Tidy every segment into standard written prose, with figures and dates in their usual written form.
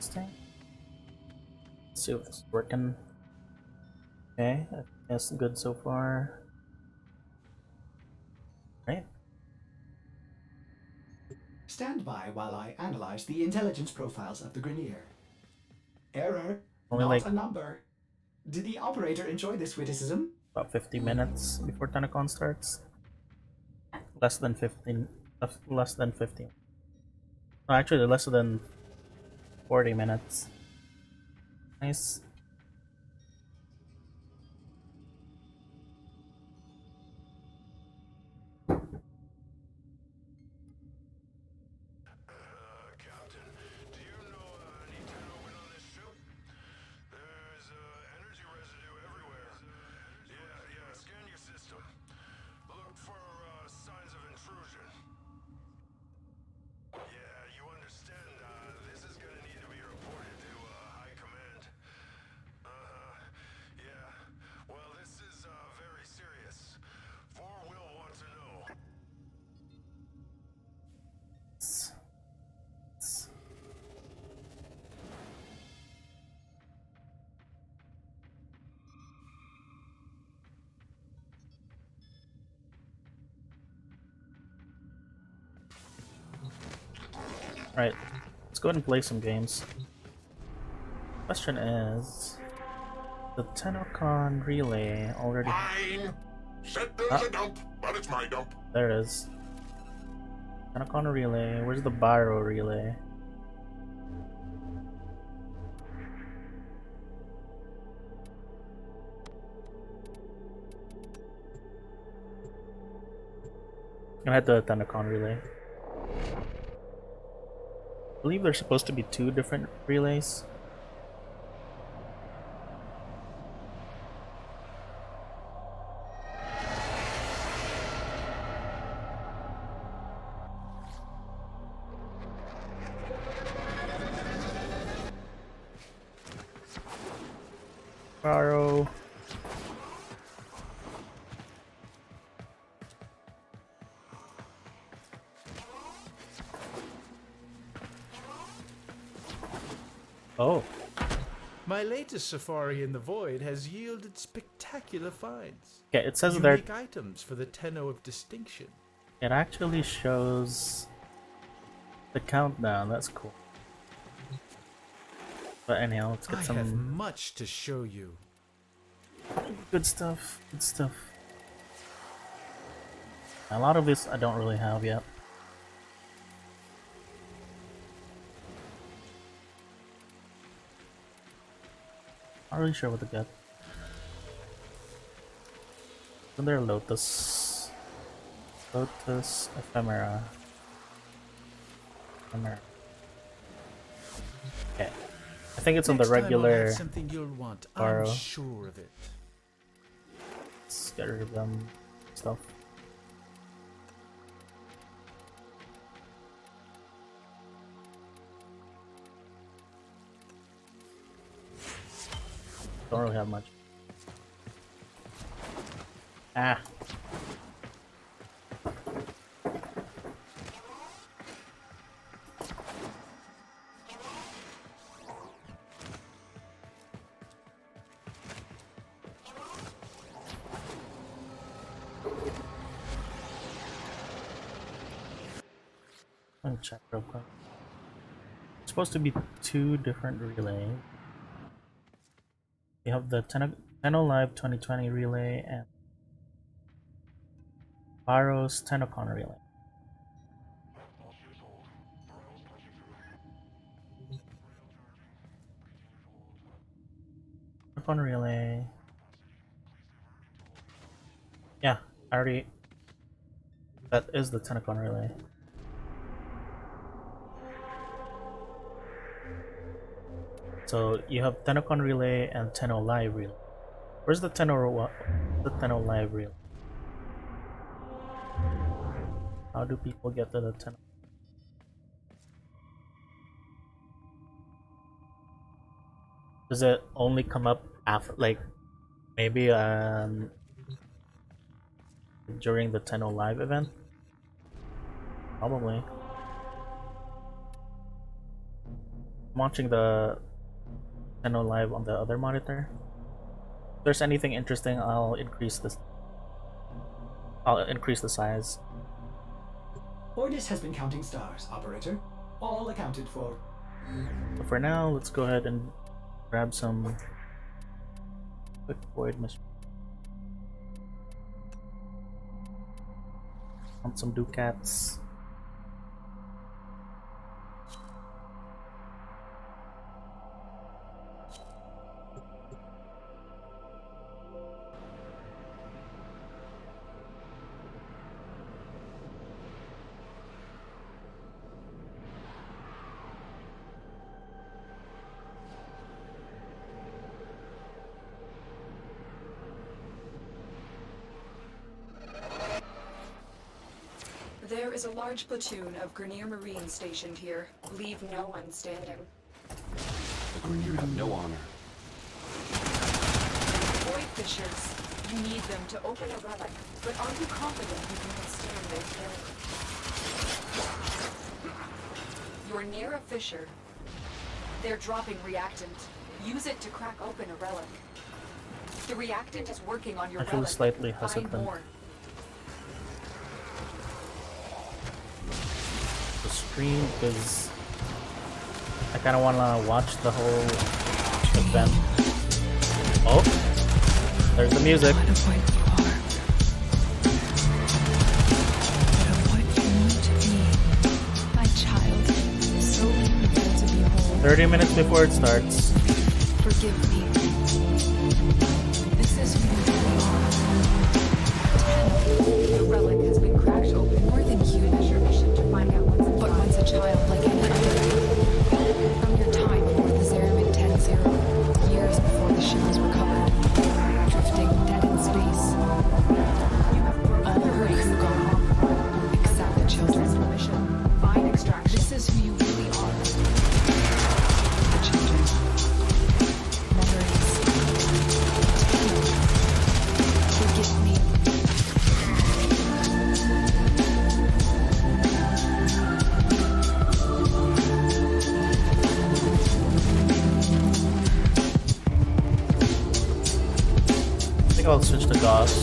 testing. Let's see if it's working. Okay, I think that's good so far. Right? Stand by while I analyze the intelligence profiles of the grineer. Error, Only not like a number. Did the operator enjoy this witticism? about 50 minutes before Tennocon starts. Less than 15. Less than 15. No, actually, less than 40 minutes. Nice. Captain, do you know any Tennocon on this ship? There's energy residue everywhere. Yeah, scan your system. Look for signs of intrusion. Yeah, you understand, this is gonna need to be reported to High Command. Yeah. Well, this is very serious. Four will want to know. Alright, let's go ahead and play some games. Question is, the Tennocon relay already... Mine! Said there's a dump, but it's my dump. There it is. Tennocon relay, where's the Biro relay? I'm gonna head to the Tennocon relay. I believe there's supposed to be 2 different relays. Biro. Oh. My latest safari in the void has yielded spectacular finds. Okay, it says there. Unique items for the Tenno of distinction. It actually shows the countdown. That's cool. But anyhow, let's get I some have much to show you. good stuff. Good stuff. A lot of this I don't really have yet. Not really sure what to get. Isn't there Lotus? Lotus Ephemera. Ephemera. Okay. I think it's on the Next time I'll regular. have something you'll want. Biro. I'm sure of it. Let's get rid of them stuff. Don't really have much. Ah. Let me check real quick. It's supposed to be 2 different relays. You have the Tenno Live 2020 relay and Baro's Tennocon relay. Tennocon relay. Yeah, I already. That is the Tennocon relay. So you have Tennocon relay and Tenno Live relay. Where's the Tenno Live relay? How do people get to the Tenno? Does it only come up after, like, maybe during the Tenno Live event? Probably. I'm watching the Tenno live on the other monitor. If there's anything interesting, I'll increase this. I'll increase the size. Ordis has been counting stars, operator. All accounted for. But for now, let's go ahead and grab some quick void mission. Want some ducats. There is a large platoon of Grineer Marines stationed here. Leave no one standing. The Grineer have no honor. Void Fishers. You need them to open a relic, but are you confident you can withstand their terror? You're near a fissure. They're dropping reactant. Use it to crack open a relic. The reactant is working on your I feel relic. slightly Find hesitant more. to stream because I kind of want to watch the whole event. Oh, there's the music. What of what you are. What of what you want to be. My child, so beautiful to behold. 30 minutes before it starts. Forgive me. This is who you are. The relic has been cracked open. More than human. Finish your mission to find out what's inside. But once a child like any other. From your time aboard the Zeramin 10-0, years before the ship was recovered, drifting dead in space. You have broken All the her race. crew gone, except the children. Successful mission. Find extraction. This is who you really are. The children. Memories. Forgive me. I think I'll switch to Gauss.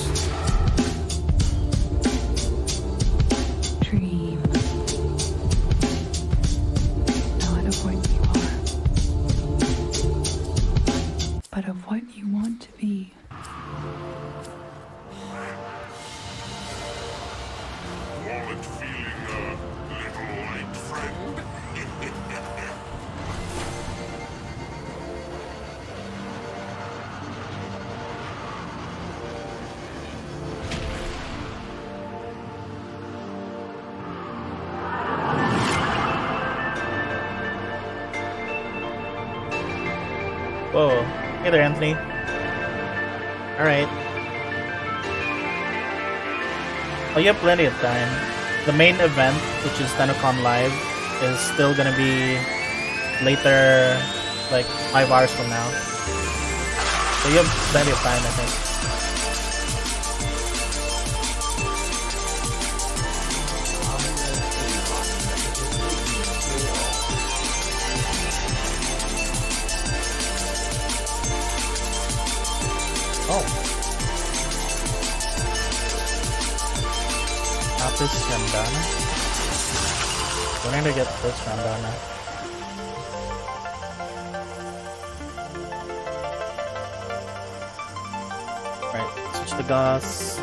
Dream. Not of what you are, but of what you want to be. Wallet feeling a little light, friend? Whoa. Hey there, Anthony. Alright. Oh, you have plenty of time. The main event, which is Tennocon Live, is still gonna be later, like 5 hours from now. So you have plenty of time, I think. Oh. Lapis Gandana. Wanting to get this Gandana. Right, switch to Goss.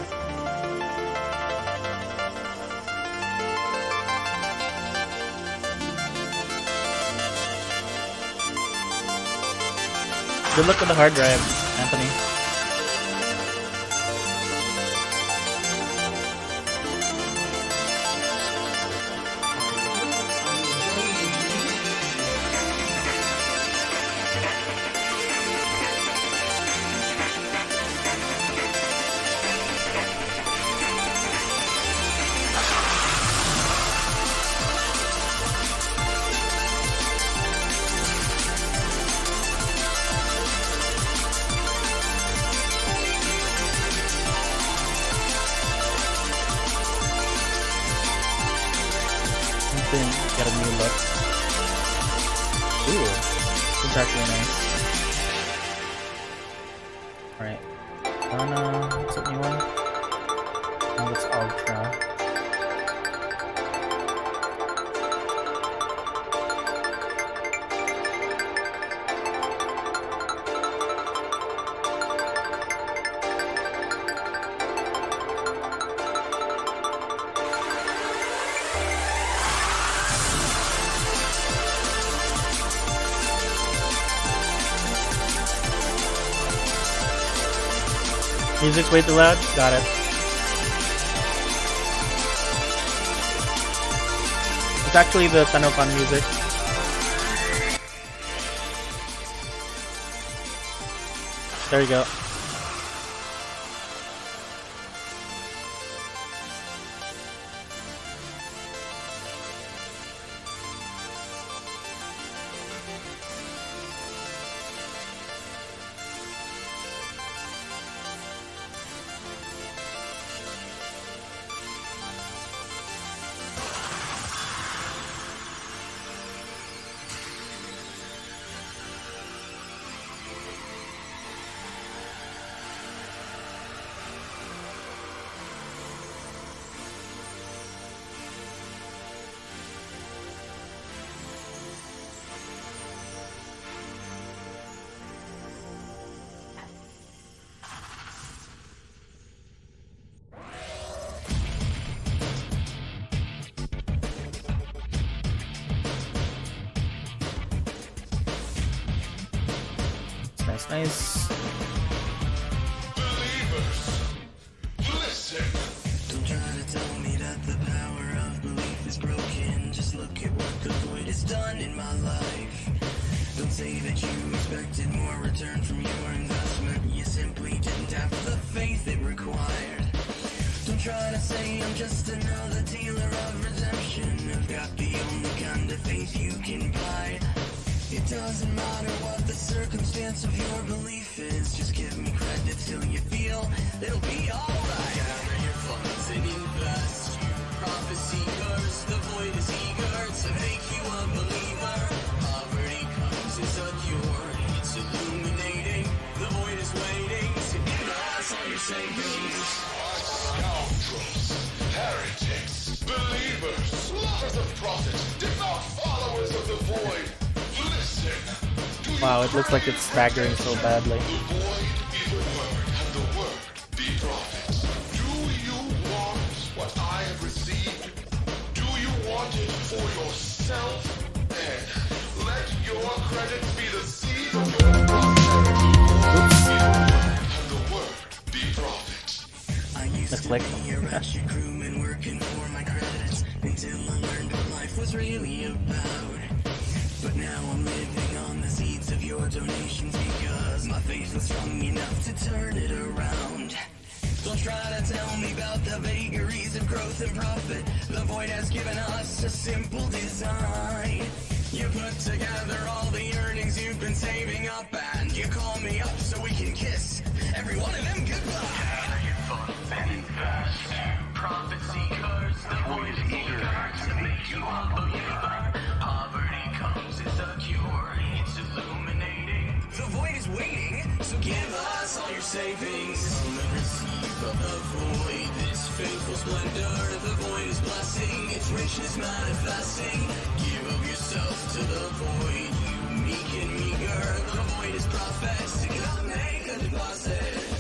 Good luck with the hard drive, Anthony. Get a new look. Ooh. It's actually nice. Alright. What's a new one? Oh, it's Ultra. Music's way too loud? Got it. It's actually the Tennocon music. There you go. Nice. Don't try to tell me that the power of belief is broken. Just look at what the void has done in my life. Don't say that you expected more return from your investment. You simply didn't have the faith it required. Don't try to say I'm just another dealer of redemption. I've got the only kind of faith you can buy. It doesn't matter what the circumstance of your belief is. Just give me credit till you feel it'll be alright. Gather your funds and invest. Prophecy curse, the void is eager to make you a believer. Poverty comes as a cure, it's illuminating. The void is waiting to give us all your savings. Scoundrels, heretics, believers, lovers of profit, devout followers of the void. Wow, it looks like it's staggering so badly. The void be the word, and the word be prophet. Do you want what I have received? Do you want it for yourself? Then let your credit be the seed of your prosperity. And the word be prophet. I used to be a ratchet crewman working for my credits until I learned what life was really about. But now I'm living on the seeds of your donations because my faith was strong enough to turn it around. Don't try to tell me about the vagaries of growth and profit. The void has given us a simple design. You put together all the earnings you've been saving up and you call me up so we can kiss every one of them goodbye. Gather your funds and invest. Profit seekers, the void is eager to make you a believer. Poverty comes as a cure, it's illuminating. The void is waiting, so give us all your savings. Come and receive of the void this faithful splendor. The void is blessing, its richness manifesting. Give of yourself to the void, you meek and meager. The void is prophetic, come make a deposit.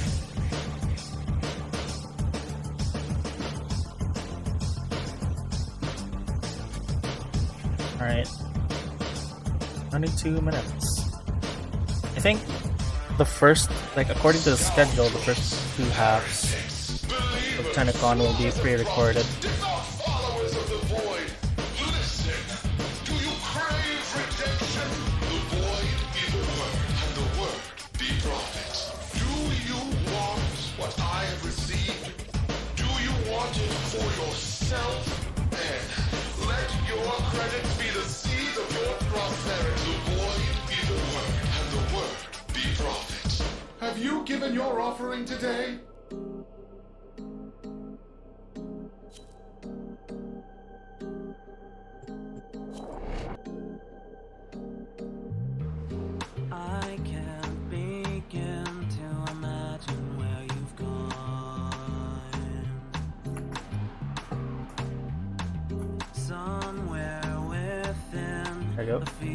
Alright. 22 minutes. I think the first, like according to the schedule, the first two halves of Tennocon will be pre-recorded. Devout followers of the void, listen. Do you crave redemption? The void be the word, and the word be prophet. Do you want what I have received? Do you want it for yourself? Then let your credit be the seed of your prosperity. The void be the word, and the word be prophet. Have you given your offering today? There you go. There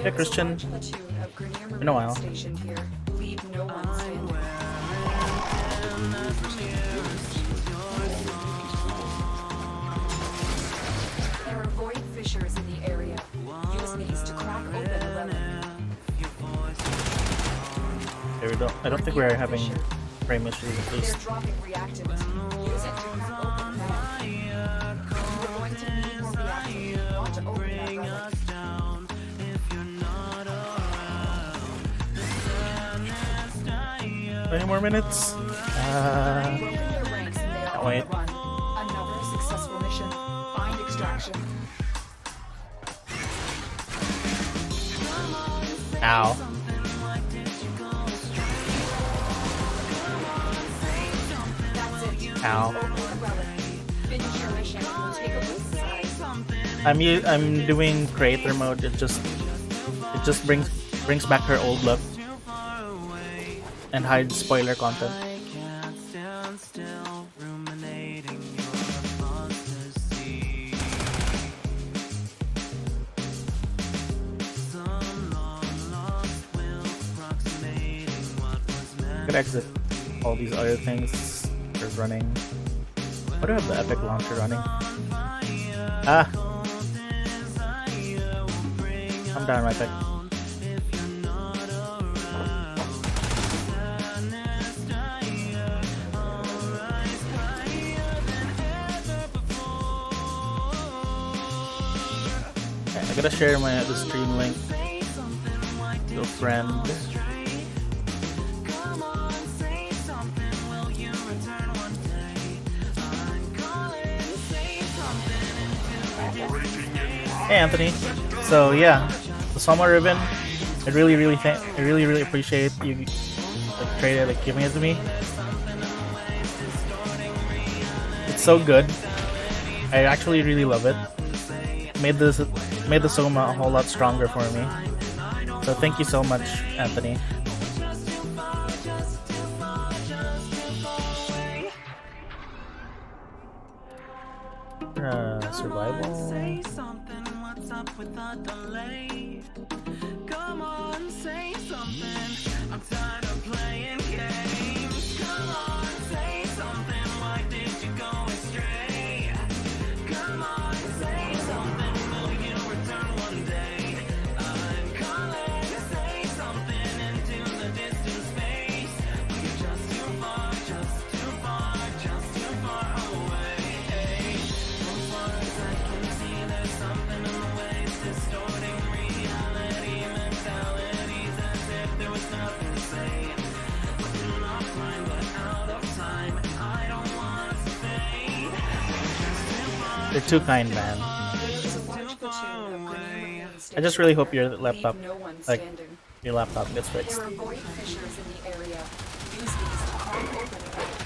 Hey, is Christian. a large platoon of grineer Been a while. stationed here. Leave no one standing. There are void fissures in the area. Use these to crack open a relic. There we go. I don't think we're having frame issues at They're least. dropping reactant. Use it to crack open a relic. We're going to need more reactant. Want to open that relic. 20 more minutes. Broken their ranks and they are on wait. the run. Another successful mission. Find extraction. Ow. That's it. Ow. Open the relic. Finish your mission. Take a look inside. I'm doing creator mode. It just brings back her old look and hides spoiler content. Could exit all these other things. There's running. Why do I have the epic launcher running? Ah! I'm down right back. Okay, I gotta share the stream link to a friend. Hey Anthony. So yeah, the Soma ribbon. I really appreciate you giving it to me. It's so good. I actually really love it. Made the Soma a whole lot stronger for me. So thank you so much, Anthony. Survival. Come on, say something. I'm tired of playing games. Come on, say something. Why did you go astray? Come on, say something. Will you return one day? I'm calling. Say something into the distant space. You're just too far, just too far, just too far away. As far as I can see, there's something in the way it's distorting reality, mentalities, as if there was nothing to say. Looking offline, but out of time. I don't want to fade. They're too kind, man. There is a large platoon of grineer I just really hope your Leave laptop, no one like standing. your laptop, gets fixed. There are void fissures in the area. Use these to crack open a relic.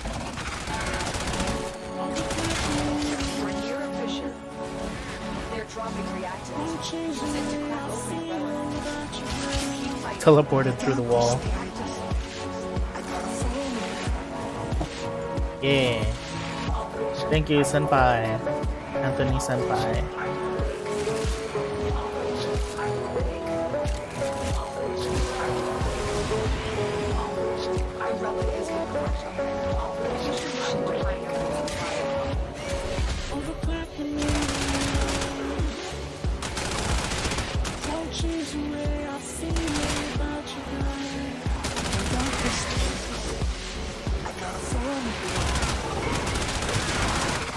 We're near a fissure. They're dropping reactant. Use it to crack open a relic. Keep fighting. Teleported through the wall. Yeah. Thank you, Senpai. Anthony Senpai. A relic has been cracked open. Finish your mission to find out what's inside.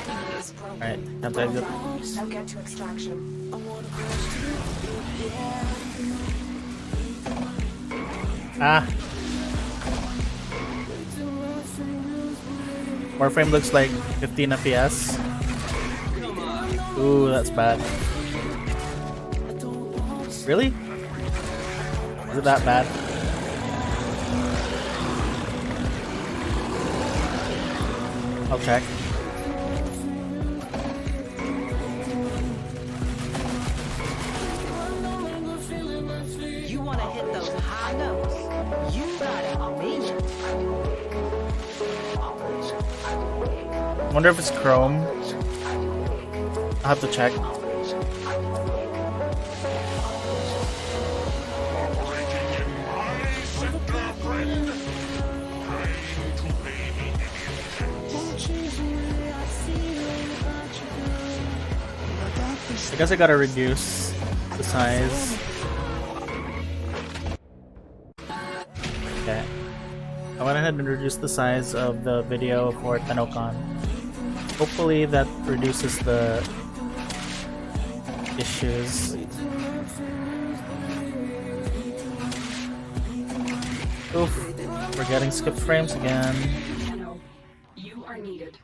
Enemy is broken. Alright, time to exit. Now get to extraction. Ah! Warframe looks like 15 FPS. Ooh, that's bad. Really? Is it that bad? I'll check. You want to hit those high notes? You got it, me. Wonder if it's Chrome. I'll have to check. I guess I gotta reduce the size. Okay. I went ahead and reduced the size of the video for Tennocon. Hopefully that reduces the issues. Oof, we're getting skipped frames again. Tenno, you are needed.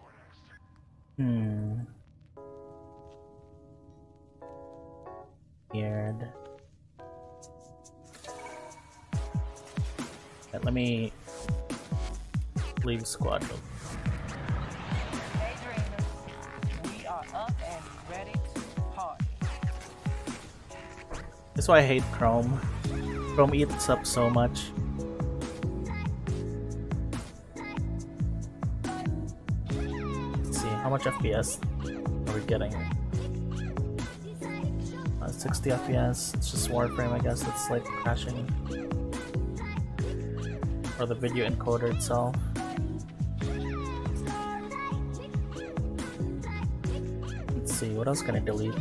Weird. Okay, let me leave squad mode. Hey dreamers, we are up and ready to party. That's why I hate Chrome. Chrome eats up so much. Let's see, how much FPS are we getting? 60 FPS. It's just Warframe, I guess. It's like crashing. Or the video encoder itself. Let's see, what else can I delete?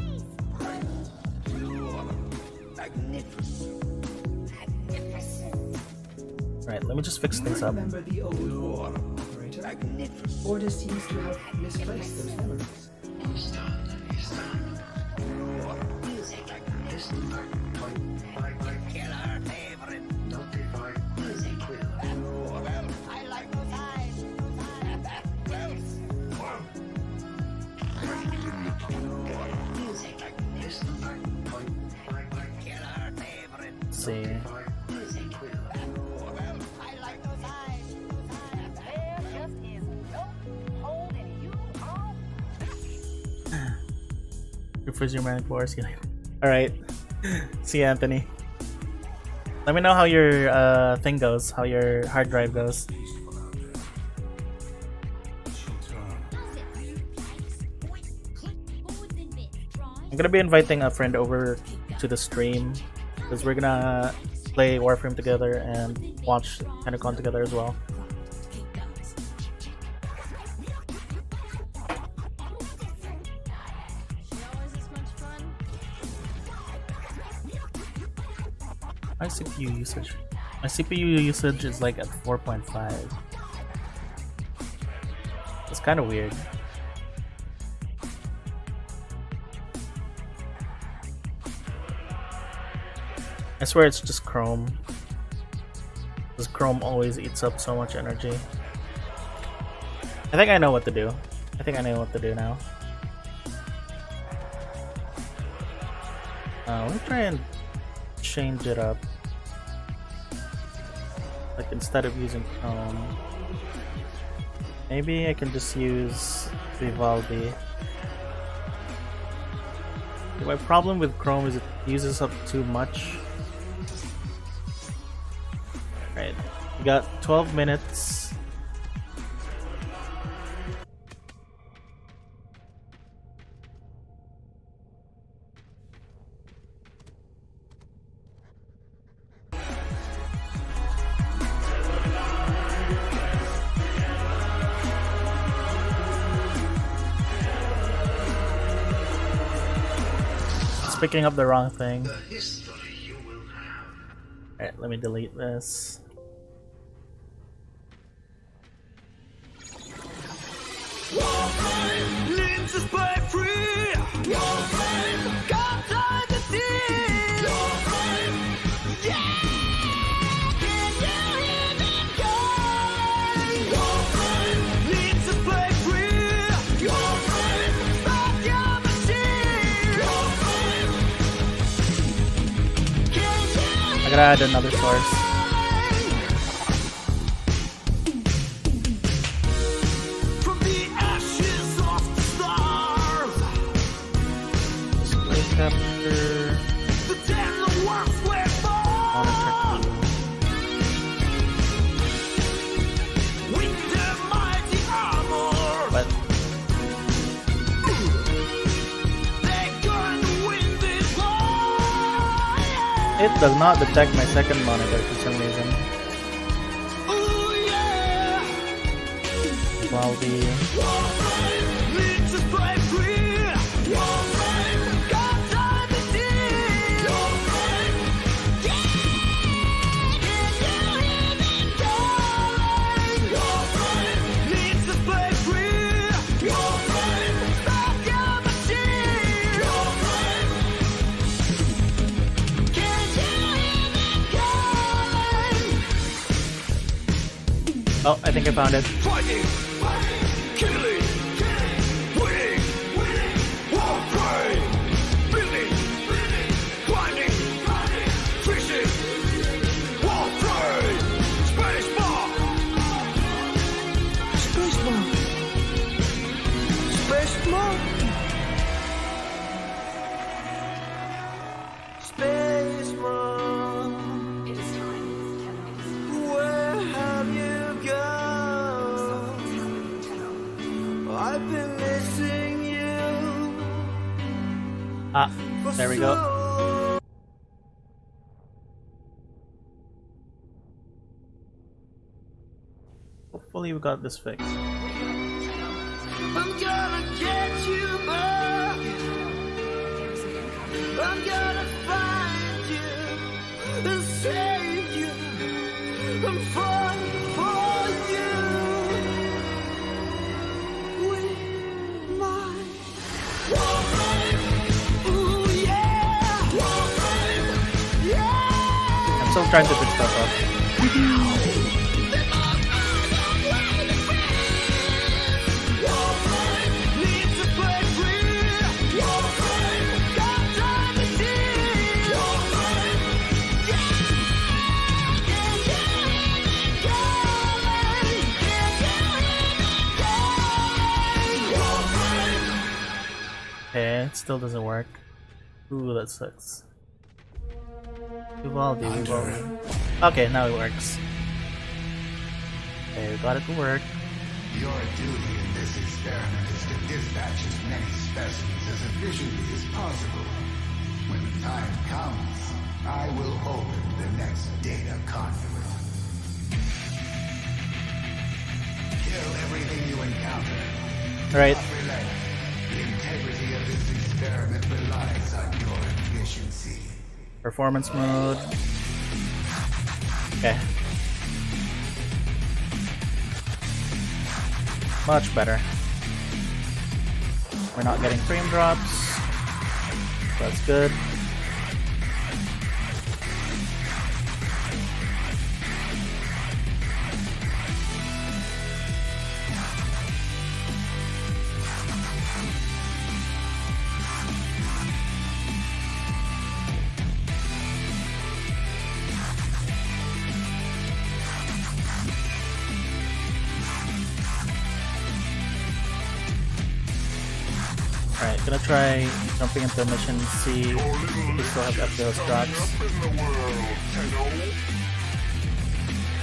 Right, let me just fix things up. Remember the old operator? Order seems to have misplaced those memories. Let's see. Refresh your manic bars. Alright. See you, Anthony. Let me know how your thing goes, how your hard drive goes. I'm gonna be inviting a friend over to the stream because we're gonna play Warframe together and watch Tennocon together as well. My CPU usage. My CPU usage is like at 4.5. It's kind of weird. I swear it's just Chrome. Because Chrome always eats up so much energy. I think I know what to do. I think I know what to do now. Let me try and change it up. Like instead of using Chrome, maybe I can just use Vivaldi. My problem with Chrome is it uses up too much. Right, we got 12 minutes. Picking up the wrong thing. Alright, let me delete this. I gotta add another source. Display capture. Monitor key. What? It does not detect my second monitor for some reason. Vivaldi. Oh, I think I found it. Fighting, killing, winning, Warframe, building, climbing, fishing, Warframe, spacebar, spacebar, spacebar, spacebar. It is time. Where have you gone? I've been missing you. Ah, there we go. Hopefully we got this fixed. I'm gonna get you back. I'm gonna find you and save you and fight for you with my Warframe. Ooh yeah, Warframe. Yeah. I'm still trying to fix stuff up. Okay, it still doesn't work. Ooh, that sucks. Vivaldi. Okay, now it works. Okay, we got it to work. Your duty in this experiment is to dispatch as many specimens as efficiently as possible. When the time comes, I will open the next data conduit. Kill everything you encounter. Right. Not relent. The integrity of this experiment relies on your efficiency. Performance mode. Okay. Much better. We're not getting frame drops. That's good. Alright, gonna try jumping into a mission, see if we still have FPS drops.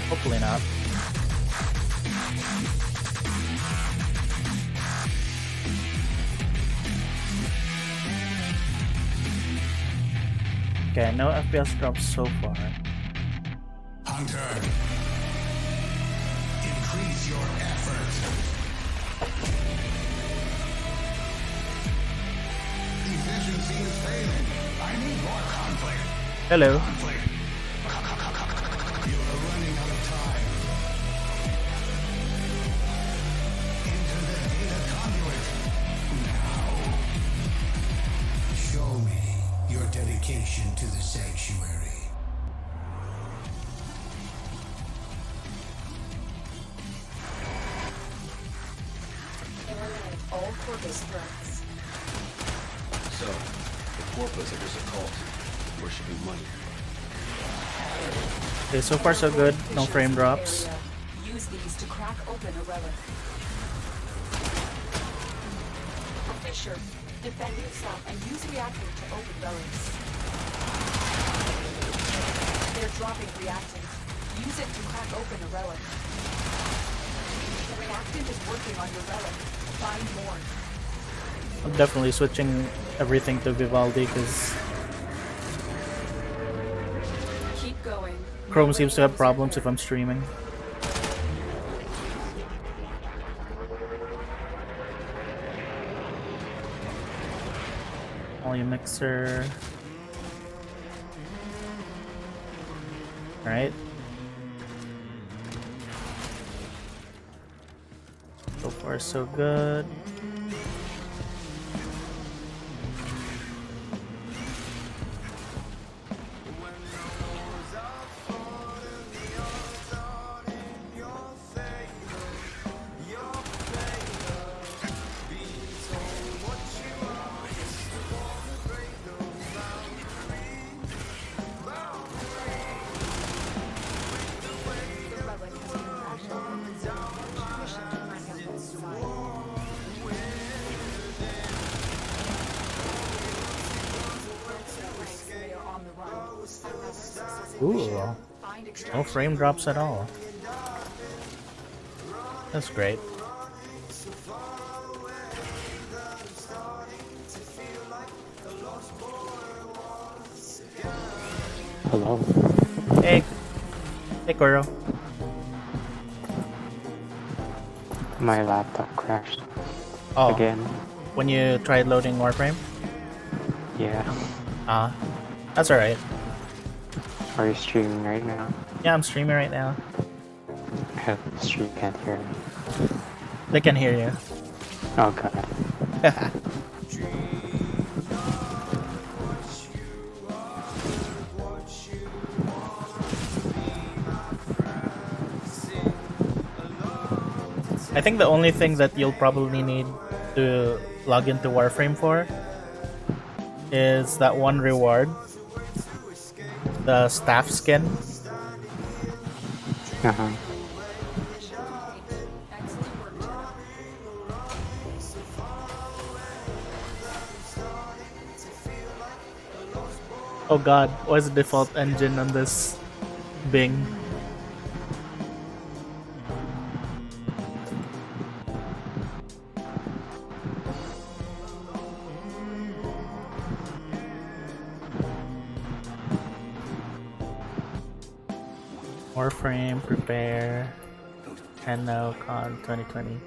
Hopefully not. Okay, no FPS drops so far. Hunter, increase your effort. Efficiency is failing. I need more conflict. Hello. Conflict. You are running out of time. Into the data conduit. Now. Show me your dedication to the sanctuary. Eliminate all Corvus threats. So, the Corpus are just a cult, worshipping money. Okay, so far so good. No frame drops. Use these to crack open a relic. Fisher, defend yourself and use reactor to open relics. They're dropping reactant. Use it to crack open a relic. The reactant is working on your relic. Find more. I'm definitely switching everything to Vivaldi because Keep going. Chrome seems to have problems if I'm streaming. Volume mixer. Alright. So far so good. Ooh, no frame drops at all. That's great. Hello. Hey, hey, Koro. My laptop crashed. Oh, Again. when you tried loading Warframe? Yeah. That's alright. Are you streaming right now? Yeah, I'm streaming right now. I hope the stream can't hear me. They can hear you. Oh god. I think the only thing that you'll probably need to log into Warframe for is that one reward. The staff skin. Uh-huh. Oh god, what is the default engine on this Bing? Warframe, prepare, Tennocon 2020.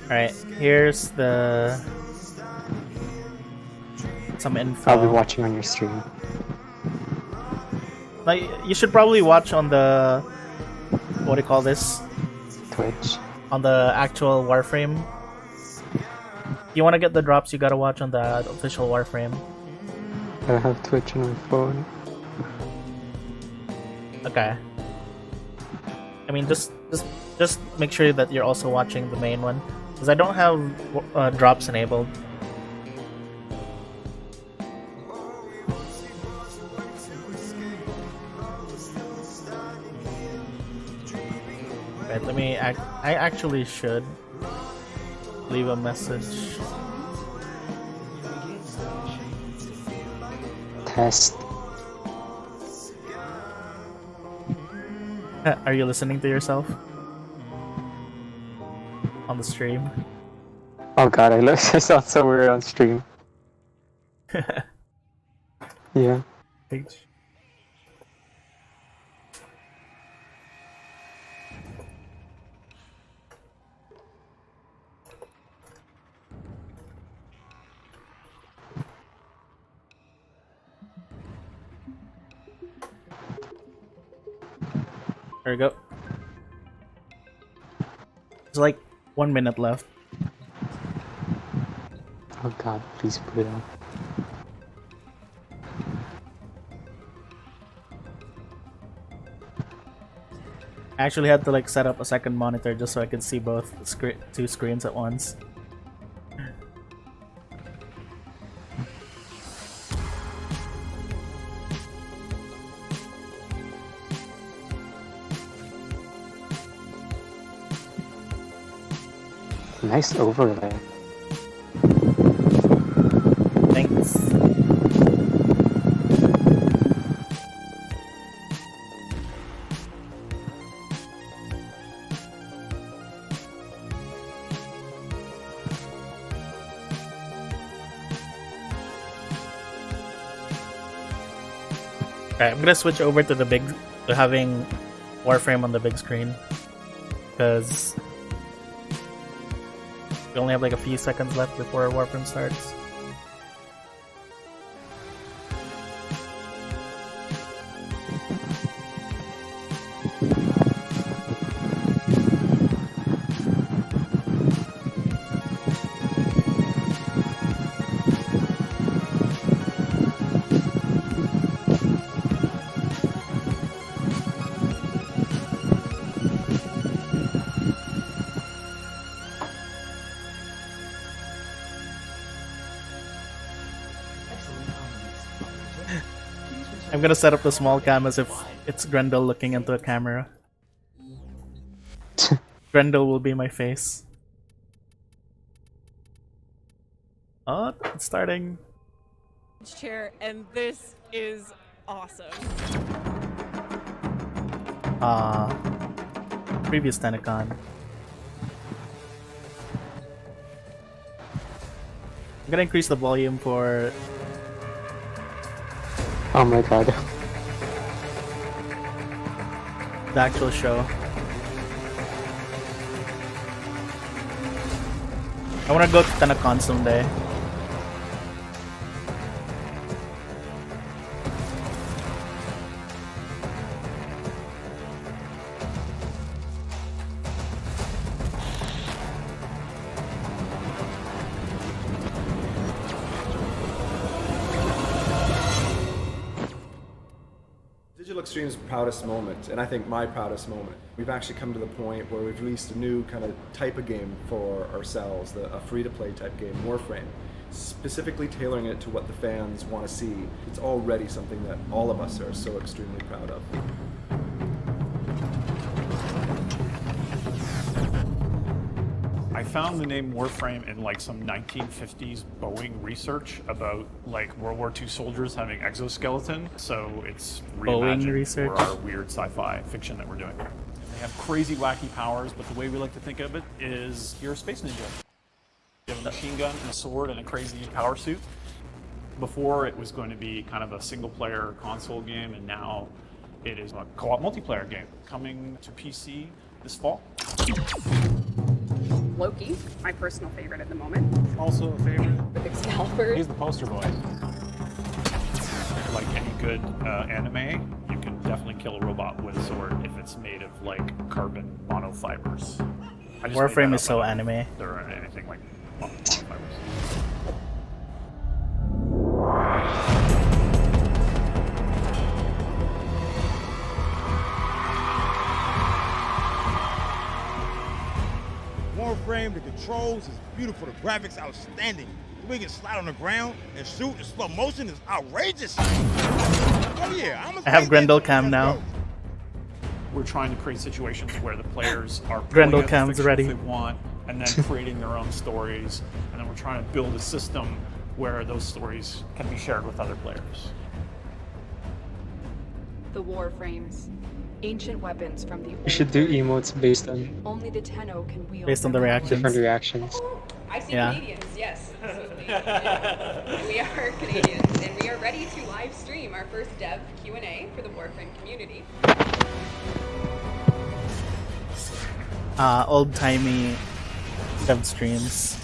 Alright, here's some info. I'll be watching on your stream. Like, you should probably watch on the, what do you call this? Twitch. On the actual Warframe. If you want to get the drops, you gotta watch on the official Warframe. I have Twitch on my phone. Okay. I mean, just make sure that you're also watching the main one, because I don't have drops enabled. Wait, let me. I actually should leave a message. Test. Are you listening to yourself on the stream? Oh god, I looked. I saw it somewhere on stream. Yeah. There we go. There's like 1 minute left. Oh god, please put it on. I actually had to like set up a second monitor just so I could see both two screens at once. Nice overlay. Thanks. Alright, I'm gonna switch over to having Warframe on the big screen, because we only have like a few seconds left before Warframe starts. I'm gonna set up the small cam as if it's Grendel looking into a camera. Grendel will be my face. Oh, it's starting. Chair, and this is awesome. Previous Tennocon. I'm gonna increase the volume for. Oh my god. The actual show. I wanna go to Tennocon someday. Digital Extreme's proudest moment, and I think my proudest moment, we've actually come to the point where we've released a new kind of type of game for ourselves, a free-to-play type game, Warframe, specifically tailoring it to what the fans want to see. It's already something that all of us are so extremely proud of. I found the name Warframe in like some 1950s Boeing research about like World War II soldiers having exoskeleton. So it's Boeing reimagined research for our weird sci-fi fiction that we're doing. They have crazy wacky powers, but the way we like to think of it is you're a space ninja. You have a machine gun and a sword and a crazy power suit. Before it was going to be kind of a single player console game, and now it is a co-op multiplayer game coming to PC this fall. Loki, my personal favorite at the moment. Also a favorite. Excalibur. He's the poster boy. Like any good anime, you can definitely kill a robot with a sword if it's made of like carbon monofibers. I just Warframe made that is up. so I don't know anime. if there are anything like monofibers. Warframe, the controls is beautiful, the graphics outstanding. The way you can slide on the ground and shoot in slow motion is outrageous. Oh yeah, I have Grendel cam now. We're trying to create situations where the players are Grendel pulling out the cam's fiction ready. they want, and then creating their own stories, and then we're trying to build a system where those stories can be shared with other players. The Warframes. Ancient weapons from the We should do emotes based on only the Tenno can wield. Based on the reactions. different reactions. I see Yeah. Canadians, yes. We are Canadians, and we are ready to live stream our first dev Q&A for the Warframe community. Old-timey dev streams.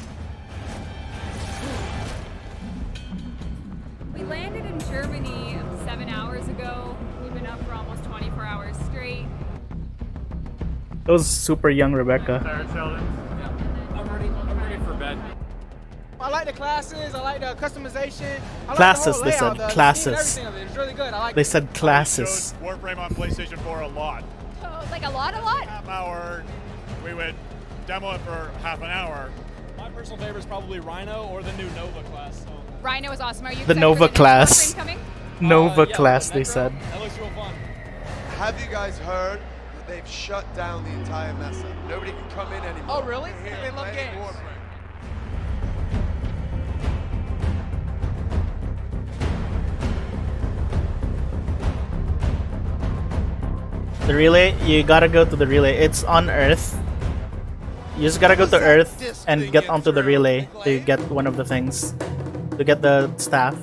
We landed in Germany 7 hours ago. We've been up for almost 24 hours straight. That was super young Rebecca. I'm ready for bed. I like the classes, I like the customization. I Classes, like the whole they layout, said. the Classes. scheme and everything of it. It's really good. I like They it. said classes. Warframe on PlayStation 4 a lot. Oh, like a lot? Half hour. We would demo it for half an hour. My personal favorite is probably Rhino or the new Nova class. So. Rhino is awesome. Are you The excited Nova for the next class. Warframe coming? Nova Yeah, class, they Metro. said. That looks real fun. Have you guys heard that they've shut down the entire mesa? Nobody can come in anymore. Oh, really? We're here They love playing games. Warframe. The relay, you gotta go to the relay. It's on Earth. You just gotta go to Earth and get onto the relay to get one of the things. To get the staff.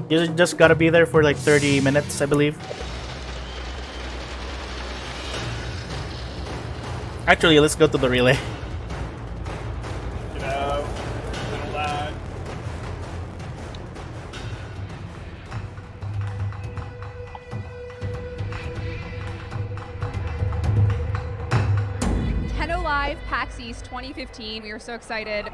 You just gotta be there for like 30 minutes, I believe. Actually, let's go to the relay. Get out. Little lad. Tenno Live PAX East 2015. We are so excited.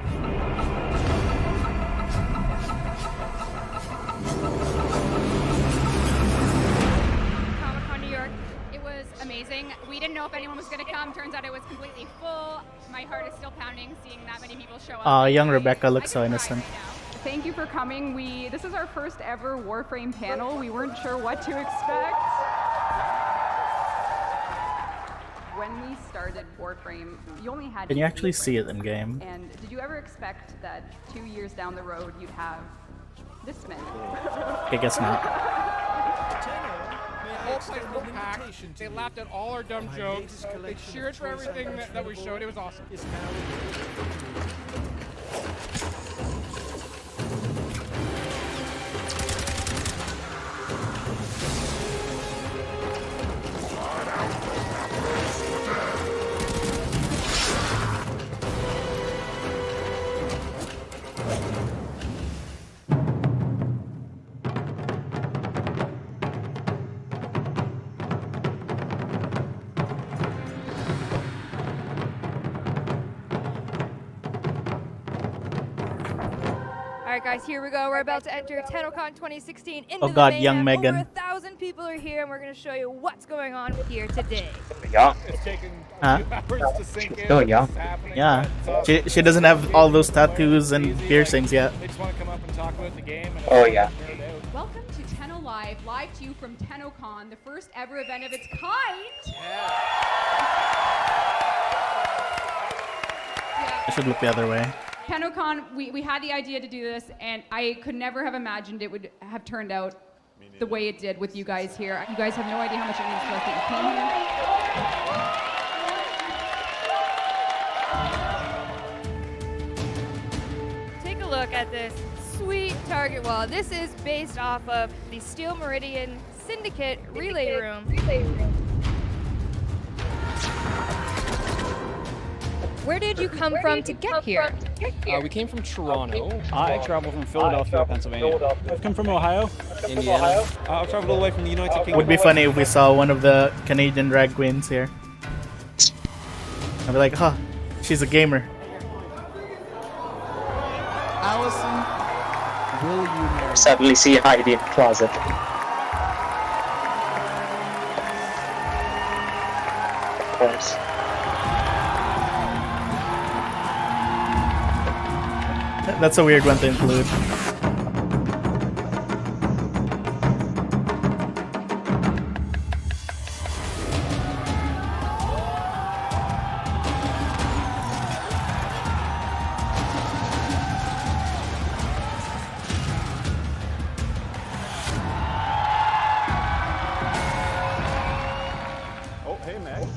Comic-Con New York. It was amazing. We didn't know if anyone was going to come. Turns out it was completely full. My heart is still pounding seeing that many people show up. Young Rebecca looks so innocent. thank you for coming. This is our first ever Warframe panel. We weren't sure what to expect. When we started Warframe, you only had. Can you actually see it in game? And did you ever expect that 2 years down the road you'd have this many? I guess not. The whole place was packed. They laughed at all our dumb jokes. They cheered for everything that we showed. It was awesome. Alright guys, here we go. We're about to enter Tennocon 2016 into Oh god, the young mayhem. Megan. Over 1,000 people are here and we're going to show you what's going on here today. Yeah. It's taking Huh? a few hours to sink in. Oh, yeah. what's happening, Yeah. but, She doesn't have all those tattoos and piercings yet. They just want to come up and talk about the game. And Oh, yeah. Welcome to Tenno live to you from Tennocon, the first ever event of its kind. I should look the other way. Tennocon, we had the idea to do this, and I could never have imagined it would have turned out the way it did with you guys here. You guys have no idea how much it means to us Take a look at this sweet target wall. This is based off of the Steel Meridian Syndicate Relay Room. Where did you come from to get here? We came from Toronto. I traveled from Philadelphia, Pennsylvania. I've come from Ohio. Indiana. I've traveled all the way from the United Kingdom. Would be funny if we saw one of the Canadian drag queens here. I'd be like, huh, she's a gamer. Allison, will you marry? Suddenly see Heidi in the closet. Of course. That's a weird one to include. Oh, hey, Meg.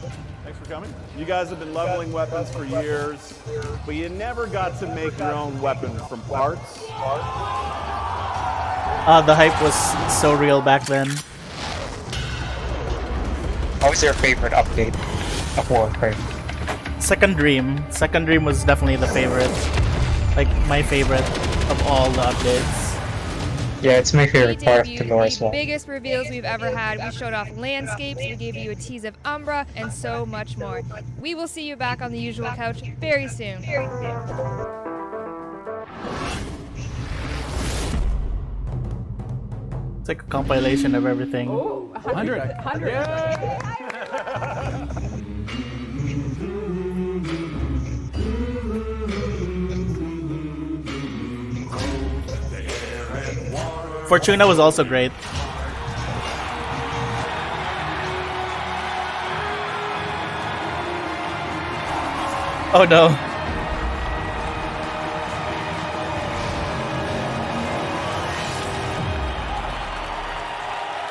Thanks for coming. You guys have been leveling weapons for years, but you never got to make your own weapon from parts. The hype was so real back then. What was your favorite update of Warframe? Second Dream. Second Dream was definitely the favorite. Like, my favorite of all the updates. Yeah, it's my favorite part of the lore as The well. biggest reveals we've ever had. We showed off landscapes, we gave you a tease of Umbra, and so much more. We will see you back on the usual couch very soon. It's like a compilation of everything. 100. Fortuna was also great. Oh no.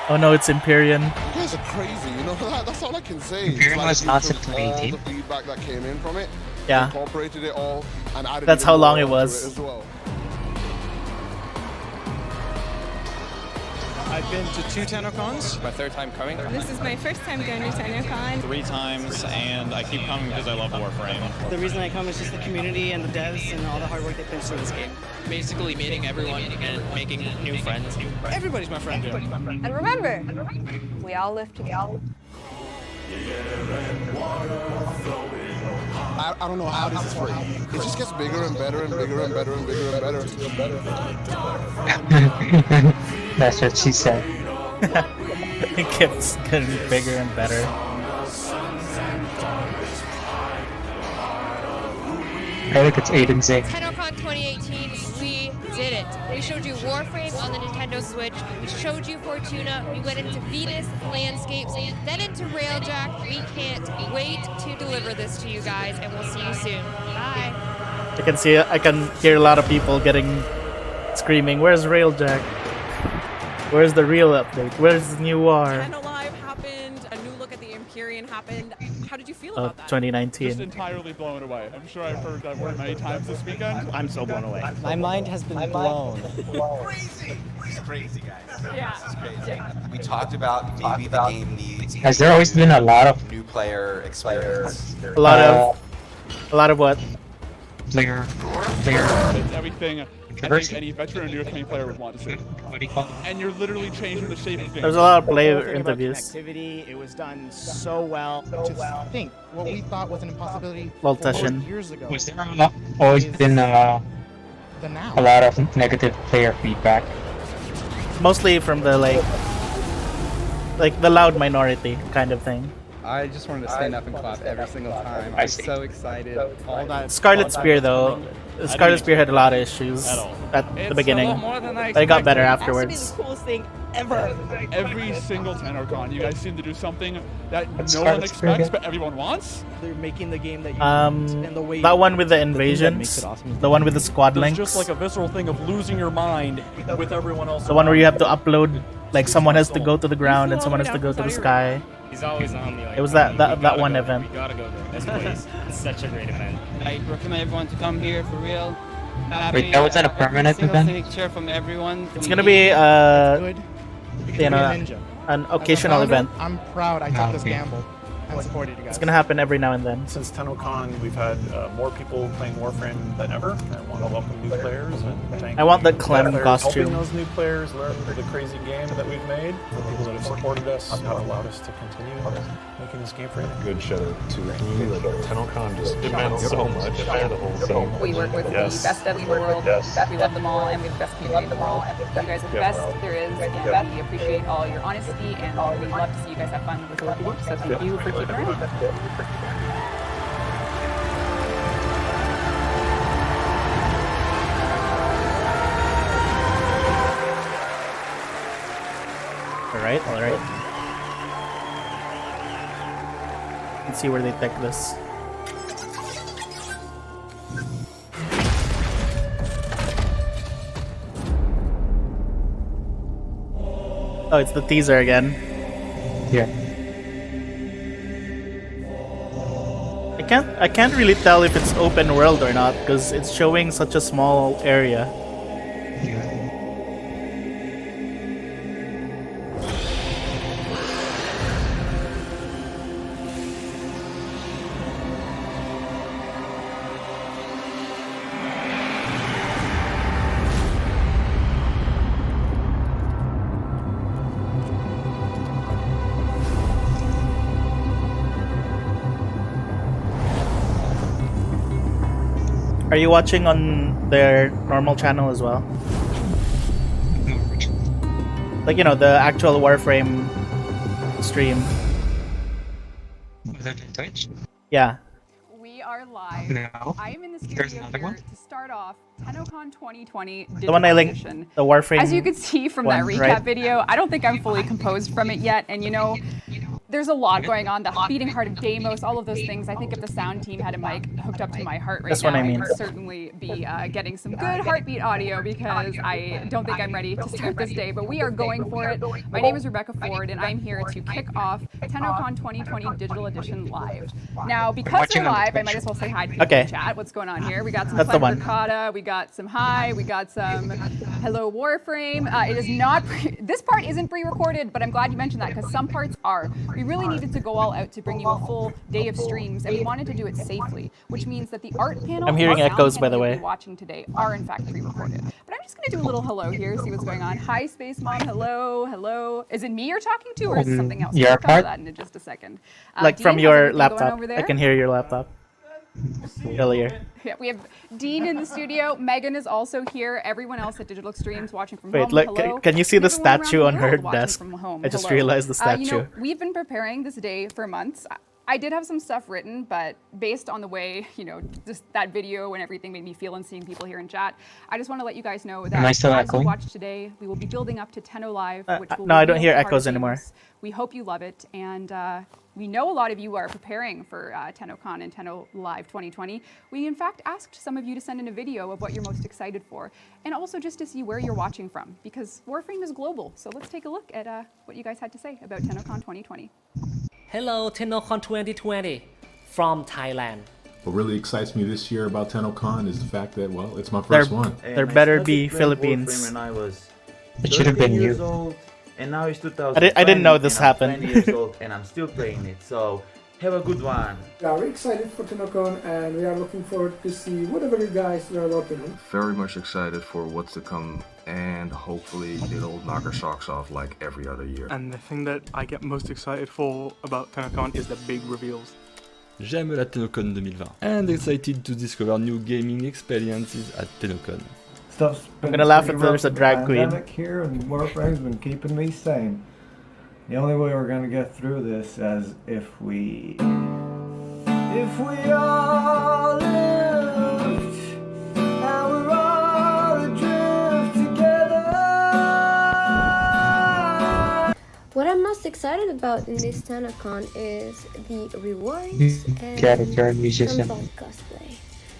Oh no, it's Empyrean. You guys are crazy, you know that? That's all I can say. Imperium Like, was we not took until all 18. the feedback that came in from it, Yeah. incorporated it all, and added That's even how long more it onto was. as well. I've been to 2 Tennocons. My third time coming. This is my first time going to Tennocon. 3 times, and I keep coming because I love Warframe. The reason I come is just the community and the devs and all the hard work they put into this game. Basically meeting everyone and making new friends. Everybody's my friend here. And remember, we all live together. I don't know how this is free. It just gets bigger and better and bigger and better and bigger and better. That's what she said. It keeps getting bigger and better. I think it's Aiden's Inc. Tennocon 2018, we did it. We showed you Warframe on the Nintendo Switch. We showed you Fortuna. We went into Venus landscapes, then into Railjack. We can't wait to deliver this to you guys, and we'll see you soon. Bye. I can hear a lot of people screaming, "Where's Railjack? Where's the real update? Where's the new war?" Live happened. A new look at the Empyrean happened. How did you feel about that? 2019. Just entirely blown away. I'm sure I've heard that word many times this weekend. I'm so blown away. My mind has been blown. Crazy! This is crazy, guys. Yeah. This is crazy. We talked about maybe the game needs. Has there always been a lot of new player experience? A lot of what? Player. It's everything I think any veteran or new player would want to see. And you're literally changing the shape of games. There's a lot of player interviews. Connectivity, it was done so well. To think what we thought was an impossibility 4 years ago. Was there always been a lot of negative player feedback? Mostly from the like the loud minority kind of thing. I just wanted to stand up and clap every single time. I'm so excited. All that Scarlet Spear though, Scarlet Spear had a lot of issues at the beginning, but it got better afterwards. The coolest thing ever. Every single Tennocon, you guys seem to do something that no one expects, but everyone wants. They're making the game that you want, and the way that one with the invasions, the one with the squad links. It's just like a visceral thing of losing your mind with everyone else. The one where you have to upload, like someone has to go to the ground and someone has to go to the sky. He's always on me. Like, it was that one event. We gotta go there. This place is such a great event. I recommend everyone to come here for real. Wait, that was at a permanent event? Picture from everyone. It's gonna be an occasional event. I'm proud I took this gamble and supported you guys. It's gonna happen every now and then. Since Tennocon, we've had more people playing Warframe than ever. I want to welcome new players. And I want the Clem costume. Helping those new players learn the crazy game that we've made. The people that have supported us have allowed us to continue making this game for you. Good show to the community. Tennocon just it meant so much for the whole scene. We work with the best devs in the world. We love them all, and we have the best community in the world. You guys are the best there is, and we appreciate all your honesty, and we love to see you guys have fun with what we do. So thank you for keeping around. All right. Let's see where they take this. Oh, it's the teaser again. Yeah. I can't really tell if it's open world or not because it's showing such a small area. Are you watching on their normal channel as well? Like, you know, the actual Warframe stream. Was that in Twitch? Yeah. We are live. No. I am in the There's studio another here one? to start off Tennocon 2020 The one I linked, edition. the Warframe. As you can see from that one, recap right? video, I don't think I'm fully composed from it yet, and you know, there's a lot going on. The beating heart of Deimos, all of those things. I think if the sound team had a mic hooked up to my heart right That's now, what I mean. would certainly be getting some good heartbeat audio because I don't think I'm ready to start this day, but we are going for it. My name is Rebecca Ford, and I'm here to kick off Tennocon 2020 Digital Edition Live. Now, because we're live, I might as well say hi to people in chat. What's going on here? We got some That's the one. Ricotta, we got some hi, we got some hello Warframe. It is not, this part isn't pre-recorded, but I'm glad you mentioned that because some parts are. We really needed to go all out to bring you a full day of streams, and we wanted to do it safely, which means that the art panel I'm hearing and sound echoes, by panel the you'll way. be watching today are in fact pre-recorded. But I'm just going to do a little hello here, see what's going on. Hi, Space Mom. Hello, hello. Is it me you're talking to, or is it something else? Your We'll cover part? that in just a second. Like Dean, from how's your everything going laptop. over I there? can hear your laptop. Earlier. Yeah, we have Dean in the studio. Megan is also here. Everyone else at Digital Extremes watching from Wait, home. look, Hello. can you see the Everyone around statue the on her world watching desk? from home. I just Hello. realized the You statue. know, we've been preparing this day for months. I did have some stuff written, but based on the way, just that video and everything made me feel and seeing people here in chat, I just want to let you guys know that Am I still as you echoing? watch today, we will be building up to Tenno Live, which will no, I don't reveal hear the heart echoes of anymore. games. We hope you love it, and we know a lot of you are preparing for Tennocon and Tenno Live 2020. We, in fact, asked some of you to send in a video of what you're most excited for, and also just to see where you're watching from, because Warframe is global. So let's take a look at what you guys had to say about Tennocon 2020. Hello, Tennocon 2020 from Thailand. What really excites me this year about Tennocon is the fact that, well, it's my first one. There better be Philippines. When I was It should have been years you. old, and now it's 2020. I didn't know this and I'm happened. 20 years old, and I'm still playing it. So have a good one. Yeah, we're excited for Tennocon, and we are looking forward to see whatever you guys are working on. Very much excited for what's to come, and hopefully it'll knock our socks off like every other year. And the thing that I get most excited for about Tennocon is the big reveals. J'aime la Tennocon 2020 and excited to discover new gaming experiences at Tennocon. I'm gonna laugh if there's a drag queen. Here and Warframe's been keeping me sane. The only way we're gonna get through this is if we all lift and we're all adrift together. What I'm most excited about in this Tennocon is the rewards and some fun cosplay.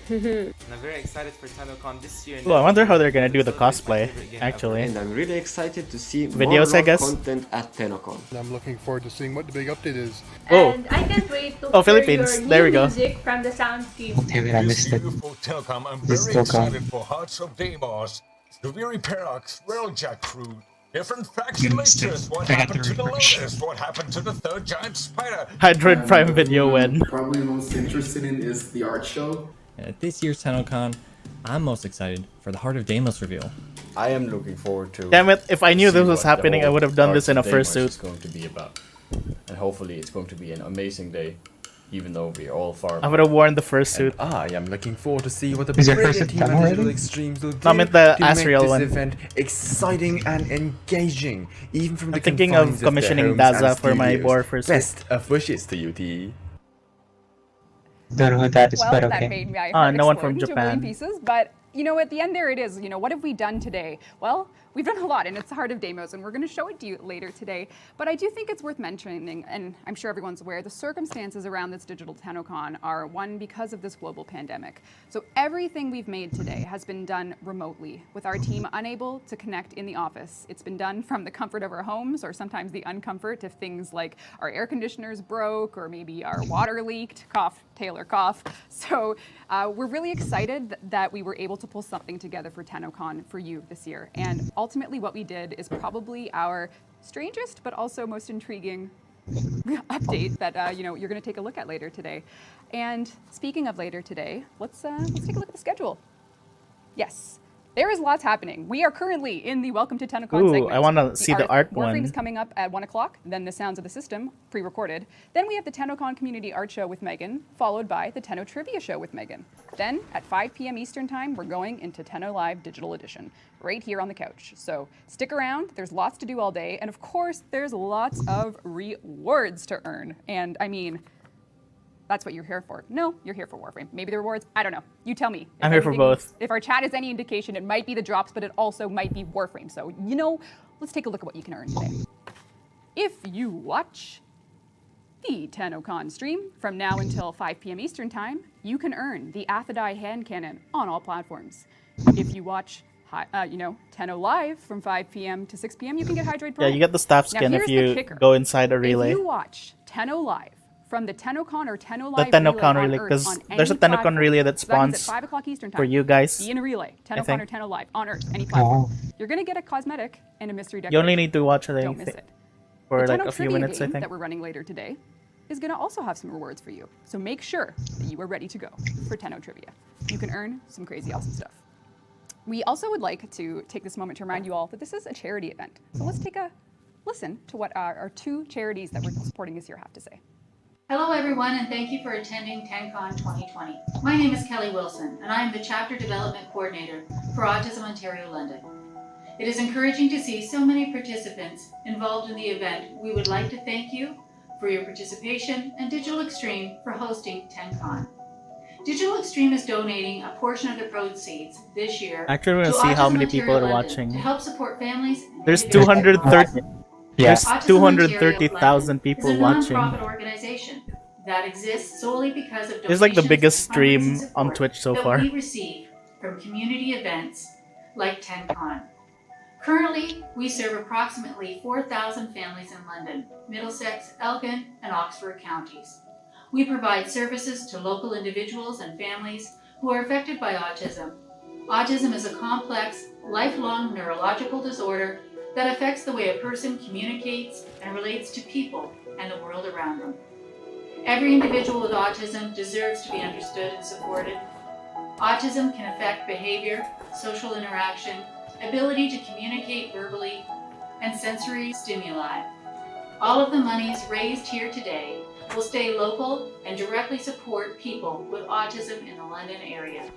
And I'm very excited for Tennocon this year. Well, I wonder how they're gonna do the cosplay, actually. And I'm really excited to see Videos, more I guess. content at Tennocon. I'm looking forward to seeing what the big update is. Oh. And I can't wait to Oh, hear Philippines. your There new we go. music from the soundscape. Okay, I missed it. Tennocon, I'm It's very still excited gone. for Hearts of Deimos, the Weary Paradox, Railjack crew, different faction leaders, what happened to the Lotus, what happened to the third giant spider. Hydroid Prime video win. Probably most interested in is the art show. At this year's Tennocon, I'm most excited for the Heart of Deimos reveal. I am looking forward to. Damn it, if I knew this was see what the happening, I whole would have done this in a Heart of fursuit. Deimos is going to be about. And hopefully it's going to be an amazing day, even though we are all far. I would have worn the fursuit. I am looking forward to see what the Is your brilliant fursuit team done at Digital already? Extremes will do No, I meant the to make Asriel this one. event exciting and engaging, even from I'm the thinking of confines their commissioning homes and Daza for my studios. boar fursuit. Best of wishes to you, T. Don't know who that is, Well, but that okay. made my heart no one explode from into a million Japan. pieces, but at the end there it is. What have we done today? Well, we've done a lot, and it's the Heart of Deimos, and we're going to show it to you later today. But I do think it's worth mentioning, and I'm sure everyone's aware, the circumstances around this digital Tennocon are one because of this global pandemic. So everything we've made today has been done remotely, with our team unable to connect in the office. It's been done from the comfort of our homes, or sometimes the uncomfort if things like our air conditioners broke, or maybe our water leaked. Cough, Taylor, cough. So we're really excited that we were able to pull something together for Tennocon for you this year. And ultimately what we did is probably our strangest but also most intriguing update that you're going to take a look at later today. And speaking of later today, let's take a look at the schedule. Yes. There is lots happening. We are currently in the Welcome to Tennocon Ooh, segment. I wanna see the art Warframe one. is coming up at 1 o'clock, then the Sounds of the System, pre-recorded. Then we have the Tennocon Community Art Show with Megan, followed by the Tenno Trivia Show with Megan. Then, at 5 p.m. Eastern Time, we're going into Tenno Live Digital Edition, right here on the couch. So stick around, there's lots to do all day, and of course, there's lots of rewards to earn. And I mean, that's what you're here for. No, you're here for Warframe. Maybe the rewards, I don't know. You tell me. I'm here for both. If our chat is any indication, it might be the drops, but it also might be Warframe. So, let's take a look at what you can earn today. If you watch the Tennocon stream from now until 5 p.m. Eastern Time, you can earn the Athadai hand cannon on all platforms. If you watch Tenno Live from 5 p.m. to 6 p.m., you can get Hydroid Pro. Yeah, you get the staff Now, skin if here's the you kicker. go inside a relay. If you watch Tenno Live from the Tennocon or Tenno The Live Tennocon relay, relay, on Earth, because on there's a any Tennocon platform. relay that So means spawns at 5 o'clock Eastern Time, for you guys. Be in a relay, I Tennocon think. or Tenno Live on Earth, any platform. You're going to get a cosmetic and a mystery You decoration. only need to watch it Don't miss it. for The like Tenno a few Trivia minutes, I game think. that we're running later today is going to also have some rewards for you. So make sure that you are ready to go for Tenno Trivia. You can earn some crazy awesome stuff. We also would like to take this moment to remind you all that this is a charity event. So let's take a listen to what our two charities that we're supporting this year have to say. Hello everyone, and thank you for attending Tennocon 2020. My name is Kelly Wilson, and I am the Chapter Development Coordinator for Autism Ontario London. It is encouraging to see so many participants involved in the event. We would like to thank you for your participation and Digital Extreme for hosting Tennocon. Digital Extreme is donating a portion of the proceeds this year Actually, we're to gonna see how Autism many people Ontario are London watching. to help support families. And There's individuals. 230. There's Autism 230,000 Ontario people London watching. is a non-profit organization that exists solely because of It's like the donations biggest and fundraising stream on support Twitch so that far. we receive from community events like Tennocon. Currently, we serve approximately 4,000 families in London, Middlesex, Elgin, and Oxford counties. We provide services to local individuals and families who are affected by autism. Autism is a complex, lifelong neurological disorder that affects the way a person communicates and relates to people and the world around them. Every individual with autism deserves to be understood and supported. Autism can affect behavior, social interaction, ability to communicate verbally, and sensory stimuli. All of the monies raised here today will stay local and directly support people with autism in the London area.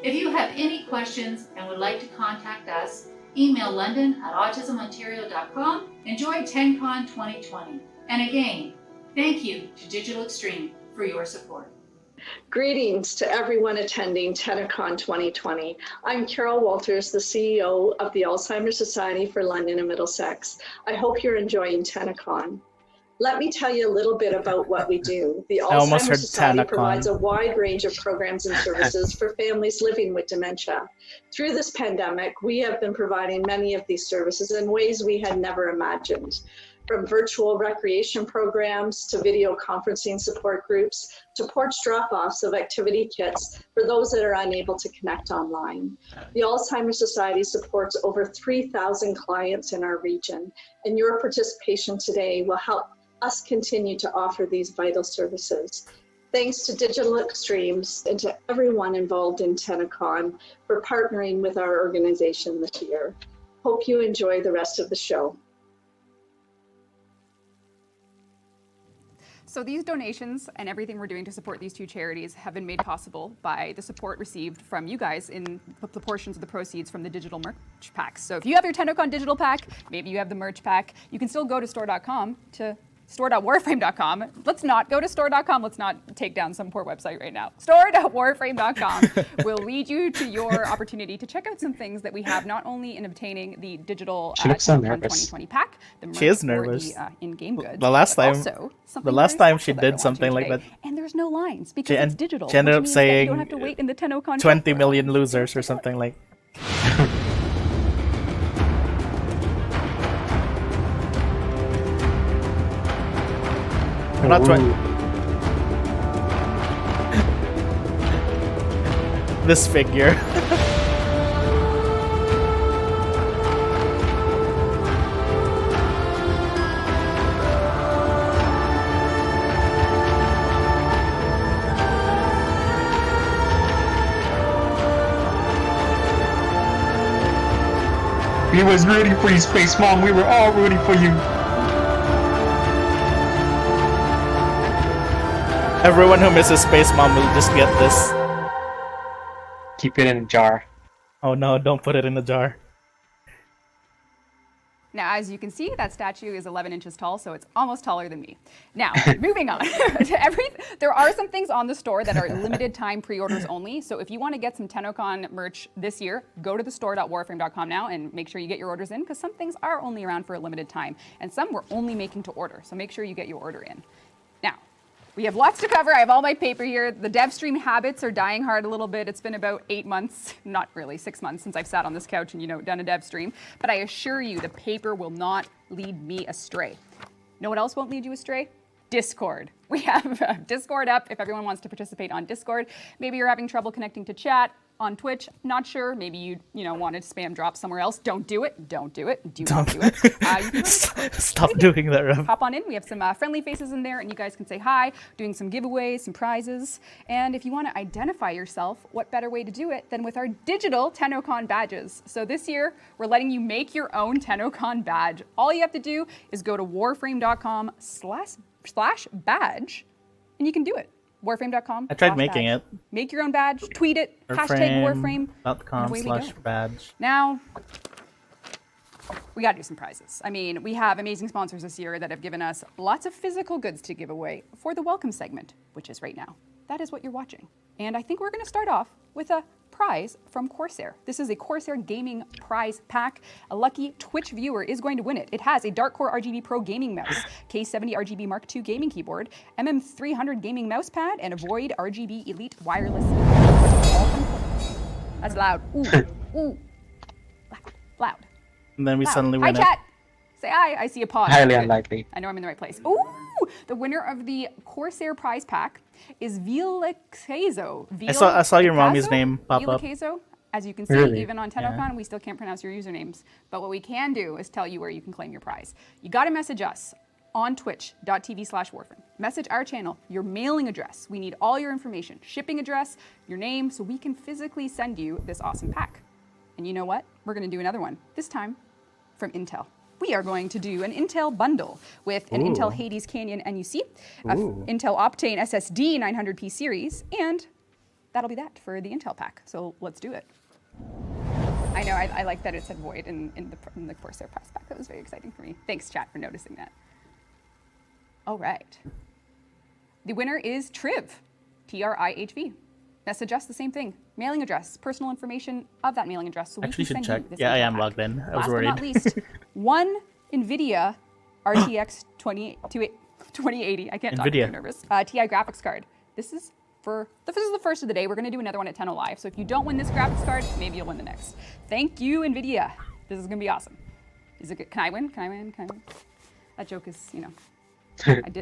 If you have any questions and would like to contact us, email london@autismontario.com. Enjoy Tennocon 2020. And again, thank you to Digital Extreme for your support. Greetings to everyone attending Tennocon 2020. I'm Carol Walters, the CEO of the Alzheimer's Society for London and Middlesex. I hope you're enjoying Tennocon. Let me tell you a little bit about what we do. The Alzheimer's Society provides a wide range of programs and services for families living with dementia. Through this pandemic, we have been providing many of these services in ways we had never imagined. From virtual recreation programs to video conferencing support groups to porch drop-offs of activity kits for those that are unable to connect online. The Alzheimer's Society supports over 3,000 clients in our region, and your participation today will help us continue to offer these vital services. Thanks to Digital Extremes and to everyone involved in Tennocon for partnering with our organization this year. Hope you enjoy the rest of the show. So these donations and everything we're doing to support these two charities have been made possible by the support received from you guys in the portions of the proceeds from the digital merch packs. So if you have your Tennocon digital pack, maybe you have the merch pack, you can still go to store.com to store.warframe.com. Let's not go to store.com. Let's not take down some poor website right now. Store.warframe.com will lead you to your opportunity to check out some things that we have, not only in obtaining the digital Tennocon 2020 pack, the merch She is or nervous. the in-game goods. The last but time, also the last time she special that we're did something launching like today. that, And there's no lines because it's digital. she ended which up means that you saying don't have to wait in the Tennocon 20 million losers or something like. Not 20. This figure. We was rooting for you, Space Mom. We were all rooting for you. Everyone who misses Space Mom will just get this. Keep it in a jar. Oh no, don't put it in a jar. Now, as you can see, that statue is 11 inches tall, so it's almost taller than me. Now, moving on. There are some things on the store that are limited time pre-orders only. So if you want to get some Tennocon merch this year, go to the store.warframe.com now and make sure you get your orders in, because some things are only around for a limited time, and some we're only making to order. So make sure you get your order in. Now, we have lots to cover. I have all my paper here. The dev stream habits are dying hard a little bit. It's been about 8 months, not really 6 months, since I've sat on this couch and, done a dev stream. But I assure you, the paper will not lead me astray. Know what else won't lead you astray? Discord. We have Discord up if everyone wants to participate on Discord. Maybe you're having trouble connecting to chat on Twitch, not sure. Maybe you wanted to spam drop somewhere else. Don't do it. Don't do it. Do not do it. You can Stop doing that, Rev. hop on in. We have some friendly faces in there, and you guys can say hi, doing some giveaways, some prizes. And if you want to identify yourself, what better way to do it than with our digital Tennocon badges? So this year, we're letting you make your own Tennocon badge. All you have to do is go to warframe.com/badge, and you can do it. Warframe.com. I tried making it. Make your own badge, tweet it, hashtag Warframe. Warframe.com/badge. Now, we got to do some prizes. I mean, we have amazing sponsors this year that have given us lots of physical goods to give away for the welcome segment, which is right now. That is what you're watching. And I think we're going to start off with a prize from Corsair. This is a Corsair Gaming Prize Pack. A lucky Twitch viewer is going to win it. It has a Dark Core RGB Pro gaming mouse, K70 RGB Mark II gaming keyboard, MM300 gaming mouse pad, and a Void RGB Elite wireless. That's loud. Ooh, ooh. Loud. And then we loud. suddenly Hi, win it. chat. Say hi. I see a pause. Highly unlikely. I know I'm in the right place. Ooh! The winner of the Corsair Prize Pack is Vilexezo. I saw your mommy's name pop up. Vilexezo. As you can see, Really? even on Tennocon, we still can't pronounce your usernames. But what we can do is tell you where you can claim your prize. You got to message us on twitch.tv/Warframe. Message our channel, your mailing address. We need all your information, shipping address, your name, so we can physically send you this awesome pack. And you know what? We're going to do another one, this time from Intel. We are going to do an Intel bundle with an Intel Hades Canyon NUC, a Intel Optane SSD 900p series, and that'll be that for the Intel pack. So let's do it. I know, I like that it said Void in the Corsair Prize Pack. That was very exciting for me. Thanks, chat, for noticing that. All right. The winner is Triv, TRIHV. Message us the same thing. Mailing address, personal information of that mailing address. So we Actually, can should send check. you this Yeah, I Intel am pack. logged in. I was Last worried. but not least, one NVIDIA RTX 2080. I can't talk, NVIDIA. I'm nervous. TI graphics card. This is the first of the day. We're going to do another one at 10 Live. So if you don't win this graphics card, maybe you'll win the next. Thank you, NVIDIA. This is going to be awesome. Is it good? Can I win? Can I win? Can I win? That joke is, you know,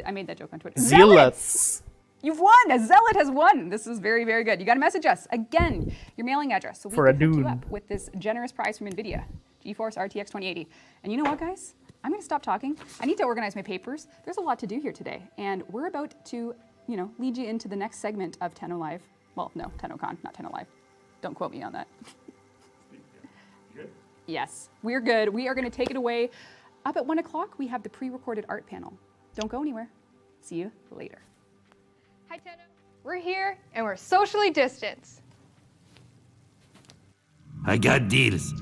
I made that joke on Twitter. Zealots. You've won! A zealot has won! This is very, very good. You gotta message us, again, your mailing address, so we For a can hook you dude. up with this generous prize from NVIDIA, GeForce RTX 2080. And you know what, guys? I'm gonna stop talking. I need to organize my papers. There's a lot to do here today, and we're about to, you know, lead you into the next segment of Tenno Live. Well, no, Tennocon, not Tenno Live. Don't quote me on that. Yes, we're good. We are gonna take it away. Up at 1 o'clock, we have the pre-recorded art panel. Don't go anywhere. See you later. Hi, Tenno. We're here, and we're socially distanced. I got deals.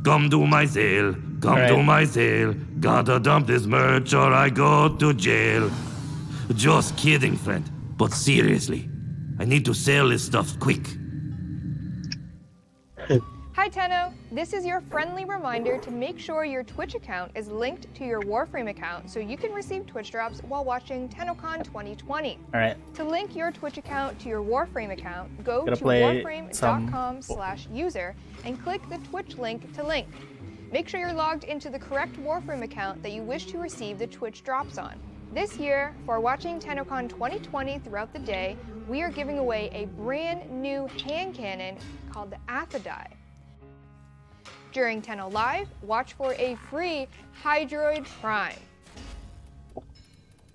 Come to my sale. Come to my sale. Gotta dump this merch or I go to jail. Just kidding, friend. But seriously, I need to sell this stuff quick. Hi, Tenno. This is your friendly reminder to make sure your Twitch account is linked to your Warframe account so you can receive Twitch drops while watching Tennocon 2020. All right. To link your Twitch account to your Warframe account, go Gotta to play warframe.com/user and click the Twitch link to link. Make sure you're logged into the correct Warframe account that you wish to receive the Twitch drops on. This year, for watching Tennocon 2020 throughout the day, we are giving away a brand new hand cannon called the Athodai. During Tenno Live, watch for a free Hydroid Prime.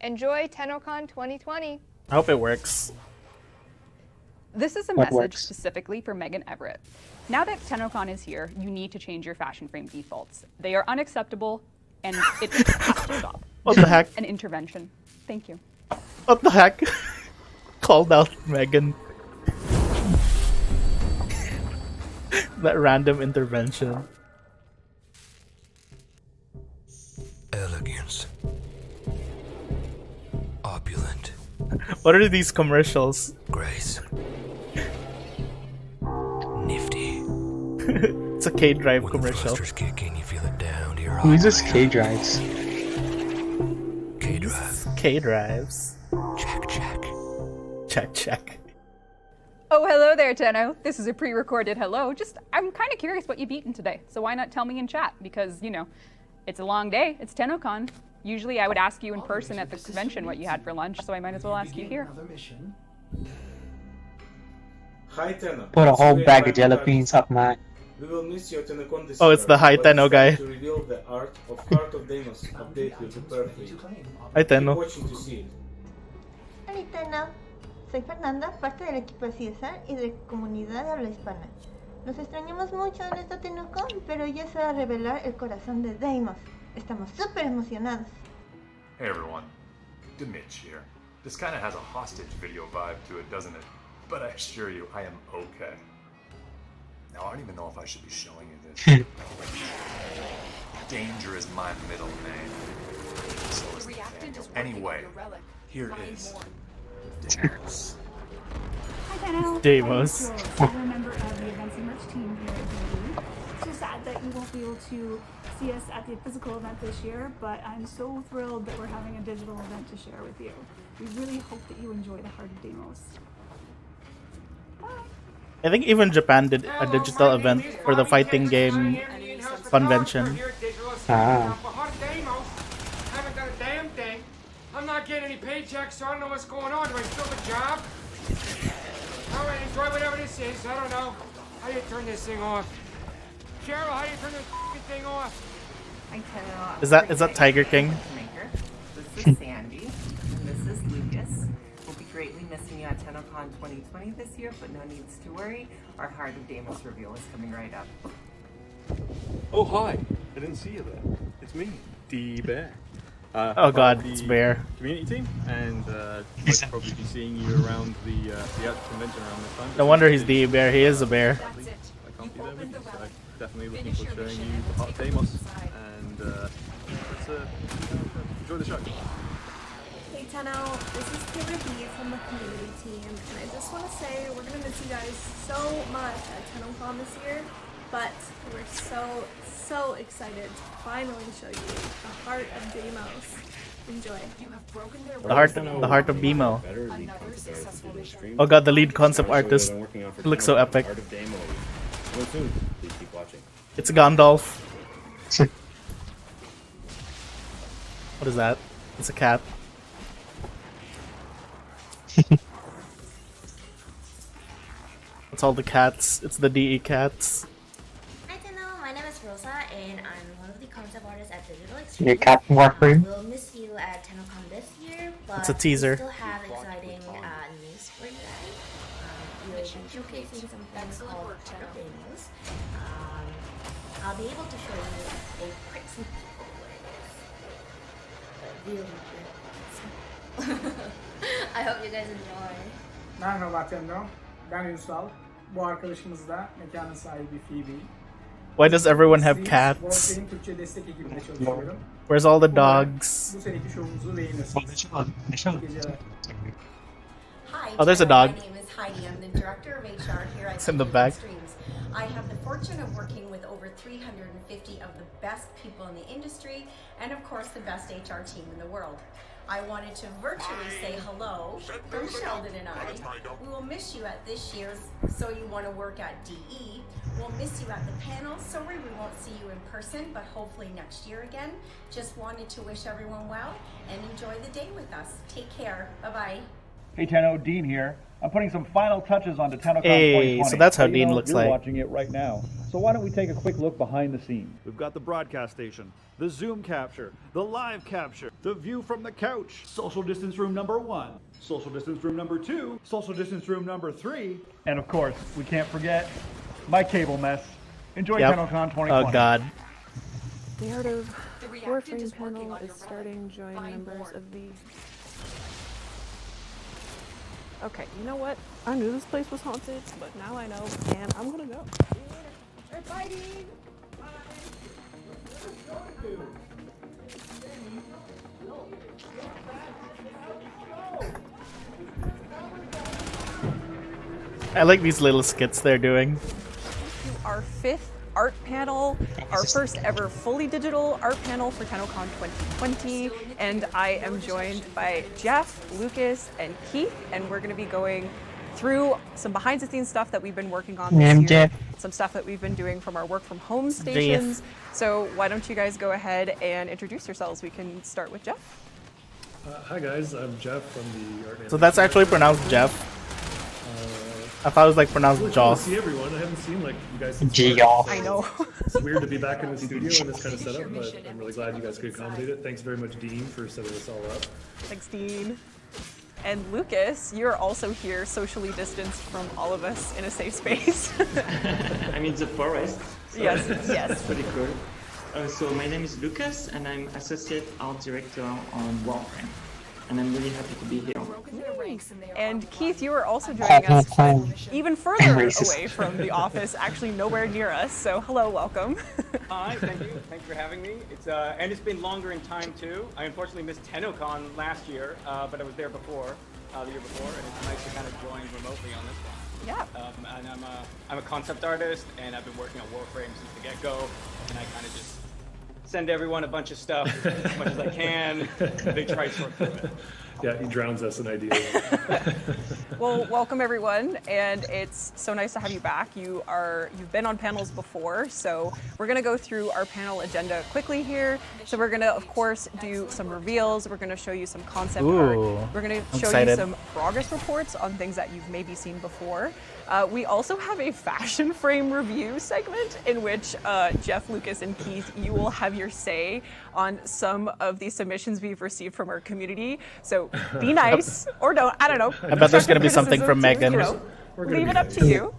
Enjoy Tennocon 2020. I hope it works. This is a What message works? specifically for Megan Everett. Now that Tennocon is here, you need to change your fashion frame defaults. They are unacceptable, and it has to stop. What the heck? An intervention. Thank you. What the heck? Called out Megan. That random intervention. Elegance. Opulent. What are these commercials? Grace. Nifty. It's a K-Drive commercial. Kick in, you feel it down to your Who is this K-Drives? K-Drive. K-Drives. Check. Check. Oh, hello there, Tenno. This is a pre-recorded hello. I'm kind of curious what you've eaten today, so why not tell me in chat? Because, you know, it's a long day. It's Tennocon. Usually I would ask you in person at the convention what you had for lunch, so I might as well ask you here. Hi, Tenno. Put a whole bag of jalapenos up my. We will miss your Tennocon this Oh, it's the Hi Tenno guy. To reveal the art of Heart of Deimos update you to perfect. Hi, Tenno. Keep watching to see it. Hola, Tenno. Soy Fernanda, parte del equipo de CSR y de comunidad de habla hispana. Nos extrañamos mucho en esta Tennocon, pero ya se va a revelar el corazón de Deimos. Estamos súper emocionados. Hey everyone, Dimitch here. This kinda has a hostage video vibe to it, doesn't it? But I assure you, I am okay. Now I don't even know if I should be showing you this. Danger is my middle name. So is Nathaniel. Anyway, here is Deimos. Hi, Tenno. Deimos. I'm a member of the events and merch team here at D&D. It's just sad that you won't be able to see us at the physical event this year, but I'm so thrilled that we're having a digital event to share with you. We really hope that you enjoy the Heart of Deimos. I think even Japan did a digital event for the fighting game convention. Ah. Haven't done a damn thing. I'm not getting any paychecks, so I don't know what's going on. Do I still have a job? Alright, enjoy whatever this is. I don't know. How do you turn this thing off? Cheryl, how do you turn this thing off? I cannot. Is that Tiger King? This is Sandy, and this is Lucas. We'll be greatly missing you at Tennocon 2020 this year, but no needs to worry. Our Heart of Deimos reveal is coming right up. Oh, hi. I didn't see you there. It's me, D Bear. Oh god, it's Bear. Community team, and might probably be seeing you around the convention around this time. No wonder he's D Bear. He is a bear. I can't be there with you, so I'm definitely looking forward to showing you the Heart of Deimos, and let's enjoy the show. Hey Tenno, this is Taylor B from the community team, and I just want to say we're going to miss you guys so much at Tennocon this year, but we're so excited to finally show you the Heart of Deimos. Enjoy. The heart of Bimo. Oh god, the lead concept artist. It looks so epic. It's Gandalf. What is that? It's a cat. It's all the cats. It's the DE cats. Hi Tenno, my name is Rosa and I'm one of the concept artists at Digital Your Extreme. cat Warframe. We'll miss you at Tennocon this year, but It's a teaser. we still have exciting news for you guys. We'll be showcasing something called Heart of Deimos. I'll be able to show you a quick sneak peek of what it is. Really I hope you guys enjoy. Merhaba Tenno, ben Ünsal. Bu arkadaşımız da mekanın sahibi Phoebe. Why does everyone have cats? Warframe Türkçe destek ekibinde çalışıyorum. Where's all the dogs? Bu seneki şovumuzu beğenirsiniz. İyi geceler. Hi, Oh, there's a Tenno. dog. My name is Heidi. I'm the director of HR here at It's in the Digital back. Extremes. I have the fortune of working with over 350 of the best people in the industry and of course the best HR team in the world. I wanted to virtually say hello from Sheldon and I. We will miss you at this year's So You Want to Work at DE. We'll miss you at the panel. Sorry we won't see you in person, but hopefully next year again. Just wanted to wish everyone well and enjoy the day with us. Take care. Bye-bye. Hey Tenno, Dean here. I'm putting some final touches onto Tennocon Hey, 2020. so that's how You Dean know, looks you're like. watching it right now. So why don't we take a quick look behind the scenes? We've got the broadcast station, the Zoom capture, the live capture, the view from the couch, social distance room number 1, social distance room number 2, social distance room number 3, and of course, we can't forget my cable mess. Enjoy Tennocon 2020. Oh god. The Art of Warframe panel is starting. Join members of the... Okay, you know what? I knew this place was haunted, but now I know, and I'm gonna go. Bye, Dean. I like these little skits they're doing. Our 5th art panel, our first ever fully digital art panel for Tennocon 2020, and I am joined by Jeff, Lucas, and Keith, and we're going to be going through some behind the scenes stuff that we've been working on this year, some stuff that we've been doing from our work from home stations. So why don't you guys go ahead and introduce yourselves? We can start with Jeff. Hi guys, I'm Jeff from the art. So that's actually pronounced Jeff. I thought it was like pronounced Really Joff. cool to see everyone. I haven't seen like you guys since Joff. March. I know. It's weird to be back in the studio in this kind of setup, but I'm really glad you guys could accommodate it. Thanks very much, Dean, for setting this all up. Thanks, Dean. And Lucas, you're also here socially distanced from all of us in a safe space. I'm in the forest. So Yes, yes. It's pretty cool. So my name is Lucas, and I'm Associate Art Director on Warframe. and I'm really happy to be here. And Keith, you are also joining us even further away from the office, actually nowhere near us. So hello, welcome. Hi, thank you. Thanks for having me. And it's been longer in time too. I unfortunately missed Tennocon last year, but I was there before, the year before, and it's nice to kind of join remotely on this one. Yeah. And I'm a concept artist, and I've been working on Warframe since the get-go, and I kind of just send everyone a bunch of stuff as much as I can. They try to sort through it. Yeah, he drowns us in ideas. Well, welcome everyone, and it's so nice to have you back. You've been on panels before, so we're gonna go through our panel agenda quickly here. So we're gonna, of course, do some reveals. We're gonna show you some concept art. We're gonna show you some progress reports on things that you've maybe seen before. We also have a fashion frame review segment in which Jeff, Lucas, and Keith, you will have your say on some of the submissions we've received from our community. So be nice or don't. I don't know. I bet there's going to be something from Megan. Leave it up to you.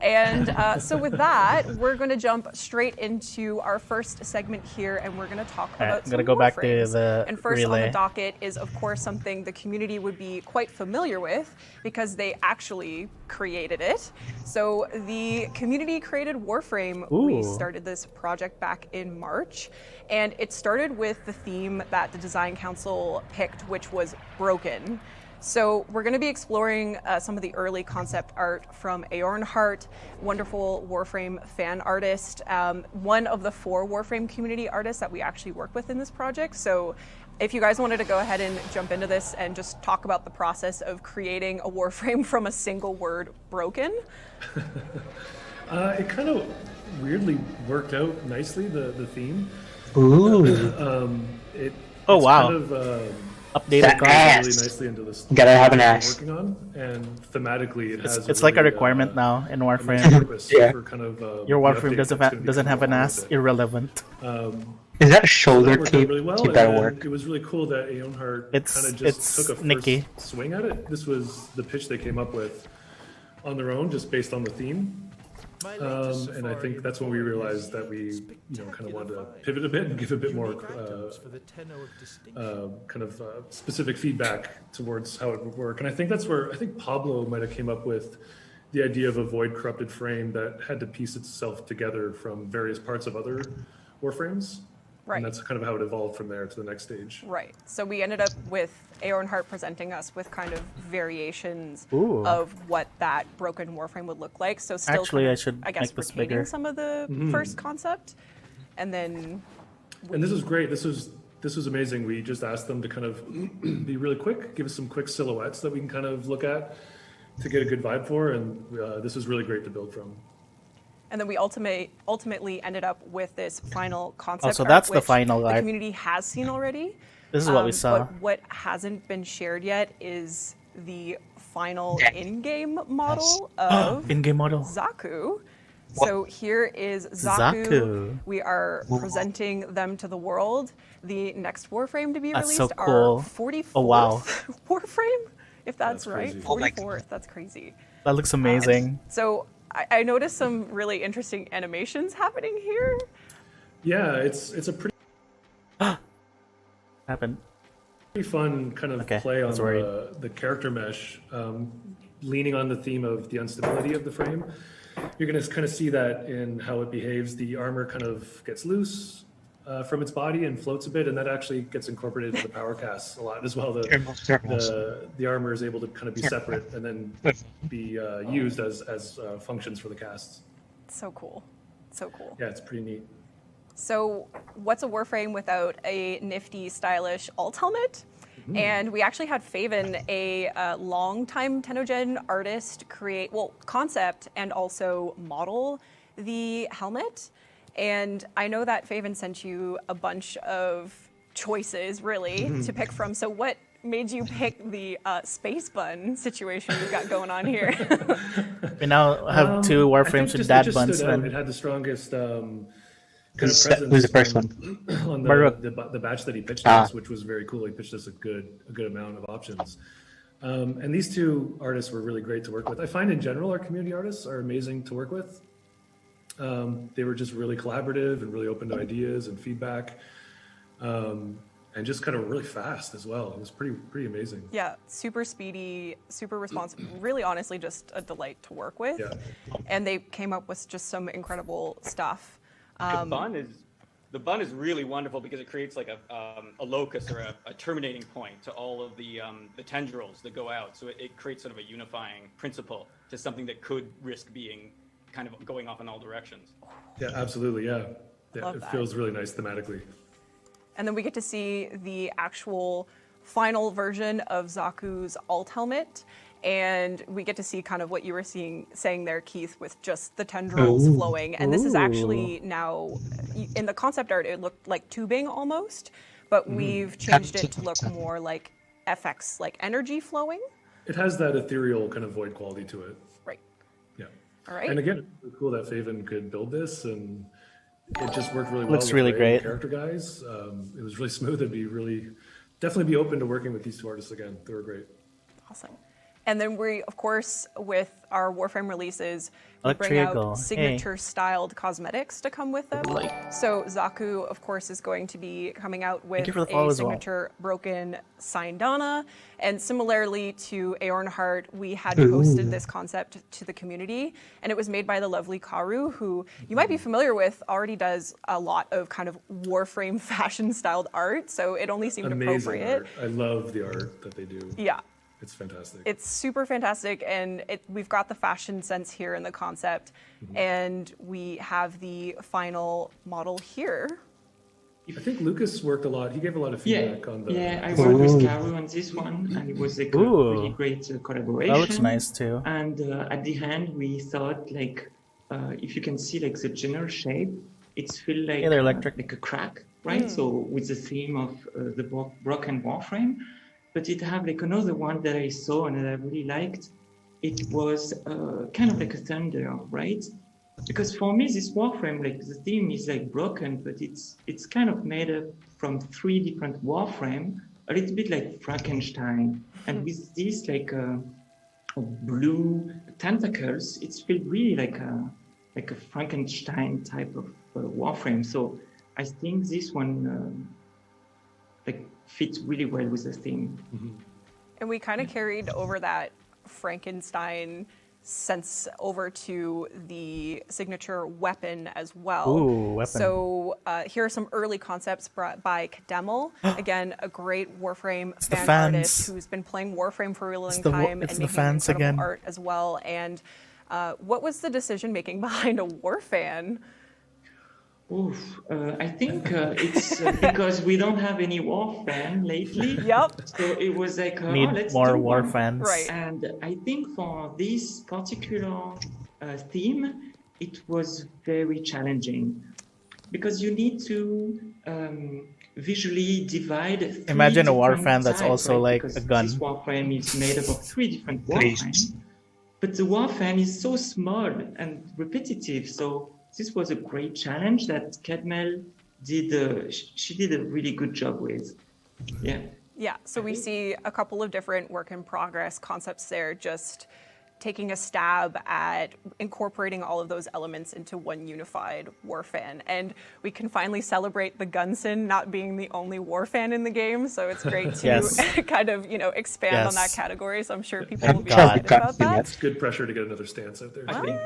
And so with that, we're going to jump straight into our first segment here, and we're going to talk about I'm going to go back to the And first relay. on the docket is, of course, something the community would be quite familiar with because they actually created it. So the community created Warframe. We started this project back in March, and it started with the theme that the Design Council picked, which was broken. So we're going to be exploring some of the early concept art from Aorn Hart, wonderful Warframe fan artist, one of the 4 Warframe community artists that we actually work with in this project. So if you guys wanted to go ahead and jump into this and just talk about the process of creating a Warframe from a single word, broken. It kind of weirdly worked out nicely, the theme. Ooh. It's wow. Kind of, updated really nicely into this. Gotta have an ass. Working on, and thematically, it has. It's like a requirement now in Warframe. Yeah. Your Warframe doesn't have an ass. Irrelevant. Is that a shoulder That worked out tape? really well, Keep and that then work. It was really cool that Aonhart It's- kind of just it's took a Nikki. first swing at it. This was the pitch they came up with on their own, just based on the theme. And I think that's when we realized that we, kind of wanted to pivot a bit and give a bit more specific feedback towards how it would work. And I think that's where Pablo might have came up with the idea of a void corrupted frame that had to piece itself together from various parts of other Warframes. Right. And that's kind of how it evolved from there to the next stage. Right. So we ended up with Aorn Hart presenting us with kind of variations Ooh. of what that broken Warframe would look like. So still Actually, kind I of, should I guess, make this retaining bigger. some of the first concept, and then. And this was great. This was amazing. We just asked them to kind of be really quick, give us some quick silhouettes that we can kind of look at to get a good vibe for, and this was really great to build from. And then we ultimately ended up with this final concept. so art, that's the which final the art. community has seen already. This is what we saw. But what hasn't been shared yet is the final in-game model of In-game model. Zaku. So here is Zaku. Zaku. We are presenting them to the world. The next Warframe to be That's released, so cool. our 44th Oh, wow. Warframe, if that's right. crazy. 44th, that's crazy. That looks amazing. So I noticed some really interesting animations happening here. Yeah, it's a pretty Happened. fun kind of play I on was worried. the character mesh, leaning on the theme of the instability of the frame. You're going to kind of see that in how it behaves. The armor kind of gets loose from its body and floats a bit, and that actually gets incorporated into the power casts a lot as well. The armor is able to kind of be separate and then be used as functions for the casts. So cool. So cool. Yeah, it's pretty neat. So what's a Warframe without a nifty, stylish alt helmet? And we actually had Faven, a longtime Tennocon artist, concept and also model the helmet. And I know that Faven sent you a bunch of choices, really, to pick from. So what made you pick the space bun situation we've got going on here? We now have 2 Warframes with dad buns. It had the strongest kind of presence. Who's the first one? On Baruch. the batch that he pitched us, which was very cool. He pitched us a good amount of options. And these 2 artists were really great to work with. I find in general our community artists are amazing to work with. They were just really collaborative and really open to ideas and feedback. and just kind of really fast as well. It was pretty amazing. Yeah, super speedy, super responsive. Really, honestly, just a delight to work with. Yeah. And they came up with just some incredible stuff. The bun is really wonderful because it creates like a locus or a terminating point to all of the tendrils that go out. So it creates sort of a unifying principle to something that could risk being kind of going off in all directions. Yeah, absolutely. Yeah, Love it that. feels really nice thematically. And then we get to see the actual final version of Zaku's alt helmet. And we get to see kind of what you were saying there, Keith, with just the tendrils flowing. And this is actually now, in the concept art, it looked like tubing almost, but we've changed it to look more like FX, like energy flowing. It has that ethereal kind of void quality to it. Right. Yeah. All right. And again, it's really cool that Faven could build this, and it just worked really well. Looks with really Ray and great. Character guys. It was really smooth. Definitely be open to working with these two artists again. They were great. Awesome. And then we, of course, with our Warframe releases, we bring Electrical. out signature-styled cosmetics to come with them. So Zaku, of course, is going to be coming out with you for the follow a as well. signature broken Sindana. And similarly to Aornhart, we had posted this concept to the community, and it was made by the lovely Karu, who you might be familiar with, already does a lot of kind of Warframe fashion-styled art, so it only seemed Amazing appropriate. art. I love the art that they do. Yeah. It's fantastic. It's super fantastic, and we've got the fashion sense here in the concept, and we have the final model here. I think Lucas worked a lot. He gave a lot of feedback on the. Yeah, I worked with Karu on this one, and it was a really great collaboration. That looks nice too. And at the end, we thought like, if you can see like the general shape, it's feel like they're electric. like a crack, right? So with the theme of the broken Warframe. But it have like another one that I saw and that I really liked. It was kind of like a thunder, right? Because for me, this Warframe, like the theme is like broken, but it's kind of made up from 3 different Warframe, a little bit like Frankenstein. And with this like blue tentacles, it's feel really like a Frankenstein type of Warframe. So I think this one like fits really well with the theme. And we kind of carried over that Frankenstein sense over to the signature weapon as well. Ooh, weapon. So here are some early concepts brought by Kademel. Again, a great Warframe fan fans. artist who's been playing Warframe for a really long It's the time it's and the making fans incredible again. art as well. And what was the decision making behind a Warfan? Oof, I think it's because we don't have any war fan lately. Yep. So it was like, Need let's more do war one. fans. Right. And I think for this particular theme, it was very challenging because you need to visually divide. Imagine a war different fan that's types, also right? like Because a gun. This warframe is made up of 3 different warframes, but the warframe is so small and repetitive. So this was a great challenge that Kadmel did. She did a really good job with. Yeah. Yeah, so we see a couple of different work in progress concepts there, just taking a stab at incorporating all of those elements into one unified Warfan. And we can finally celebrate the Gunson not being the only Warfan in the game, so it's great to Yes. kind of, expand on that Yes. category, so I'm sure people Thank will be God. excited about that. It's good pressure to get another stance out there. I think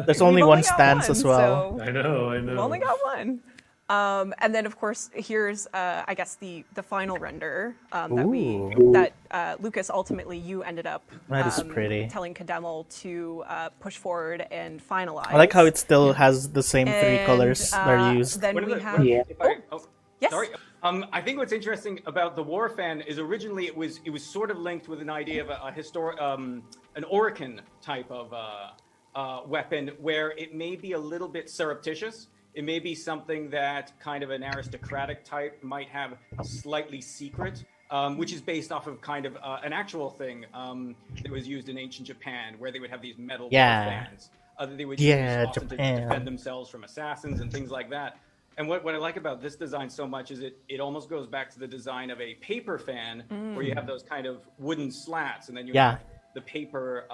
There's only We've one got stance one, as well. so I know. we've only got one. And then, of course, here's, I guess, the final render that Lucas, ultimately, you ended up That is pretty. telling Kademel to push forward and finalize. I like how it still has the same 3 And, colors that are used. Then One of we the- have... Yes. Sorry. I think what's interesting about the Warfan is originally it was sort of linked with an idea of an Orican type of weapon where it may be a little bit surreptitious. It may be something that kind of an aristocratic type might have slightly secret, which is based off of kind of an actual thing that was used in ancient Japan, where they would have these metal Warfans that they would use often to defend themselves from assassins and things like that. And what I like about this design so much is it almost goes back to the design of a paper fan, where you have those kind of wooden slats, and then you have the paper.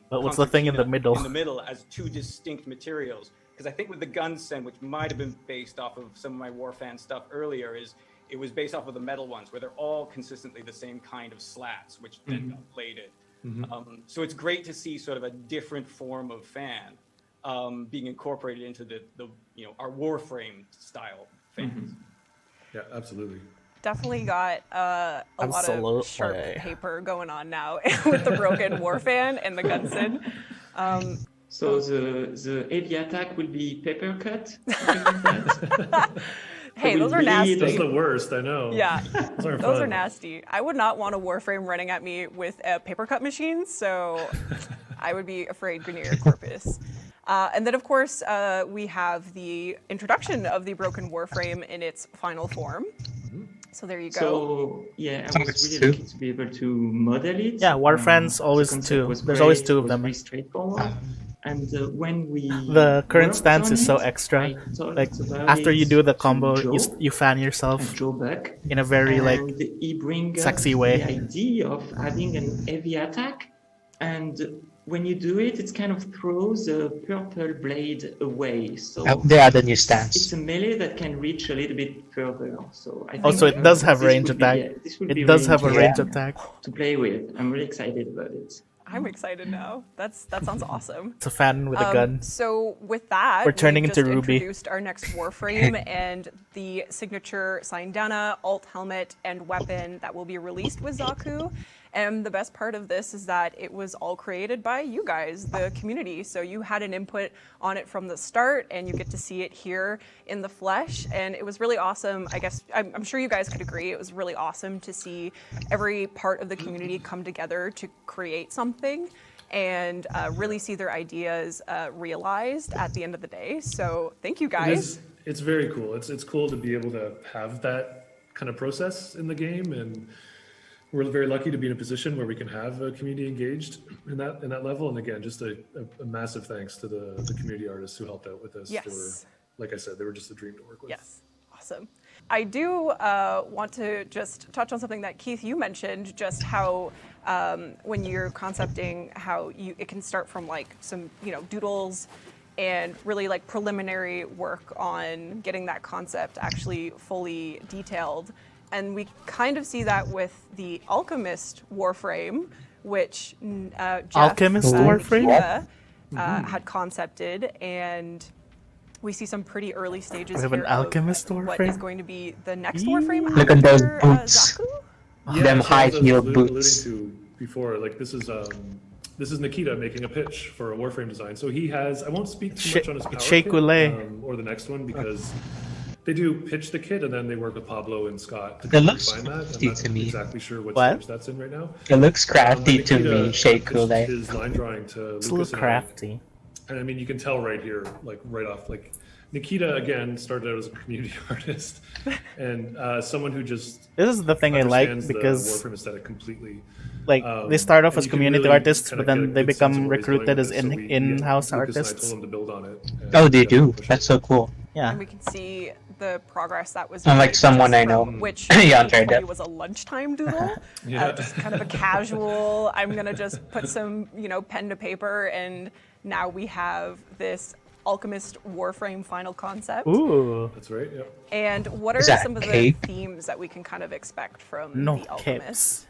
But what's the thing in the middle? In the middle as 2 distinct materials. Because I think with the Gunsen, which might have been based off of some of my Warfan stuff earlier, is It was based off of the metal ones, where they're all consistently the same kind of slats, which then got plated. So it's great to see sort of a different form of fan being incorporated into the our Warframe style fans. Yeah, absolutely. Definitely got a lot Absolutely. of sharp paper going on now with the broken Warfan and the Gunson. So the heavy attack will be paper cut. Hey, those are nasty. That's the worst, I know. Yeah, those those are nasty. I would not want a Warframe running at me with a paper cut machine, so I would be afraid Grineer Corpus. And then, of course, we have the introduction of the broken Warframe in its final form. So there you go. So yeah, I was really lucky to be able to model it. Yeah, Warframes always two. There's always two of them. Very straightforward. And when we The current worked stance on is so it, extra. I talked Like about after it you do the to combo, Joe, you fan yourself Joe Buck, in a very like and he brings sexy up way. the idea of having an heavy attack, and when you do it, it kind of throws a purple blade away. So They are the new stance. it's a melee that can reach a little bit further. So I think Also, it does have this range would be- attack. yeah, this would It be does really have a range interesting attack. to play with. I'm really excited about it. I'm excited now. That sounds awesome. It's a fan with a gun. So with that, We're turning we into just Ruby. introduced our next Warframe and the signature Sindana, alt helmet, and weapon that will be released with Zaku. And the best part of this is that it was all created by you guys, the community. So you had an input on it from the start, and you get to see it here in the flesh. And it was really awesome. I guess I'm sure you guys could agree. It was really awesome to see every part of the community come together to create something and really see their ideas realized at the end of the day. So thank you guys. It's very cool. It's cool to be able to have that kind of process in the game, and we're very lucky to be in a position where we can have a community engaged in that level. And again, just a massive thanks to the community artists who helped out with this. Yes. They were, like I said, they were just a dream to work with. Yes, awesome. I do want to just touch on something that Keith, you mentioned, just how when you're concepting, how it can start from like some doodles and really like preliminary work on getting that concept actually fully detailed. And we kind of see that with the Alchemist Warframe, which Jeff Alchemist Warframe? Had concepted, and we see some pretty early stages We have here an Alchemist of what is Warframe? going to be the next Warframe. Look at those after, boots. Yeah, Them so high as I was heel alluding boots. to before, like this is Nikita making a pitch for a Warframe design. So he has, I won't speak too much on his power Shea kit, Coulee. or the next one, because they do pitch the kit and then they work with Pablo and Scott to It kind of looks refine that. I'm crafty not to me. exactly sure what What? stage that's in right now. It looks crafty to Nikita me, Shea pitched Coulee. his line drawing to It's a Lucas little and I. crafty. And I mean, you can tell right here, like right off, like Nikita again started out as a community artist and someone who just This is the thing I like understands because the Warframe aesthetic completely. like they start off and as you can community really artists, kinda but get a then they good sense of become where he's going recruited with as this. So we- in-house Lucas and I artists. told him to build on it. Oh, they do. That's so cool. Yeah. And we can see the progress that was Unlike made someone just I know. from which Yeah, I'm trying to- probably was a lunchtime doodle. Just kind of a casual, I'm going to just put some, pen to paper, and now we have this Alchemist Warframe final concept. Ooh. That's right, yep. And what are Is that some of the cake? themes that we can kind of expect from No the Alchemist?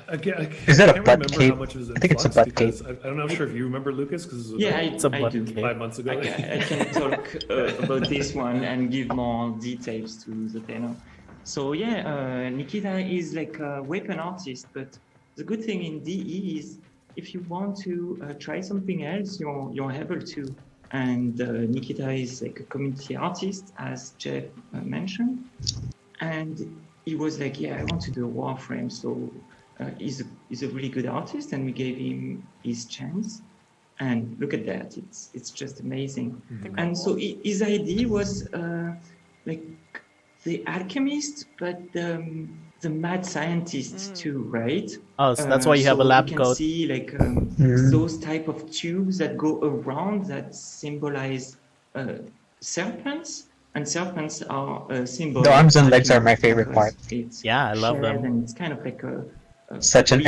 Again, Is that I a can't butt remember cape? how much it was in I think it's a flux butt cape. because I'm not sure if you remember Lucas because it was Yeah, It's a I butt do. cape. 5 months ago. I can talk about this one and give more details to the panel. So yeah, Nikita is like a weapon artist, but the good thing in DE is if you want to try something else, you're able to. And Nikita is like a community artist, as Jeff mentioned. And he was like, yeah, I want to do a Warframe. So he's a really good artist, and we gave him his chance. And look at that, it's just amazing. And so his idea was like the alchemist, but the mad scientists too, right? Oh, so that's why you have a lab you coat. can see like those type of tubes that go around that symbolize serpents, and serpents are a symbol. The arms and of legs are my alchemy favorite because part. it's Yeah, I love shared them. And it's kind of like Such an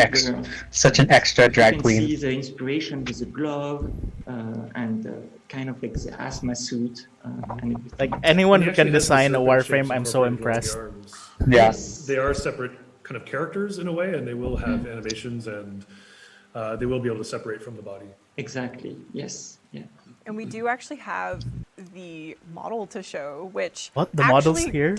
extra drag you queen. can see the inspiration with the glove and kind of like the asthma suit. And like anyone He who actually can has the design a serpent Warframe, shapes I'm so incorporated impressed. around the arms. Yeah. Yes. They are separate kind of characters in a way, and they will have animations, and they will be able to separate from the body. Exactly. Yes. Yeah. And we do actually have the model to show, which What? The model's actually here?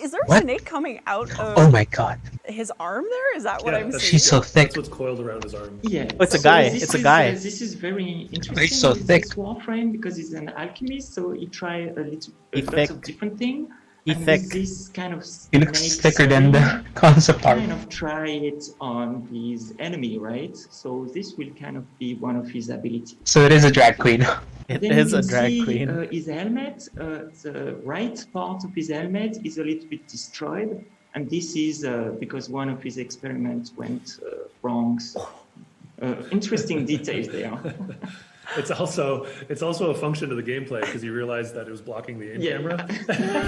Is there a What? snake coming out of Oh my god. his arm there? Is that what I'm seeing? She's so thick. That's what's coiled around his arm. Yeah. Oh, it's a guy. This It's a is, guy. this is very interesting He's so with thick. this Warframe because he's an alchemist, so he tried a He lot thick. of different things. He and thick. with this kind of He looks snake thicker than the setting, concept art. kind of try it on his enemy, right? So this will kind of be one of his abilities. So it is a drag queen. It Then is you a can drag see, queen. his helmet, the right part of his helmet is a little bit destroyed, and this is because one of his experiments went wrong. So, interesting details there. It's also a function of the gameplay because he realized that it was blocking the in Yeah. camera.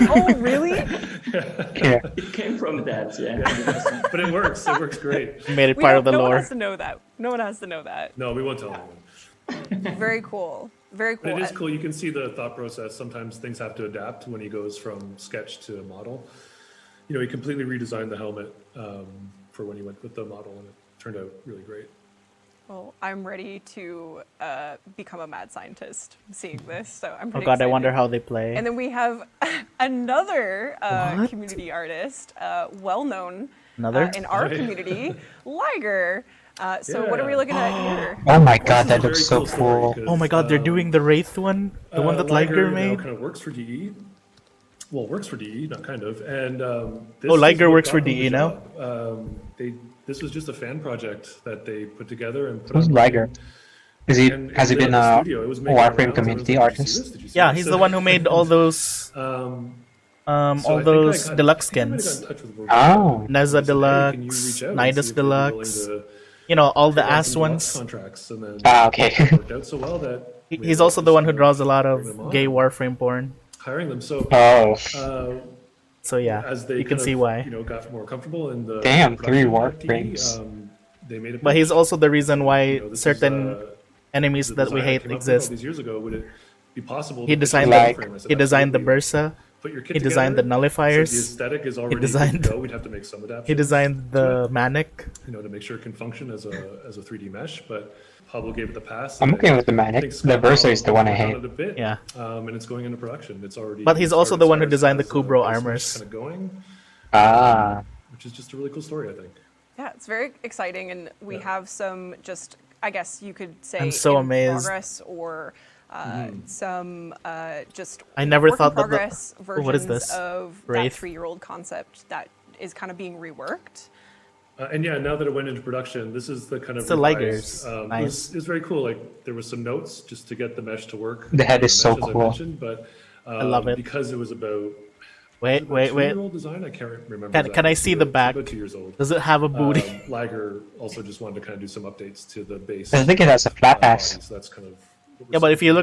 Oh, really? Yeah. It came from that, yeah. But it works. It works great. Made it We part don't- of the no one lore. has to know that. No one has to know that. No, we won't tell anyone. Very cool. Very But cool. it is cool. You can see the thought process. Sometimes things have to adapt when he goes from sketch to model. You know, he completely redesigned the helmet for when he went with the model, and it turned out really great. Well, I'm ready to become a mad scientist seeing this, so I'm Oh pretty god, I excited. wonder how they play. And then we have another What? community artist, well-known Another? in our community, Liger. So what are we Yeah. looking at here? Oh my god, that This is a looks very so story cool. 'cause, Oh my god, they're doing the Wraith one? The one that Liger now made? kind of works for DE. Well, works for DE, not kind of. And this Oh, is Liger what works for got them the DE now? job. This was just a fan project that they put together and put Who's on Liger? Has he and has he lit been up the a studio. It was making Warframe rounds. community Everyone's like, "Did you see artist? this? Did you see Yeah, this?" he's the one who made all those So all I think I those got- deluxe I think I might have skins. got in touch with Roger Oh. Neza and said, "Hey, can you Deluxe, reach out and Nidus see if they'd be willing Deluxe. to You know, all the figure out ass some deluxe ones. contracts?" And then Ah, okay. it worked out so well that we He's ended also up the one just, who draws a lot bringing them of on, gay Warframe porn. hiring them. So Oh. So yeah, as they you can kind see of, why. you know, got more comfortable in the Damn, production 3 of DE, Warframes. they made it. But he's also the reason why this is, certain enemies the that we design I hate came up with all exist. these years ago. Would it be possible? He to designed put the together a Warframe? I said, he designed the "Absolutely. Bursa. Put your kit He designed the together." nullifiers. So the aesthetic is He already designed good to go. We'd have to make some adaptations. he designed the Manic. You know, to make sure it can function as a 3D mesh, but Pablo gave it the pass. I'm and okay I with the Manic. think The Scott Versa is the one I worked on hate. it a bit, Yeah. and it's going into production. It's already. But he's also the one who started designed the as a Kubro base mesh armors. Kind of going, Ah. which is just a really cool story, I think. Yeah, it's very exciting, and we have some just, I guess you could say, I'm so in amazed. progress or some just I never work in thought that the- progress Oh, versions what is this? of Wraith? that 3-year-old concept that is kind of being reworked. And yeah, now that it went into production, this is the kind of It's the revised, Ligers. It Nice. was very cool. Like there was some notes just to get the mesh to work. The head is so mesh, as I cool. mentioned, but I love it. because it was about Wait. 2-year-old design. I can't remember. Can I exactly. see the It's back? About 2 years old. Does it have a booty? Liger also just wanted to kind of do some updates to the base. I think it has a flat body, ass. so that's kind of. what we're Yeah, but if seeing.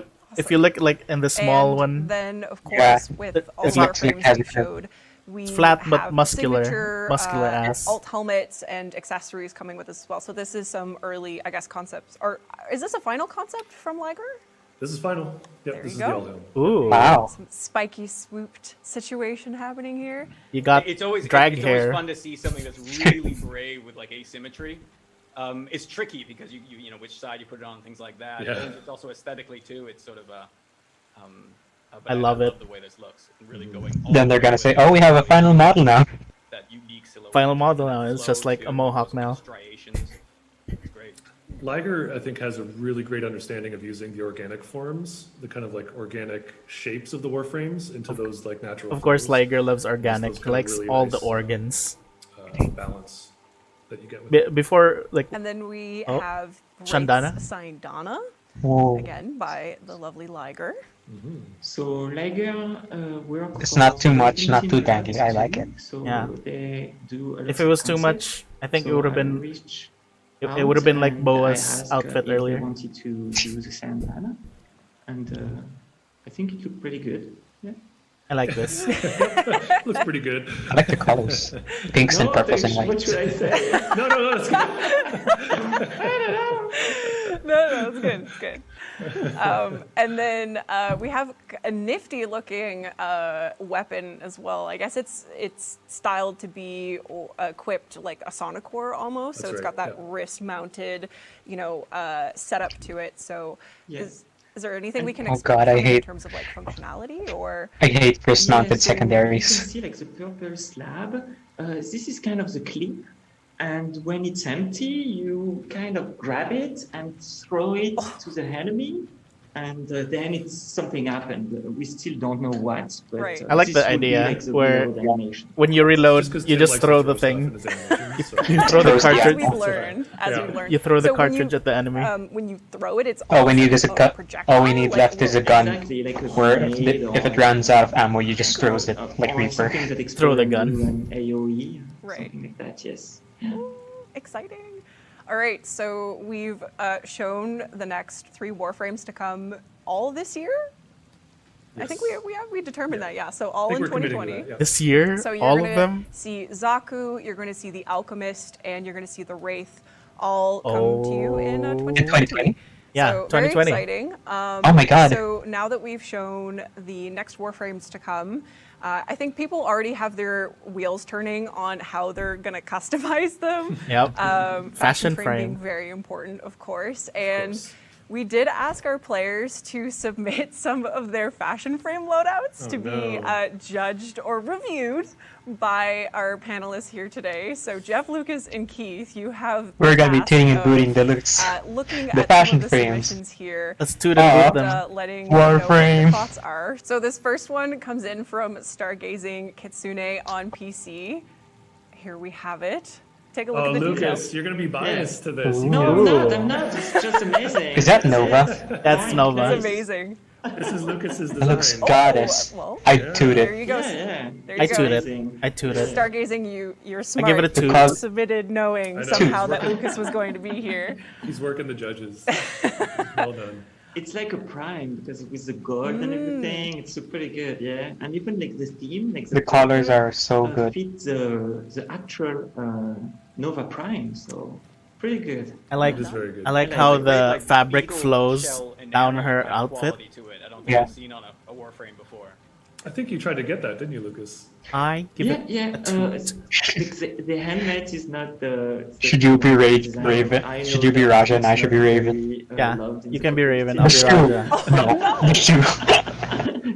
you look like in the small And one, then, of course, Yeah. with It- all it's of our like- frames has we it. showed, we flat but have muscular- signature, muscular ass. alt helmets and accessories coming with this as well. So this is some early, I guess, concepts. Or is this a final concept from Liger? This is final. Yep, There this you is go. the all helm. ooh, Wow. Some spiky swooped situation happening here. you got It's always drag it's hair. always fun to see something that's really brave with like asymmetry. It's tricky because you know which side you put it on, things like that. Yeah. And it's also aesthetically too. It's sort of but I love it. the way this looks. And really going. all Then the they're way gonna say, with "Oh, we have a final model now." that unique silhouette. Final model now. It's Flow just like too, a mohawk those now. Striations. It's great. Liger, I think, has a really great understanding of using the organic forms, the kind of like organic shapes of the Warframes into those like natural. Of course, flows. Liger loves Those organic. kind He of likes really all nice, the organs. balance that you get with Before, like, And then we Oh, have Chandana? Wraith's Sindana, Whoa. again by the lovely Liger. So Liger work. It's for not too much, not too Infinite dangly. I like it. So Yeah. they do a lot if it of was too concepts. much, I think it So would have I been. reached It would have been like out and Boa's I asked, outfit if they earlier. wanted to use a sandana, and I think it looked pretty good. Yeah. I like this. Looks pretty good. I like the colors. Pinks and purples and What whites. should I say? No, it's good. No, it's good. It's good. And then we have a nifty looking weapon as well. I guess it's styled to be equipped like a Sonicore almost. So That's it's right, got that wrist mounted, setup to it. So Yes. is there anything we can Oh expect God, I from it in hate- terms of like functionality or? I hate wrist-mounted So you secondaries. can see like the purple slab. This is kind of the clip. And when it's empty, you kind of grab it and throw it to the enemy. And then it's something happened. We still don't know what. But, Right. I like this the would be idea like the where reload animation. when you reload, Just 'cause you Tim just likes to throw the stuff thing. in his animations, so. You throw the Throws the cartridge. As we've learned, You throw the So when cartridge at the enemy. When you throw it, it's All we also need is a a cut. projectile, All we need like left is a gun. Exactly, like a Where grenade if it or- runs out of ammo, you just throws it like or Reaper. something that Throw the explodes gun. into an AOE, Right. something like that. Yes. Exciting. All right, so we've shown the next 3 Warframes to come all this year. I think we determined that, yeah. So all I think in we're committing to 2020. that, yeah. This year, So you're all gonna of them. see Zaku, you're going to see the Alchemist, and you're going to see the Wraith all come to you in 2020. 2020? Yeah, so 2020. Very exciting. Oh my God. So now that we've shown the next Warframes to come, I think people already have their wheels turning on how they're going to customize them. Yep. Fashion frame. being very important, of course. And we did ask our players to submit some of their fashion frame loadouts to be judged or reviewed by our panelists here today. So Jeff, Lucas, and Keith, you have We're gonna be task tuning and of, booting the looks. looking The at fashion some of the frames. submissions here. Let's toot and boot them. Letting you know what Warframe. your thoughts are. So this first one comes in from Stargazing Kitsune on PC. Here we have it. Take a look Oh, at the Lucas, details. you're gonna be biased to this. You No, can't- I'm not. I'm not. It's just amazing. Is that Nova? That's Nova. It's amazing. This is Lucas's It design. looks goddess. well, I Yeah. toot There it. you go. Yeah. There you I go. toot it. Amazing. I toot it. Stargazing, you're smart. give it a You toot. Because- submitted knowing I know. somehow that Lucas was going to be here. He's working the judges. Well done. It's like a prime because with the gold and everything, it's pretty good, yeah. And even like the theme, like The colors are so good. fit the actual Nova Prime, so pretty good. I like. It is very good. I like I how like the Like fabric beetle flows shell and down enamel her kind of outfit. quality to it. I don't think Yeah. I've seen on a Warframe before. I think you tried to get that, didn't you, Lucas? I give Yeah, it. yeah. a toot. The handmade is not the. Should you be design. Raven? I know Should you be that Raja and it's I should not be Raven? very, Yeah, loved in you the can be community. Raven. I'll be Let's go. Raja. No, let's do.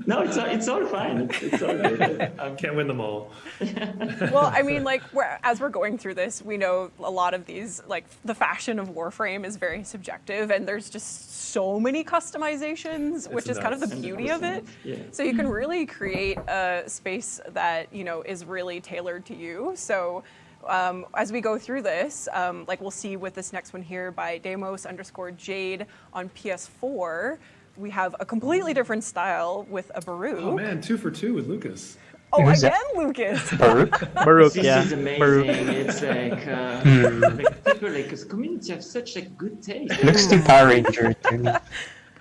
No, it's all fine. It's all good. Can't win them all. Well, I mean, like, as we're going through this, we know a lot of these, like, the fashion of Warframe is very subjective, and there's just so many customizations, which is kind of the nuts. beauty of it. 100%, yeah. So you can really create a space that, is really tailored to you. So as we go through this, like we'll see with this next one here by Demos_Jade on PS4, we have a completely different style with a Baruch. Oh man, 2 for 2 with Lucas. Oh, Who's again, that? Lucas. Baruch? Baruch, This yeah. is amazing. Baruch. It's like, like people like the community have such a good taste. Looks too Power Ranger to me.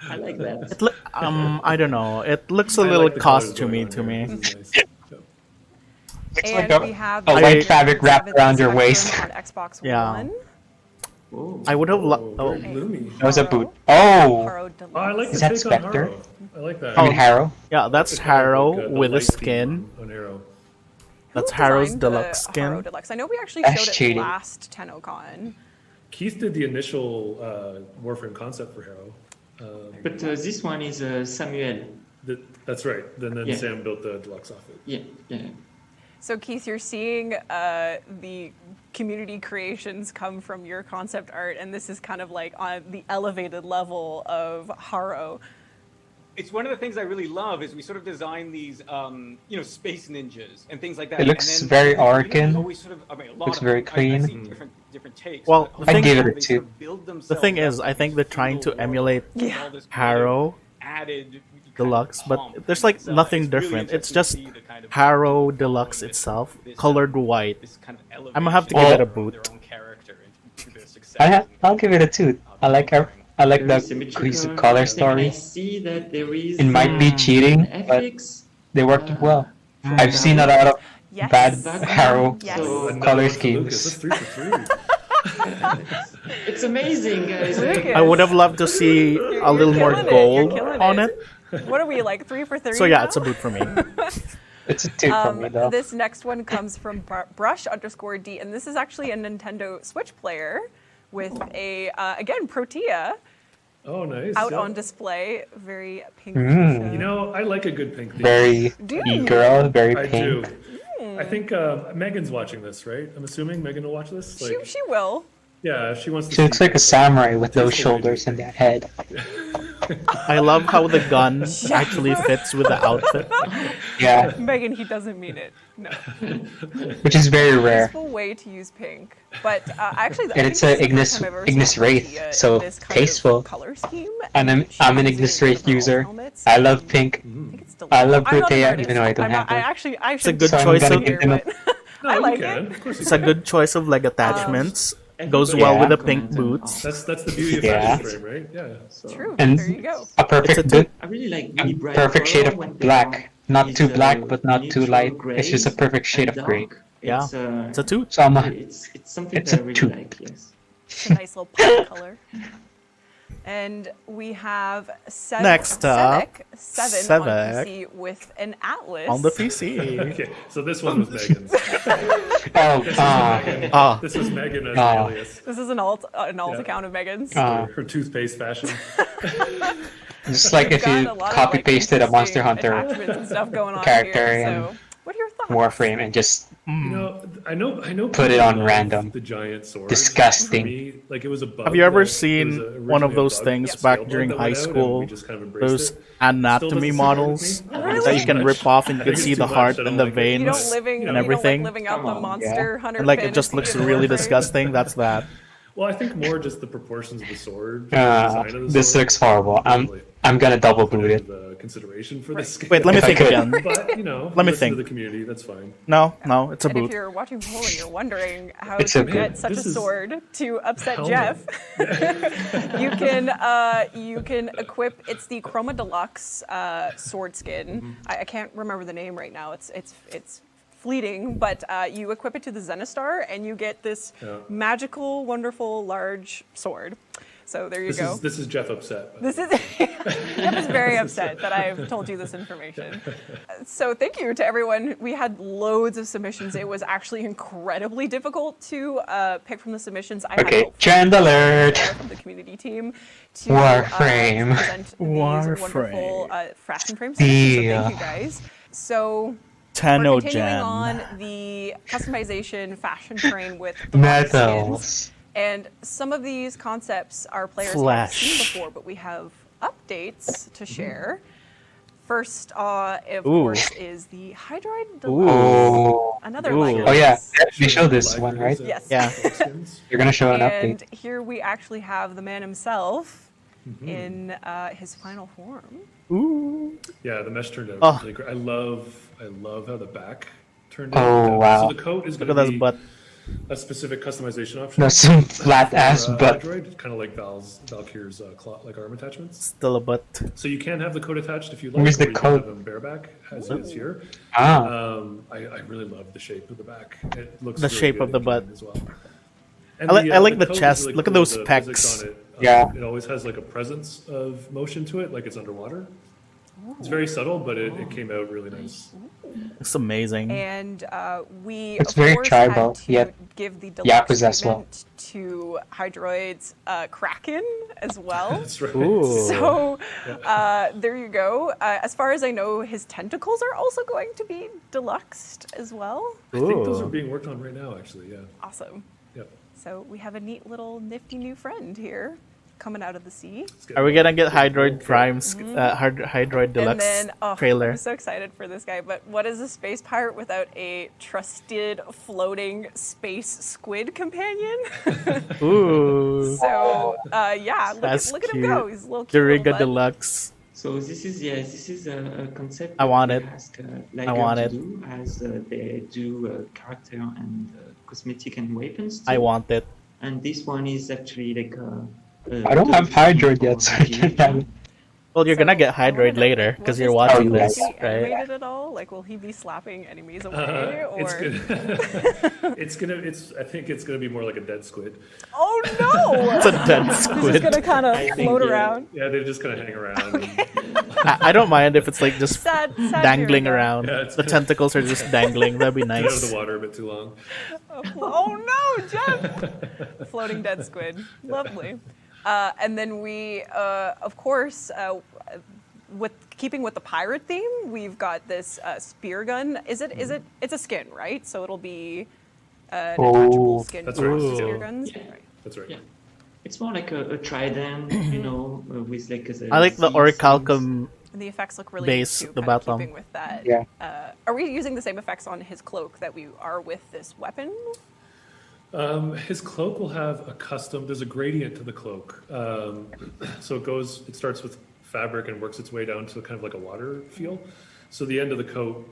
I like that. It look. I don't know. It looks a I little like the colors costumey going to on me. here. This is nice. Looks And like we have a the white fabric wrapped 7th around your Spectrum waist. on Xbox Yeah. One. Whoa. I would have. Very gloomy. That was a boot. Oh! Haro Oh, I like Is the that take Spectre? on Harrow. I like that. I mean, Harrow. Yeah, that's It's kind of Harrow like, the with a light theme skin. on Harrow. That's Who Harrow's designed the deluxe Haro skin. Deluxe? I know we actually That's showed it cheating. last Tennocon. Keith did the initial Warframe concept for Harrow. But this one is Samuel. That's right. Then Yeah. Sam built the deluxe outfit. Yeah, yeah. So Keith, you're seeing the community creations come from your concept art, and this is kind of like on the elevated level of Haro. It's one of the things I really love is we sort of design these, space ninjas and things like that. It looks and then, very you know, Arcan. always sort of, I mean, a lot Looks of very them, I clean. see different takes. Well, but the I'd thing- give it a they 2. sort of build The themselves thing up is, I think they're trying to into a emulate world with all this kind of Harrow added kind of Deluxe, but pomp. there's like So nothing it's really different. It's interesting to just see the kind of Harrow Deluxe itself, colored white. this kind of I'm gonna have to elevation give it a of their boot. own character into their success. I'll give it a 2. I like the Very cohesive symmetrical. color And I story. see that there is It might be cheating, but FX They worked well. I've seen a lot of bad Harrow color schemes. That's 3 for 3. It's amazing, guys. I would have loved to see a little more gold on it. What are we, like 3 for 3? So yeah, now? it's a boot for me. It's a 2 for me though. This next one comes from Brush_D, and this is actually a Nintendo Switch player with a again Protea. Oh, nice. Out yeah. on display, very pink. You know, I like a good pink theme. Very e-girl, very I pink. do. I think Megan's watching this, right? I'm assuming Megan will watch this. Like, She will. Yeah, if she wants to. She looks like a samurai with those shoulders and that head. I love how the gun actually fits with the outfit. Yeah. Megan, he doesn't mean it. No. Which is very rare. Peaceful way to use pink, but actually, And it's an Ignis Wraith, so tasteful. Color scheme. And I'm an Ignis Wraith user. I love pink. I love Protea, even though I don't have one. It's a good So I'm choice gonna of. give them a- I like it. It's a good choice of leg attachments. Goes well with the pink boots. That's the beauty of Yeah. Fashion Frame, right? Yeah. True. And there you go. a perfect boot. I really like really bright Perfect shade color when of they black. Not too either black, but not too neutral light. gray It's just a perfect shade and of gray. dark. Yeah. It's a 2. So I'm a, it's something it's that I a really 2. like. Yes. It's a nice little pop color. And we have Next up, Seven on PC with an Atlas. On the PC. Okay, so this one was Megan's. This is Megan as an alias. This is an alt account of Megan's. Her toothpaste fashion. Just like if you copy pasted a Monster Hunter attachments and stuff going on character here, in so what are your thoughts? Warframe and just You know, I know. put it people on love random. The giant sword. Disgusting. For me, like it was a bug. Have you ever that- it seen was one of originally a those bug, things a back scale during bug that high went out, and school? we just kind of embraced Those it. anatomy Still doesn't sit models right with me. that you can rip off and you I can think see it's the too heart much. I and don't the like it. You don't veins living, and you everything. don't like living out the Monster Hunter And like it fantasy just looks of really Warframe? disgusting. That's that. Well, I think more just the proportions of the sword. The design of the This sword. looks horrible. I'm gonna double boot it. The consideration for this. Wait, let me If I think could. again. But you know, Let me listen think. to the community. That's fine. No, it's a And if boot. you're watching Poll and you're wondering how It's to okay. get such This a is sword to upset helmet. Jeff, you can equip. It's the Chroma Deluxe sword skin. I can't remember the name right now. It's fleeting, but you equip it to the Zenistar and you get this magical, wonderful, large sword. So there you go. This is Jeff upset. This is Jeff is very upset that I've told you this information. So thank you to everyone. We had loads of submissions. It was actually incredibly difficult to pick from the submissions. I Okay, had trend alert. from the community team to Warframe. present these wonderful fashion frame submissions. So Deal. thank you guys. So Tenno we're continuing Gen. on the customization fashion train with the skins. Metals. And some of these concepts our players have Flash. seen before, but we have updates to share. First, of Ooh. course, is the Hydroid Ooh. Deluxe. Another Ooh. Lego. Oh yeah, we showed this one, right? Yes. Yeah. You're gonna show an And update. here we actually have the man himself in his final form. Ooh. Yeah, the mesh turned out Oh. really great. I love how the back turned Oh, out. wow. So the coat is Look going at to that be butt. a specific customization option. That's some flat ass butt. Kind of like Valkyr's like arm attachments. Still a butt. So you can have the coat attached if you like. Where's the or you can coat? have them bareback, as it is here. Ah. I really love the shape of the back. It looks The really shape good of the in butt. game as well. And I like the coat is chest. really Look at cool those with the physics pecs. on it. Yeah. It always has like a presence of motion to it, like it's underwater. It's very subtle, but it came out really nice. It's amazing. And we, It's of very course, tribal, had to yet give the Yap deluxe is as well. treatment to Hydroid's Kraken as well. That's right. Ooh. So there you go. As far as I know, his tentacles are also going to be deluxed as well. I think those Ooh. are being worked on right now, actually. Yeah. Awesome. Yep. So we have a neat little nifty new friend here coming out of the sea. Are we gonna get Hydroid Prime's Hydroid Deluxe And then, trailer? I'm so excited for this guy. But what is a space pirate without a trusted floating space squid companion? Ooh. So yeah, That's look at him cute. go. He's a little cute. Duriga little bud. Oh, Deluxe. So this is a concept. I want that it. we asked, I Liger want to it. do, as they do character and cosmetic and weapons. I too. want it. And this one is actually like a I don't have Hydroid yet, so I can't have it. Well, you're gonna get hydroid later because you're watching this, Is he right? animated at all? Like, will he be slapping enemies away? Or It's gonna. I think it's gonna be more like a dead squid. oh no! It's a dead He's squid. just gonna kind of I think, float yeah. around. Yeah, they're just gonna hang around. I don't mind if it's like just Sad dangling Jeremy. around. Yeah, it's The good. tentacles are just dangling. That'd be Get out of nice. the water a bit too long. Oh no, Jeff! Floating dead squid. Lovely. And then we, of course, with keeping with the pirate theme, we've got this spear gun. Is it? It's a skin, right? So it'll be an attachable skin That's to right. the spear Yeah. guns. Yeah. Right. That's right. Yeah. It's more like a trident, you know, with like a. I like the seeds, orichalcum And the effects look really base, good too, the kind of bottom. keeping with that. Yeah. Are we using the same effects on his cloak that we are with this weapon? His cloak will have a custom. There's a gradient to the cloak, so it starts with fabric and works its way down to kind of like a water feel. So the end of the coat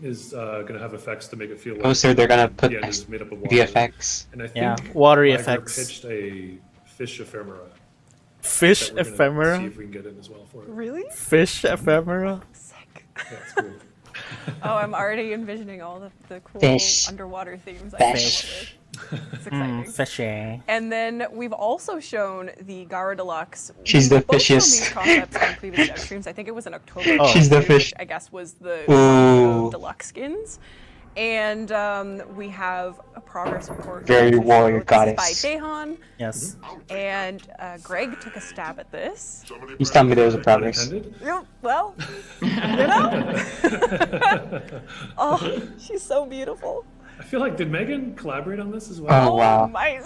is going to have effects to make it feel like. Oh, so they're gonna put the end is made up of water. VFX. And I think Yeah, watery Liger effects. pitched a fish ephemera. Fish that we're gonna ephemera? See if we can get in as well for it. Really? Fish ephemera? Yeah, it's cool. Oh, I'm already envisioning all the cool Fish. underwater themes. Fish. It's exciting. Fishy. And then we've also shown the Gara Deluxe. She's We've the both shown fishiest. these concepts on previous dev streams. I think it was in October. Oh. She's the which fish. I guess was the Ooh. deluxe skins. And we have a progress report. Very to warrior show. goddess. This is by Dehan. Yes. And Greg took a stab at this. He's telling me there was a progress. Intended? Yeah, well, you know. Oh, she's so beautiful. I feel like, did Megan collaborate on this as well? Oh wow. My.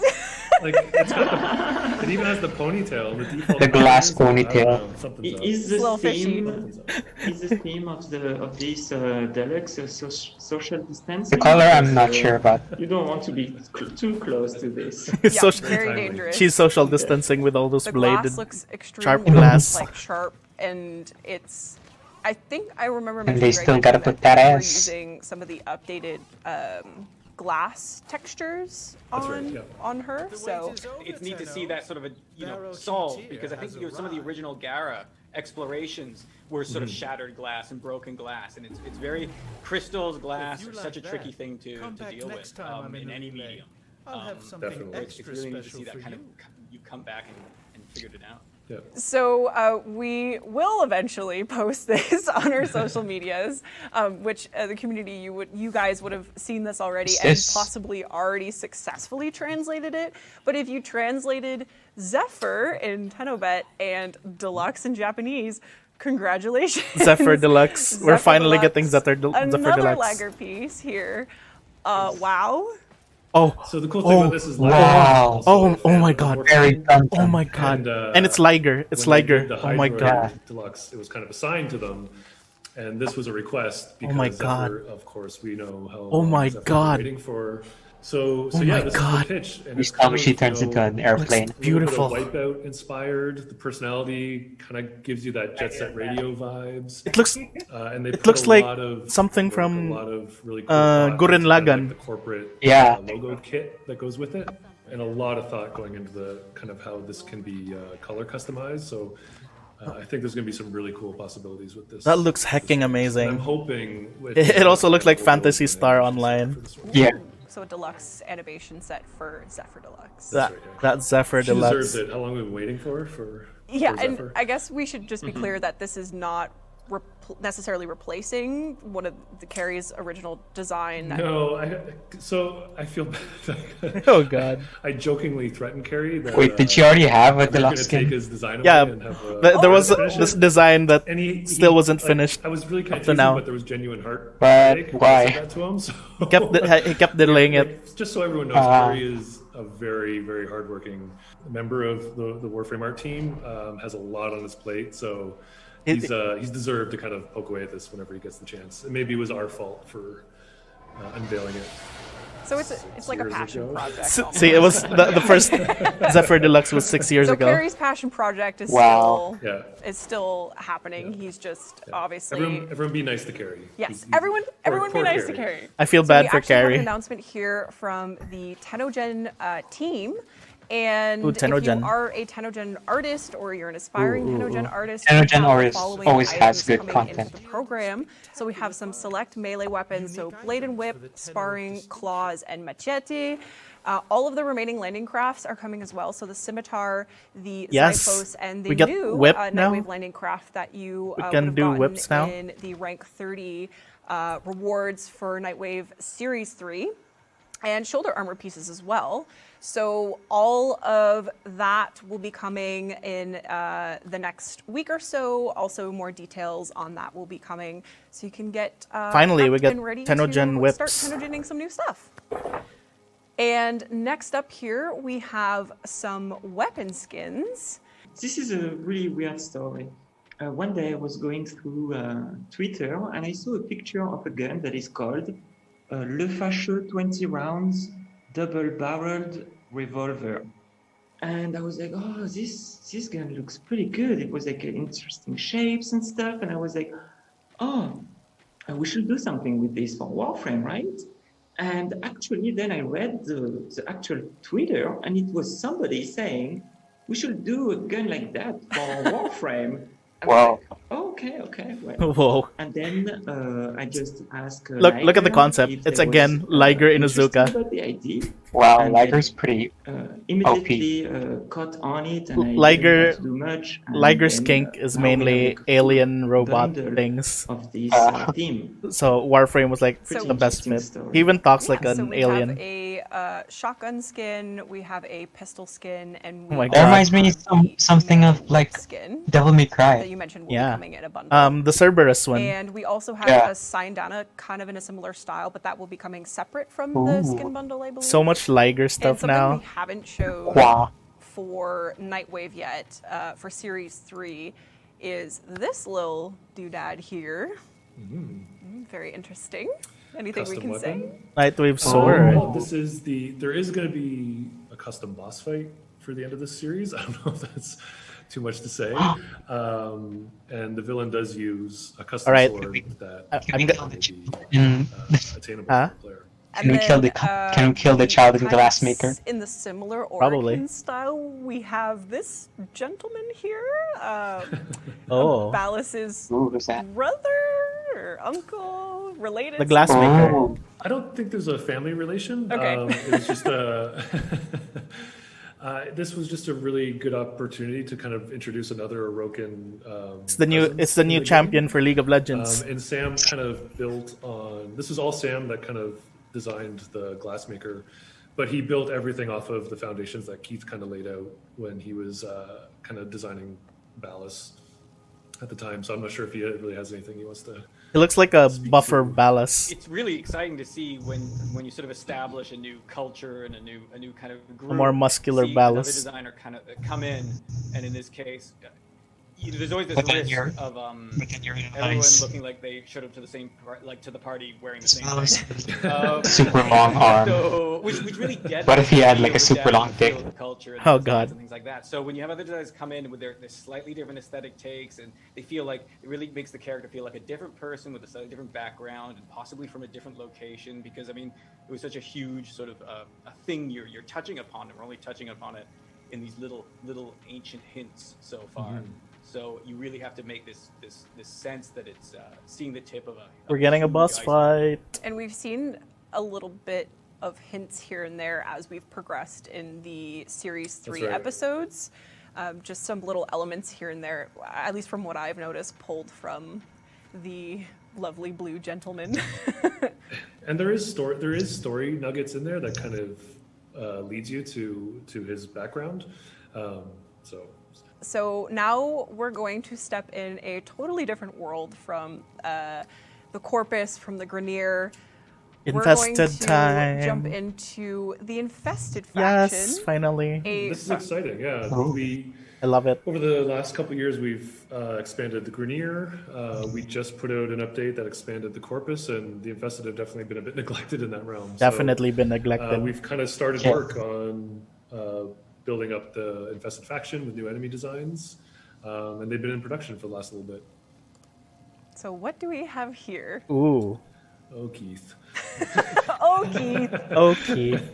Like, it even has the ponytail, the default. The glass ponytail. I don't ponytail. know, something's up. Is the Little fishy. theme? Is the theme of this deluxe social distancing? The color I'm not sure about. You don't want to be too close to this. Yeah, Social- very timely. dangerous. She's social distancing with all those The bladed. glass looks extremely sharp glass. like sharp, and it's. I think I remember. And they mentioning still Greg gotta mentioned put that we're ass. using some of the updated glass textures That's on right, yeah. on her. So It's neat to see that sort of solved, because I think some of the original Gara explorations were sort of shattered glass and broken glass, and it's very crystals, glass are such a tricky thing to deal with in any medium. Definitely. It's really neat to see that kind of you come back and figured it out. Yeah. So we will eventually post this on our social medias, which the community you guys would have seen this already and Yes. possibly already successfully translated it. But if you translated Zephyr in Tenobet and Deluxe in Japanese, congratulations. Zephyr Deluxe. We're Zephyr finally Deluxe. getting Zephyr Deluxe. Another Lager piece here. Wow. Oh. So the cool thing about this is wow. Oh my god. Very Oh my god. And it's Liger. It's when they Liger. did the Oh my Hydroid god. Deluxe, it was kind of assigned to them, and this was a request Oh because my Zephyr, god. of course, we know how. Oh long my Zephyr's god. Waiting for. So Oh yeah, my this god. is the pitch. And Please it's tell me kind she of, turns into an airplane. Beautiful. Wipeout inspired. The personality kind of gives you that Jet Set Radio vibes. It looks and they it put looks a like lot of something work, from a lot of really cool thought Gurren into kind of Lagann. like the corporate Yeah. logo kit that goes with it, and a lot of thought going into the kind of how this can be color customized. So I think there's going to be some really cool possibilities with this. That looks hecking And I'm amazing. hoping It also looks like Phantasy Star Online. Yeah. So a deluxe animation set for Zephyr Deluxe. That Zephyr She Deluxe. deserves it. How long have we been waiting for Yeah, for and Zephyr? I guess we should just be clear that this is not necessarily replacing one of the Carrie's original design. That No, I feel bad. Oh god. I jokingly threatened Carrie that. Wait, did she already have a I'm just gonna deluxe take skin? his design Yeah, away and have, there was finish this it. design that And he still wasn't like, finished I was really kind up of to teasing, now. but there was genuine heart. But when I why? said that to him, so He kept delaying it. Just so everyone knows, Carrie is a very, very hardworking member of the Warframe art team. Has a lot on his plate, so he's deserved to kind of poke away at this whenever he gets the chance. And maybe it was our fault for unveiling it. So it's like a years passion ago. project. See, it was the first Zephyr Deluxe was 6 years so ago. Carrie's passion project is Wow. still happening. He's just obviously. Everyone be nice to Carrie. Yes, everyone be poor nice to Carrie. Carrie. I feel So bad we for actually have Carrie. an announcement here from the Tennocon team, And Ooh, if you Tennocon. are a Tennocon artist or you're an aspiring Tennocon artist, Tennocon we have the always following has items good coming into content. the program. So we have some select melee weapons, so blade and whip, sparring, claws, and machete. All of the remaining landing crafts are coming as well. So the scimitar, the Yes. Zyphos, and the We get new whip now? Nightwave landing craft that you We would can have do gotten whips now? in the rank 30 rewards for Nightwave Series 3, and shoulder armor pieces as well. So all of that will be coming in the next week or so. Also, more details on that will be coming, so you can get Finally, we prepped get and ready Tennocon to whips. start Tennogening some new stuff. And next up here, we have some weapon skins. This is a really weird story. One day I was going through Twitter and I saw a picture of a gun that is called Le Fâcheux 20 rounds double-barreled revolver. And I was like, oh, this gun looks pretty good. It was like interesting shapes and stuff. And I was like, oh, we should do something with this for Warframe, right? And actually, then I read the actual Twitter, and it was somebody saying, we should do a gun like that for Warframe. I was Wow. like, okay, well. Whoa. And then I just asked Look at the Liger concept. if It's there again was, Liger interested Inuzuka. about the idea. Wow, And Liger's I, pretty immediately caught on it, and I Liger, didn't have to do much. And Liger's then, kink is now we have mainly like a alien robot bundle things. of this team. So Warframe was like So- the best fit. story. He even talks Yeah, like so an we alien. have a shotgun skin, we have a pistol skin, and we Oh my That God. reminds me something of like skin Devil May Cry. that you mentioned will be Yeah. coming in a bundle. The Cerberus one. And we also have Yeah. a Sindana kind of in a similar style, but that will be coming separate from Ooh. the skin bundle, I believe. So much Liger And stuff something now. we haven't shown Wow. for Nightwave yet, for Series 3, is this little doodad here. Very interesting. Anything we Custom can say? weapon. Nightwave sword. Oh, this is there is going to be a custom boss fight for the end of this series. I don't know if that's too much to say. And the villain does use a custom All right. sword that I'm will go- be Mm. attainable Huh? for the player. Can we kill the can we kill the child in the glass maker? In the similar Probably. Origin style, we have this gentleman here. Oh. Ballas's Ooh, who's that? brother or uncle, related. The glass maker. Oh. I don't think there's a family relation. Okay. It was just this was just a really good opportunity to kind of introduce another Orokin. It's the new presence in champion game. for League of Legends. And Sam kind of built on. This was all Sam that kind of designed the glassmaker, but he built everything off of the foundations that Keith kind of laid out when he was kind of designing Ballas at the time. So I'm not sure if he really has anything he wants to. It looks like a buffer Ballas. It's really exciting to see when you sort of establish a new culture and a new kind of group. more muscular see another Ballas. designer kind of come in, and in this case, there's always this But then risk you're- of but then you're in a everyone nice- looking like they showed up to the same to the party wearing the same Smells thing. super long arm. So, which really dead. What if he had like a super long dick? Culture and Oh, designs God. and things like that. So when you have other designers come in with their slightly different aesthetic takes, and they feel like it really makes the character feel like a different person with a slightly different background and possibly from a different location. Because I mean, it was such a huge sort of a thing you're touching upon, and we're only touching upon it in these little ancient hints so far. Mm-hmm. So you really have to make this sense that it's seeing the tip of a. We're getting a huge boss iceberg. fight. And we've seen a little bit of hints here and there as we've progressed in the Series 3 right. episodes. Just some little elements here and there, at least from what I've noticed, pulled from the lovely blue gentleman. And there is story nuggets in there that kind of leads you to his background. So So now we're going to step in a totally different world from the Corpus, from the Grineer. We're going Infested to time. jump into the Infested faction. Yes, finally. this is exciting. Yeah, I love it. Over the last couple of years, we've expanded the Grineer. We just put out an update that expanded the Corpus, and the Infested have definitely been a bit neglected in that realm. Definitely been neglected. We've kind of started work on building up the Infested faction with new enemy designs, and they've been in production for the last little bit. So what do we have here? Ooh. Oh, Keith. Oh, Keith. Oh, Keith.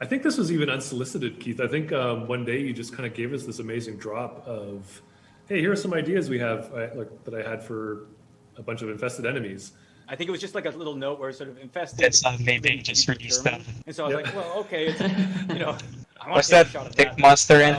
I think this was even unsolicited, Keith. I think one day you just kind of gave us this amazing drop of, hey, here are some ideas we have that I had for a bunch of infested enemies. I think it was just like a little note where it's sort of infested. That's not maybe just released them. And so I was like, well, okay, it's, you know, I want What's to take that a shot at thick that. monster in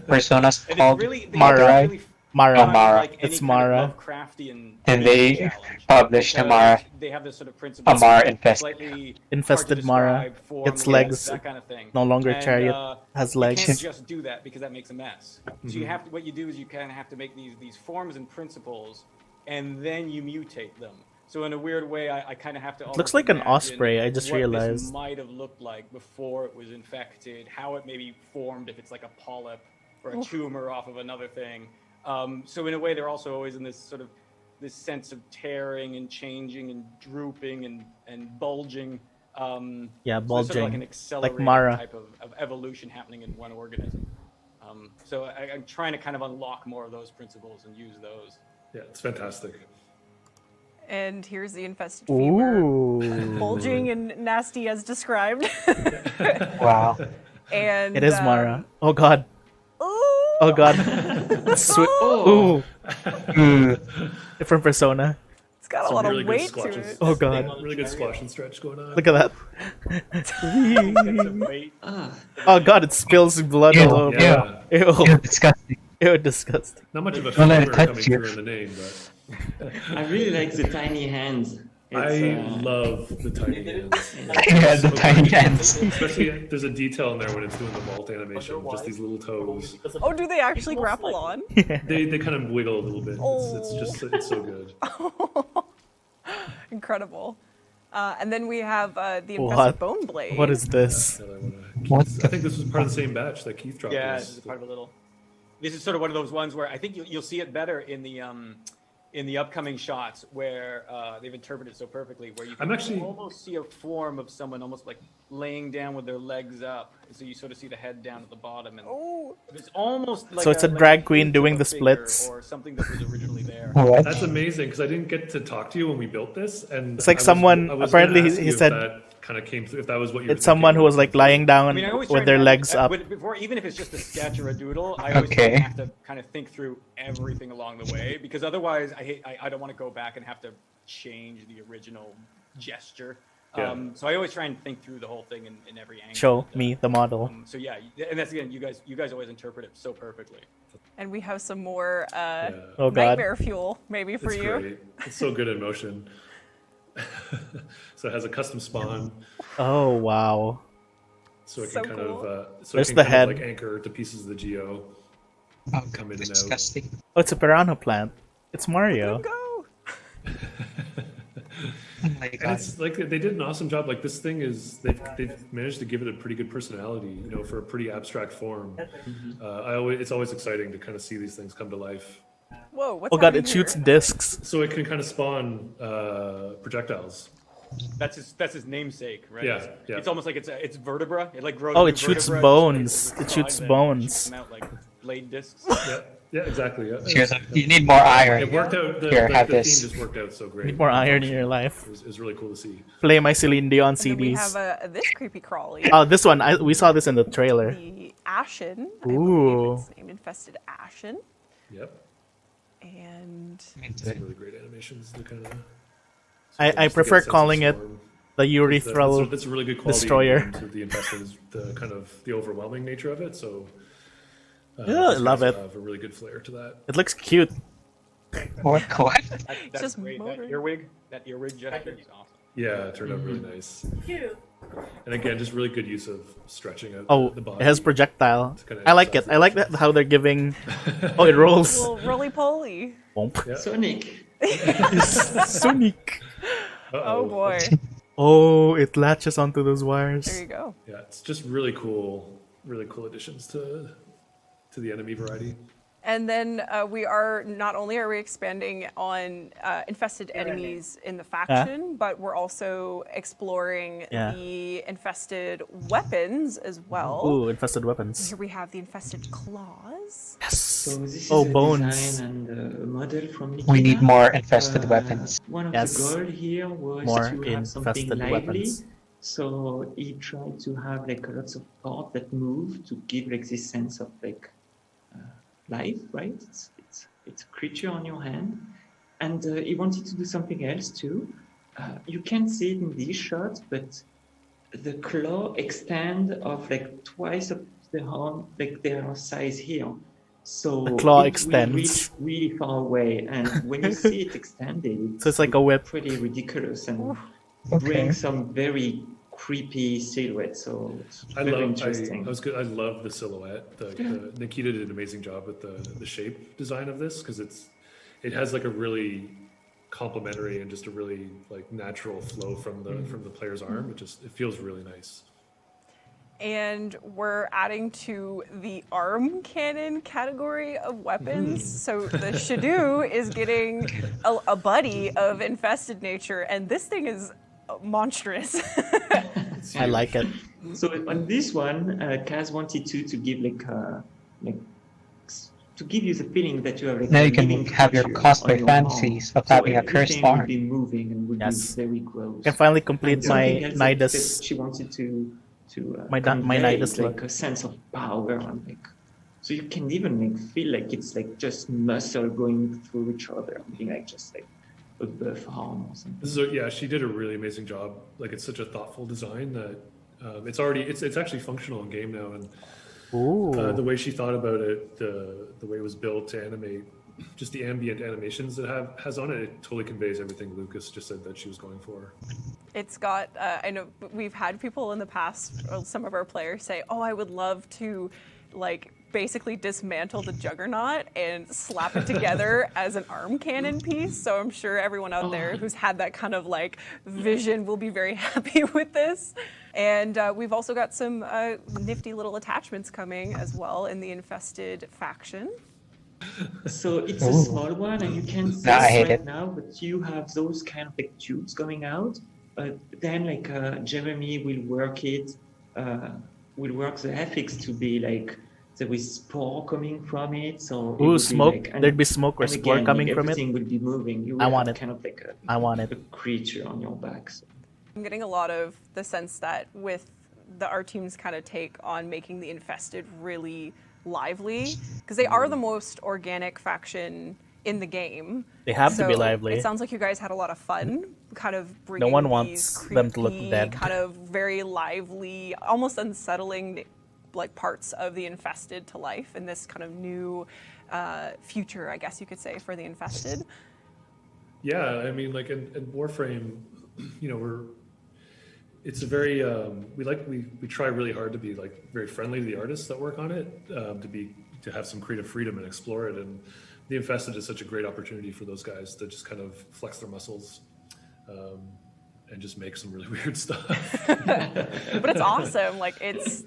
Persona's and called? they Mara, right? really Mara. Mara. like any It's kind Mara. of Lovecraftian And they challenge, published the because Mara. They have this sort of principle. Mara of infested. slightly Infested hard to Mara. describe, form, Its legs. that kind of thing. No longer And, chariot. Has legs. You can't just do that because that makes a mess. So you have to, what you do is you kind of have to make these forms and principles, and then you mutate them. So in a weird way, I kind of have to. Looks like an osprey, I just what realized. this might have looked like before it was infected, how it maybe formed if it's like a polyp or a tumor off of another thing. So in a way, they're also always in this sort of this sense of tearing and changing and drooping and bulging. Yeah, So it's sort of bulging. like an Like accelerated Mara. type of evolution happening in one organism. So I'm trying to kind of unlock more of those principles and use those. Yeah, it's fantastic. And here's the infested femur, Ooh. bulging and nasty as described. Wow. And It is Mara. Oh god. Oh god. Ooh. Different persona. It's got a Some lot really of good weight to squashes. it. Oh god. Really good squash and stretch going on. Look at that. Oh god, it spills blood all over. Yeah. Ew. Disgusting. Ew, disgusting. Not much of a Don't let it flavor touch coming you. through in the name, but I really like the tiny hands. I love the tiny hands. Yeah, the tiny hands. Especially, there's a detail in there when it's doing the vault animation, just these little toes. Oh, do they actually grapple on? They kind of wiggle a little bit. It's so good. Incredible. And then we have the infested What? bone blade. What is this? What? I think this was part of the same batch that Keith dropped. Yeah, us. this is part of a little. This is sort of one of those ones where I think you'll see it better in the upcoming shots where they've interpreted it so perfectly, where you can almost see a form of someone almost like laying down with their legs up, so you sort of see the head down at the bottom, and it's almost like So it's a like drag a queen hint doing of the a figure splits. or something that was originally there. What? That's amazing because I didn't get to talk to you when we built this, and It's like someone- I was apparently gonna he ask you if said- that kind of came through. If that was what you were It's someone who was like lying down I mean, I always try with their and legs up. before, even if it's just a sketch or a doodle, I always Okay. have to kind of think through everything along the way, because otherwise I don't want to go back and have to change the original gesture. Yeah. So I always try and think through the whole thing in every angle. Show me the model. So yeah, and that's again, you guys always interpret it so perfectly. And we have some more Oh, God. nightmare fuel, maybe for It's you. great. It's so good in motion. So it has a custom spawn, Oh wow. so it So can kind cool. of so There's it can the kind head. of like anchor to pieces of the geo. Oh, Come in and out. disgusting. Oh, it's a piranha plant. It's Mario. Go. Oh my And god. it's like they did an awesome job. Like this thing is, they've managed to give it a pretty good personality, you know, for a pretty abstract form. It's always exciting to kind of see these things come to life. Whoa, what's Oh god, happening it shoots here? discs. So it can kind of spawn projectiles. That's his namesake, right? Yeah, yeah. It's almost like it's vertebra. It like grows. Oh, new it shoots vertebra, bones. just, It shoots and then bones. shoots them out like blade discs. Yeah, exactly. Yeah. Here's you need more iron. It worked out. Here, have the this. theme just worked out so great. Need more iron in your life. It was really cool to see. Play my Celine Dion And then we CDs. have this creepy crawly. Oh, this one. We saw this in the trailer. The Ashen. I Ooh. believe it's named Infested Ashen. Yep. And Some really great animations. They're kind of. I prefer calling it the urethral That's a really good quality destroyer. to the infested, is the kind of the overwhelming nature of it. So. Yeah, I these love guys it. Have a really good flair to that. It looks cute. What? That's Just great. motoring. That earwig gesture is awesome. Yeah, it turned out really nice. Cute. And again, just really good use of stretching out Oh, the body. it has projectile. to kinda I like it. emphasize I like that how they're giving. Oh, it rolls. little roly-poly. Womp. Sonic. Sonic. Oh boy. Oh, it latches onto those wires. There you go. Yeah, it's just really cool additions to the enemy variety. And then we are not only are we expanding on infested enemies in the faction, but we're also exploring Yeah. the infested weapons as well. Ooh, infested weapons. Here we have the infested claws. Yes. So this Oh, is a bones. design and a model from Nikita. We need more infested weapons. One of Yes. the goals here was More to have something infested lively weapons. So he tried to have like lots of parts that move to give like this sense of like life, right? It's a creature on your hand, and he wanted to do something else too. You can't see it in this shot, but the claw extend of like twice of the arm, like their size here. So The claw it extends. will reach really far away, and when you see it extended, So it's like a whip. pretty ridiculous and brings some very creepy silhouette. So it's very interesting. I love the silhouette. Nikita did an amazing job with the shape design of this because it has like a really complementary and just a really like natural flow from the player's arm. It feels really nice. And we're adding to the arm cannon category of weapons. So the Shadoo is getting a buddy of infested nature, and this thing is monstrous. I like it. So on this one, Kaz wanted to give to give you the feeling that you have like Now a you can living have your creature cosplay on your fantasies arm. of having a everything cursed would arm. be moving and would Yes. be very gross. I can finally complete And my something else that Nidus. she wanted to My convey Nidus is, like look. a sense of power and like so you can even like feel like it's like just muscle going through each other, being like just like a buff arm or something. She did a really amazing job. Like it's such a thoughtful design that it's actually functional in game now, and the way she thought about it, the way it was built to animate, just the ambient animations that has on it, it totally conveys everything Lucas just said that she was going for. It's got, I know we've had people in the past, or some of our players say, oh, I would love to like basically dismantle the Juggernaut and slap it together as an arm cannon piece. So I'm sure everyone out there who's had that kind of like vision will be very happy with this. And we've also got some nifty little attachments coming as well in the infested faction. So it's a small one, and you can see it right now, but you have those kind of like tubes coming out. Then like Jeremy will work it, will work the ethics to be like there is spore coming from it. So it would Smoke! be like, There'd be smoke or and spore again, coming like, from it. everything will be moving. You will I want have it. kind of like I want it. a creature on your back. So. I'm getting a lot of the sense that with our team's kind of take on making the infested really lively, because they are the most organic faction in the game. They have to be So lively. It sounds like you guys had a lot of fun, kind of bringing No one these wants them to look creepy, dead. kind of very lively, almost unsettling, like parts of the infested to life in this kind of new future, I guess you could say, for the infested. Yeah, I mean, like in Warframe, you know, it's a very we try really hard to be like very friendly to the artists that work on it, to have some creative freedom and explore it. And the Infested is such a great opportunity for those guys to just kind of flex their muscles and just make some really weird stuff. But it's awesome. Like it's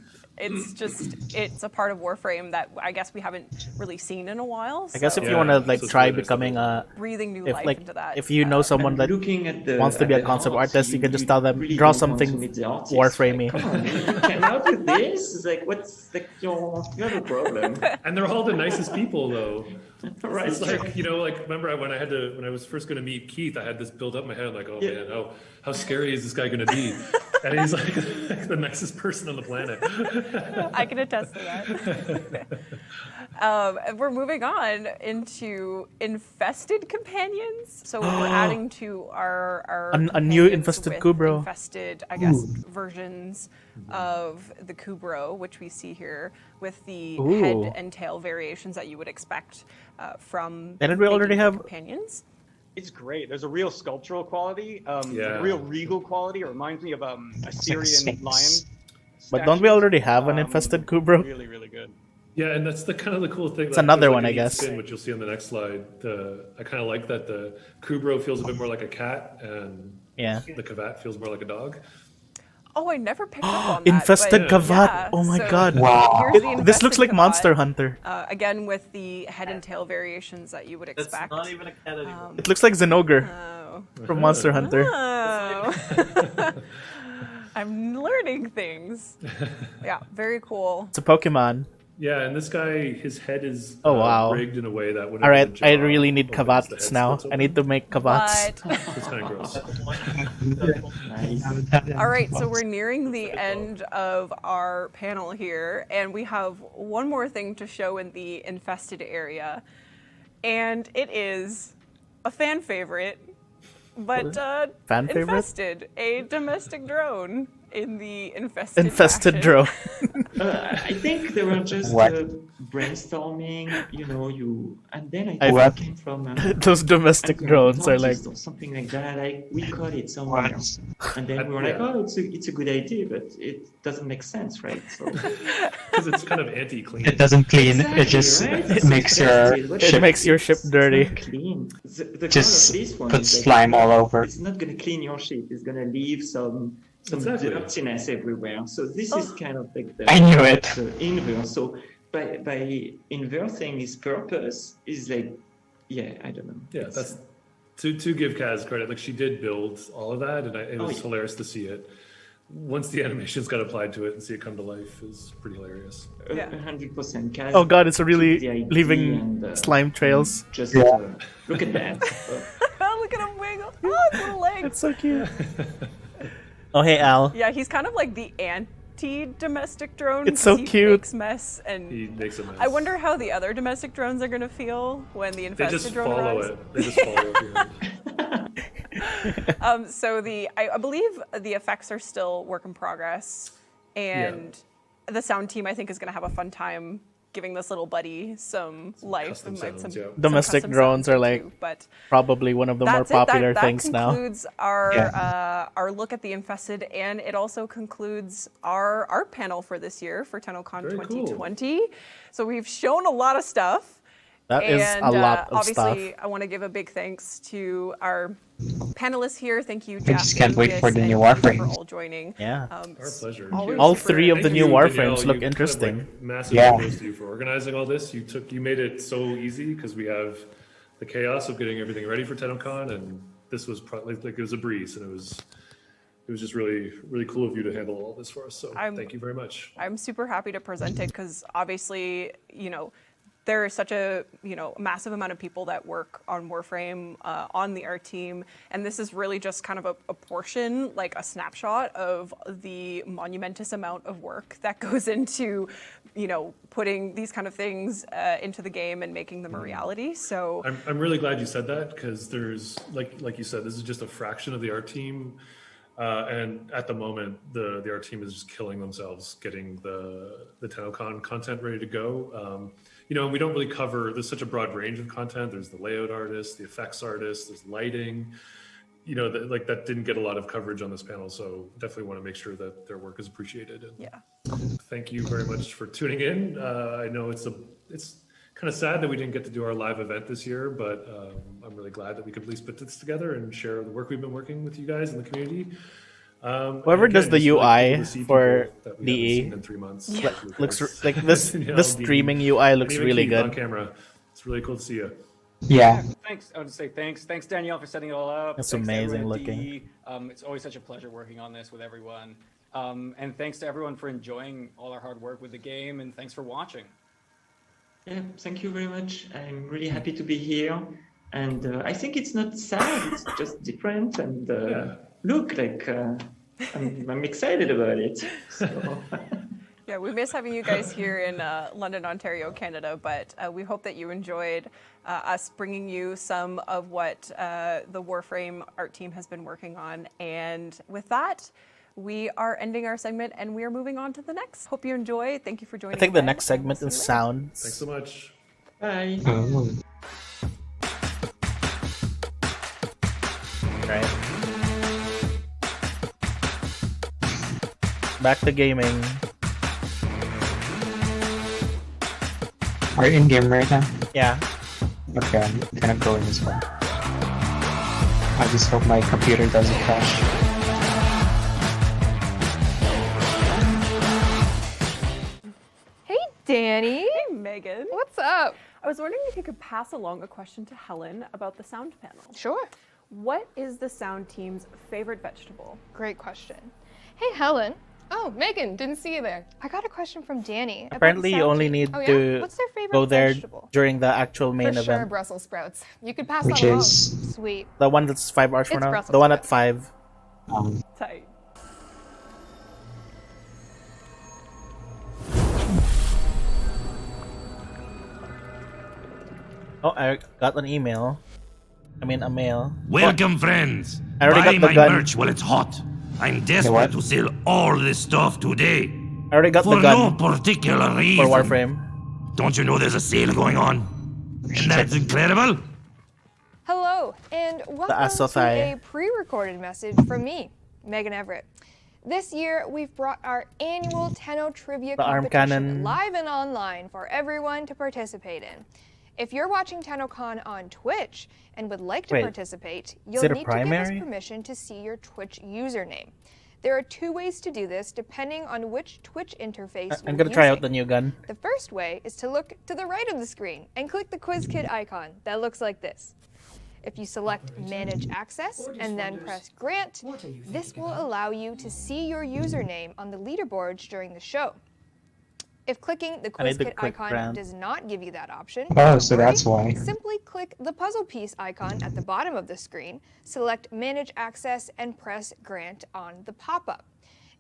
a part of Warframe that I guess we haven't really seen in a while. I guess if you so- want to like try becoming a breathing new if life like into that. if you know someone that wants to be a concept artist, you can just tell them draw something Warframey. You cannot do this. It's like what's like you have a problem. And they're all the nicest people, though. Right. It's like, you know, like remember when I was first going to meet Keith, I had this built up in my head. I'm like, oh man, how scary is this guy going to be? And he's like the nicest person on the planet. I can attest to that. We're moving on into infested companions. So we're adding to our A new companions infested with Kubro. Infested, I guess, versions of the Kubro, which we see here with the head and tail variations that you would expect from Didn't we already have companions. It's great. There's a real sculptural quality, Yeah. a real regal quality. It reminds me of a Syrian Sphinx. lion. But don't we statue. already have an infested Kubro? Really, really good. Yeah, and that's the kind of the cool thing. It's that another feels one, like I a neat guess. spin, which you'll see on the next slide. I kind of like that the Kubro feels a bit more like a cat, and the Kavat feels more like a dog. Oh, I never picked up on that. Infested but Kavat. yeah, Oh my so god. here's the This looks infested like Kavat. Monster Hunter. Again, with the head and tail variations that you would expect. not even a cat anymore. It looks like Zenogre from Monster Hunter. Oh. I'm learning things. Yeah, very cool. It's a Pokemon. Yeah, and this guy, his head is Oh, wow. rigged in a way that whenever All right, the I jaw really need opens, the head kavats now. splits I need to make kavats. It's kind of gross. All right, so we're nearing the end of our panel here, and we have one more thing to show in the infested area, and it is a fan favorite, but Fan favorite? infested, a domestic drone in the infested Infested faction. drone. I think they were just What? brainstorming, and then I- it came from Those domestic drones are like. or something like that. Like we caught it somewhere, and then we were like, Yeah. oh, it's a good idea, but it doesn't make sense, right? So Because it's kind of anti-clean. It doesn't clean. Exactly, It just right? it makes your What It ship makes your ship dirty. clean. The Just goal of this one put is like, slime all over. It's not going to clean your ship. It's going to leave some Exactly. dirtiness everywhere. So this is kind of like the, I knew it. the inverse. So by inverting his purpose is like, yeah, I don't know. Yeah, that's to give Kaz credit. Like she did build all of that, and it was yeah. hilarious to see it. Once the animations got applied to it and see it come to life is pretty hilarious. 100%. Kaz Oh god, it's really took the idea leaving and, slime trails. Just Yeah. look at that. Look at him wiggle. Oh, his little legs. It's so cute. Oh hey Al. Yeah, he's kind of like the anti-domestic drone. It's so 'cause he cute. Makes mess, and He makes a mess. I wonder how the other domestic drones are going to feel when the They infested just drone follow arrives. it. They just follow it. So I believe the effects are still work in progress, and the sound team I think is going to have a fun time giving this little buddy some life. custom and sounds, yeah. Domestic custom drones sounds are like too, but probably one of the more that's it. popular That things now. concludes our look at the infested, and it also concludes our art panel for this year for Tennocon Very cool. 2020. So we've shown a lot of stuff. That is and, a lot of obviously, stuff. I want to give a big thanks to our panelists here. Thank you, I Jeff. just can't wait Lucas, for the and new Danielle Warframe. for all joining. Yeah. Our pleasure. always All super- three of the Thank new you, Warframes Danielle. look You kind of, interesting. like, massive Yeah. kudos to you for organizing all this. You made it so easy because we have the chaos of getting everything ready for Tennocon, and this was probably like it was a breeze, and it was just really cool of you to handle all this for us. So thank you very much. I'm super happy to present it because obviously, there is such a massive amount of people that work on Warframe on the art team, and this is really just kind of a portion, like a snapshot of the monumentous amount of work that goes into putting these kind of things into the game and making them a reality. So I'm really glad you said that because there's like you said, this is just a fraction of the art team. And at the moment, the art team is just killing themselves getting the Tennocon content ready to go. We don't really cover, there's such a broad range of content. There's the layout artists, the effects artists, there's lighting, that didn't get a lot of coverage on this panel. So definitely want to make sure that their work is appreciated. And thank you very much for tuning in. I know it's kind of sad that we didn't get to do our live event this year, but I'm really glad that we could at least put this together and share the work we've been working with you guys in the community. Whoever and does again, the just really UI cool to see for people that we haven't DE seen in 3 months. looks like this streaming UI looks even really Keith on good. camera. It's really cool to see you. Yeah. Thanks. I want to say thanks. Thanks, Danielle, for setting it all up. It's Thanks to amazing everyone at looking. DE. It's always such a pleasure working on this with everyone. And thanks to everyone for enjoying all our hard work with the game, and thanks for watching. Yeah, thank you very much. I'm really happy to be here. And I think it's not sad, it's just different. And look, I'm excited about it. So. yeah, we miss having you guys here in London, Ontario, Canada, but we hope that you enjoyed us bringing you some of what the Warframe art team has been working on. And with that, we are ending our segment and we are moving on to the next. Hope you enjoy. Thank you for joining. I think the again, next and we'll segment see is you later. sounds. Thanks so much. Bye. Right. Back to gaming. Are you in game right now? Yeah. Okay, I'm gonna go in as well. I just hope my computer doesn't crash. Hey, Danny. Hey, Megan. What's up? I was wondering if you could pass along a question to Helen about the sound panel. Sure. What is the sound team's favorite vegetable? Great question. Hey, Helen. Oh, Megan, didn't see you there. I got a question from Danny. about Apparently, the you sound only team. need Oh, yeah? to What's their favorite go there vegetable? during the actual main For sure, event. Brussels sprouts. You could pass Which that along. is- Sweet. The one that's 5 hours from It's now. Brussels The one at sprouts. 5. Tight. Oh, I got an email. I mean, a mail. Welcome, friends. I already Buy got the my gun. merch while it's hot. I'm desperate to sell all this stuff today. I already got For the gun. no particular For reason. Warframe. Don't you know there's a sale going on? And that's incredible. Hello, and welcome to Asothai. a pre-recorded message from me, Megan Everett. This year, we've brought our annual Tenno Trivia The arm competition cannon. live and online for everyone to participate in. If you're watching Tennocon on Twitch and would like to Wait, participate, is you'll it a need to give primary? us permission to see your Twitch username. There are 2 ways to do this, depending on which Twitch interface I'm you're gonna try out using. the new gun. The first way is to look to the right of the screen and click the quiz kit icon that looks like this. If you select Manage Access and then press Grant, this will allow you to see your username on the leaderboards during the show. If clicking the I need quiz to kit click icon Grant. does not give you that option, Oh, don't so worry. that's why. Simply click the puzzle piece icon at the bottom of the screen, select Manage Access, and press Grant on the pop-up.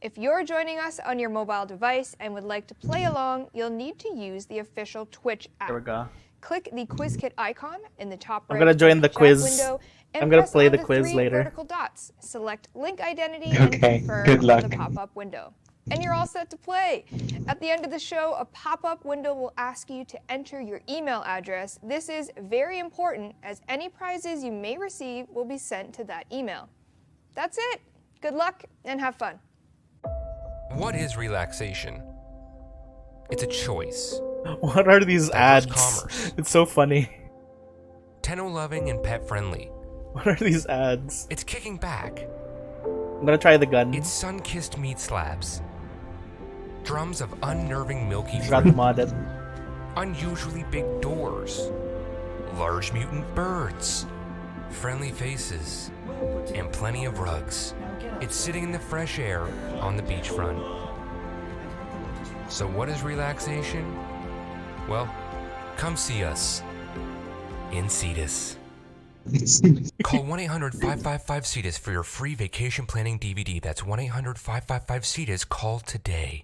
If you're joining us on your mobile device and would like to play along, you'll need to use the official Twitch app. There we go. Click the quiz kit icon in the top I'm right gonna join of the chat quiz. window and I'm gonna press play on the quiz 3 later. vertical dots. Select link identity Okay, and confirm good on luck. the pop-up window. And you're all set to play. At the end of the show, a pop-up window will ask you to enter your email address. This is very important as any prizes you may receive will be sent to that email. That's it. Good luck and have fun. What is relaxation? It's a choice. What are these Diverse ads? commerce. It's so funny. Tenno-loving and pet-friendly. What are these ads? It's kicking back. I'm gonna try the gun. It's sun-kissed meat slabs. Drums of unnerving milky Got fruit. modded. Unusually big doors. Large mutant birds. Friendly faces. And plenty of rugs. It's sitting in the fresh air on the beachfront. So what is relaxation? Well, come see us in Cetus. Call 1-800-555-CETUS for your free vacation planning DVD. That's 1-800-555-CETUS. Call today.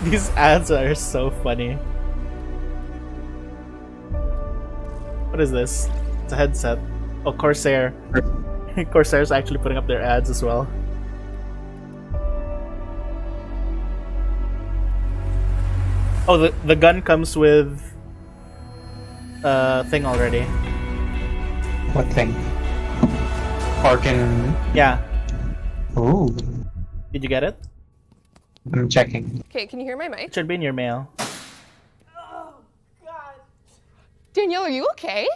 These ads are so funny. What is this? It's a headset. Oh, Corsair. Corsair's actually putting up their ads as well. Oh, the gun comes with thing already. What thing? Parkin. Yeah. Ooh. Did you get it? I'm checking. Okay, can you hear my mic? It should be in your mail. Danielle, are you okay?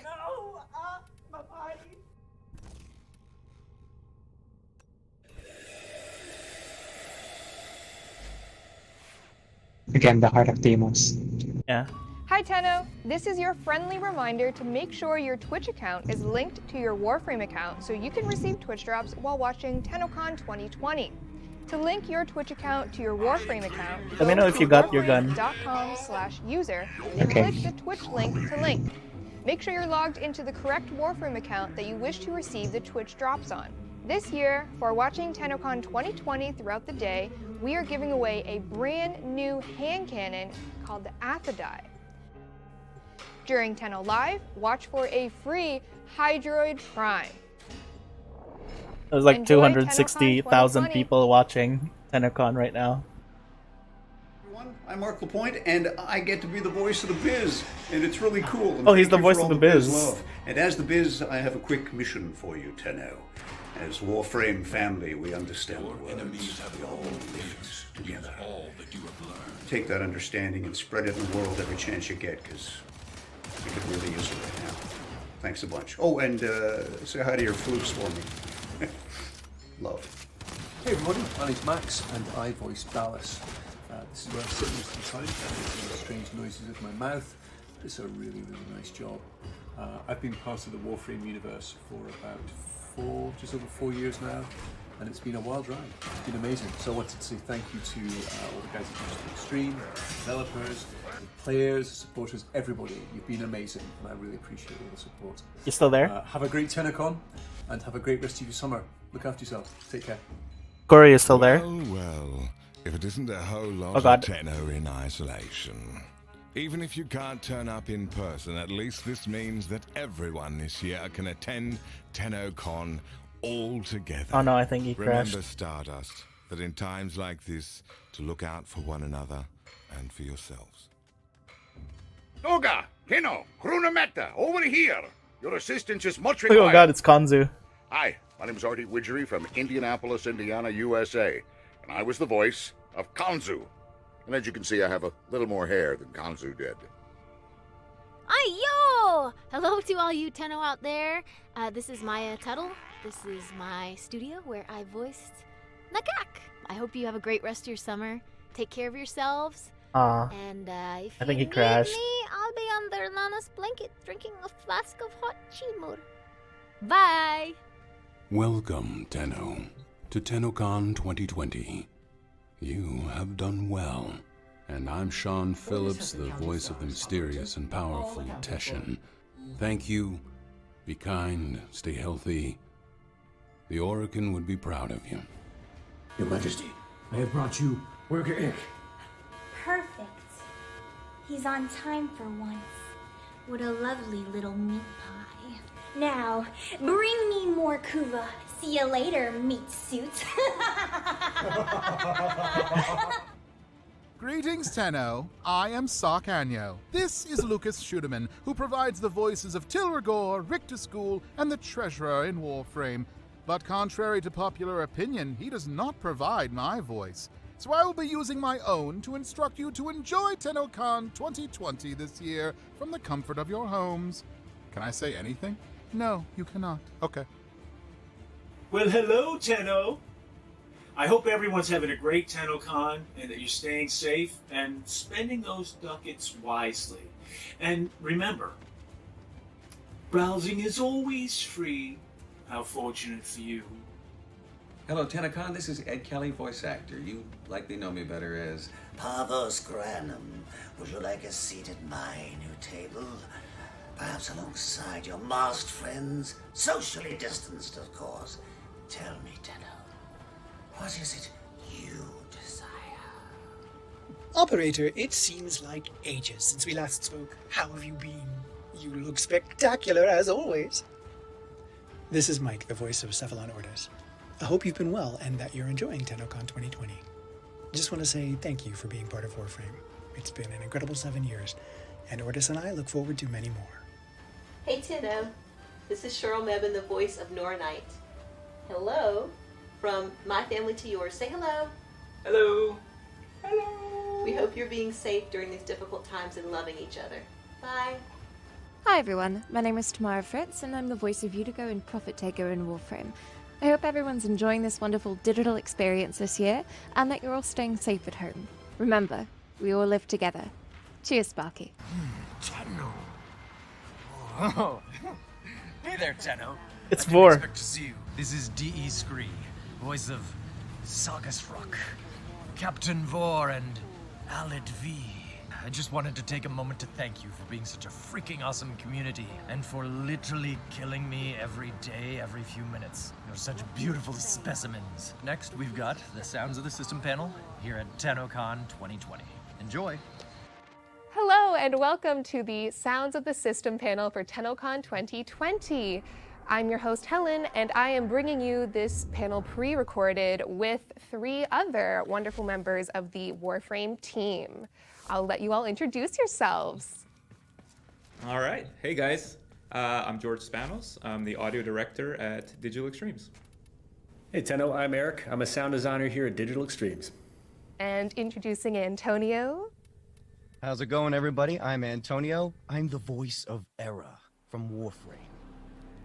Again, the heart of Deimos. Yeah. Hi Tenno, this is your friendly reminder to make sure your Twitch account is linked to your Warframe account so you can receive Twitch drops while watching Tennocon 2020. To link your Twitch account to your Warframe account, Let me know if you got your gun. warframe.com/user and Okay. click the Twitch link to link. Make sure you're logged into the correct Warframe account that you wish to receive the Twitch drops on. This year, for watching Tennocon 2020 throughout the day, we are giving away a brand new hand cannon called the Athodai. During Tenno Live, watch for a free Hydroid Prime. There's like Enjoy 260,000 Tennocon people watching Tennocon right now. I'm Mark LaPointe, and I get to be the voice of the biz, and it's really cool. And Oh, he's thank the you voice for of all the biz. love. And as the biz, I have a quick mission for you, Tenno. As Warframe family, we understand the words. We all live together. Take that understanding and spread it in the world every chance you get, because you could really use it right now. Thanks a bunch. Oh, and say hi to your flukes for me. Love. Hey everybody, my name's Max and I voice Dallas. This is where I sit most of the time and making strange noises with my mouth. It's a really, really nice job. I've been part of the Warframe universe for about just over 4 years now. and it's been a wild ride. It's been amazing. So I wanted to say thank you to all the guys at Digital Extreme, developers, players, supporters, everybody. You've been amazing, and I really appreciate all the support. You still there? Have a great Tennocon, and have a great rest of your summer. Look after yourselves. Take care. Corey is still there. Well, if it isn't a whole lot Oh, God. of Tenno in isolation. Even if you can't turn up in person, at least this means that everyone this year can attend Tennocon all together. Oh no, I think he crashed. Remember, Stardust, that in times like this, to look out for one another and for yourselves. Toga, Kino, Krunameta, over here. Your assistance is much required. Oh god, it's Kanzu. Hi, my name is Artie Widgery from Indianapolis, Indiana, USA, and I was the voice of Kanzu. And as you can see, I have a little more hair than Kanzu did. Ayo! Hello to all you Tenno out there. This is Maya Tuttle. This is my studio where I voiced Nakak. I hope you have a great rest of your summer. Take care of yourselves. And if I think you he crashed. need me, I'll be under Nana's blanket drinking a flask of hot chimur. Bye! Welcome, Tenno, to Tennocon 2020. You have done well. And I'm Sean Phillips, the voice of the mysterious and powerful Teshin. Thank you. Be kind, stay healthy. The Orokin would be proud of you. Your Majesty, I have brought you Worker Ick. Perfect. He's on time for once. What a lovely little meat pie. Now, bring me more kuva. See you later, meat suit. Greetings, Tenno. I am Sarkanyo. This is Lucas Schudeman, who provides the voices of Tilragor, Richter School, and the Treasurer in Warframe. But contrary to popular opinion, he does not provide my voice. So I will be using my own to instruct you to enjoy Tennocon 2020 this year from the comfort of your homes. Can I say anything? No, you cannot. Okay. Well, hello, Tenno. I hope everyone's having a great Tennocon and that you're staying safe and spending those ducats wisely. And remember, browsing is always free. How fortunate for you. Hello, Tennocon. This is Ed Kelly, voice actor. You likely know me better as Pavos Granum. Would you like a seat at my new table? Perhaps alongside your masked friends, socially distanced, of course. Tell me, Tenno, what is it you desire? Operator, it seems like ages since we last spoke. How have you been? You look spectacular, as always. This is Mike, the voice of Cephalon Orders. I hope you've been well and that you're enjoying Tennocon 2020. Just want to say thank you for being part of Warframe. It's been an incredible 7 years, and Ordis and I look forward to many more. Hey Tenno, this is Cheryl Mebin, the voice of Nora Knight. Hello, from my family to yours. Say hello. Hello. Hello. We hope you're being safe during these difficult times and loving each other. Bye. Hi everyone, my name is Tamara Fritz and I'm the voice of Utigo and Prophet Taker in Warframe. I hope everyone's enjoying this wonderful digital experience this year and that you're all staying safe at home. Remember, we all live together. Cheers, Sparky. Tenno. Oh. Hey there, Tenno. It's I didn't Vor. expect to see you. This is D.E. Scree, voice of Sagas Rock, Captain Vor, and Alid V. I just wanted to take a moment to thank you for being such a freaking awesome community and for literally killing me every day, every few minutes. You're such beautiful specimens. Next, we've got the Sounds of the System panel here at Tennocon 2020. Enjoy. Hello and welcome to the Sounds of the System panel for Tennocon 2020. I'm your host Helen and I am bringing you this panel pre-recorded with 3 other wonderful members of the Warframe team. I'll let you all introduce yourselves. All right. Hey, guys. I'm George Spanos. I'm the audio director at Digital Extremes. Hey, Tenno. I'm Eric. I'm a sound designer here at Digital Extremes. And introducing Antonio. How's it going, everybody? I'm Antonio. I'm the voice of Era from Warframe.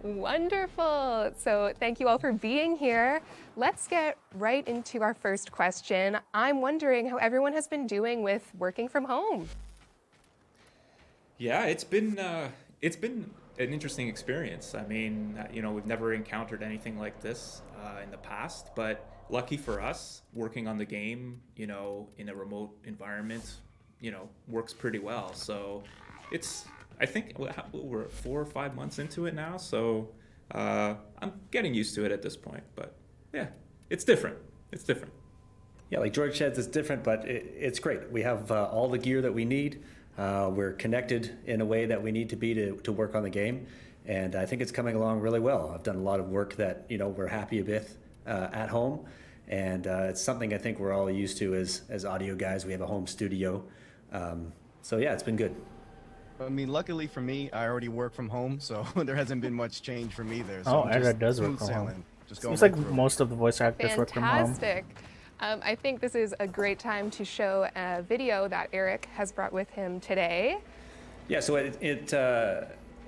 Wonderful. So thank you all for being here. Let's get right into our first question. I'm wondering how everyone has been doing with working from home. Yeah, it's been an interesting experience. I mean, we've never encountered anything like this in the past, but lucky for us, working on the game, in a remote environment, works pretty well. So I think we're 4 or 5 months into it now, so I'm getting used to it at this point. But yeah, it's different. It's different. Yeah, like George said, it's different, but it's great. We have all the gear that we need. We're connected in a way that we need to be to work on the game, and I think it's coming along really well. I've done a lot of work that we're happy with at home, and it's something I think we're all used to as audio guys. We have a home studio, so yeah, it's been good. I mean, luckily for me, I already work from home, so there hasn't been much change for me there. So Oh, I'm Era just does work smooth from home. sailing, just going Seems like right through. most of the voice actors work from home. Fantastic. I think this is a great time to show a video that Eric has brought with him today. Yeah, so in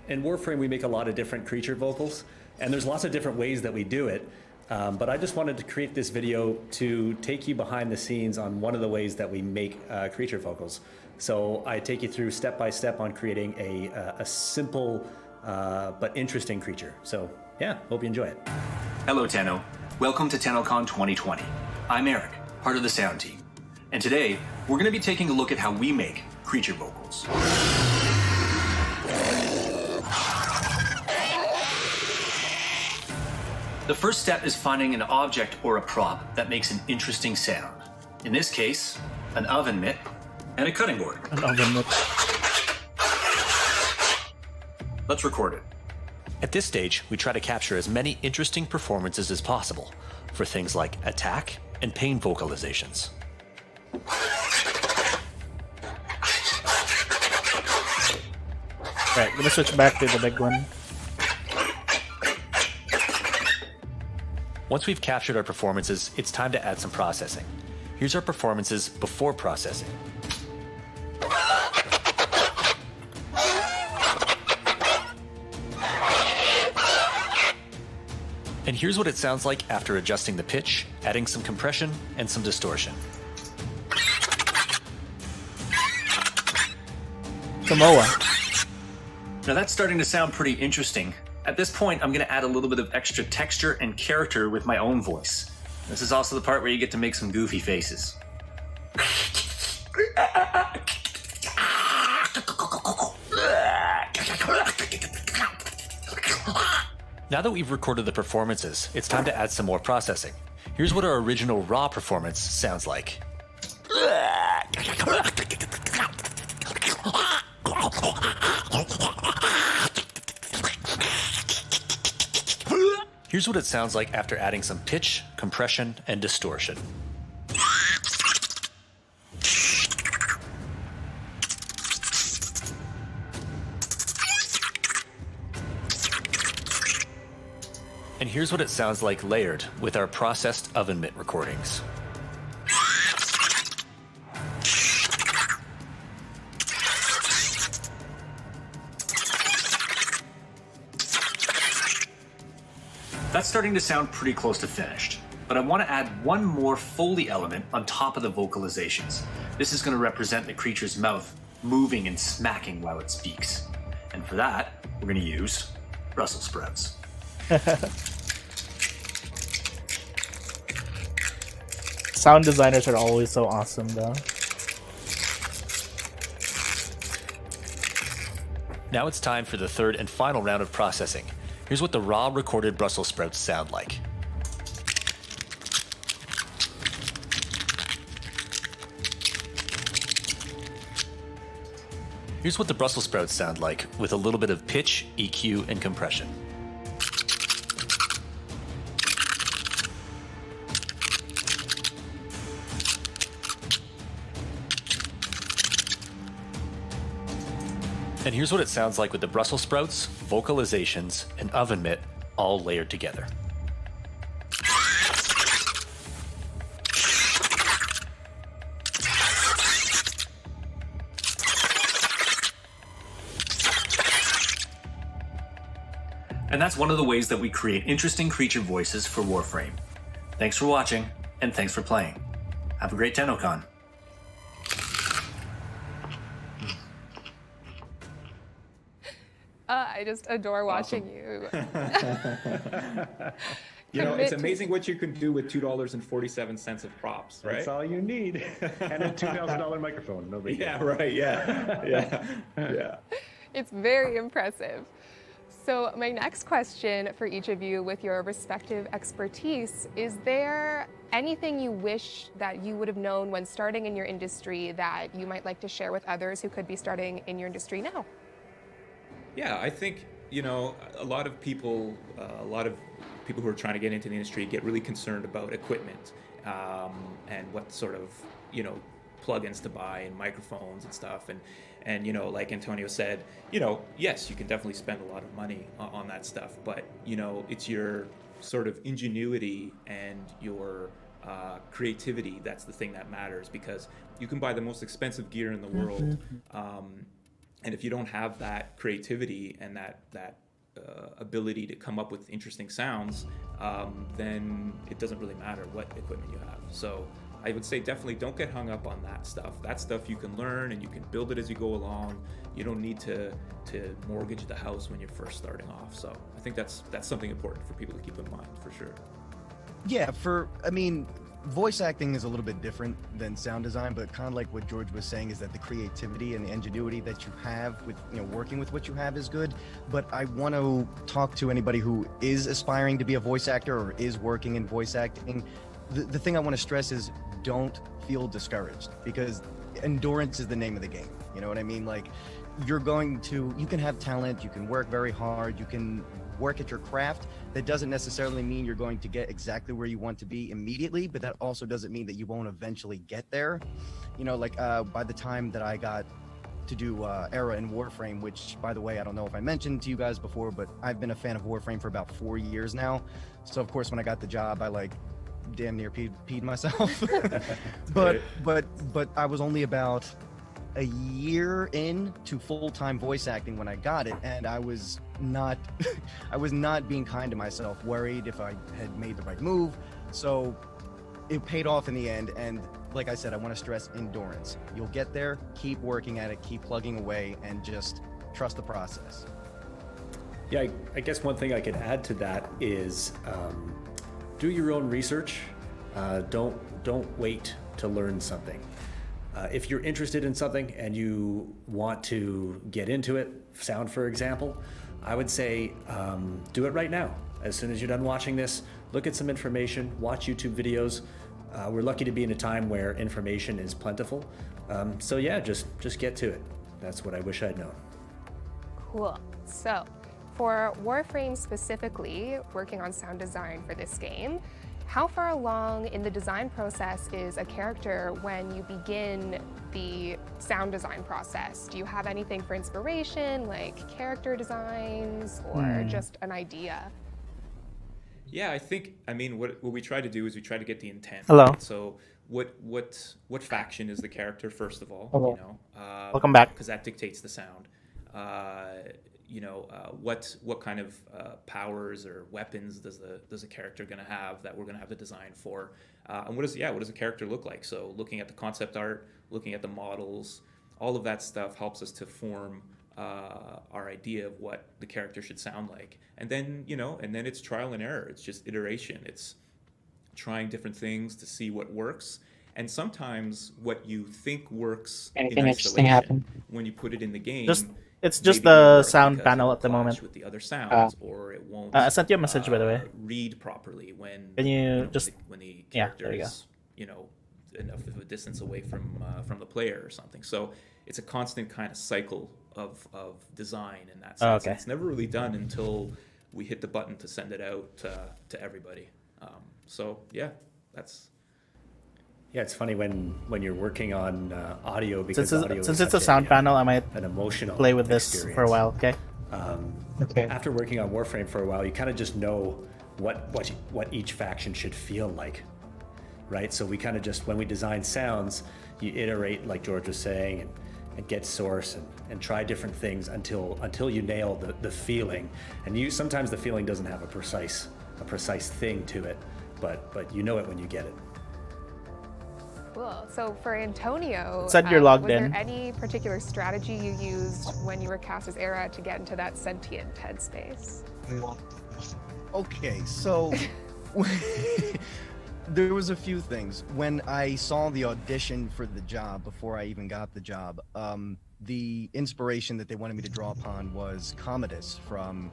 Warframe we make a lot of different creature vocals, and there's lots of different ways that we do it. But I just wanted to create this video to take you behind the scenes on one of the ways that we make creature vocals. So I take you through step by step on creating a simple but interesting creature. So yeah, hope you enjoy it. Hello, Tenno. Welcome to Tennocon 2020. I'm Eric, part of the sound team. And today, we're going to be taking a look at how we make creature vocals. The first step is finding an object or a prop that makes an interesting sound. In this case, an oven mitt and a cutting board. An oven mitt. Let's record it. At this stage, we try to capture as many interesting performances as possible for things like attack and pain vocalizations. Right, let me switch back to the big one. Once we've captured our performances, it's time to add some processing. Here's our performances before processing. And here's what it sounds like after adjusting the pitch, adding some compression, and some distortion. Samoa. Now that's starting to sound pretty interesting. At this point, I'm going to add a little bit of extra texture and character with my own voice. This is also the part where you get to make some goofy faces. Now that we've recorded the performances, it's time to add some more processing. Here's what our original raw performance sounds like. Here's what it sounds like after adding some pitch, compression, and distortion. And here's what it sounds like layered with our processed oven mitt recordings. That's starting to sound pretty close to finished, but I want to add one more Foley element on top of the vocalizations. This is going to represent the creature's mouth moving and smacking while it speaks. And for that, we're going to use Brussels sprouts. Sound designers are always so awesome, though. Now it's time for the third and final round of processing. Here's what the raw recorded Brussels sprouts sound like. Here's what the Brussels sprouts sound like with a little bit of pitch, EQ, and compression. And here's what it sounds like with the Brussels sprouts, vocalizations, and oven mitt all layered together. And that's one of the ways that we create interesting creature voices for Warframe. Thanks for watching, and thanks for playing. Have a great Tennocon. I just adore watching you. You know, it's amazing what you can do with $2.47 of props, right? That's all you need. And a $2,000 microphone. No big deal. Yeah, right. Yeah. It's very impressive. So my next question for each of you with your respective expertise, is there anything you wish that you would have known when starting in your industry that you might like to share with others who could be starting in your industry now? Yeah, I think, you know, a lot of people who are trying to get into the industry get really concerned about equipment and what sort of, you know, plugins to buy and microphones and stuff. And you know, like Antonio said, you know, yes, you can definitely spend a lot of money on that stuff, but, you know, it's your sort of ingenuity and your creativity that's the thing that matters, because you can buy the most expensive gear in the world, and if you don't have that creativity and that ability to come up with interesting sounds, then it doesn't really matter what equipment you have. So I would say definitely don't get hung up on that stuff. That stuff you can learn and you can build it as you go along. You don't need to mortgage the house when you're first starting off. So I think that's something important for people to keep in mind for sure. Yeah, voice acting is a little bit different than sound design, but kind of like what George was saying is that the creativity and the ingenuity that you have with, you know, working with what you have is good. But I want to talk to anybody who is aspiring to be a voice actor or is working in voice acting. The thing I want to stress is don't feel discouraged, because endurance is the name of the game. You know what I mean? Like, you can have talent, you can work very hard, you can work at your craft. That doesn't necessarily mean you're going to get exactly where you want to be immediately, but that also doesn't mean that you won't eventually get there. You know, like by the time that I got to do Era in Warframe, which, by the way, I don't know if I mentioned to you guys before, but I've been a fan of Warframe for about 4 years now. So of course, when I got the job, I damn near peed myself. but I was only about a year into full-time voice acting when I got it, and I was not being kind to myself, worried if I had made the right move. So it paid off in the end, and like I said, I want to stress endurance. You'll get there, keep working at it, keep plugging away, and just trust the process. Yeah, I guess one thing I could add to that is do your own research. Don't wait to learn something. If you're interested in something and you want to get into it, sound for example, I would say do it right now. As soon as you're done watching this, look at some information, watch YouTube videos. We're lucky to be in a time where information is plentiful. So yeah, just get to it. That's what I wish I'd known. Cool. So for Warframe specifically, working on sound design for this game, how far along in the design process is a character when you begin the sound design process? Do you have anything for inspiration, like character designs, or just an idea? Yeah, what we try to do is we try to get the intent. Hello. Right? So what faction is the character, first of all? Hello. You know, Welcome back. Because that dictates the sound. What kind of powers or weapons does a character going to have that we're going to have the design for, and what does a character look like? So looking at the concept art, looking at the models, all of that stuff helps us to form our idea of what the character should sound like, and then it's trial and error. It's just iteration. It's trying different things to see what works. And sometimes what you think works in isolation, when you put it in the game, it's just the sound panel at the moment. With the other sounds, or it won't. I sent you a message, by the way. Read properly when Can you just when the character there you is enough of a distance away from the player or something. So it's a constant kind of cycle of design in that sense. It's never really done until we hit the button to send it out to everybody. So yeah, that's. Yeah, it's funny when you're working on audio, because since it's a sound panel, I might an emotional play with this for a while. Okay. After working on Warframe for a while, you kind of just know what each faction should feel like, right? So we kind of just, when we design sounds, you iterate, like George was saying, and get source and try different things until you nail the feeling. And sometimes the feeling doesn't have a precise thing to it, but you know it when you get it. Cool. So for Antonio, It said you're logged was in. there any particular strategy you used when you were cast as Era to get into that sentient headspace? Okay, so there was a few things. When I saw the audition for the job, before I even got the job, the inspiration that they wanted me to draw upon was Commodus from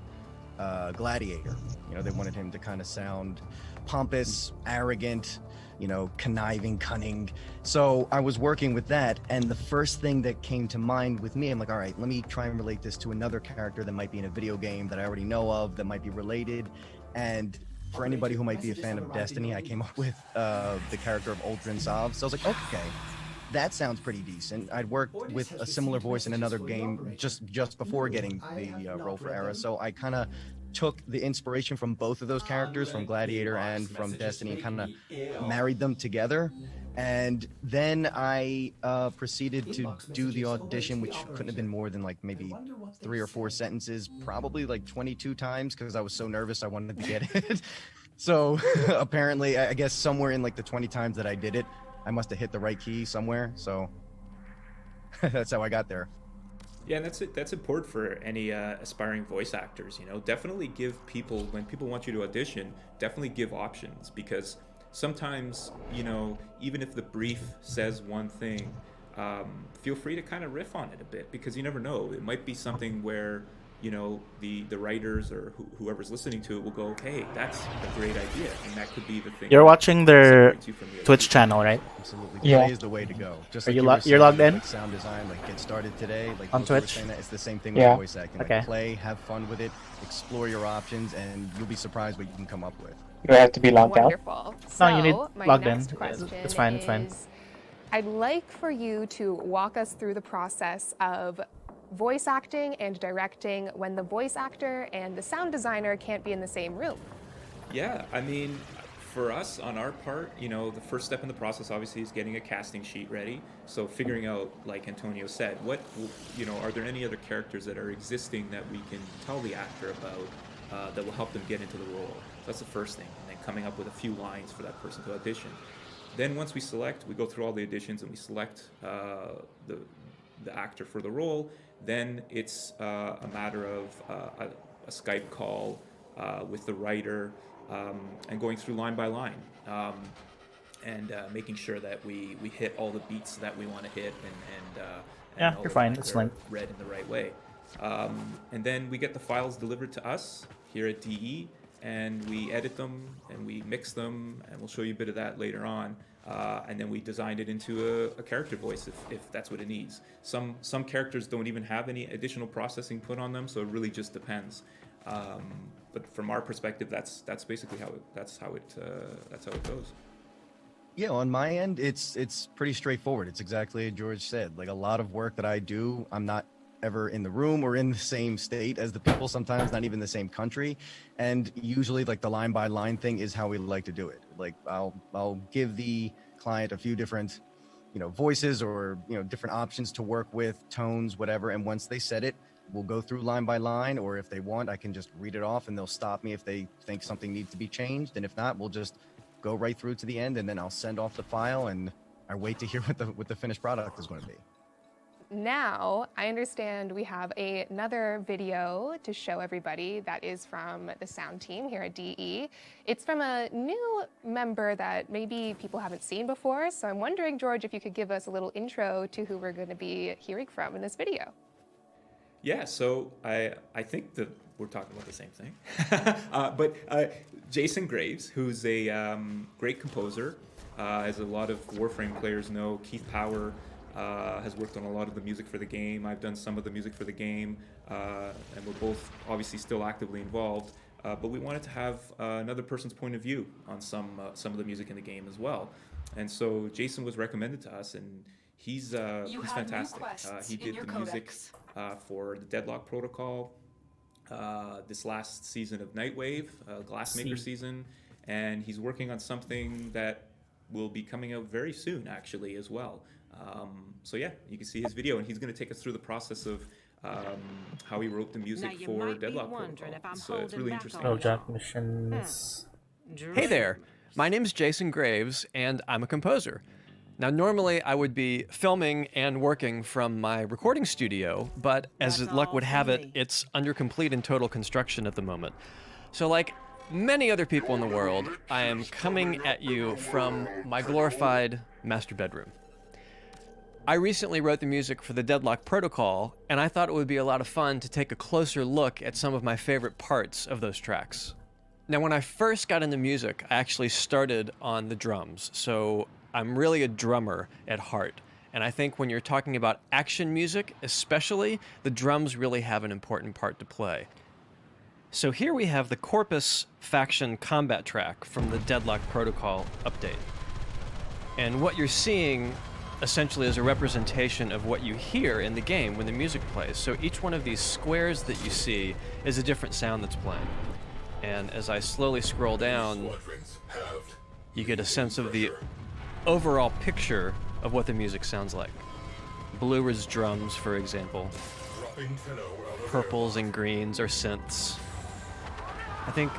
Gladiator. You know, they wanted him to kind of sound pompous, arrogant, you know, conniving, cunning. So I was working with that, and the first thing that came to mind with me, I'm like, all right, let me try and relate this to another character that might be in a video game that I already know of, that might be related. And for anybody who might be a fan of Destiny, I came up with the character of Uldren Sov. So I was like, okay, that sounds pretty decent. I'd worked with a similar voice in another game just before getting the role for Era, so I kind of took the inspiration from both of those characters, from Gladiator and from Destiny, and kind of married them together. And then I proceeded to do the audition, which couldn't have been more than like maybe 3 or 4 sentences, probably like 22 times, because I was so nervous I wanted to get it. So apparently, I guess somewhere in like the 20 times that I did it, I must have hit the right key somewhere. So that's how I got there. Yeah, and that's important for any aspiring voice actors. You know, definitely give people, when people want you to audition, definitely give options, because sometimes, you know, even if the brief says one thing, feel free to kind of riff on it a bit, because you never know. It might be something where, you know, the writers or whoever's listening to it will go, hey, that's a great idea, and that could be the thing. You're watching their separates you from the Twitch channel, right? Absolutely. Yeah. Play is the way to go. Just Are like you were you're logged saying, in? like sound design, like get started today. Like On those who were Twitch? saying that, it's the same thing Yeah. with voice acting. Okay. Like play, have fun with it, explore your options, and you'll be surprised what you can come up with. Do I have to be logged out? Wonderful. No, you need So, my logged in. next question It's fine, it's fine. is, I'd like for you to walk us through the process of voice acting and directing when the voice actor and the sound designer can't be in the same room. Yeah, I mean, for us, on our part, you know, the first step in the process obviously is getting a casting sheet ready. So figuring out, like Antonio said, what, you know, are there any other characters that are existing that we can tell the actor about that will help them get into the role? That's the first thing. And then coming up with a few lines for that person to audition. Then once we select, we go through all the auditions and we select the actor for the role. Then it's a matter of a Skype call with the writer and going through line by line and making sure that we hit all the beats that we want to hit and Yeah, all you're the fine. lines It's are linked. read in the right way. And then we get the files delivered to us here at DE, and we edit them and we mix them, and we'll show you a bit of that later on. And then we designed it into a character voice if that's what it needs. Some characters don't even have any additional processing put on them, so it really just depends. But from our perspective, that's basically how it goes. Yeah, on my end, it's pretty straightforward. It's exactly as George said. Like a lot of work that I do, I'm not ever in the room or in the same state as the people, sometimes not even the same country. And usually like the line by line thing is how we like to do it. Like I'll give the client a few different, you know, voices or, you know, different options to work with, tones, whatever. And once they set it, we'll go through line by line, or if they want, I can just read it off and they'll stop me if they think something needs to be changed. And if not, we'll just go right through to the end, and then I'll send off the file and I wait to hear what the finished product is going to be. Now, I understand we have another video to show everybody that is from the sound team here at DE. It's from a new member that maybe people haven't seen before, so I'm wondering, George, if you could give us a little intro to who we're going to be hearing from in this video. Yeah, so I think that we're talking about the same thing. But Jason Graves, who's a great composer, as a lot of Warframe players know, Keith Power has worked on a lot of the music for the game. I've done some of the music for the game, and we're both obviously still actively involved. But we wanted to have another person's point of view on some of the music in the game as well. And so Jason was recommended to us, and he's fantastic. He did the music for the Deadlock Protocol, this last season of Nightwave, Glassmaker season, and he's working on something that will be coming out very soon, actually, as well. So yeah, you can see his video, and he's going to take us through the process of how he wrote the music for Deadlock Protocol. So it's really interesting. Oh, Jack missions. Hey there, my name is Jason Graves, and I'm a composer. Now, normally I would be filming and working from my recording studio, but as luck would have it, it's under complete and total construction at the moment. So like many other people in the world, I am coming at you from my glorified master bedroom. I recently wrote the music for the Deadlock Protocol, and I thought it would be a lot of fun to take a closer look at some of my favorite parts of those tracks. Now, when I first got into music, I actually started on the drums, so I'm really a drummer at heart. And I think when you're talking about action music, especially, the drums really have an important part to play. So here we have the Corpus faction combat track from the Deadlock Protocol update. And what you're seeing essentially is a representation of what you hear in the game when the music plays. So each one of these squares that you see is a different sound that's playing. And as I slowly scroll down, you get a sense of the overall picture of what the music sounds like. Blue is drums, for example. Purples and greens are synths. I think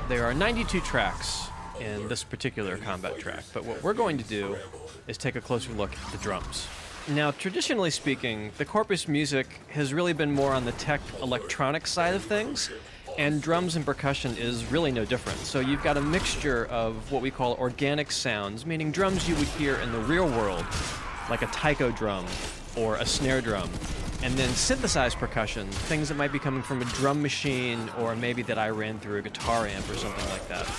there are 92 tracks in this particular combat track, but what we're going to do is take a closer look at the drums. Now, traditionally speaking, the Corpus music has really been more on the tech electronic side of things, and drums and percussion is really no different. So you've got a mixture of what we call organic sounds, meaning drums you would hear in the real world, like a taiko drum or a snare drum, and then synthesized percussion, things that might be coming from a drum machine or maybe that I ran through a guitar amp or something like that.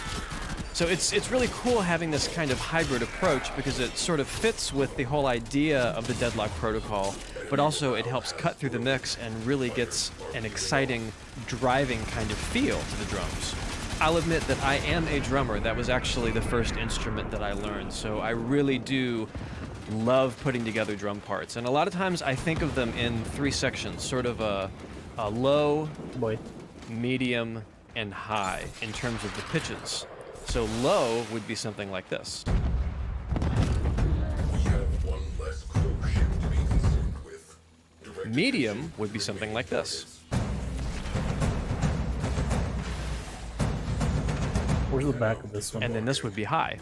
So it's really cool having this kind of hybrid approach because it sort of fits with the whole idea of the Deadlock Protocol, but also it helps cut through the mix and really gets an exciting, driving kind of feel to the drums. I'll admit that I am a drummer. That was actually the first instrument that I learned, so I really do love putting together drum parts. And a lot of times I think of them in three sections, sort of a low, medium, and high in terms of the pitches. So low would be something like this. Medium would be something like this. Where's the back of this one? And then this would be high.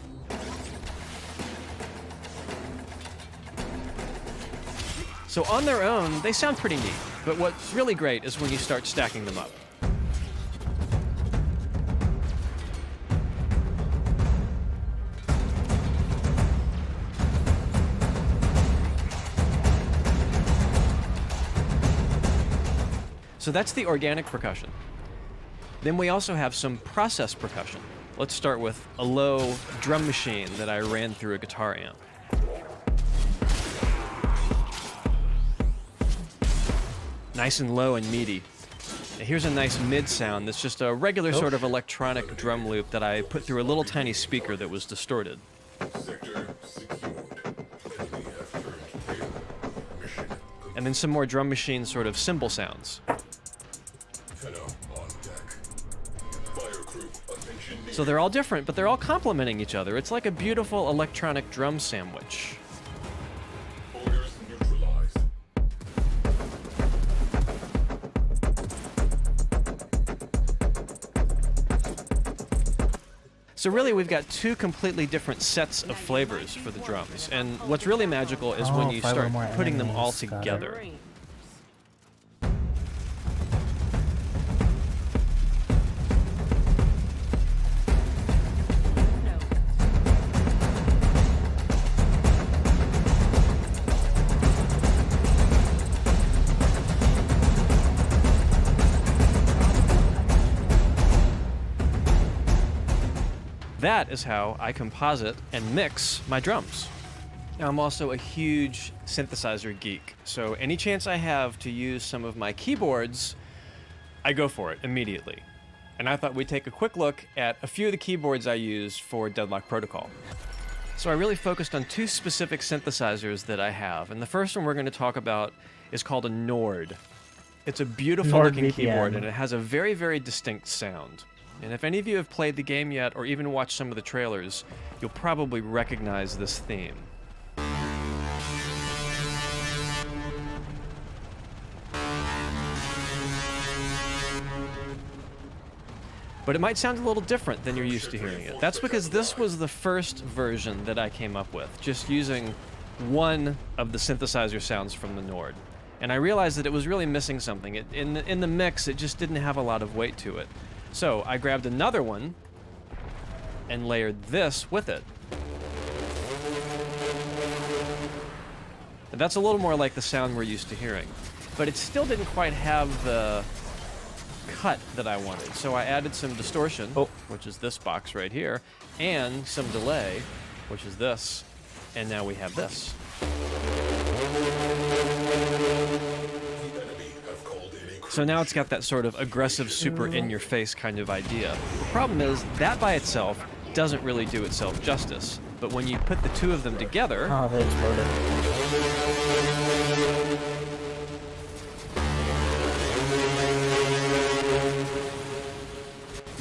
So on their own, they sound pretty neat. But what's really great is when you start stacking them up. So that's the organic percussion. Then we also have some processed percussion. Let's start with a low drum machine that I ran through a guitar amp. Nice and low and meaty. Now here's a nice mid sound that's just a regular sort of electronic drum loop that I put through a little tiny speaker that was distorted. And then some more drum machine sort of cymbal sounds. So they're all different, but they're all complementing each other. It's like a beautiful electronic drum sandwich. So really we've got two completely different sets of flavors for the drums. And what's really magical is when you start putting them all together. That is how I composite and mix my drums. Now, I'm also a huge synthesizer geek, so any chance I have to use some of my keyboards, I go for it immediately. And I thought we'd take a quick look at a few of the keyboards I use for Deadlock Protocol. So I really focused on two specific synthesizers that I have, and the first one we're going to talk about is called a Nord. It's a beautiful looking keyboard, and it has a very, very distinct sound. And if any of you have played the game yet, or even watched some of the trailers, you'll probably recognize this theme. But it might sound a little different than you're used to hearing it. That's because this was the first version that I came up with, just using one of the synthesizer sounds from the Nord. And I realized that it was really missing something. In the mix, it just didn't have a lot of weight to it. So I grabbed another one and layered this with it. And that's a little more like the sound we're used to hearing. But it still didn't quite have the cut that I wanted. So I added some distortion, which is this box right here, and some delay, which is this. And now we have this. So now it's got that sort of aggressive, super in-your-face kind of idea. The problem is, that by itself doesn't really do itself justice. But when you put the two of them together... Oh, they exploded.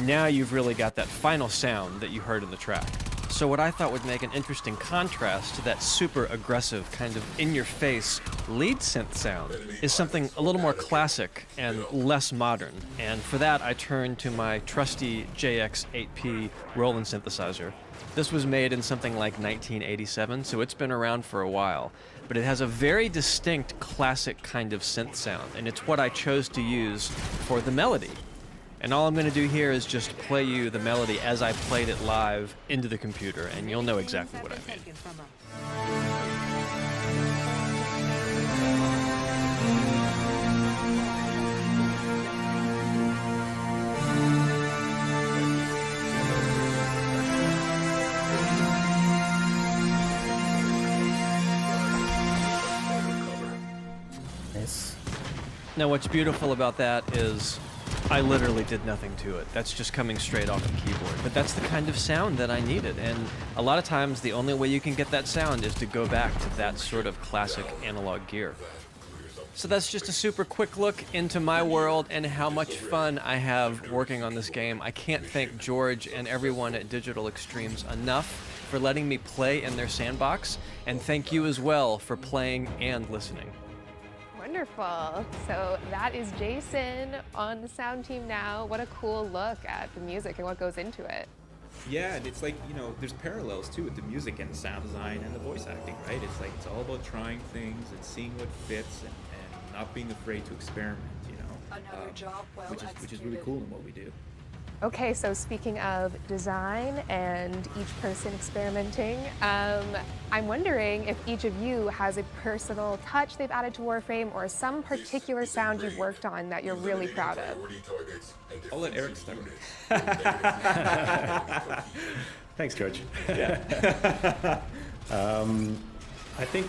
Now you've really got that final sound that you heard in the track. So what I thought would make an interesting contrast to that super aggressive kind of in-your-face lead synth sound is something a little more classic and less modern. And for that, I turned to my trusty JX8P Roland synthesizer. This was made in something like 1987, so it's been around for a while. But it has a very distinct classic kind of synth sound, and it's what I chose to use for the melody. And all I'm going to do here is just play you the melody as I played it live into the computer, and you'll know exactly what I mean. Nice. Now what's beautiful about that is I literally did nothing to it. That's just coming straight off the keyboard. But that's the kind of sound that I needed. And a lot of times the only way you can get that sound is to go back to that sort of classic analog gear. So that's just a super quick look into my world and how much fun I have working on this game. I can't thank George and everyone at Digital Extremes enough for letting me play in their sandbox. And thank you as well for playing and listening. Wonderful. So that is Jason on the sound team now. What a cool look at the music and what goes into it. Yeah, and it's like, you know, there's parallels too with the music and the sound design and the voice acting, right? It's like, it's all about trying things and seeing what fits and not being afraid to experiment, you know, Another job well which is really cool in what we do. Okay, so speaking of design and each person experimenting, I'm wondering if each of you has a personal touch they've added to Warframe or some particular sound you've worked on that you're really proud of. I'll let Eric start. Thanks, George. Yeah. I think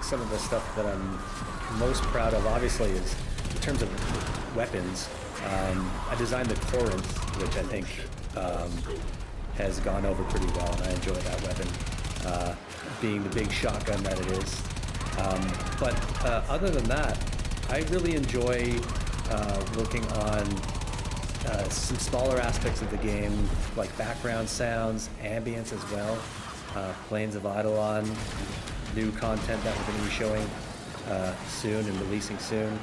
some of the stuff that I'm most proud of, obviously, is in terms of weapons. I designed the Corinth, which I think has gone over pretty well, and I enjoy that weapon, being the big shotgun that it is. But other than that, I really enjoy working on some smaller aspects of the game, like background sounds, ambience as well, Plains of Eidolon, new content that we're going to be showing soon and releasing soon.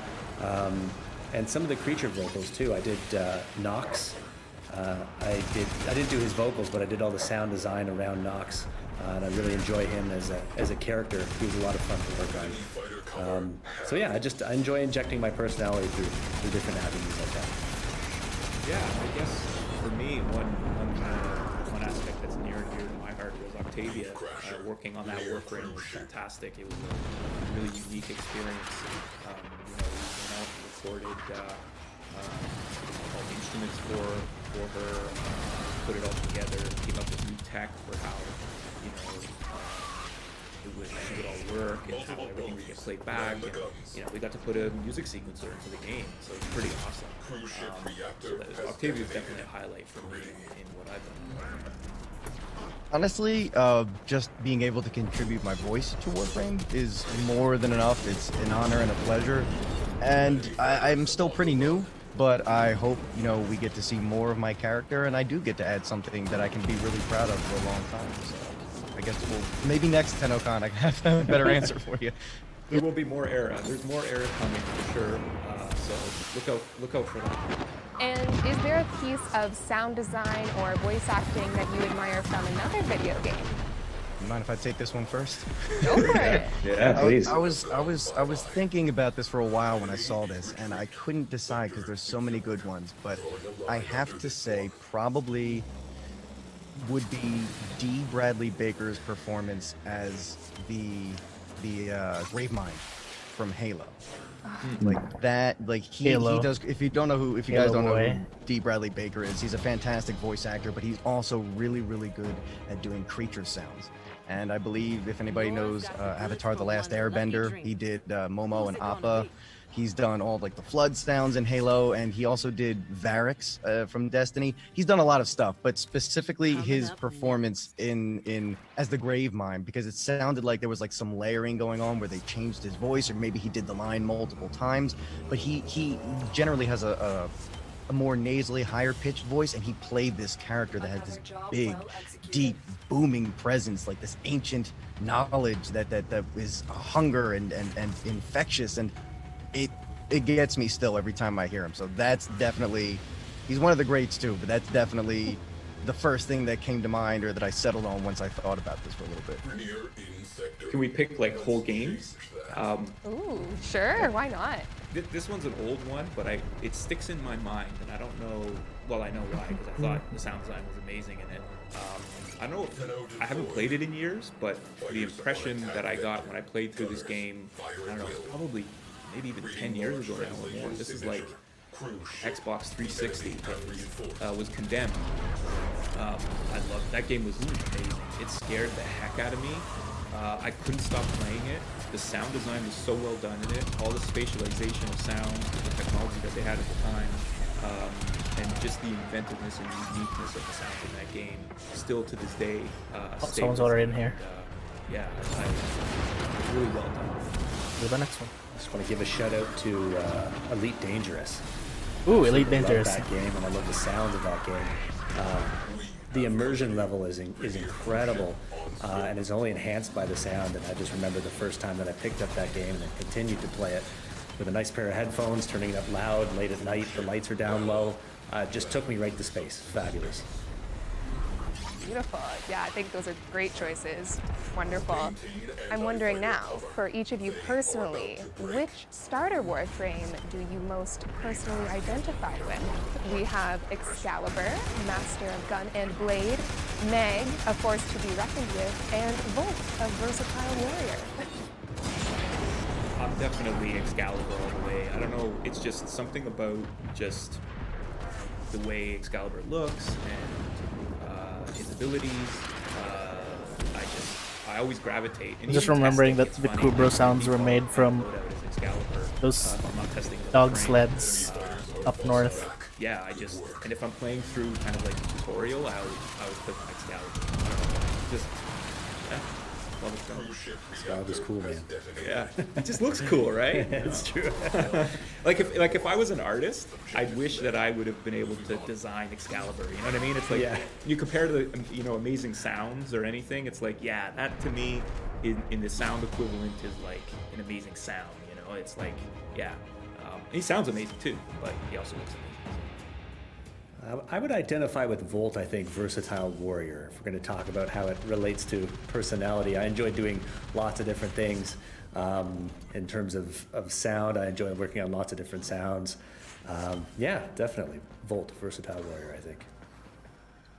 And some of the creature vocals too. I did Nox. I didn't do his vocals, but I did all the sound design around Nox, and I really enjoy him as a character. He was a lot of fun to work on. So yeah, I enjoy injecting my personality through different avenues like that. Yeah, I guess for me, one aspect that's near and dear to my heart was Octavia. Working on that Warframe was fantastic. It was a really unique experience. Recorded all the instruments for her, put it all together, came up with new tech for how she would all work and how everything would get played back. And, we got to put a music sequencer into the game, so it's pretty awesome. So Octavia is definitely a highlight for me in what I've done. Honestly, just being able to contribute my voice to Warframe is more than enough. It's an honor and a pleasure. And I'm still pretty new, but I hope, we get to see more of my character, and I do get to add something that I can be really proud of for a long time. So I guess maybe next Tennocon I can have a better answer for you. There will be more era. There's more era coming for sure. So look out for that. And is there a piece of sound design or voice acting that you admire from another video game? mind if I take this one first? Go for it. Yeah, please. I was thinking about this for a while when I saw this, and I couldn't decide because there's so many good ones. But I have to say, probably would be D. Bradley Baker's performance as the Gravemind from Halo. Like that, like he does. If you guys don't know who D. Bradley Baker is, he's a fantastic voice actor, but he's also really, really good at doing creature sounds. And I believe if anybody knows Avatar: The Last Airbender, he did Momo and Appa. He's done all like the flood sounds in Halo, and he also did Varix from Destiny. He's done a lot of stuff, but specifically his performance in as the Gravemind, because it sounded like there was like some layering going on where they changed his voice, or maybe he did the line multiple times. But he generally has a more nasally, higher pitched voice, and he played this character that had this big, deep, booming presence, like this ancient knowledge that is hunger and infectious, and it gets me still every time I hear him. So that's definitely, he's one of the greats too, but that's definitely the first thing that came to mind, or that I settled on once I thought about this for a little bit. Can we pick like whole games? Ooh, sure, why not? This one's an old one, but it sticks in my mind, and I don't know. Well, I know why, because I thought the sound design was amazing in it. I know I haven't played it in years, but the impression that I got when I played through this game, I don't know, probably maybe even 10 years ago now or more. This is like Xbox 360 was Condemned. I loved that game. Was amazing. It scared the heck out of me. I couldn't stop playing it. The sound design was so well done in it. All the spatialization of sound, the technology that they had at the time, and just the inventiveness and uniqueness of the sound in that game, still to this day. Someone's already in here. Yeah, really well done. Do the next one. I just want to give a shout out to Elite Dangerous. Ooh, Elite Dangerous. I love that game, and I love the sounds of that game. The immersion level is incredible, and is only enhanced by the sound. And I just remember the first time that I picked up that game and then continued to play it with a nice pair of headphones, turning it up loud late at night. The lights are down low. Just took me right to space. Fabulous. Beautiful. Yeah, I think those are great choices. Wonderful. I'm wondering now, for each of you personally, which starter Warframe do you most personally identify with? We have Excalibur, Master of Gun and Blade, Meg, a force to be reckoned with, and Volt, a versatile warrior. I'm definitely Excalibur all the way. I don't know, it's just something about just the way Excalibur looks and his abilities. I always gravitate. And Just remembering that the Kubro sounds were made from those dog sleds up north. Yeah, and if I'm playing through kind of like a tutorial, I would put Excalibur. Just, yeah. Love Excalibur. Excalibur's cool, man. Yeah, it just looks cool, right? It's true. like if I was an artist, I wish that I would have been able to design Excalibur. You know what I mean? It's like you compare the amazing sounds or anything. It's like that to me in the sound equivalent is like an amazing sound. You know, it's like he sounds amazing too, but he also looks amazing. I would identify with Volt, I think, versatile warrior. If we're going to talk about how it relates to personality, I enjoy doing lots of different things. In terms of sound, I enjoy working on lots of different sounds. Yeah, definitely. Volt, versatile warrior, I think.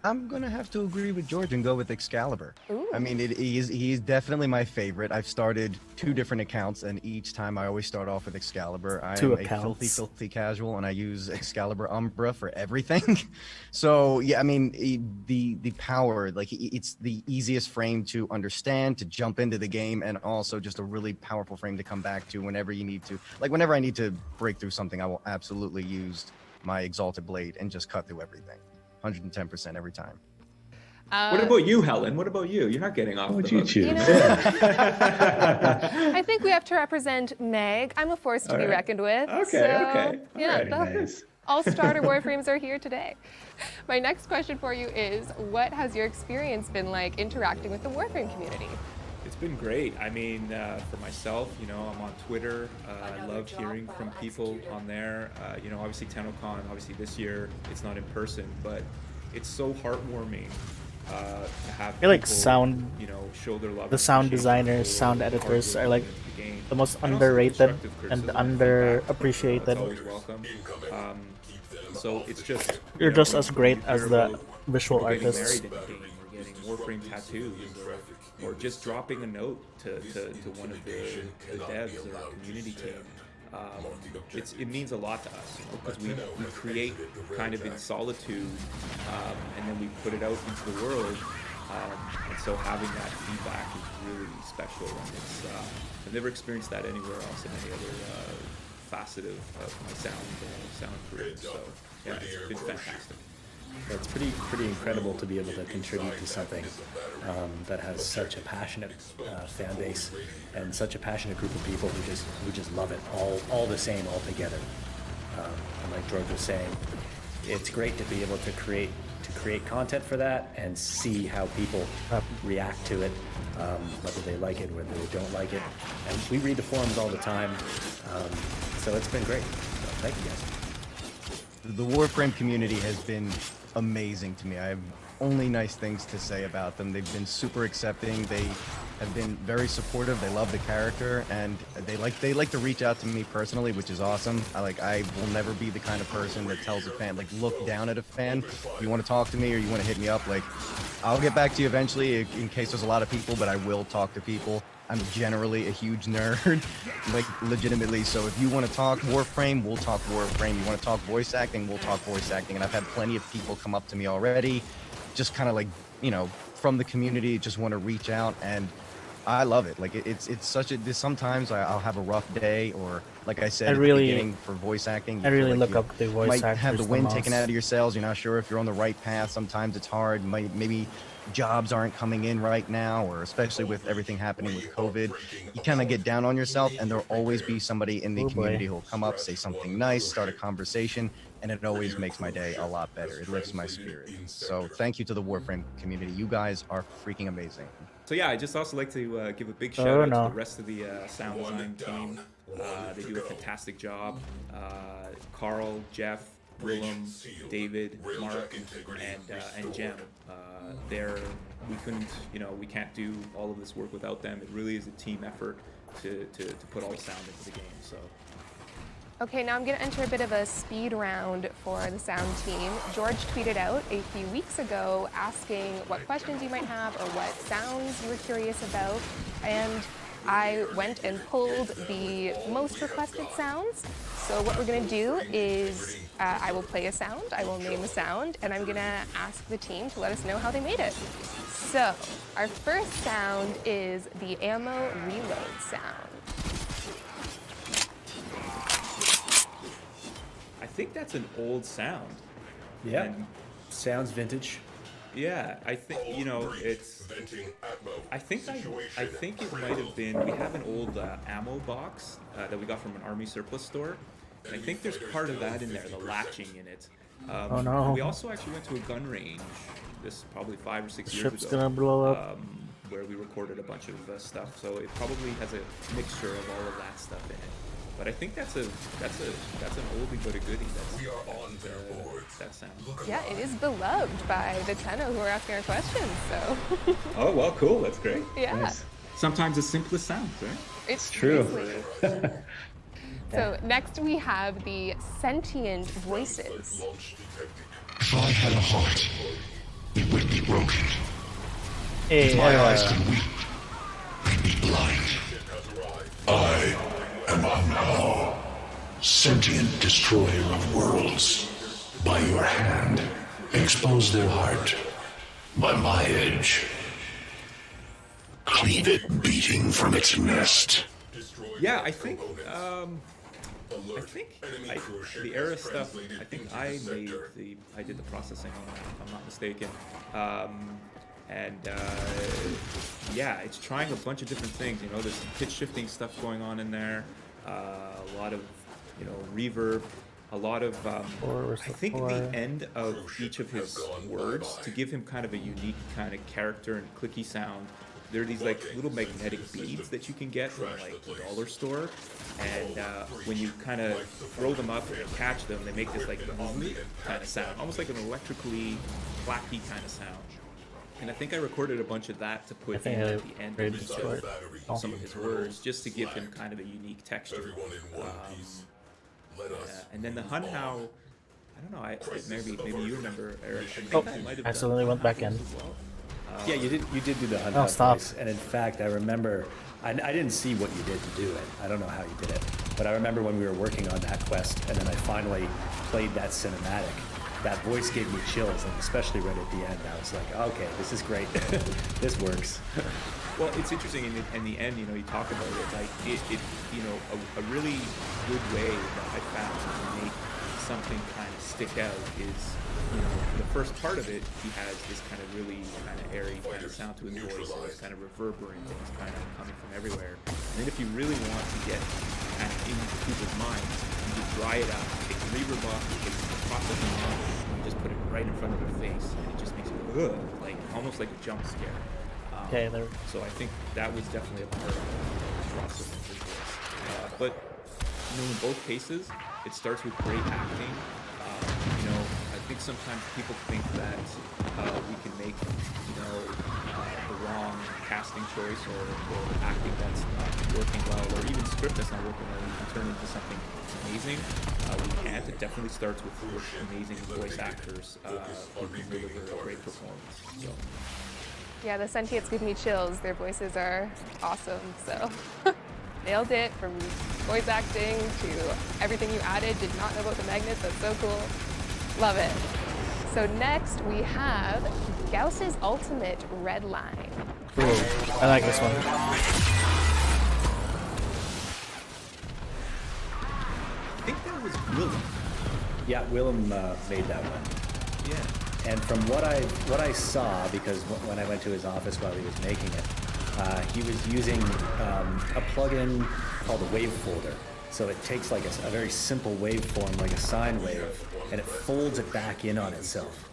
I'm gonna have to agree with George and go with Excalibur. Ooh. I mean, he's definitely my favorite. I've started 2 different accounts, and each time I always start off with Excalibur. I am a filthy casual, and I use Excalibur Umbra for everything. So yeah, I mean, the power, like it's the easiest frame to understand, to jump into the game, and also just a really powerful frame to come back to whenever you need to. Like whenever I need to break through something, I will absolutely use my Exalted Blade and just cut through everything. 110% every time. What about you, Helen? What about you? You're not getting off the hook. You know, I think we have to represent Meg. I'm a force to be reckoned with. Okay. Yeah, Nice. all starter Warframes are here today. My next question for you is, what has your experience been like interacting with the Warframe community? It's been great. I mean, for myself, I'm on Twitter. I love hearing from people on there. Obviously Tennocon, obviously this year it's not in person, but it's so heartwarming to have I like people, sound show their love. The sound designers, sound editors are like the most underrated and underappreciated. It's always welcome. So it's just You're just as great as the visual artists. Getting married in the game, or getting Warframe tattoos, or just dropping a note to one of the devs or the community team. It means a lot to us, because we create kind of in solitude, and then we put it out into the world, and so having that feedback is really special, and it's I've never experienced that anywhere else in any other facet of my sound career. So yeah, it's been fantastic. It's pretty incredible to be able to contribute to something that has such a passionate fan base and such a passionate group of people who just love it all the same all together. And like George was saying, it's great to be able to create content for that and see how people react to it, whether they like it, whether they don't like it. And we read the forums all the time, so it's been great. So thank you guys. The Warframe community has been amazing to me. I have only nice things to say about them. They've been super accepting. They have been very supportive. They love the character, and they like to reach out to me personally, which is awesome. I will never be the kind of person that tells a fan, look down at a fan. If you want to talk to me or you want to hit me up, I'll get back to you eventually in case there's a lot of people, but I will talk to people. I'm generally a huge nerd, legitimately. So if you want to talk Warframe, we'll talk Warframe. You want to talk voice acting, we'll talk voice acting. And I've had plenty of people come up to me already, just kind of from the community, just want to reach out, and I love it. It's such a. Sometimes I'll have a rough day, or like I said at the beginning, for voice acting, I really look up the voice actors. Might have the wind most. taken out of your sails. You're not sure if you're on the right path. Sometimes it's hard. Maybe jobs aren't coming in right now, or especially with everything happening with COVID, you kind of get down on yourself, and there'll always be somebody in the community who'll come up, say something nice, start a conversation, and it always makes my day a lot better. It lifts my spirit. So thank you to the Warframe community. You guys are freaking amazing. So yeah, I just also like to give a big shout out to the rest of the sound design team. They do a fantastic job. Carl, Jeff, Willem, David, Mark, and Jem. We can't do all of this work without them. It really is a team effort to put all the sound into the game. So. Okay, now I'm going to enter a bit of a speed round for the sound team. George tweeted out a few weeks ago asking what questions you might have or what sounds you were curious about, and I went and pulled the most requested sounds. So what we're going to do is I will play a sound, I will name a sound, and I'm going to ask the team to let us know how they made it. So our first sound is the ammo reload sound. I think that's an old sound. Yeah, and sounds vintage. Yeah, I think it's. I think it might have been. We have an old ammo box that we got from an army surplus store, and I think there's part of that in there, the latching in it. Oh no! We also actually went to a gun range. This probably 5 or 6 years Ship's ago. gonna blow up. Where we recorded a bunch of stuff, so it probably has a mixture of all of that stuff in it. But I think that's an oldie but a goodie. We are on their board. That sound. Yeah, it is beloved by the Tenno who are asking our questions. So. Oh well, cool. That's great. Yeah. Nice. Sometimes the simplest sounds, right? It's true. So next we have the sentient voices. If I had a heart, it would be broken. Hey, if my eyes could weep, I'd be blind. I am now, sentient destroyer of worlds. By your hand, expose their heart. By my edge, cleave it beating from its nest. Yeah, I think the era stuff. I think I did the processing on that, if I'm not mistaken. Yeah, it's trying a bunch of different things. There's some pitch shifting stuff going on in there. A lot of, reverb. A lot of, I think the end of each of his words, to give him kind of a unique kind of character and clicky sound, there are these little magnetic beads that you can get from the dollar store, and when you kind of throw them up and catch them, they make this kind of sound, almost like an electrically clacky kind of sound. And I think I recorded a bunch of that to put in at the end of some of his words, just to give him kind of a unique texture. And then the Hun Hao, I don't know, maybe you remember, Eric. I accidentally went back in. Yeah, you did do the Hun Hao voice. And in fact, I remember, I didn't see what you did to do it. I don't know how you did it. But I remember when we were working on that quest, and then I finally played that cinematic. That voice gave me chills, and especially right at the end, I was like, okay, this is great. This works. Well, it's interesting in the end, you know, you talk about it, like, it you know, a really good way that I found to make something kind of stick out is, you know, the first part of it, he has this kind of really kind of airy kind of sound to his voice, so it's kind of reverberant, and it's kind of coming from everywhere. And then if you really want to get kind of into people's minds, you just dry it out, take the reverb off, you take the processing off, and just put it right in front of their face, and it just makes it like almost like a jump scare. Okay, there. So I think that was definitely a part of the process of his voice. But you know, in both cases, it starts with great acting. You know, I think sometimes people think that we can make, you know, the wrong casting choice or acting that's not working well, or even script that's not working well, we can turn into something amazing. We can't. It definitely starts with amazing voice actors who can deliver a great performance. So. Yeah, the sentients give me chills. Their voices are awesome, so nailed it from voice acting to everything you added. Did not know about the magnets. That's so cool. Love it. So next we have Gauss's ultimate red line. Ooh, I like this one. I think that was Willem. Yeah, Willem made that one. Yeah. And from what I saw, because when I went to his office while he was making it, he was using a plugin called a wave folder. So it takes like a very simple waveform, like a sine wave, and it folds it back in on itself.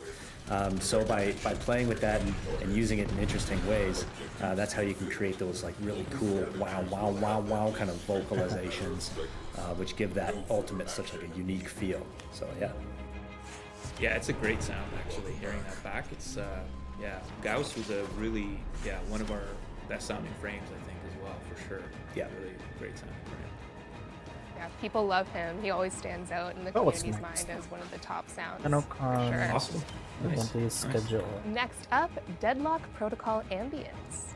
So by playing with that and using it in interesting ways, that's how you can create those like really cool wow, wow, wow, wow kind of vocalizations, which give that ultimate such like a unique feel. So yeah. Yeah, it's a great sound actually, hearing that back. It's, yeah, Gauss was a really, one of our best sounding frames, I think, as well, for sure. Yeah. Really great sounding frame. Yeah, people love him. He always stands out in the community's mind as one of the top sounds. Tennocon. For sure. Awesome. Nice. Schedule. Next up, Deadlock Protocol Ambience.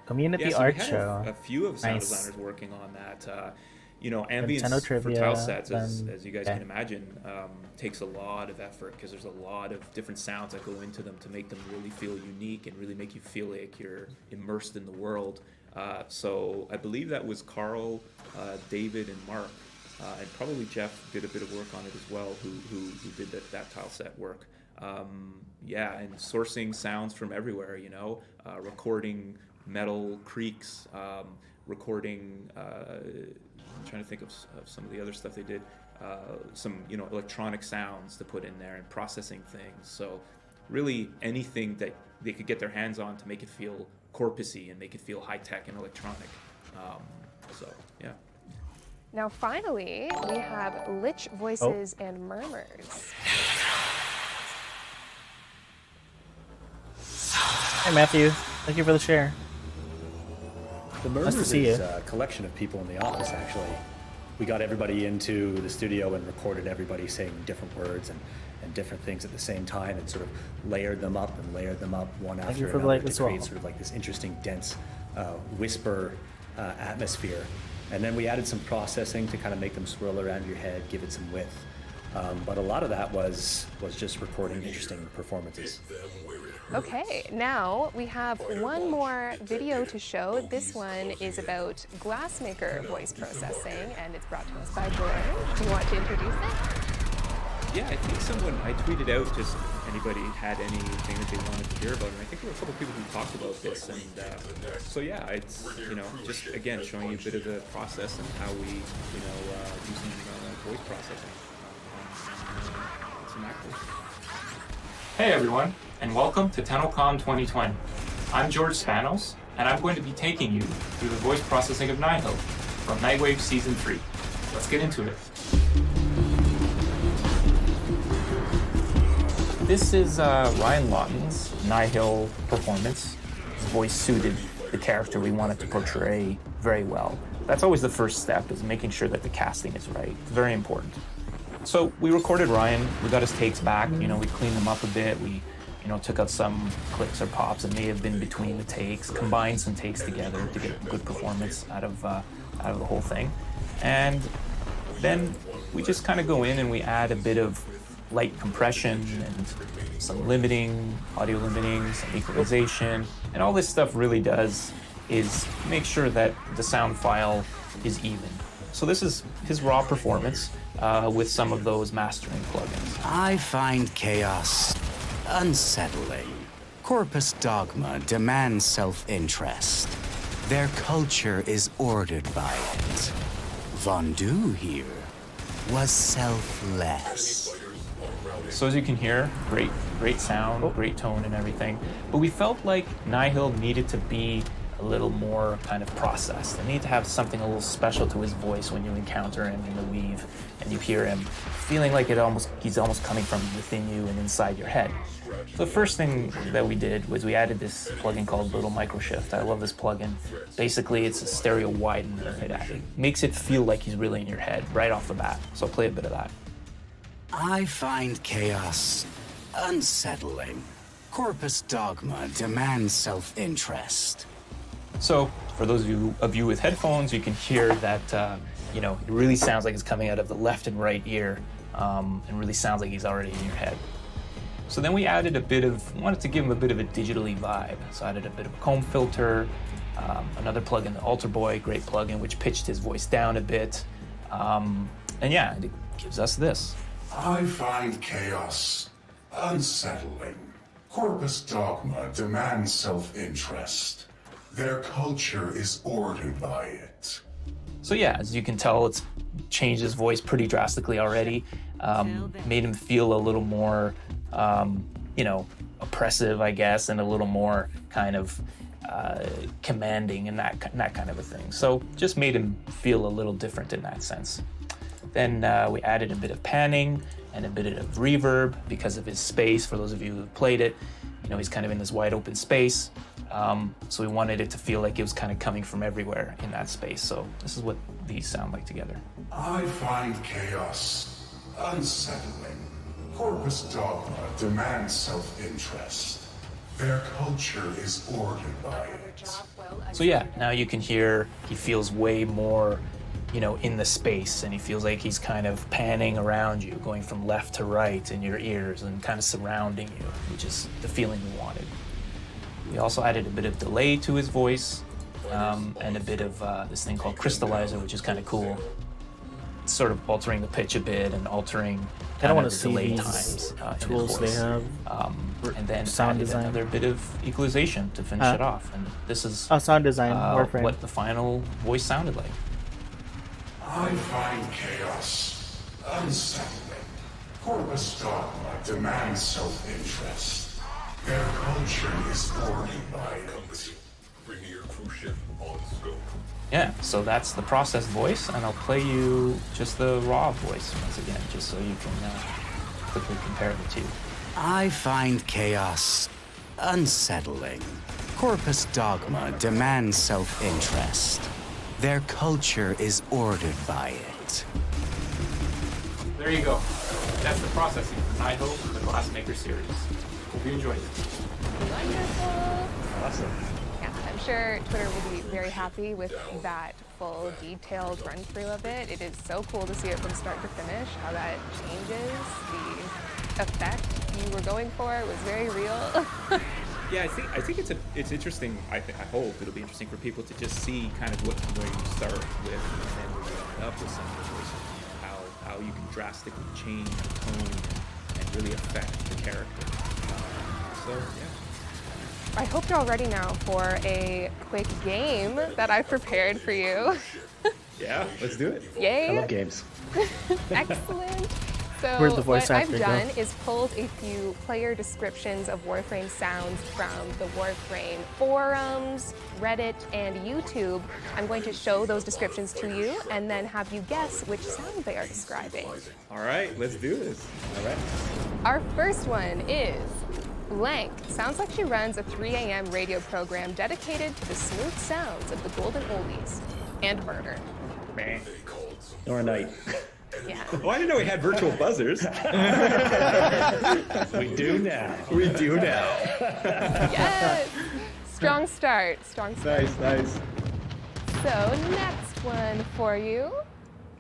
Community so art we have show. A few of sound Nice. designers working on that. You know, Nintendo ambience for trivia, tile sets, then- as you guys can imagine, takes a lot of effort because there's a lot of different sounds that go into them to make them really feel unique and really make you feel like you're immersed in the world. So I believe that was Carl, David, and Mark, and probably Jeff did a bit of work on it as well, who did that tile set work. Yeah, and sourcing sounds from everywhere, you know, recording metal creaks, recording, I'm trying to think of some of the other stuff they did, some, you know, electronic sounds to put in there and processing things. So really anything that they could get their hands on to make it feel corpusy and make it feel high-tech and electronic. So, yeah. Now finally, we have Lich Voices and Murmurs. Hey Matthew, thank you for the share. The Nice Murmurs to see is you. a collection of people in the office, actually. We got everybody into the studio and recorded everybody saying different words and different things at the same time and sort of layered them up one Thank you after for the another like to as create well. sort of like this interesting, dense whisper atmosphere. And then we added some processing to kind of make them swirl around your head, give it some width. But a lot of that was just recording interesting performances. Okay, now we have one more video to show. This one is about glassmaker voice processing, and it's brought to us by George. Do you want to introduce it? Yeah, I think I tweeted out just if anybody had anything that they wanted to hear about, and I think there were a couple people who talked about this, and so yeah, it's, you know, just again showing you a bit of the process and how we, you know, do some voice processing on some actors. Hey everyone, and welcome to Tennocon 2020. I'm George Spanos, and I'm going to be taking you through the voice processing of Nihil from Nightwave Season 3. Let's get into it. This is Ryan Lawton's Nihil performance. His voice suited the character we wanted to portray very well. That's always the first step, is making sure that the casting is right. It's very important. So we recorded Ryan, we got his takes back, we cleaned them up a bit, we took out some clicks or pops that may have been between the takes, combined some takes together to get a good performance out of the whole thing. And then we just kind of go in and we add a bit of light compression and some limiting, audio limiting, some equalization, and all this stuff really does is make sure that the sound file is even. So this is his raw performance with some of those mastering plugins. I find chaos unsettling. Corpus dogma demands self-interest. Their culture is ordered by it. Vondu here was selfless. So as you can hear, great sound, great tone and everything. But we felt like Nihil needed to be a little more kind of processed. They need to have something a little special to his voice when you encounter him in the weave and you hear him feeling like he's almost coming from within you and inside your head. So the first thing that we did was we added this plugin called Little Microshift. I love this plugin. Basically, it's a stereo widener. It makes it feel like he's really in your head right off the bat. So I'll play a bit of that. I find chaos unsettling. Corpus dogma demands self-interest. So for those of you with headphones, you can hear that it really sounds like it's coming out of the left and right ear, and really sounds like he's already in your head. So then we added wanted to give him a bit of a digitally vibe. So I added a bit of a comb filter, another plugin, the Alter Boy, great plugin, which pitched his voice down a bit. It gives us this. I find chaos unsettling. Corpus dogma demands self-interest. Their culture is ordered by it. So yeah, as you can tell, it's changed his voice pretty drastically already. Made him feel a little more, oppressive, I guess, and a little more kind of commanding and that kind of a thing. So just made him feel a little different in that sense. Then we added a bit of panning and a bit of reverb because of his space. For those of you who have played it, he's kind of in this wide open space. So we wanted it to feel like it was kind of coming from everywhere in that space. So this is what these sound like together. I find chaos unsettling. Corpus dogma demands self-interest. Their culture is ordered by it. So yeah, now you can hear he feels way more, in the space, and he feels like he's kind of panning around you, going from left to right in your ears and kind of surrounding you, which is the feeling we wanted. We also added a bit of delay to his voice, and a bit of this thing called crystallizer, which is kind of cool. It's sort of altering the pitch a bit and altering I don't want the to see delay these times tools in his voice. they have. And then sound added design. another bit of equalization to finish it off. And this is sound design, Warframe. what the final voice sounded like. I find chaos unsettling. Corpus dogma demands self-interest. Their culture is ordered by it. Bringing your cruise ship on scope. Yeah, so that's the processed voice, and I'll play you just the raw voice once again, just so you can quickly compare the two. I find chaos unsettling. Corpus dogma demands self-interest. Their culture is ordered by it. There you go. That's the processing for Nihil, the Glassmaker series. Hope you enjoyed it. Wonderful. Awesome. Yeah, I'm sure Twitter will be very happy with that full detailed run through of it. It is so cool to see it from start to finish, how that changes. The effect you were going for was very real. Yeah, I think it's interesting. I hope it'll be interesting for people to just see kind of where you start with and then where you end up with some of those, how you can drastically change the tone and really affect the character. So yeah. I hope you're all ready now for a quick game that I've prepared for you. Yeah, let's do it. Yay! I love games. Excellent. So Where'd the voice what I've actor go? done is pulled a few player descriptions of Warframe sounds from the Warframe forums, Reddit, and YouTube. I'm going to show those descriptions to you and then have you guess which sound they are describing. All right, let's do this. All right. Our first one is Blank. Sounds like she runs a 3 a.m. radio program dedicated to the smooth sounds of the golden oldies and murder. Nor Knight. Yeah. Oh, I didn't know we had virtual buzzers. We do now. We do now. Yes. Strong start. Strong start. Nice. So next one for you.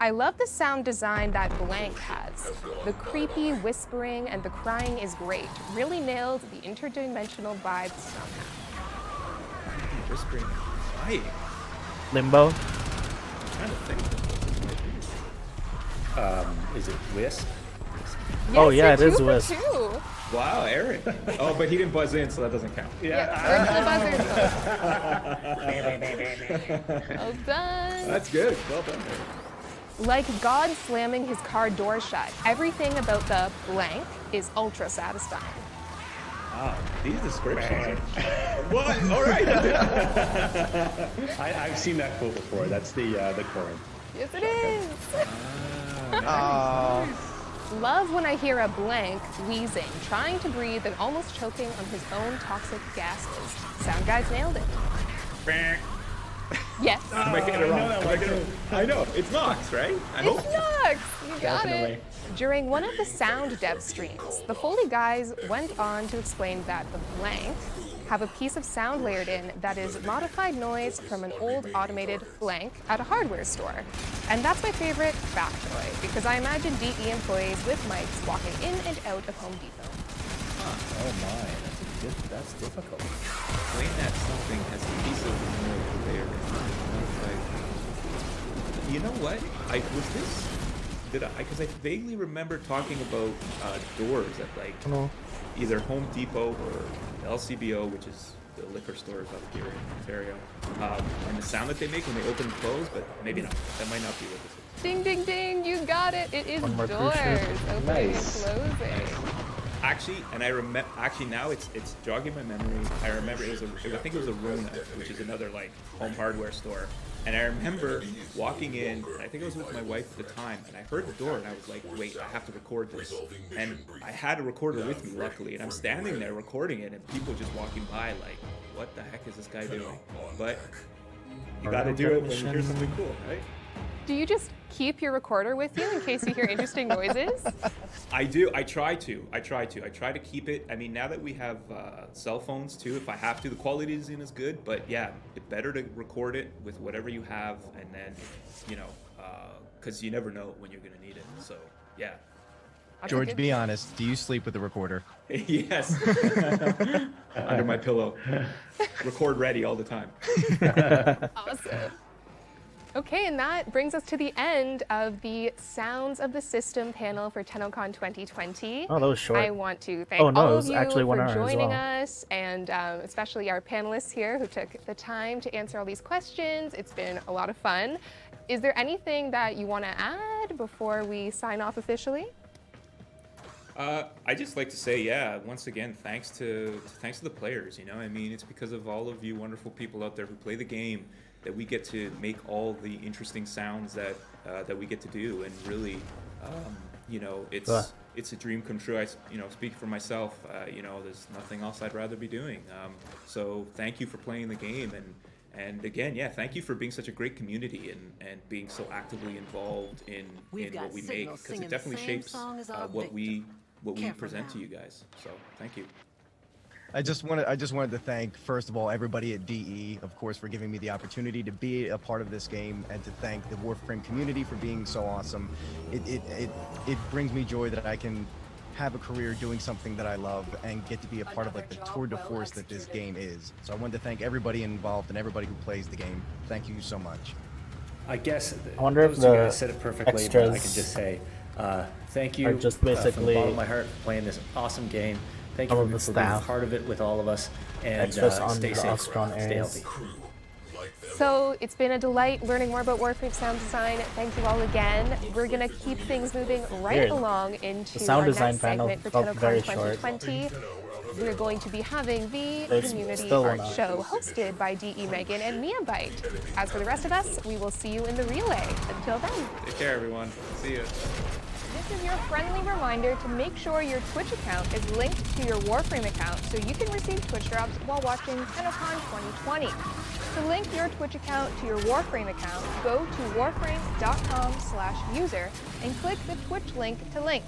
I love the sound design that Blank has. The creepy whispering and the crying is great. Really nailed the interdimensional vibe somehow. Whispering, crying. Limbo. I'm trying to think. Is it Wisp? Yes, Oh, yeah, it you're is 2 for Wisp. 2. Wow, Eric. Oh, but he didn't buzz in, so that doesn't count. Well done. That's good. Well done. Like God slamming his car door shut. Everything about the blank is ultra satisfying. Wow, these descriptions. What? All right. I've seen that quote before. That's the Corin. Yes, it is. Nice. Love when I hear a blank wheezing, trying to breathe and almost choking on his own toxic gases. Sound guys nailed it. Yes. Am I getting it wrong? I know. It's Nox, right? I hope. It's Nox. You got Definitely. it. During one of the sound dev streams, the Foley guys went on to explain that the blank have a piece of sound layered in that is modified noise from an old automated blank at a hardware store. And that's my favorite factoid, because I imagine DE employees with mics walking in and out of Home Depot. Oh my, that's difficult. Explain that something has a piece of noise layered in. You know what? Because I vaguely remember talking about doors at like either Home Depot or LCBO, which is the liquor stores up here in Ontario, and the sound that they make when they open and close, but maybe not. That might not be what this is. Ding, ding, ding, you got it. It is One more doors crucial. opening Nice. and closing. Actually, and I remember. Actually, now it's jogging my memory. I remember I think it was a Rona, which is another like home hardware store. And I remember walking in. I think I was with my wife at the time, and I heard the door, and I was like, "Wait, I have to record this." And I had a recorder with me, luckily, and I'm standing there recording it, and people just walking by, like, "What the heck is this guy doing?" But you got to do it when you hear something cool, right? Do you just keep your recorder with you in case you hear interesting noises? I do. I try to. I try to keep it. I mean, now that we have cell phones too, if I have to, the quality isn't as good. But yeah, it's better to record it with whatever you have, and then, because you never know when you're gonna need it. So yeah. George, be honest. Do you sleep with the recorder? Yes. Under my pillow. Record ready all the time. Awesome. Okay, and that brings us to the end of the Sounds of the System panel for Tennocon 2020. Oh, that was short. I want to thank Oh, no, all it of was you actually 1 for hour as joining well. us, and especially our panelists here who took the time to answer all these questions. It's been a lot of fun. Is there anything that you want to add before we sign off officially? I just like to say, yeah, once again, thanks to the players. I mean, it's because of all of you wonderful people out there who play the game that we get to make all the interesting sounds that we get to do, and really, it's a dream come true. I speak for myself. There's nothing else I'd rather be doing. So thank you for playing the game, and again, yeah, thank you for being such a great community and being so actively involved in what we make, because it definitely shapes what we present to you guys. So thank you. I just wanted to thank, first of all, everybody at DE, of course, for giving me the opportunity to be a part of this game, and to thank the Warframe community for being so awesome. It brings me joy that I can have a career doing something that I love and get to be a part of like the tour de force that this game is. So I wanted to thank everybody involved and everybody who plays the game. Thank you so much. I guess I wonder if those two the guys said it perfectly, but I could just say thank you are just from the basically bottom of my heart for playing this awesome game. Thank all you of the for being staff. part of it with all of us, and Extras on stay the safe, Ostron stay areas. healthy. So it's been a delight learning more about Warframe sound design. Thank you all again. We're going to keep things moving right Weird. along into The sound our design next panel segment for felt very Tennocon short. 2020. We're going to be having the There's Community still Art one out. Show hosted by DE Megan and Mia Bite. As for the rest of us, we will see you in the relay. Until then. Take care, everyone. See you. This is your friendly reminder to make sure your Twitch account is linked to your Warframe account so you can receive Twitch drops while watching Tennocon 2020. To link your Twitch account to your Warframe account, go to warframe.com/user and click the Twitch link to link.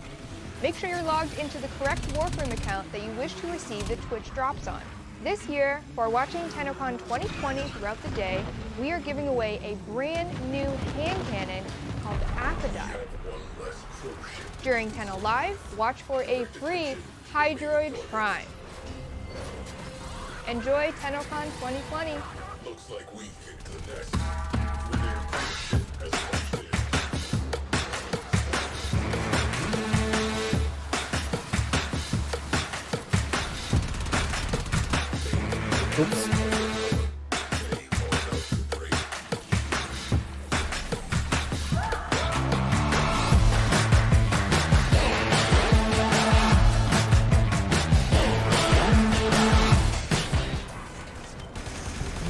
Make sure you're logged into the correct Warframe account that you wish to receive the Twitch drops on. This year, for watching Tennocon 2020 throughout the day, we are giving away a brand new hand cannon called Aphrodite. During Tenno Live, watch for a free Hydroid Prime. Enjoy Tennocon 2020. Looks like we kicked the nest. Oops.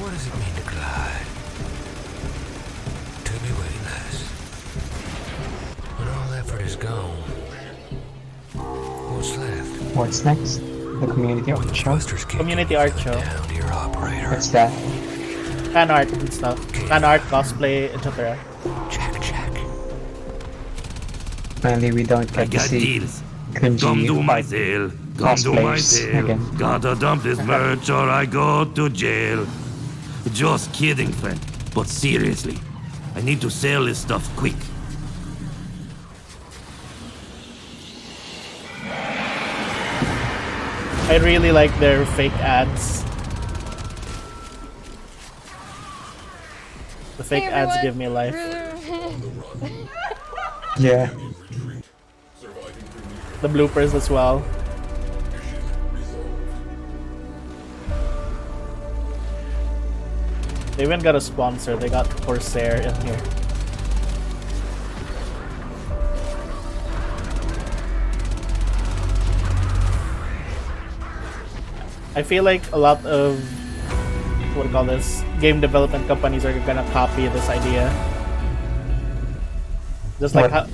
What does it mean to glide? To be weightless. When all effort is gone, what's left? What's next? The community art show. Community art show. What's that? Fan art and stuff. Fan art, cosplay, etc. Apparently we don't get to see cringy Come do my sale. Come do my cosplayers sale. again. Gotta dump this merch or I go to jail. Just kidding, friend. But seriously, I need to sell this stuff quick. I really like their fake ads. The fake Hey, ads everyone. give me life. Yeah. The bloopers as well. They even got a sponsor. They got Corsair in here. I feel like a lot of what do you call this game development companies are gonna copy this idea. Just like What?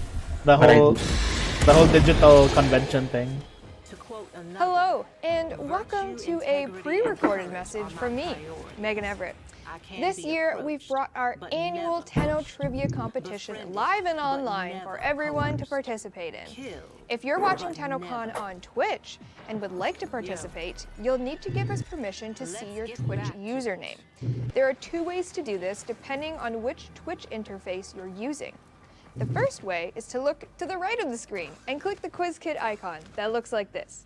the What whole digital convention thing. Hello, and welcome to a pre-recorded message from me, Megan Everett. This year, we've brought our annual Tenno Trivia competition live and online for everyone to participate in. If you're watching Tennocon on Twitch and would like to participate, you'll need to give us permission to see your Twitch username. There are two ways to do this depending on which Twitch interface you're using. The first way is to look to the right of the screen and click the quiz kit icon that looks like this.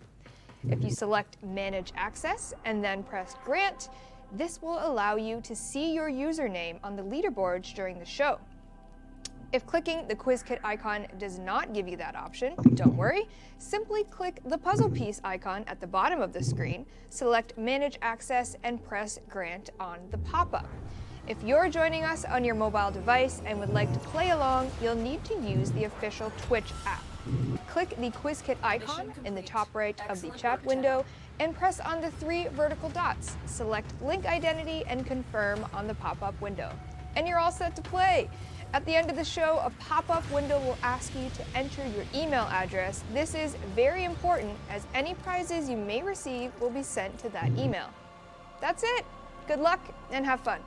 If you select Manage Access and then press Grant, this will allow you to see your username on the leaderboards during the show. If clicking the quiz kit icon does not give you that option, don't worry. Simply click the puzzle piece icon at the bottom of the screen, select Manage Access, and press Grant on the pop-up. If you're joining us on your mobile device and would like to play along, you'll need to use the official Twitch app. Click the quiz kit icon in the top right of the chat window and press on the three vertical dots. Select Link Identity and Confirm on the pop-up window. And you're all set to play. At the end of the show, a pop-up window will ask you to enter your email address. This is very important as any prizes you may receive will be sent to that email. That's it. Good luck and have fun.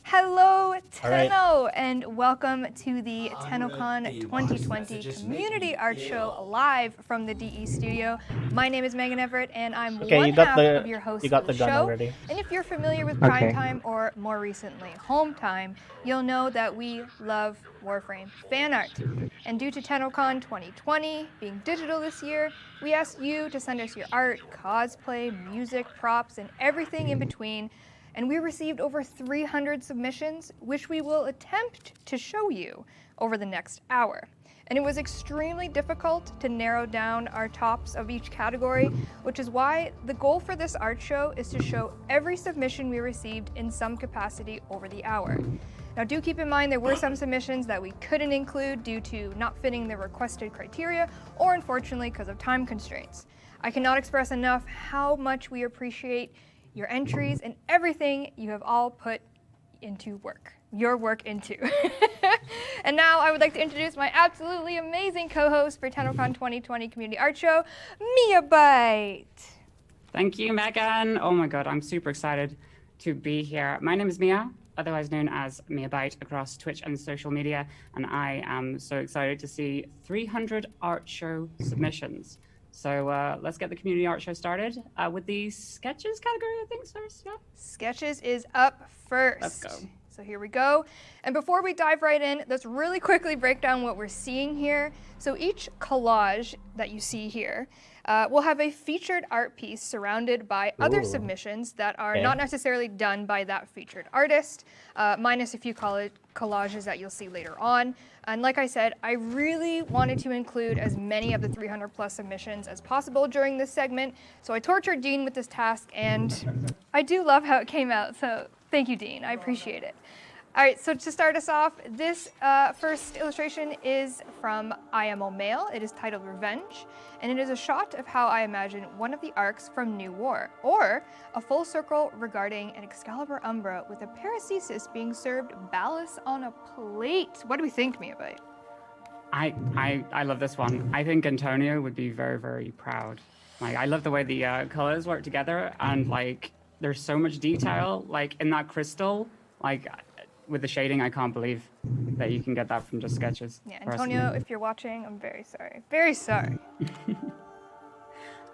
Hello, Tenno, and welcome to the Tennocon 2020 Community Art Show live from the DE studio. My name is Megan Everett, and I'm Okay, one you got half the- of your host you got for the the gun show. already. And if you're familiar with Okay. Prime Time or more recently Home Time, you'll know that we love Warframe fan art. And due to Tennocon 2020 being digital this year, we asked you to send us your art, cosplay, music, props, and everything in between. And we received over 300 submissions, which we will attempt to show you over the next hour. and it was extremely difficult to narrow down our tops of each category, which is why the goal for this art show is to show every submission we received in some capacity over the hour. Now do keep in mind there were some submissions that we couldn't include due to not fitting the requested criteria, or unfortunately because of time constraints. I cannot express enough how much we appreciate your entries and everything you have all put into your work into. And now I would like to introduce my absolutely amazing co-host for Tennocon 2020 Community Art Show, Mia Bite. Thank you, Megan. Oh my God, I'm super excited to be here. My name is Mia, otherwise known as Mia Bite across Twitch and social media, and I am so excited to see 300 art show submissions. So let's get the community art show started with the sketches category, I think, first. Yeah. Sketches is up first. Let's go. So here we go. And before we dive right in, let's really quickly break down what we're seeing here. So each collage that you see here will have a featured art piece surrounded by other submissions that are not necessarily done by that featured artist, minus a few collages that you'll see later on. And like I said, I really wanted to include as many of the 300 plus submissions as possible during this segment. So I tortured Dean with this task, and I do love how it came out. So thank you, Dean. I appreciate it. All right, so to start us off, this first illustration is from I Am O'Male. It is titled Revenge, and it is a shot of how I imagine one of the arcs from New War, or a full circle regarding an Excalibur Umbra with a paracesis being served ballast on a plate. What do we think, Mia Bite? I love this one. I think Antonio would be very, very proud. Like, I love the way the colors work together, and like, there's so much detail, like in that crystal, like with the shading, I can't believe that you can get that from just sketches. Yeah, Antonio, if you're watching, I'm very sorry. Very sorry.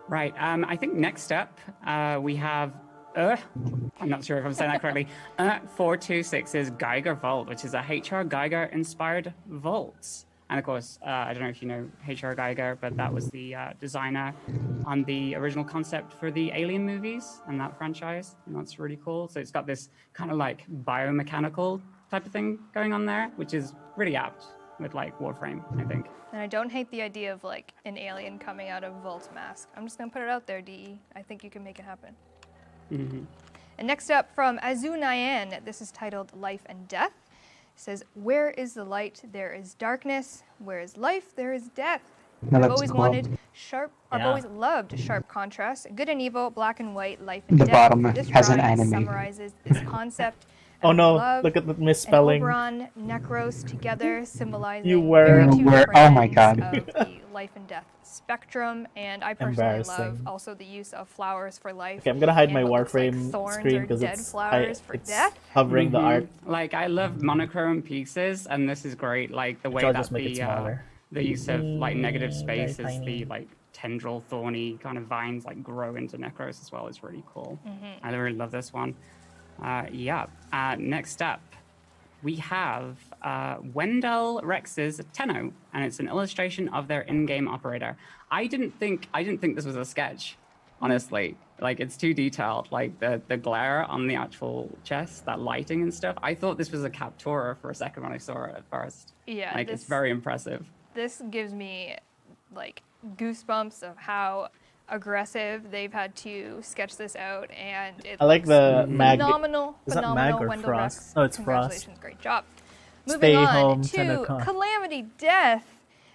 Right, I think next up, we have, I'm not sure if I'm saying that correctly, 426's Geiger Vault, which is a H.R. Geiger-inspired vault. And of course, I don't know if you know H.R. Geiger, but that was the designer on the original concept for the Alien movies and that franchise. And that's really cool. So it's got this kind of like biomechanical type of thing going on there, which is really apt with like Warframe, I think. And I don't hate the idea of like an alien coming out of Volt's mask. I'm just gonna put it out there, DE. I think you can make it happen. Mm-hmm. And next up from Azu Nyan, this is titled Life and Death. It says, where is the light, there is darkness. Where is life, there is death. I've always wanted sharp, I've always loved sharp contrast, good and evil, black and white, life and The death. bottom This has an drawing anime. summarizes this concept. Oh no, love look at the misspelling. And Oberon, Necros together symbolizing You were- very two oh my friends God. of the life and death spectrum. And I personally love Embarrassing. also the use of flowers for life. Okay, I'm gonna hide and my what looks like Warframe thorns screen or because dead it's flowers for death. covering the art. Like, I love monochrome pieces, and this is great. Like the way I'll that just make it smaller. the use of like negative Very space as tiny. the like tendril, thorny kind of vines like grow into Necros as well is really cool. I really love this one. Next up, we have Wendell Rex's Tenno, and it's an illustration of their in-game operator. I didn't think this was a sketch, honestly. Like, it's too detailed. Like the glare on the actual chest, that lighting and stuff. I thought this was a Captura for a second when I saw it at first. Yeah, like it's very impressive. This gives me like goosebumps of how aggressive they've had to sketch this out, and it's I like the mag. phenomenal. Is that Phenomenal, mag or Wendell Frost? Rex. No, it's Congratulations, Frost. great job. Stay Moving on home, to Tennocon. Calamity Death,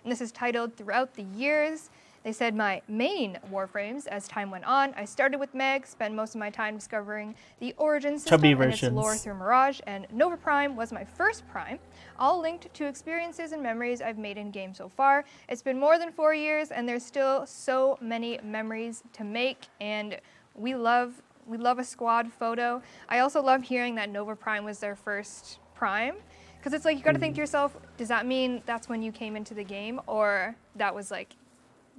and this is titled Throughout the Years. They said my main Warframes, as time went on, I started with Meg, spent most of my time discovering the origin system Chubby and its versions. lore through Mirage, and Nova Prime was my first Prime, all linked to experiences and memories I've made in game so far. It's been more than 4 years, and there's still so many memories to make, and we love a squad photo. I also love hearing that Nova Prime was their first Prime, because it's like you got to think to yourself, does that mean that's when you came into the game, or that was like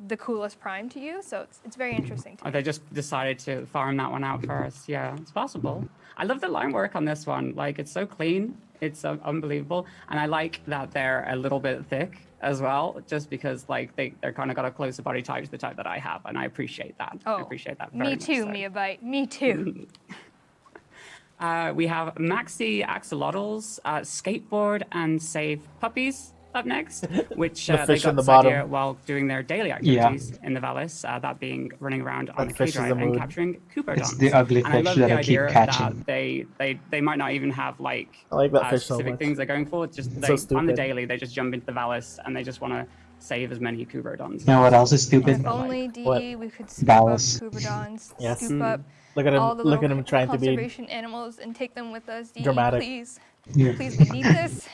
the coolest Prime to you? So it's very interesting to me. They just decided to farm that one out first. Yeah, it's possible. I love the line work on this one. Like, it's so clean. It's unbelievable. And I like that they're a little bit thick as well, just because like they're kind of got a closer body type to the type that I have. And I appreciate that. Oh, I appreciate that very me much too, so. Mia Bite. Me too. We have Maxi Axolotls, Skateboard and Save Puppies. up next, which The they fish got in the this idea bottom. while doing their daily activities in the Valis, that being running around on a That fish is K-drive a and mood. capturing Cooperdons. It's the ugly And I fish love that the I keep idea catching. that they might not even have like I like that fish so specific much. things they're going for. Just It's they, so on the stupid. daily, they just jump into the Valis and they just want to save as many Cooperdons. You know what else is stupid? If only DE What? we could scoop Valis. up Cooperdons, Yes. scoop up Look at him. all the Look little at him trying to be conservation animals and take them with us. DE, dramatic. please. Yeah. Please, we need this.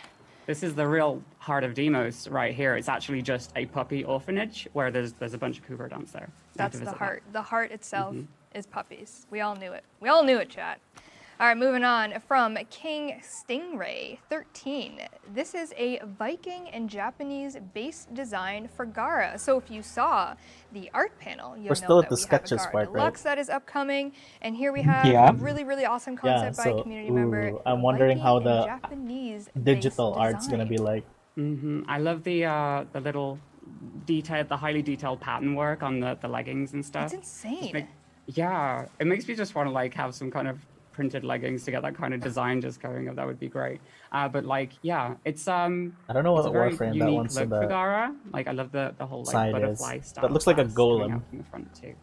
This is the real heart of Demos right here. It's actually just a puppy orphanage where there's a bunch of Cooperdons there. That's the heart. The heart itself is puppies. We all knew it. We all knew it, chat. All right, moving on from King Stingray 13. This is a Viking and Japanese base design for Gara. So if you saw the art panel, you'll We're know still at that the we have a sketches Gara part, right? Deluxe that is upcoming, and here we have Yeah. a really, really awesome concept by a community member. I'm wondering how Viking and the Japanese digital base art's gonna be design. like. I love the little detailed, the highly detailed pattern work on the leggings and stuff. It's insane. Yeah, it makes me just want to like have some kind of printed leggings to get that kind of design just going. That would be great. But like, yeah, it's I don't know it's what a very Warframe that unique one's in look for the Gara. Like, I love the whole like side butterfly is. style. That looks like a class coming golem. out from the front too.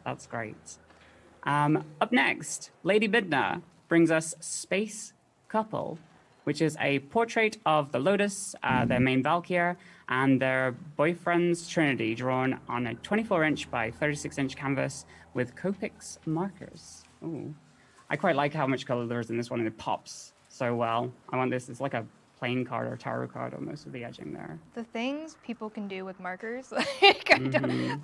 That's great. Up next, Lady Bidna brings us Space Couple, which is a portrait of the Lotus, their main Valkyr, and their boyfriend's Trinity, drawn on a 24-inch by 36-inch canvas with Copics markers. Ooh. I quite like how much color there is in this one, and it pops so well. I want this, it's like a playing card or tarot card almost with the edging there. The things people can do with markers. Like,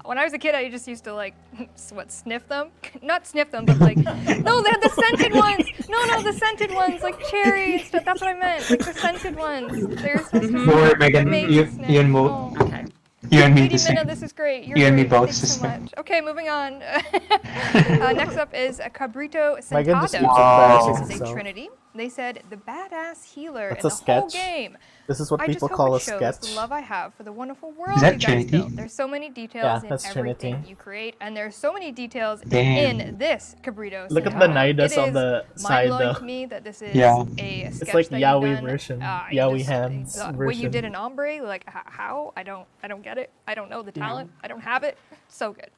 when I was a kid, I just used to like, sniff them? Not sniff them, but like, no, they had the scented ones. No, the scented ones, like cherry and stuff. That's what I meant. Like the scented ones. They're supposed to Or Megan, make you sniff. and Mo. Oh. Okay. You and me Lady the same. Minna, this is great. You're You and me great. both, Thanks so sister. much. Okay, moving on. Next up is Cabrito Megan just keeps Sentado. embarrassing This is a himself. Trinity. They said the badass healer That's in a the whole sketch? game. This is what I people just call hope a it shows sketch. the love I have for the wonderful world Is that you guys Trinity? built. There's so many details Yeah, in that's everything Trinity. you create, and there's so many details Damn. in this Cabrito. Look at Sentado. the Nidus It on is the side, mind-blowing though. to me that this is Yeah. a sketch It's like that you've Yaoi done. version. You Yaoi just- hands the way version. you did an ombre, like how? I don't get it. I don't know the talent. I don't have it. So good.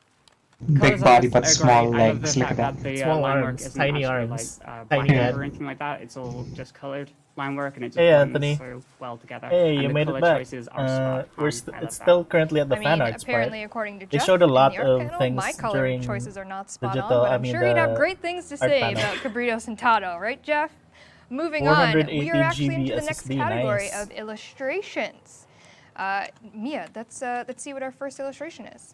Big Colours body on but this are small great. I love the legs. Look at fact that. the Small line work arms, isn't tiny actually, arms, like, tiny black head. or anything like that. It's all just coloured line work, and it just Hey, blends Anthony. so well together. Hey, and you the made colour it back. choices are spot on. It's I love it's that. still currently at the I fan mean, arts apparently, part. according to They Jeff, showed a in lot the art of panel, things my color during choices are not spot digital- on, but I I'm mean, sure he'd have the great things to art say panel. about Cabrito Sentado, right, Jeff? Moving on, we 480 are actually into GB the next SSD, category nice. of illustrations. Mia, let's see what our first illustration is.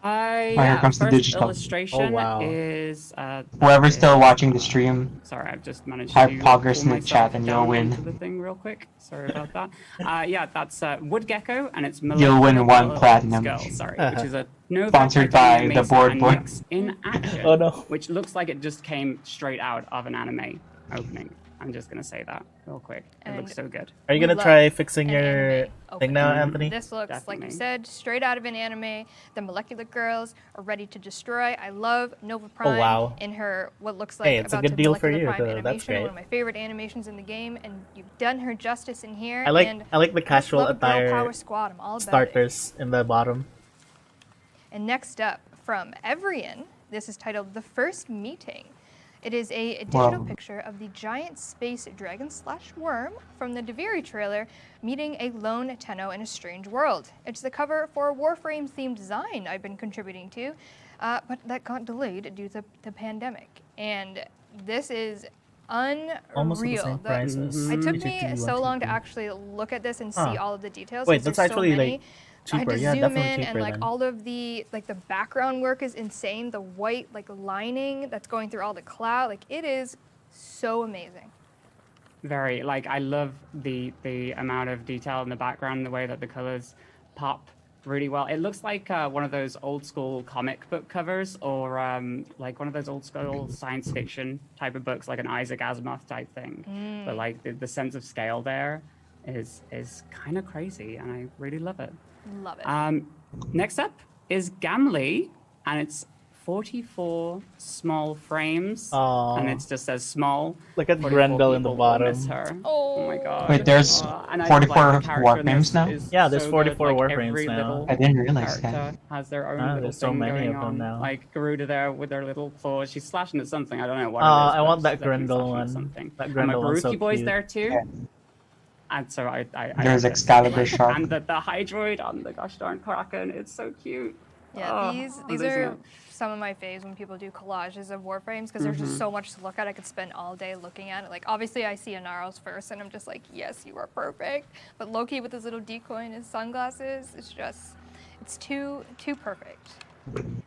Here comes the first digital. illustration Oh, wow. is Whoever's still watching the stream, sorry, I've just managed type to progress pull in the myself chat and down you'll win. onto the thing real quick. Sorry about that. Yeah, that's Wood Gecko, and it's You'll win one Molecular platinum. Skull, sorry, which is a Nova Sponsored titanium by the mesa board and boy. mix in action, Oh, no. which looks like it just came straight out of an anime opening. I'm just gonna say that real quick. It And looks so good. Are you We gonna love try fixing an your anime thing now, opening. Anthony? This looks, like Definitely. you said, straight out of an anime. The molecular girls are ready to destroy. I love Nova Prime wow. in her what looks like Hey, it's a about good to deal for Molecular you, Prime though. That's animation, great. one of my favorite animations in the game, and you've done her justice in here. I like and the I just casual love a girl attire power squad. I'm all about it. starters in the bottom. And next up, from Evrian, this is titled The First Meeting. It is a digital Wow. picture of the giant space dragon/worm from the Deviri trailer meeting a lone Tenno in a strange world. It's the cover for a Warframe themed design I've been contributing to, but that got delayed due to the pandemic. And this is unreal. Almost at the same price as It took GTV me so long to 150. actually look at this and see Huh. all of the details. Wait, 'cause that's there's so actually, many. like, I had cheaper. to Yeah, zoom definitely in, and cheaper like then. all of the background work is insane. The white lining that's going through all the cloud, it is so amazing. Very like I love the amount of detail in the background, the way that the colors pop really well. It looks like one of those old school comic book covers, or like one of those old school science fiction type of books, like an Isaac Asimov type thing. But like the sense of scale there is kind of crazy, and I really love it. Love it. Next up is Gamli, and it's 44 small frames, Aw. and it just says small. Look at 44 Grendel in the people will miss bottom. her. Oh my god. Wait, there's And I 44 like the character in this Warframes now? is Yeah, there's so 44 good. Like, Warframes every now. little I didn't realize that. character has their own Ah, little there's so thing many going of them on. now. Like Garuda there with her little claws. She's slashing at something. I don't know what it is. I but want she's that definitely Grendel slashing at one. something. That And my Grendel one's so Baruki boy's cute. there too. Yeah. And so I There's love Excalibur this. Shark. And the Hydroid on the gosh darn Kraken. It's so cute. Yeah, Oh, these I'm are losing it. some of my faves when people do collages of Warframes because there's just so much to look at. I could spend all day looking at it. Like, obviously, I see Inaros first, and I'm just like, yes, you are perfect. But Loki with his little decoy and his sunglasses, it's too perfect.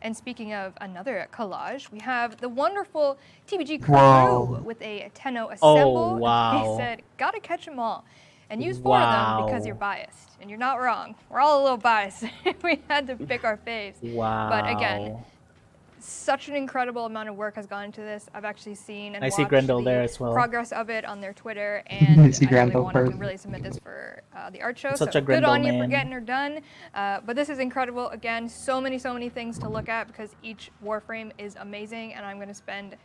And speaking of another collage, we have the wonderful TBG crew Whoa. with a Tenno assemble. wow. He said, gotta catch them all. And use 4 of them because you're biased. And you're not wrong. We're all a little biased. We had to pick our faves. Wow. But again, such an incredible amount of work has gone into this. I've actually seen and I see watched Grendel the there as well. progress of it on their Twitter, and I see I really Grendel wanted to first. really submit this for the art show. Such so a good Grendel on you for man. getting her done. But this is incredible. Again, so many things to look at because each Warframe is amazing, and I'm going to spend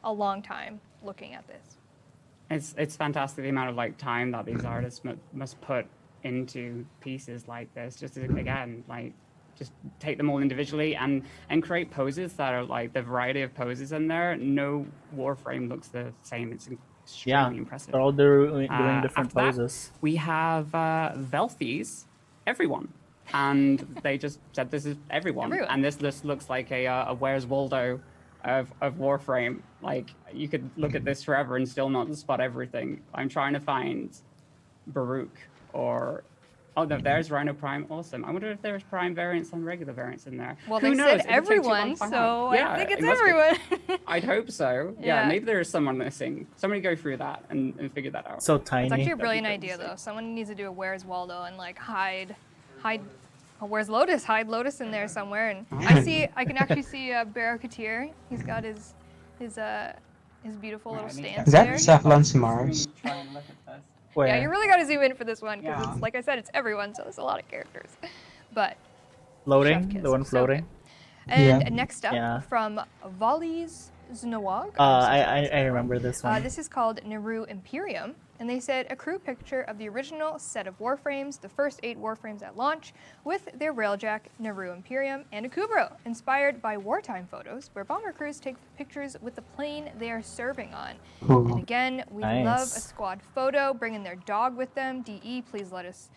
a long time looking at this. It's fantastic the amount of like time that these artists must put into pieces like this. Just to, again, like just take them all individually and create poses that are like the variety of poses in there. No Warframe looks the same. It's extremely impressive. They're all doing different After that, poses. we have Velthies, everyone. And they just said this is everyone. And this looks like a Where's Waldo of Warframe. Like, you could look at this forever and still not spot everything. I'm trying to find Baruch or... Oh, no, there's Rhino Prime. Awesome. I wonder if there's Prime variants and regular variants in there. Well, Who they knows? said It could take too long everyone, to find so out. I think it's it must be. everyone. I'd hope so. Yeah, Yeah. maybe there is someone missing. Somebody go through that and figure that out. So tiny. It's actually a brilliant idea, though. Someone needs to do a Where's Waldo and like hide. Oh, where's Lotus? Hide Lotus in there somewhere. And I can actually see Barracuteer. He's got his beautiful little stance Is that there. Cephalon Simaris? Where? Yeah, you really got to zoom in for this one because it's like I said, it's everyone, so there's a lot of characters. But Floating? Chef The one Kiss, so floating? good. And Yeah. next up Yeah. from Volleys Znawag. I remember this one. This is called Naru Imperium, and they said a crew picture of the original set of Warframes, the first 8 Warframes at launch, with their railjack Naru Imperium and a Kubro, inspired by wartime photos where bomber crews take pictures with the plane they are serving on. Cool. And again, we Nice. love a squad photo, bringing their dog with them. DE, please let us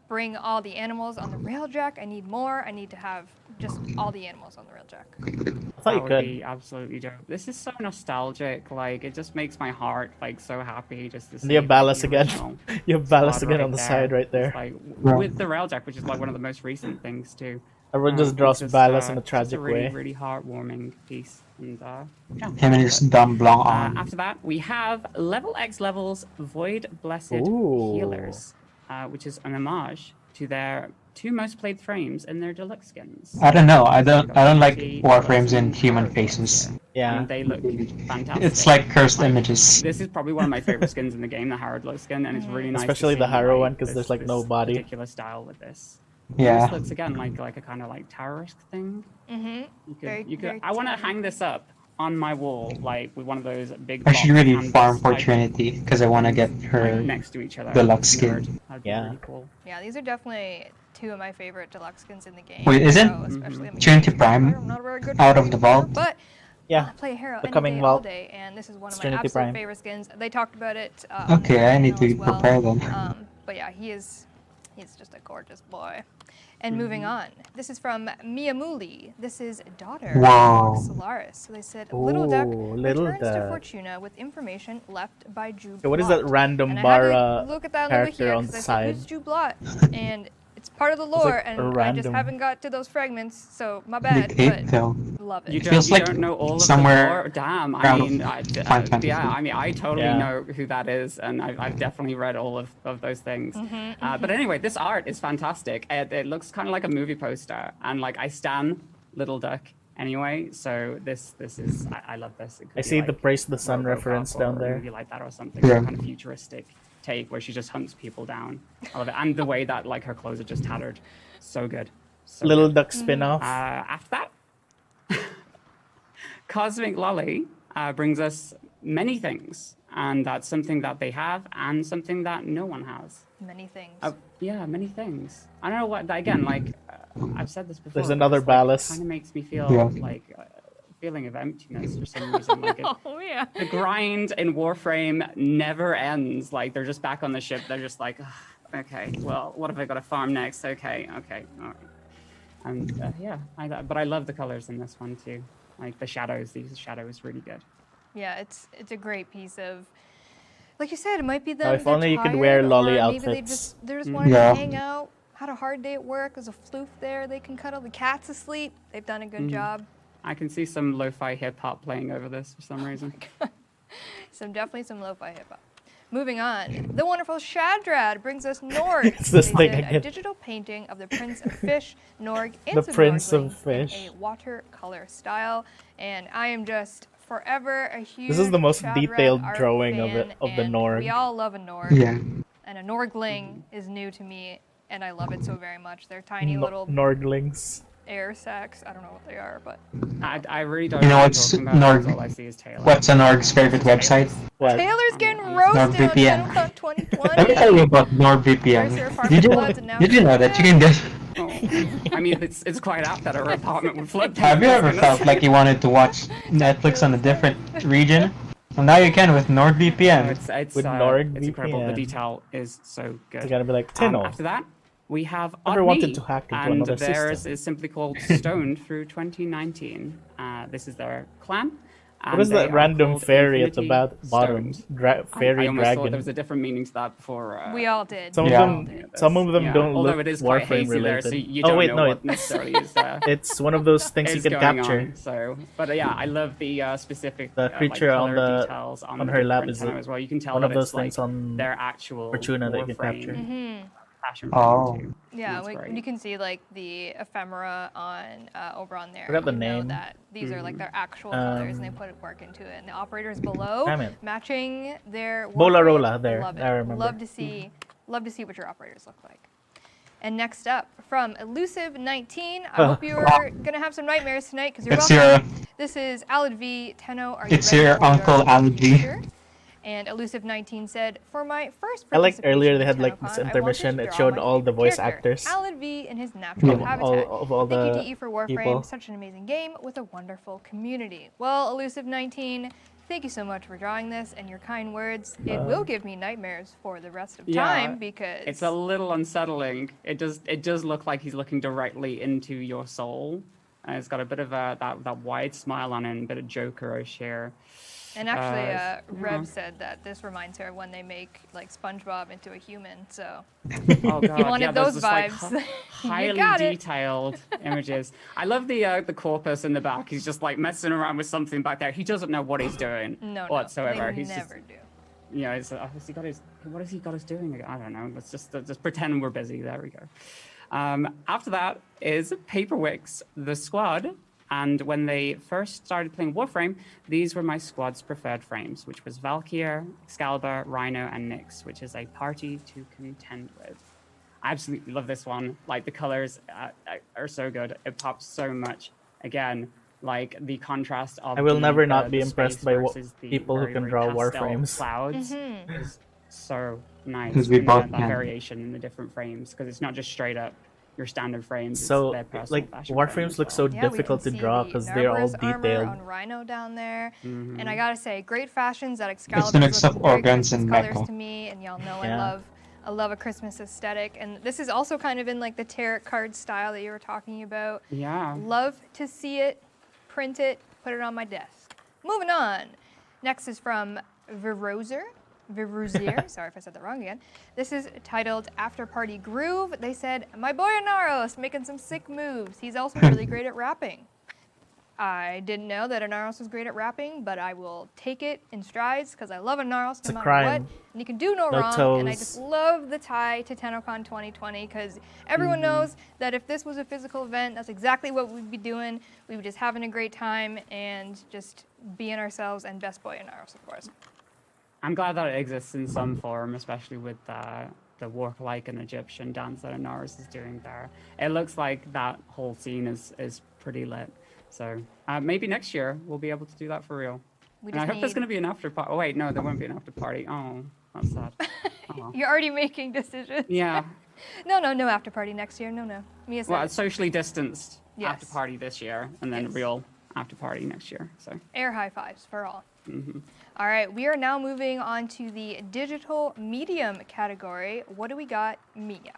bring all the animals on the railjack. I need more. I need to have just all the animals on the railjack. I thought you That would could. be absolutely dope. This is so nostalgic. Like, it just makes my heart like so happy just to see. And you have Ballas the again. original You have Ballas squad again on the side right there. It's like Yeah. with the railjack, which is like one of the most recent things too. Everyone just It's draws Ballas in a just tragic really, way. really heartwarming piece. And yeah. Him and his dumb blonde arm. After that, we have Level X Levels Void Blessed Ooh. Healers, which is an homage to their 2 most played frames in their deluxe skins. I don't know. I don't like Warframes in human faces. And they look fantastic. It's like cursed images. This is probably one of my favorite skins in the game, the Harrod look skin, and it's really nice. Especially to the see, Harrow like, one, 'cause this- there's, like, this no body. Particular style with this. Yeah. This looks again like a kind of like terrorist thing. Mm-hmm. You could. I want to hang this up on my wall, like with one of those big. I should block really canvas farm for type Trinity because I want to get her like, next to each other. deluxe Nerd. skin. That'd be Yeah. really cool. Yeah, these are definitely 2 of my favorite deluxe skins in the game. Wait, isn't so especially I'm a Trinity huge player. Prime I'm not a very good out player, of the vault? But Yeah, I play a hero the any coming day, all vault. day, and this is one It's of my Trinity absolute Prime. favorite skins. They talked about it. On Okay, their I need channel to as well. prepare then. But yeah, he's just a gorgeous boy. And moving on, this is from Miyamuli. This is daughter Wow. of Solaris. So they said, Little Duck Ooh, Little returns to Duck. Fortuna with information left by Jude Okay, what is that Blot. random And I had to Bara look at that a little bit character here on 'cause the I said, side? Who's Jude Blot? And it's part of the It's lore, like a and I just random- haven't got to those fragments, so my bad. Big hit, But though. love it. You It don't, feels you like don't know all of somewhere the lore? Damn, I around mean, Final Fantasy. yeah, I mean, I totally Yeah. know who that is, and I've definitely read all of those things. Mm-hmm, But anyway, this art is fantastic. It looks kind of like a movie poster, and like I stan Little Duck anyway, so this is I love this. It could I be see like the Praise the Sun RoboCop reference or down a there. movie like that or something, Yeah. some kind of futuristic take where she just hunts people down. I love it, and the way that like her clothes are just tattered, so good. So Little good. Duck spin-off. After that, Cosmic Lolly brings us many things, and that's something that they have and something that no one has. Many things. Yeah, many things. I don't know what. Again, like I've said this before. There's another ballast. It kind of makes me feel like a feeling of emptiness for some reason. Like Oh yeah. the grind in Warframe never ends. Like they're just back on the ship. They're just like, "Ugh, okay, well, what have I got to farm next? Okay, all right. And yeah, but I love the colors in this one too. Like the shadows. These shadows really good. Yeah, it's a great piece of. Like you said, it might be them. Oh, if they're only you could tired, wear lolly or maybe outfits. they just wanted to hang out, had a hard day at work. There's a floof there. They can cuddle. The cat's asleep. They've done a good job. I can see some lo-fi hip-hop playing over this for some reason. Definitely some lo-fi hip hop. Moving on, the wonderful Shadrad brings us Norg. It's this They thing did again. a digital painting of the Prince of Fish, Norg, in The some Prince of Norgling Fish. in a watercolor style, and I am just forever a huge. This is the most Shadrad detailed art drawing of fan, it of the and Norg. We all love a Norg. Yeah. And a Norgling is new to me, and I love it so very much. They're tiny little Norglings. air sacs. I don't know what they are, but I really don't You know know what's what you're talking about, 'cause all I Norg? see is Taylor. What's a Norg's favorite website? What? Taylor's getting roasted on NordVPN. Tennocon 2020. Let me tell you about First year NordVPN. apartment floods and now Did you know that you can get? I mean, it's quite apt that our apartment would flood. Have you ever felt like you wanted to watch Netflix on a different region? Well, now you can with NordVPN. It's With it's incredible. The NordVPN. detail is so good. You gotta be like, Tenno. After that, we have Never Odd wanted Me, to hack into and another theirs system. is simply called Stoned through 2019. This is their clan. What is and they that are random called fairy at the Infinity bottom? Stoned. Fairy I almost thought dragon. there was a different meaning to that before. We all did. Some We of all them, did. some of them don't Although look it is quite Warframe hazy there, related. so you Oh don't wait, know no, what necessarily is it's one of those things you is can going capture. on, so, but yeah, I love the specific The creature like, on color the details on the her lap different is tenno as well. You can tell one that of those it's like things on their actual Fortuna that you can Warframe capture. passion Oh. too. Yeah, That's like great. you can see like the ephemera on over on there. Forgot the You know name. that these are like their actual colors, and they put work into it. And the operators below Damn it. matching their Bolarola Warframe. there, Love it. I remember. Love to see what your operators look like. And next up, from Elusive19, I hope you are gonna have some nightmares tonight because you're It's welcome. This is Alid V, Tenno. Are you It's ready your for Uncle Alid V. future? And Elusive19 said, for my first I liked earlier they had participation like in this Tennocon, I wanted intermission. to It draw showed my all the favorite voice character, actors. Alid V in his natural Yeah. habitat. All- of all Thank you the to E for Warframe, people. such an amazing game with a wonderful community. Well, Elusive19, thank you so much for drawing this and your kind words. It will give me nightmares for the rest of time because it's a little unsettling. It does look like he's looking directly into your soul, and it's got a bit of that wide smile on it, and a bit of Joker-ish here. And actually, yeah. Reb said that this reminds her of when they make like SpongeBob into a human. So Oh if god, you wanted yeah, those those like, vibes, you highly got it. detailed images. I love the corpus in the back. He's just like messing around with something back there. He doesn't know what he's doing No, whatsoever. they He's never just, do. you know, what has he got us doing? I don't know. Let's just pretend we're busy. There we go. After that is Paperwicks, the squad. And when they first started playing Warframe, these were my squad's preferred frames, which was Valkyr, Excalibur, Rhino, and Nyx, which is a party to contend with. I absolutely love this one. Like, the colors are so good. It pops so much. Again, like, the contrast of I will never not be the impressed space by versus the people who very, can very draw pastel Warframes. clouds is so nice. Because we And both that can. variation in the different frames, because it's not just straight up your standard frames. It's So their personal like fashion Warframes frames as look well. so Yeah, we can difficult to see draw the because they're all Nervous armor detailed. on Rhino down there, Mm-hmm. and I gotta say, great fashions that It's Excalibur the mix of organs and colors mecha. to me, and y'all know Yeah. I love a Christmas aesthetic, and this is also kind of in like the tarot card style that you were talking about. Yeah. Love to see it, print it, put it on my desk. Moving on. Next is from Virozer. Sorry if I said that wrong again. This is titled After Party Groove. They said, my boy Anaros making some sick moves. He's also really great at rapping. I didn't know that Anaros was great at rapping, but I will take it in strides because I love Anaros It's no a matter crime. what. And he can do no No wrong. And I toes. just love the tie to Tennocon 2020 because everyone knows that if this was a physical event, that's exactly what we'd be doing. We would just having a great time and just being ourselves, and best boy Anaros, of course. I'm glad that it exists in some form, especially with the warp-like and Egyptian dance that Anaris is doing there. It looks like that whole scene is pretty lit. So maybe next year we'll be able to do that for real. And I hope there's going to be an after party. Oh wait, no, there won't be an after party. Oh, that's sad. Oh. You're already making decisions. Yeah. No after party next year. No. Mia said Well, it. it's socially distanced Yes. after party this year, and then real after party next year. So. Air high fives for all. Mm-hmm. All right, we are now moving on to the digital medium category. What do we got, Mia?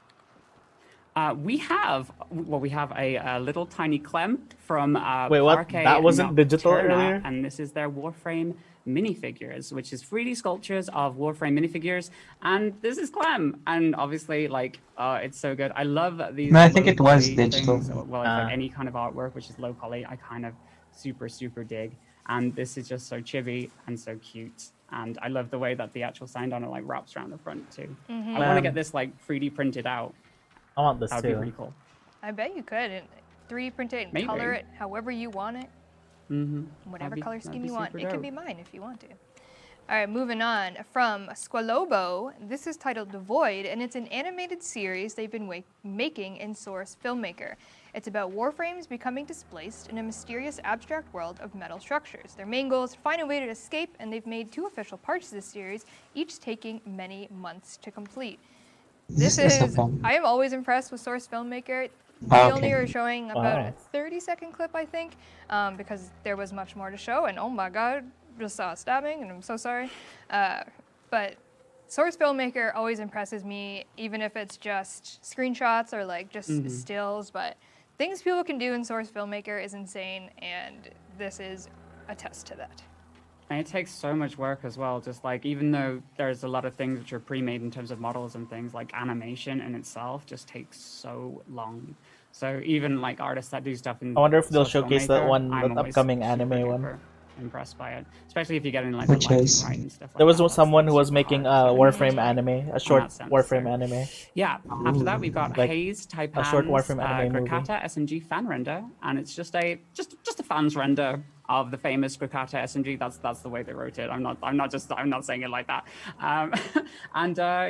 We have a little tiny Clem from Wait, what? Parquet That wasn't digital Nocturna, earlier? and this is their Warframe minifigures, which is 3D sculptures of Warframe minifigures, and this is Clem, and obviously, like, it's so good. I love these. No, I think it was low-poly digital. things. Well, it's like any kind of artwork which is low poly, I kind of super dig, and this is just so chibi and so cute. And I love the way that the actual sound on it like wraps around the front too. Mhm. I want to get this like 3D printed out. I want this That would too. be really cool. I bet you could. And 3D print it and Maybe. color it however you want it. Whatever color scheme you want. It can be mine if you want to. All right, moving on. From Squalobo, this is titled The Void, and it's an animated series they've been making in Source Filmmaker. It's about Warframes becoming displaced in a mysterious abstract world of metal structures. Their main goal is to find a way to escape, and they've made 2 official parts of this series, each taking many months to complete. This is, I am always impressed with Source Filmmaker. They only are showing about a 30-second clip, I think, because there was much more to show, and oh my god, just saw a stabbing, and I'm so sorry. But Source Filmmaker always impresses me, even if it's just screenshots or like just stills, but things people can do in Source Filmmaker is insane, and this is a test to that. And it takes so much work as well, just like, even though there's a lot of things which are pre-made in terms of models and things, like animation in itself just takes so long. So even like artists that do stuff in I wonder if they'll Source showcase that Filmmaker, one, I'm the always upcoming super anime duper one. impressed by it, especially if you get in like Which the lighting is? right and stuff like There was that. someone who was making a Warframe anime, a short sense, Warframe anime. Yeah, after that we've got Like Haze a short Taipan's Warframe anime movie. Grakata SMG fan render, and it's just a fan's render of the famous Grakata SMG. That's the way they wrote it. I'm not saying it like that.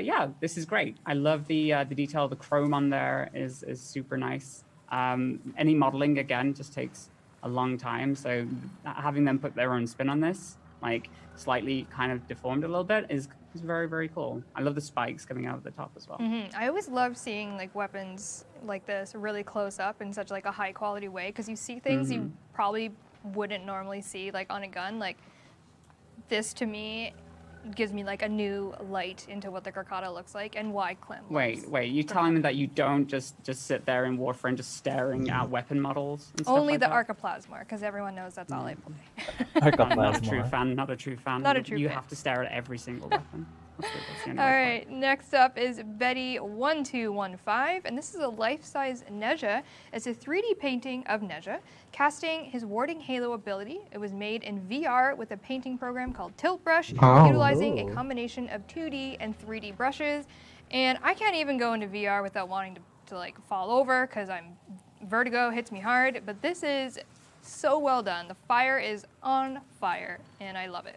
Yeah, this is great. I love the detail. The chrome on there is super nice. Any modeling again just takes a long time, so having them put their own spin on this, like slightly kind of deformed a little bit, is very, very cool. I love the spikes coming out of the top as well. I always love seeing like weapons like this really close up in such like a high quality way, because you see things you probably wouldn't normally see like on a gun. Like this to me gives me like a new light into what the Grakata looks like and why Clem loves Wait, you telling me that you don't just sit there in Warframe just staring at weapon models and stuff only like the that? Arcoplasma, because everyone knows that's all I play. I'm not a true fan. Not a true fan. Not a true You fan. have to stare at every single weapon. That's the only All way. right, next up is Betty1215, and this is a life-size Neja. It's a 3D painting of Neja, casting his warding halo ability. It was made in VR with a painting program called Tilt Brush, utilizing a combination of 2D and 3D brushes. And I can't even go into VR without wanting to like fall over, because vertigo hits me hard. But this is so well done. The fire is on fire, and I love it.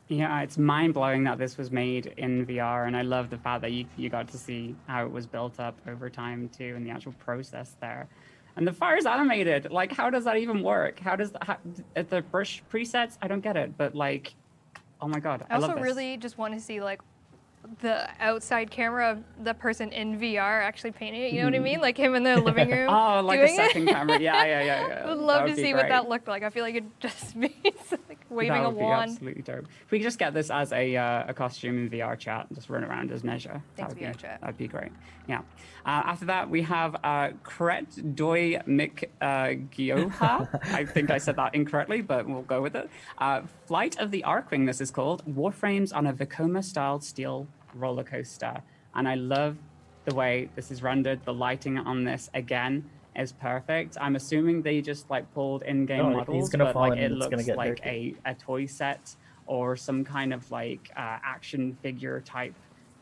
Yeah, it's mind-blowing that this was made in VR, and I love the fact that you got to see how it was built up over time too, and the actual process there. And the fire's animated. Like, how does that even work? The brush presets? I don't get it, but like, oh my god, I love also this. really just want to see like the outside camera of the person in VR actually painting it. You know what I mean? Like him in the living room. Oh, like doing a second it. camera. Yeah. I would love to be see what great. that looked like. I feel like it'd just be like waving That a would be wand. absolutely dope. If we could just get this as a costume in VR chat and just run around as Neja. Thanks, VR chat. That'd be great. Yeah. After that, we have Kret Doi Mik Gioha. I think I said that incorrectly, but we'll go with it. Flight of the Arkwing, this is called. Warframes on a Vekoma-style steel roller coaster. And I love the way this is rendered. The lighting on this, again, is perfect. I'm assuming they just like pulled in-game he's models, gonna but fall like and it it's gonna looks get like dirty. a toy set or some kind of like action figure type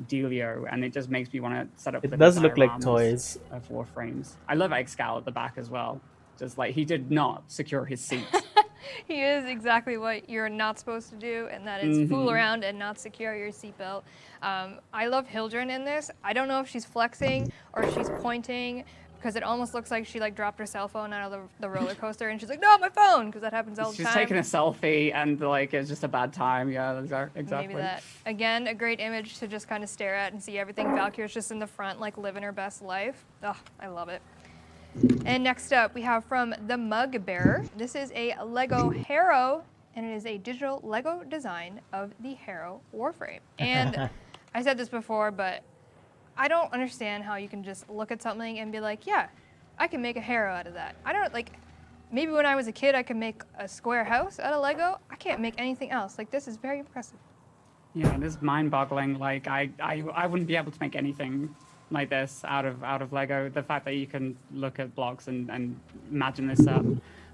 dealio, and it just makes me want to set up. It little does look like dioramas toys. of Warframes. I love Excal at the back as well. Just like he did not secure his seat. He is exactly what you're not supposed to do, and that is fool around and not secure your seatbelt. I love Hildren in this. I don't know if she's flexing or if she's pointing, because it almost looks like she like dropped her cell phone out of the roller coaster, and she's like, "No, my phone," because that happens all the She's time. taking a selfie and like it's just a bad time. Yeah, exactly. Maybe that. Again, a great image to just kind of stare at and see everything. Valkyrie's just in the front, like living her best life. Oh, I love it. And next up, we have from the Mug Bearer. This is a Lego Harrow, and it is a digital Lego design of the Harrow Warframe. And I said this before, but I don't understand how you can just look at something and be like, yeah, I can make a Harrow out of that. I don't, like, maybe when I was a kid I could make a square house out of Lego. I can't make anything else. Like, this is very impressive. Yeah, it is mind-boggling. Like, I wouldn't be able to make anything like this out of Lego. The fact that you can look at blocks and imagine this up.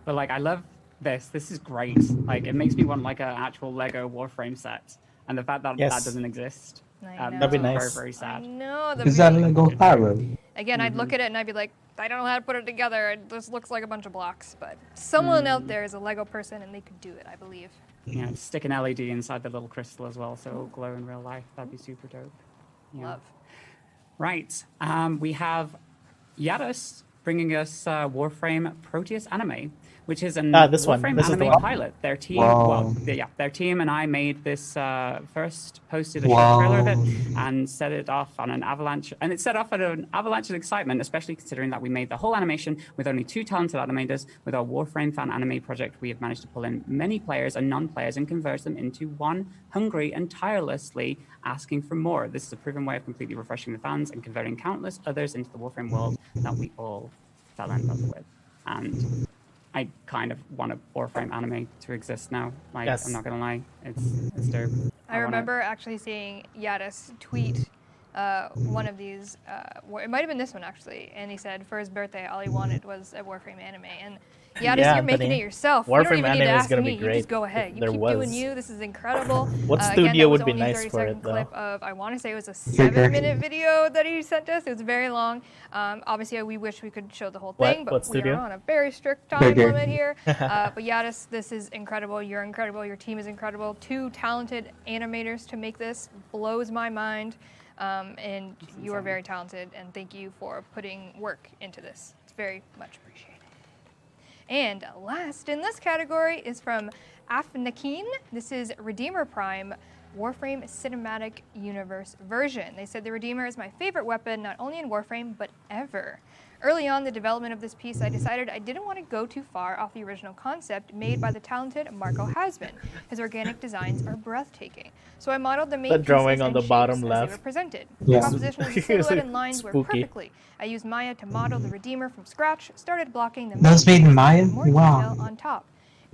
But, like, I love this. This is great. Like, it makes me want, like, an actual Lego Warframe set. And the fact that that doesn't exist. That'd be nice. Very, very sad. No, Is that Lego Harrow? Again, I'd look at it and I'd be like, I don't know how to put it together. It just looks like a bunch of blocks. But someone out there is a Lego person and they could do it, I believe. Yeah, stick an LED inside the little crystal as well so it'll glow in real life. That'd be super dope. Yeah. Love. Right. We have Yados bringing us Warframe Proteus Anime, which is an Warframe anime pilot. Their team, their team and I made this first posted a short trailer of it and set it off on an avalanche. And it set off at an avalanche of excitement, especially considering that we made the whole animation with only 2 talented animators. With our Warframe fan anime project, we have managed to pull in many players and non-players and convert them into one hungry and tirelessly asking for more. This is a proven way of completely refreshing the fans and converting countless others into the Warframe world that we all fell in love with. And I kind of want a Warframe anime to exist now. Like, I'm not gonna lie, it's dope. I remember actually seeing Yados tweet one of these, it might have been this one actually, and he said for his birthday all he wanted was a Warframe anime. And Yados, you're making it yourself. You don't even need to ask me. You just go ahead. You keep doing you. This is incredible. What studio would be nice for it though? Clip of, I want to say it was a 7-minute video that he sent us. It was very long. Obviously, we wish we could show the whole thing, but we are on a very strict time limit here. But Yados, this is incredible. You're incredible. Your team is incredible. 2 talented animators to make this blows my mind. And you are very talented, and thank you for putting work into this. It's very much appreciated. And last in this category is from Afnakin. This is Redeemer Prime Warframe Cinematic Universe version. They said the Redeemer is my favorite weapon, not only in Warframe, but ever. Early on the development of this piece, I decided I didn't want to go too far off the original concept made by the talented Marco Hasbin. His organic designs are breathtaking. So I modeled the main pieces drawing on the bottom as left. they were presented. Yeah. The composition of the silhouette and lines Spooky. worked perfectly. I used Maya to model the Redeemer from scratch, started blocking the That's made in Maya? more Wow. detail on top.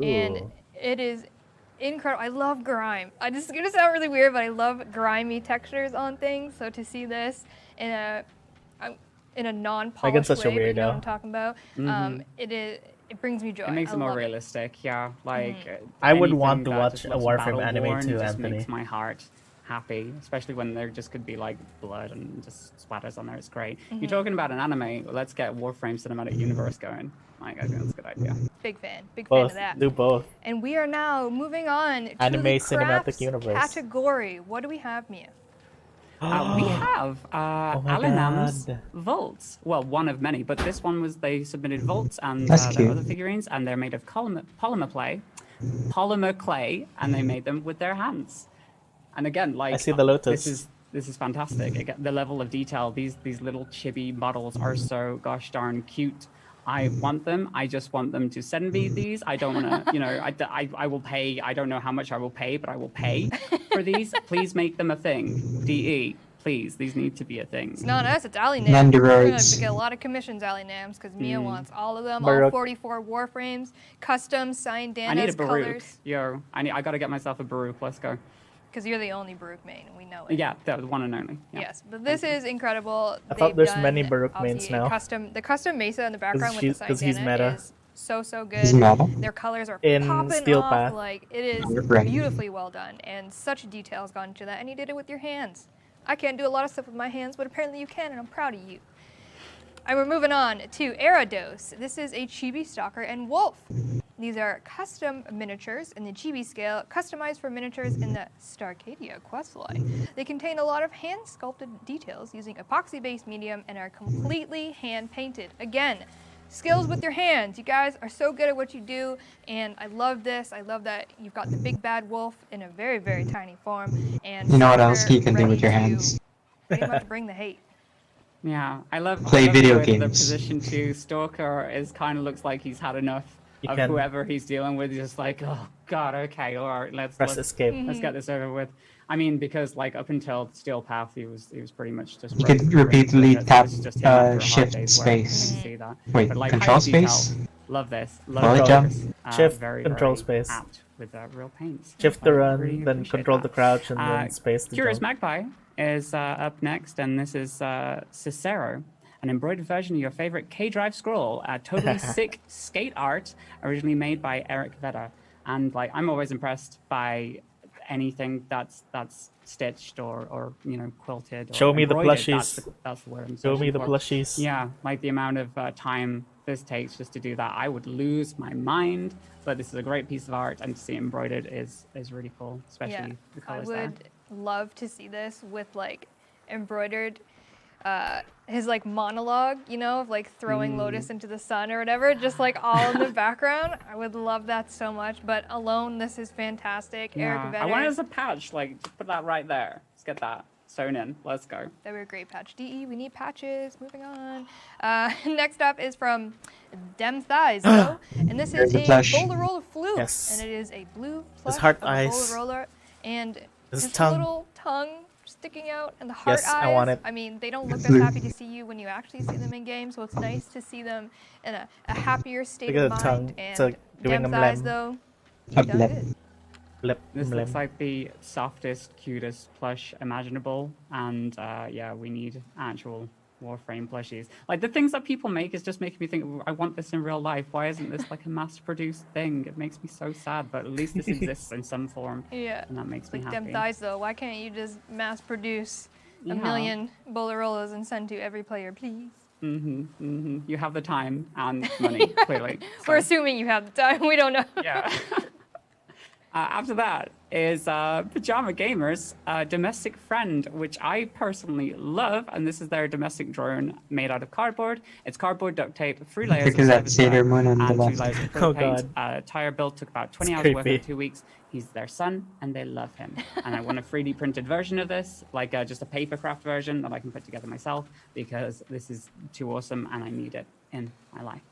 And it is incredible. I love grime. This is going to sound really weird, but I love grimy textures on things. So to see this in a non-polished such a way, but you know weirdo. what I'm talking about, it brings me joy. It makes I it more love realistic, yeah. Like I would anything want to that watch just a looks Warframe anime battle-worn too, just Anthony. makes my heart happy, especially when there just could be like blood and just splatters on there. It's great. You're talking about an anime. Let's get Warframe Cinematic Universe going. Like, I think that's a good idea. Big fan of Both. that. Do both. And we are now moving on to Anime the Cinematic crafts Universe. category. What do we have, Mia? We have Alinam's vaults. Well, one of many, but this one was they submitted vaults and That's their cute. other figurines, and they're made of polymer clay, and they made them with their hands. And again, like I see the lotus. This is fantastic. Again, the level of detail. These little chibi models are so gosh darn cute. I want them. I just want them to send me these. I don't want to, I will pay. I don't know how much I will pay, but I will pay for these. Please make them a thing. DE, please. These need to be a thing. It's not us, it's Alinam. We're going Nandoroids. to get a lot of commissions, Alinams, because Mia wants all of them, all Baruch. 44 Warframes, custom, signed I need a Dana's Baruch. colors. Yo, I got to get myself a Baruch. Let's go. Because you're the only Baruch main, and we know it. Yeah, the one and only. Yeah. Yes, but this is incredible. I thought there's They've many done, Baruch obviously, mains now. The custom Mesa in the background with the signed 'cause he's Dana meta. is so good. He's meta. Their colors are In popping Steel off. Path. Like, it is Right. beautifully well done, and such detail has gone into that, and you did it with your hands. I can't do a lot of stuff with my hands, but apparently you can, and I'm proud of you. And we're moving on to Erados. This is a Chibi Stalker and Wolf. These are custom miniatures in the GB scale, customized for miniatures in the Starcadia questline. They contain a lot of hand-sculpted details using epoxy-based medium and are completely hand-painted. Again, skills with your hands. You guys are so good at what you do, and I love this. I love that you've got the big bad wolf in a very, very tiny form, and You know what else Stalker you can do with your ready to hands? pretty much bring the hate. Yeah, I love Play video the games. position too. Stalker is kind of looks like he's had enough of can- whoever he's dealing with. He's just like, oh god, okay, all right, let's Press escape. Let's get this over with. I mean, because like up until Steel Path, he was pretty much just. You could repeatedly tap shift space. See that. Wait, But, like, control height detail, space? Love this. Bullet Love jump? this. Shift, very, control very space. apt with real paints. Shift I to run, really then appreciate control that. the crouch, and then space to Curious jump. Magpie is up next, and this is Cicero, an embroidered version of your favorite K-Drive scroll, totally sick skate art, originally made by Eric Vedder. And like, I'm always impressed by anything that's stitched or quilted. Or Show me the embroidered. plushies. That's the word I'm Show me searching the for. plushies. Yeah, like the amount of time this takes just to do that, I would lose my mind. But this is a great piece of art, and to see it embroidered is really cool, especially the colors I there. would love to see this with like embroidered his like monologue, of like throwing Lotus into the sun or whatever, just like all in the background. I would love that so much. But alone, this is fantastic. Eric Vedder. I want it as a patch, like just put that right there. Let's get that sewn in. Let's go. That would be a great patch. DE, we need patches. Moving on. Next up is from Dem Thighs, though. And this is There's a a plush. Boulder Roller Flu. Yes. And it is a blue plush heart of a eyes. Boulder Roller. And His his tongue. little tongue sticking out and the heart Yes, eyes. I want it. I mean, they don't look as happy to see you when you actually see them in game, so it's nice to see them in a happier state Look of at the mind. tongue. And It's like doing Dem a Thighs, blem. though, A he done blem. good. Blip, This blip. looks like the softest, cutest plush imaginable, and yeah, we need actual Warframe plushies. Like the things that people make is just making me think, I want this in real life. Why isn't this like a mass-produced thing? It makes me so sad, but at least this exists in some form. Yeah. And that makes me Like happy. Dem Thighs, though. Why can't you just mass produce Yeah. a million Bolarolas and send to every player, please? You have the time and money, clearly. We're assuming you have the time. We don't know. Yeah. After that is Pajama Gamers, Domestic Friend, which I personally love, and this is their domestic drone made out of cardboard. It's cardboard, duct tape, 3 layers Because of that Sailor Moon on the and 2 left. layers of Oh, acrylic paint. God. Tire build took about 20 It's hours worth creepy. of 2 weeks. He's their son, and they love him. And I want a 3D printed version of this, like just a paper craft version that I can put together myself, because this is too awesome, and I need it in my life.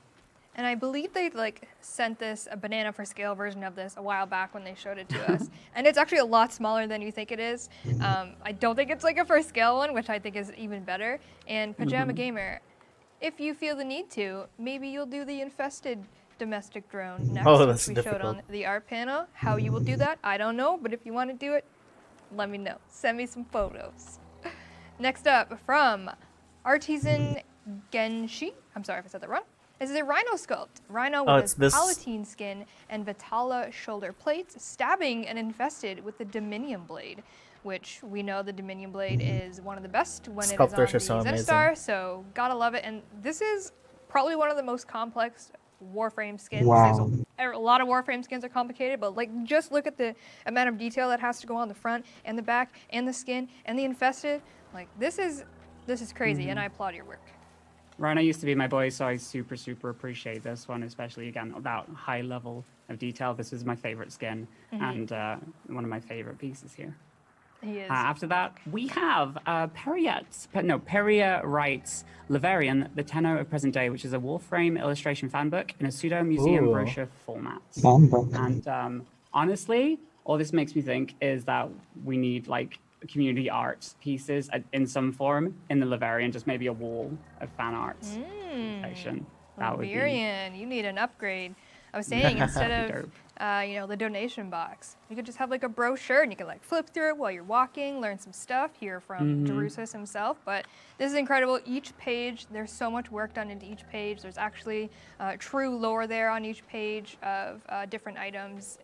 And I believe they like sent this a banana for scale version of this a while back when they showed it to us. And it's actually a lot smaller than you think it is. I don't think it's like a for scale one, which I think is even better. And Pajama Gamer, if you feel the need to, maybe you'll do the infested domestic drone next, Oh, that's which we showed difficult. on the art panel. How you will do that, I don't know, but if you want to do it, let me know. Send me some photos. Next up, from Artisan Genshi. I'm sorry if I said that wrong. This is a Rhino sculpt. Rhino Oh, with it's his this- Palatine skin and Vitala shoulder plates, stabbing and infested with the Dominion blade, which we know the Dominion blade is one of the best when Sculptors it are is so on the amazing. Zenestar, so gotta love it. And this is probably one of the most complex Warframe skins. Wow. A lot of Warframe skins are complicated, but like just look at the amount of detail that has to go on the front and the back and the skin and the infested. Like this is crazy, and I applaud your work. Rhino used to be my boy, so I super, super appreciate this one, especially, again, that high level of detail. This is my favorite skin, and one of my favorite pieces here. He is. After that, we have Peria writes Laverian, the Tenno of Present Day, which is a Warframe illustration fan book in a pseudo-museum Ooh. brochure format. Fan book. And honestly, all this makes me think is that we need, like, community art pieces in some form in the Laverian, just maybe a wall of fan arts section. That would be Laverian, you need an upgrade. I was saying instead of dope. the donation box, you could just have like a brochure and you can like flip through it while you're walking, learn some stuff, hear from Jerusalem himself. But this is incredible. Each page, there's so much work done into each page. There's actually true lore there on each page of different items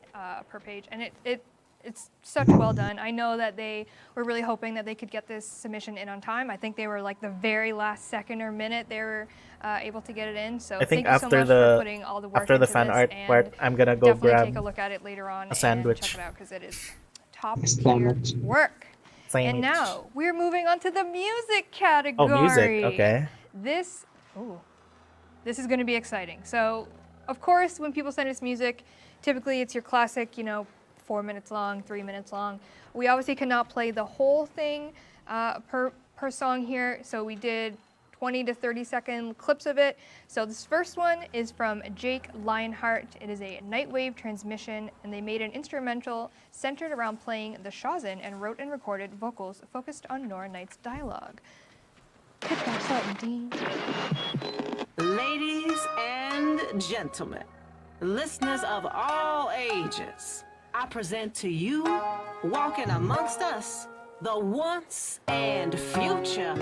per page, and it it's such well done. I know that they were really hoping that they could get this submission in on time. I think they were like the very last second or minute they were able to get it in. So I think thank you so after much the for putting all the work after the into fan this, art and part, I'm gonna go definitely grab take a look at it later on a sandwich. and check it out because it is top Sandwich. tier work. Sandwich. And now we're moving on to the music category. Oh, music. Okay. This is going to be exciting. So, of course, when people send us music, typically it's your classic, 4 minutes long, 3 minutes long. We obviously cannot play the whole thing per song here, so we did 20 to 30 second clips of it. So this first one is from Jake Lionheart. It is a Nightwave transmission, and they made an instrumental centered around playing the Shazin and wrote and recorded vocals focused on Nora Knight's dialogue. Pitch back something, Dean. Ladies and gentlemen, listeners of all ages, I present to you, walking amongst us, the once and future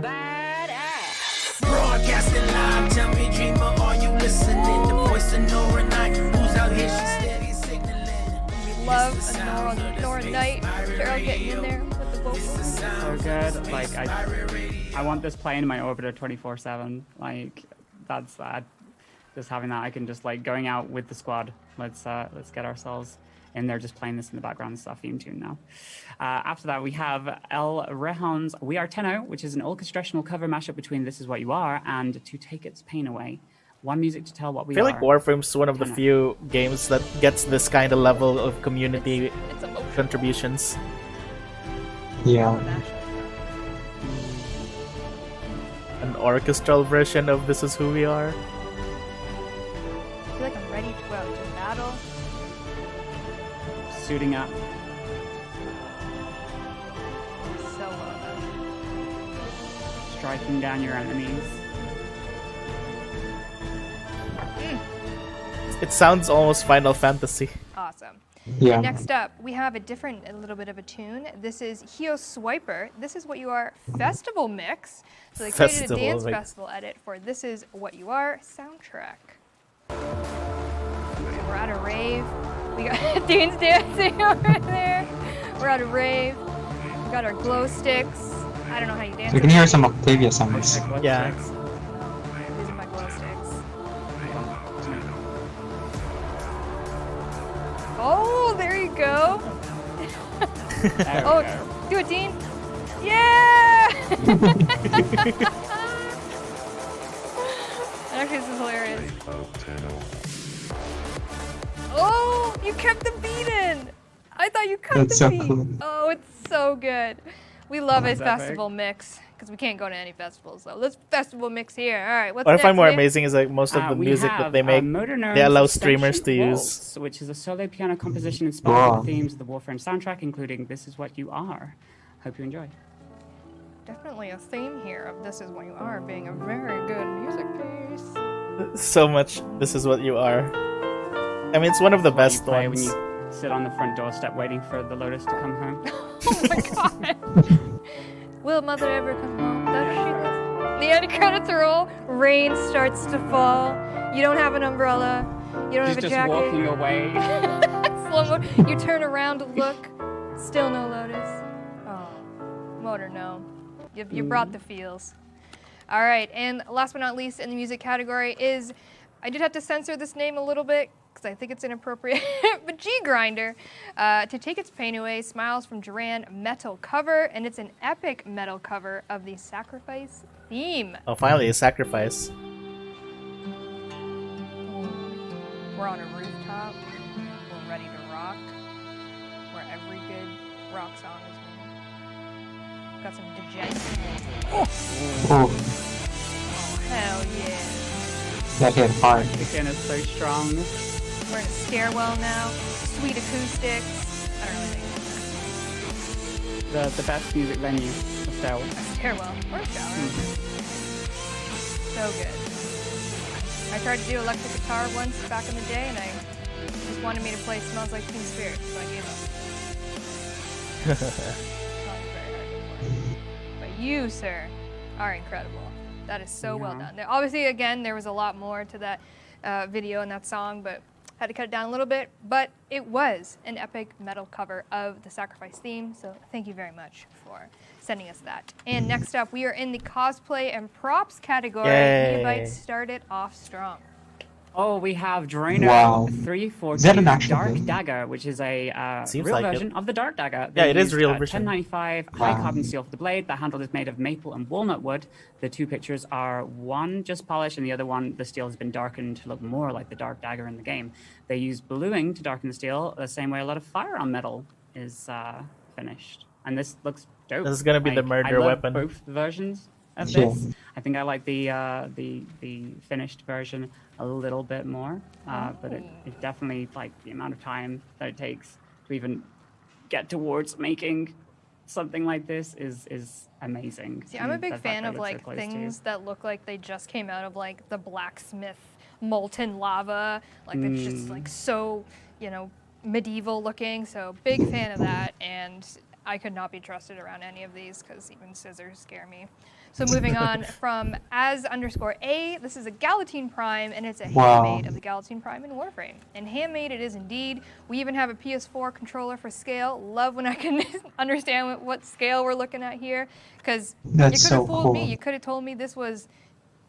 badass. Broadcasting live, tell me dreamer, are you listening? The voice of Nora Knight, who's out here, she's steady signaling. We love a Nora Knight. Cheryl getting in there with the vocals. So good. Like I want this playing in my orbiter 24/7. Like that's that. Just having that, I can just like going out with the squad. Let's get ourselves in there, just playing this in the background. It's our theme tune now. After that, we have El Rejon's We Are Tenno, which is an orchestrational cover mashup between This Is What You Are and To Take Its Pain Away. One music to tell what we I feel are. like Warframe's one of the few games that gets this kind of level of community contributions. Yeah. An orchestral version of This Is Who We Are. I feel like I'm ready to go out to battle. Suiting up. So well done. Striking down your enemies. It sounds almost Final Fantasy. Awesome. Yeah. And next up, we have a little bit of a tune. This is Hio Swiper. This Is What You Are Festival Mix. So they created a Festival, dance like- festival edit for This Is What You Are soundtrack. We're at a rave. We got Dean's dancing over there. We're at a rave. We got our glow sticks. I don't know how you dance. You can hear some Octavia sounds. Yeah. These are my glow sticks. Oh, there you go. Do it, Dean. Yeah! Actually, this is hilarious. Oh, you kept the beat in. I thought you cut That's the so beat. cool. Oh, it's so good. We love a That's epic. festival mix because we can't go to any festivals. So let's festival mix here. All right, what's What I next? find more Nick? amazing is like most of the We music have, that they make, Motor they allow Nerds streamers to Section use. Waltz, which is a solo piano composition inspired Wow. with themes of the Warframe soundtrack, including This Is What You Are. Hope you enjoy. Definitely a theme here of This Is What You Are being a very good music piece. So much. This is what you are. I mean, it's one of the best Play when ones. you sit on the front doorstep waiting for the Lotus to come home. Oh my god. Will Mother ever come home? Does she listen? The end credits roll. Rain starts to fall. You don't have an umbrella. You don't She's have a just jacket. walking away. Slow mo. You turn around to look. Still no Lotus. Oh, Motor, no. You brought the feels. All right, and last but not least in the music category is, I did have to censor this name a little bit because I think it's inappropriate, but G-Grinder, To Take Its Pain Away, Smiles from Duran metal cover, and it's an epic metal cover of the Sacrifice theme. Oh, finally, a sacrifice. We're on a rooftop. We're ready to rock. Where every good rock song is made. Got some degeneracy. Oh, Oh, hell yeah. that hit hard. Again, it's so strong. We're in a stairwell now. Sweet acoustics. I don't really think The best music venue, the stairwell. a stairwell or a shower. So good. I tried to do electric guitar once back in the day, and I just wanted me to play Smells Like Teen Spirit, so I gave up. But you, sir, are incredible. That is so well done. There, obviously, again, there was a lot more to that video and that song, but Had to cut it down a little bit, but it was an epic metal cover of the Sacrifice theme, so thank you very much for sending us that. And next up, we are in the cosplay and props category. Yay. Neobite started off strong. Oh, we have Drano Wow. 342 Is that an actual Dark thing? Dagger, which is a Seems real like it. version of the Dark Dagger. Yeah, They it is used, real version. 1095 Wow. high carbon steel for the blade. The handle is made of maple and walnut wood. The two pictures are one just polished, and the other one, the steel has been darkened to look more like the Dark Dagger in the game. They use bluing to darken the steel, the same way a lot of firearm metal is finished. And this looks dope. This is gonna be the murder I love weapon. both versions of Sure. this. I think I like the finished version a little bit more, but it definitely, like, the amount of time that it takes to even get towards making something like this is amazing. See, I'm a And big the fact fan that of it's so like close to you. things that look like they just came out of like the blacksmith molten lava, like it's just like so, you know, medieval looking. So big fan of that, and I could not be trusted around any of these because even scissors scare me. So moving on from as_A, this is a Galatine Prime, and it's a Wow. handmade of the Galatine Prime in Warframe. And handmade it is indeed. We even have a PS4 controller for scale. Love when I can understand what scale we're looking at here, because you could have That's so fooled me. cool. You could have told me this was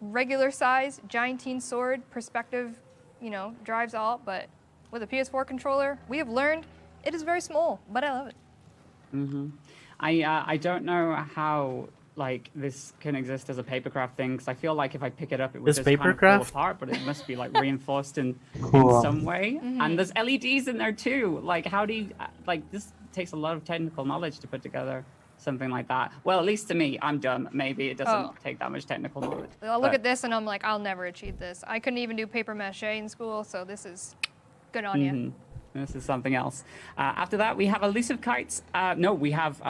regular size, Giantine sword, perspective, you know, drives all, but with a PS4 controller, we have learned it is very small, but I love it. I don't know how like this can exist as a papercraft thing, because I feel like if I pick it up, it would This just kind of fall papercraft? apart, but it must be like reinforced in Cool. some way. And there's LEDs in there too. Like, how do you like this? Takes a lot of technical knowledge to put together something like that. Well, at least to me, I'm dumb. Maybe it doesn't take that much technical knowledge. I'll look But- at this and I'm like, I'll never achieve this. I couldn't even do paper mache in school, so this is good on you. Mhm. This is something else. After that, we have elusive kites. No, we have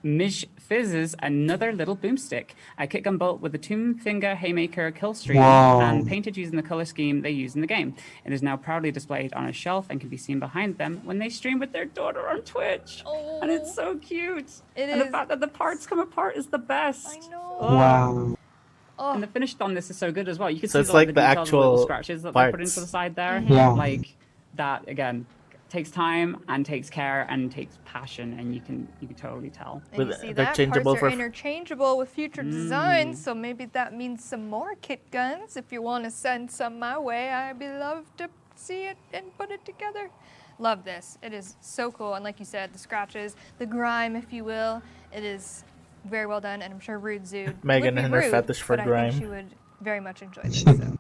Mish Fizz's another little boomstick, a kick gun bolt with a tomb finger haymaker kill stream, Wow. and painted using the color scheme they use in the game. It is now proudly displayed on a shelf and can be seen behind them when they stream with their daughter on Twitch. And it's so cute. It and is. the fact that the parts come apart is the best. I know. Wow. And the finish on this is so good as well. You can So see it's the, like the the details of the little actual scratches that they put into parts. the side there. Yeah. Like that again takes time and takes care and takes passion, and you can totally tell. And you With- see they're that changeable parts are for- interchangeable with future designs, so maybe that means some more kit guns. If you want to send some my way, I'd be love to see it and put it together. Love this. It is so cool, and like you said, the scratches, the grime, if you will, it is very well done, and I'm sure Rude Zood Megan would be and her rude, fetish for but I grime. think she would very much enjoy this. So.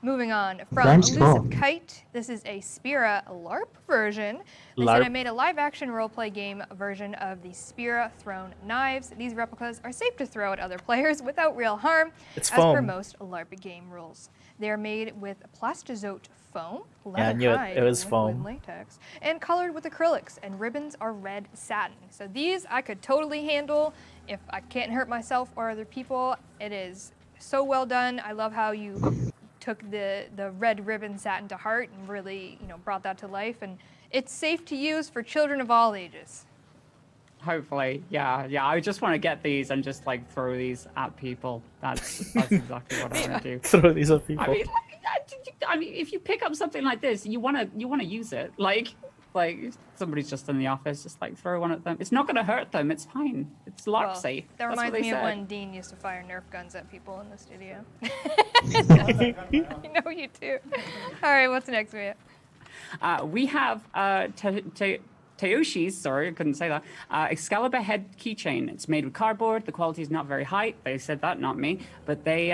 Moving on from Grime's Elusive cool. Kite, this is a Spira LARP version. They said I LARP. made a live-action roleplay game version of the Spira thrown knives. These replicas are safe to throw at other players without real harm, It's as per foam. most LARP game rules. They are made with plastizote foam, Yeah, I leather knew it. hide, It was liquid foam. latex, and colored with acrylics, and ribbons are red satin. So these I could totally handle if I can't hurt myself or other people. It is so well done. I love how you took the red ribbon satin to heart and really, you know, brought that to life. And it's safe to use for children of all ages. Hopefully, yeah. I just want to get these and just like throw these at people. That's exactly what I want to do. Throw these at people. I mean, if you pick up something like this, you wanna use it. Like if somebody's just in the office, just like throw one at them. It's not gonna hurt them. It's fine. It's LARP Well, safe. that That's what reminds they me of said. when Dean used to fire Nerf guns at people in the studio. I know you do. All right, what's next, Mia? We have Teoshi's, sorry, I couldn't say that, Excalibur head keychain. It's made with cardboard. The quality is not very high. They said that, not me. But they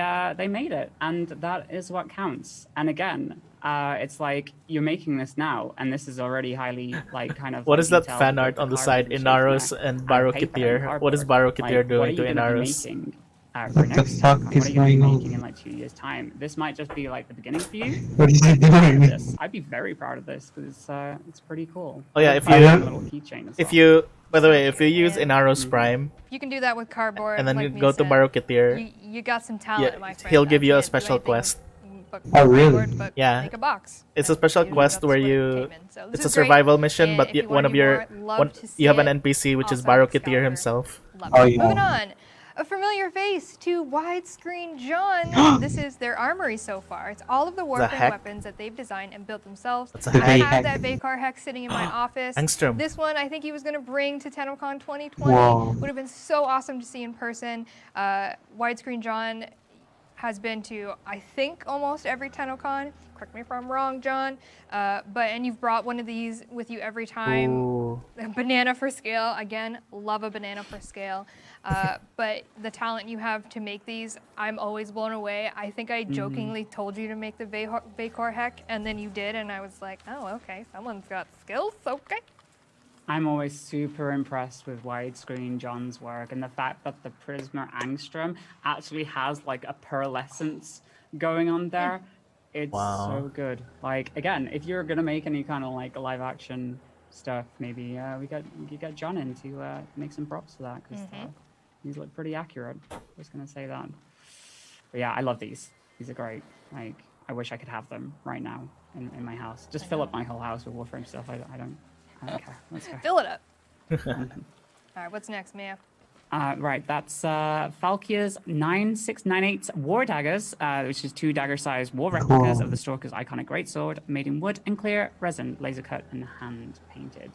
made it, and that is what counts. And again, it's like you're making this now, and this is already highly, like, kind of... What is that detailed fan with art the on the cardboard side? shapes there, Inaros and Baro paper and Kitir. What is cardboard. Baro Kitir Like, doing to what are you gonna be Inaros? making, for What the next fuck Tennocon? is What are you going gonna be on? making in like 2 years' time? This might just be like the beginning for you. What is he I'd be proud of doing? this. I'd be very proud of this because it's pretty cool. Oh yeah, I if love you the little keychain as if well. you by the way, if you use Inaros Prime You can do that with cardboard. and then like you Mia go to said. Baro Kitir, You got some talent, yeah, my friend. he'll give I you a can't do special anything quest. but Oh, really? cardboard, but Yeah. Make a box. It's a special You quest got where what it you came in. So this it's a is great, survival mission, and but if you one wanna of do your more, love one to you have see an it. NPC which is Also Baro Excalibur. Kitir himself. Love Oh, it. yeah. Moving on. a familiar face to Widescreen John. This is their armory so far. It's all of the Warframe heck? weapons that they've designed and built themselves. That's a I heck. have that Vacor heck sitting in my office. Angstrom. This one I think he was going to bring to Tennocon 2020. Whoa. Would have been so awesome to see in person. Widescreen John has been to, I think, almost every Tennocon. Correct me if I'm wrong, John. And you've brought one of these with you every time. Ooh. A banana for scale. Again, love a banana for scale. But the talent you have to make these, I'm always blown away. I think I jokingly told you to make the Vacor heck, and then you did, and I was like, oh, okay, someone's got skills, okay. I'm always super impressed with Widescreen John's work and the fact that the Prisma Angstrom actually has like a pearlescence going on there. It's so good. Like, again, if you're gonna make any kind of like live action stuff, maybe we get John in to make some props for that, because these look pretty accurate. Just gonna say that. But yeah, I love these. These are great. Like, I wish I could have them right now in my house. Just fill up my whole house with Warframe stuff. I don't care. Let's go. Fill it up. All right, what's next, Mia? Right, that's Falkia's 9698 War Daggers, which is 2 dagger-sized war replicas of the Stalker's iconic greatsword, made in wood and clear resin, laser cut and hand painted.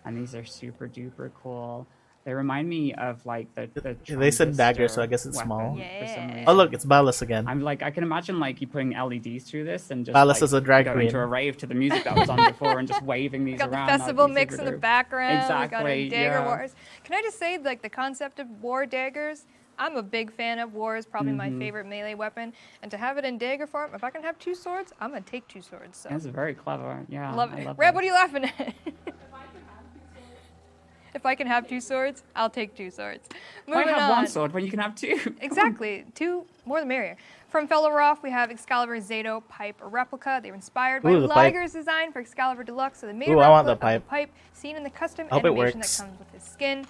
And these are super duper cool. They remind me of like the They said dagger, so I guess it's weapon small. for some reason. Oh look, it's Ballas again. I'm like, I can imagine like you putting LEDs through this and just Ballas like, is a drag going queen. to a rave to the music that was on before and just waving these We got around. the That would festival be mix super in the dope. background. Exactly. We got a dagger yeah. wars. Can I just say, like, the concept of war daggers? I'm a big fan of war. Is probably my favorite melee weapon. And to have it in dagger form, if I can have 2 swords, I'm gonna take 2 swords. So. That's very clever. Yeah. Love I it. love Reb, that. what are you laughing at? If I can have 2 swords, I'll take 2 swords. Why Moving have on. 1 sword when you can have 2? Exactly. 2, more the merrier. From Fellow Roth, we have Excalibur Zato pipe replica. They were inspired by Ooh, the pipe. Liger's design for Excalibur Deluxe, so they made Ooh, a I want replica the of the pipe seen in the custom I hope it animation that works. comes with his skin.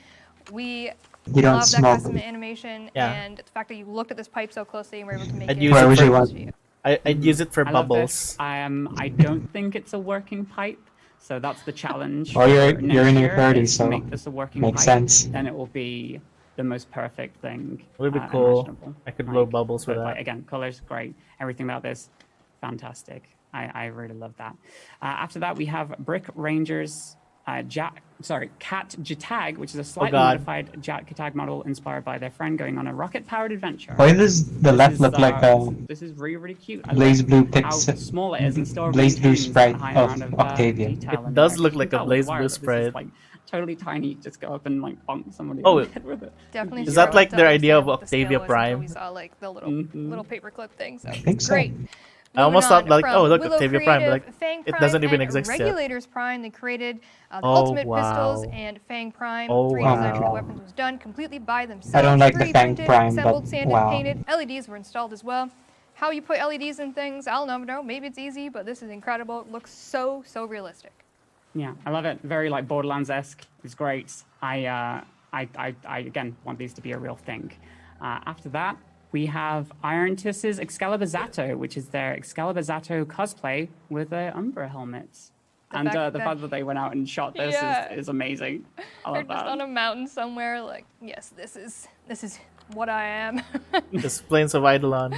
We You don't love that smoke. custom animation, Yeah. and the fact that you looked at this pipe so closely and were able to make I'd it. use Why it would you for, want- I'd use it for I love bubbles. this. I don't think it's a working pipe, so that's the challenge. Well, you're for in next your year, 30s, is to so make this a working makes pipe, sense. Then it will be the most perfect thing. It would be cool. imaginable. I could blow bubbles but, with like, that. again, colors great. Everything about this, fantastic. I really love that. After that, we have Brick Rangers. Cat Jatag, which is a slightly God. modified Jat Katag model inspired by their friend going on a rocket-powered adventure. Why does the left look like a This is really, really cute. I Blaze love Blue how pixel? small it is and still Blaze Blue retains sprite that high of amount Octavia. detail It in does there. look You like can a tell with Blaze the wire Blue that this is, sprite. like, totally tiny. Just go up and like bonk somebody Oh, in the head with it. Definitely. Is sure that like what their the idea of scale- what the scale Octavia was until Prime? We saw like the little paperclip thing. So think so. great. I almost Moving thought like, on oh from look, Willow Octavia Prime, but Creative, like Fang it Prime doesn't even and exist yet. Regulators Prime. They created the Oh, Ultimate wow. Pistols and Fang Prime. Oh, 3D design for the wow. weapons was done completely by themselves. I don't like the 3D Fang printed, Prime, assembled, but sanded, wow. painted. LEDs were installed as well. How you put LEDs in things, I'll never know. Maybe it's easy, but this is incredible. It looks so realistic. Yeah, I love it. Very like Borderlands-esque. It's great. I again want these to be a real thing. After that, we have Iron Tiss's Excalibur Zato, which is their Excalibur Zato cosplay with their Umbra helmets. And the fact that they went out and shot this is amazing. I They're love just that. on a mountain somewhere, like, yes, this is what I am. Just plains of Eidolon.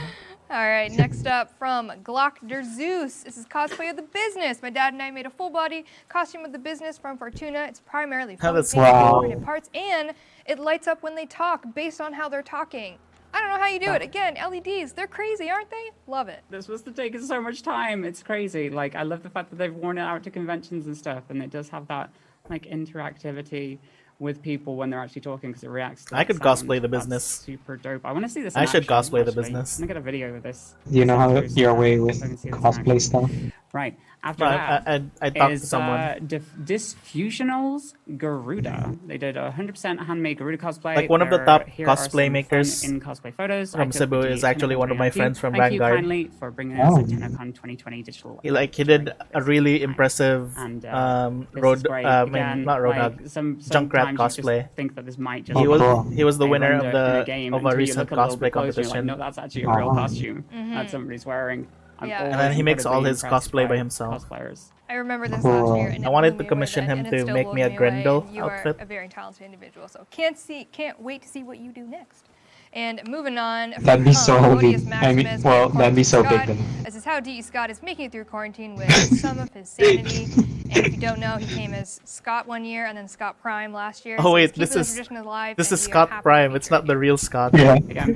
All right, next up from Glock der Zeus. This is cosplay of the business. My dad and I made a full body costume of the business from Fortuna. It's primarily foam that's painted cool. printed parts, and it lights up when they talk based on how they're talking. I don't know how you do it. Again, LEDs, they're crazy, aren't they? Love it. This was to take us so much time. It's crazy. Like, I love the fact that they've worn it out to conventions and stuff, and it does have that like interactivity with people when they're actually talking because it reacts to I that could sound. cosplay the That's business. super dope. I want to see this. I in should action, cosplay the actually. business. I'm gonna get a video of this. You know how Send through you're so away I with can see this in action. cosplay stuff. Right. After No, that, I talked to is, someone. Disfusionals Garuda. They did a 100% handmade Garuda cosplay. Like, one of the There- top here are cosplay some makers fun in cosplay photos. from I took Cebu the is actually one of my Tennocon friends from Thank you Vanguard. kindly for bringing us Oh. a Tennocon 2020 digital. He did a really impressive And, this road is great. Again, not Roadhog, like, Junkrat sometimes you cosplay. just think that this might just He was cool. he was the a winner render of in a the game of a until you recent look a little cosplay bit closer, you're competition. like, no, that's actually a real Wow. costume that somebody's wearing. I'm Yeah. And then always he makes all incredibly his impressed cosplay by himself. Cosplayers. I remember this Cool. last year, and I it wanted blew to me away commission then, him and it to still make blows me a away. Grendel You outfit. are a very talented individual, so can't wait to see what you do next. And moving on, That'd be so Odious big. I mean, Maximus well, by that'd be so Scott. big then. This is how DE Scott is making it through quarantine with some of his sanity. And if you don't know, he came as Scott one year and then Scott Prime last year. Oh so wait, he's keeping this the tradition alive, is and we are Scott happy Prime. to It's not the real Scott. Again,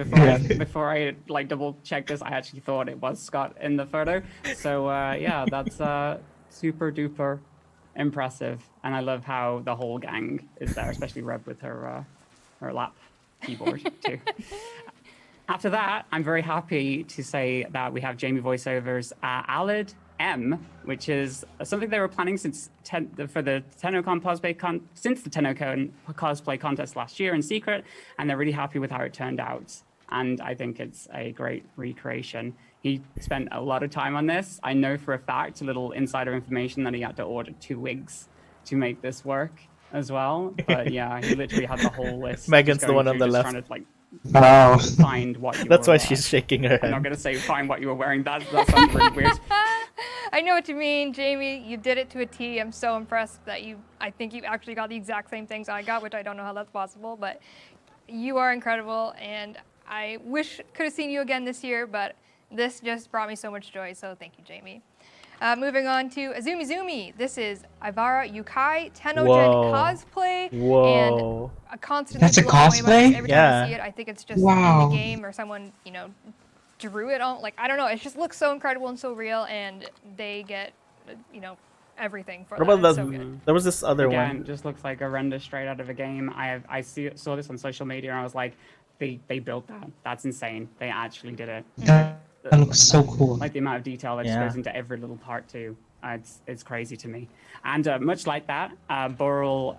before I like double check this, I actually thought it was Scott in the photo. So yeah, that's super duper impressive, and I love how the whole gang is there, especially Reb with her lap keyboard too. After that, I'm very happy to say that we have Jamie voiceovers Alid M, which is something they were planning since for the Tennocon since the Tennocon cosplay contest last year in secret, and they're really happy with how it turned out. And I think it's a great recreation. He spent a lot of time on this. I know for a fact, a little insider information, that he had to order 2 wigs to make this work as well. But yeah, he literally had the whole list. Megan's the one on the left. Trying to, like, Oh. find what you That's were, why she's shaking her I'm not head. going to say find what you were wearing. That sounds really weird. I know what you mean, Jamie. You did it to a T. I'm so impressed that I think you actually got the exact same things I got, which I don't know how that's possible, but you are incredible, and I wish could have seen you again this year, but this just brought me so much joy, so thank you, Jamie. Moving on to Azumi Zumi. This is Ivara Yukai Tenogen Whoa. cosplay. Whoa. And a constantly That's a blown away by this cosplay? every time Yeah. I see it. I think it's just Wow. in the game, or someone, drew it on. Like, I don't know. It just looks so incredible and so real, and they get, everything for What that. about It's the? so good. There was this other Again, one. just looks like a render straight out of a game. I saw this on social media, and I was like, they built that. That's insane. They actually did it. That looks so cool. Like the amount of detail that just Yeah. goes into every little part too. It's crazy to me. And much like that, Bor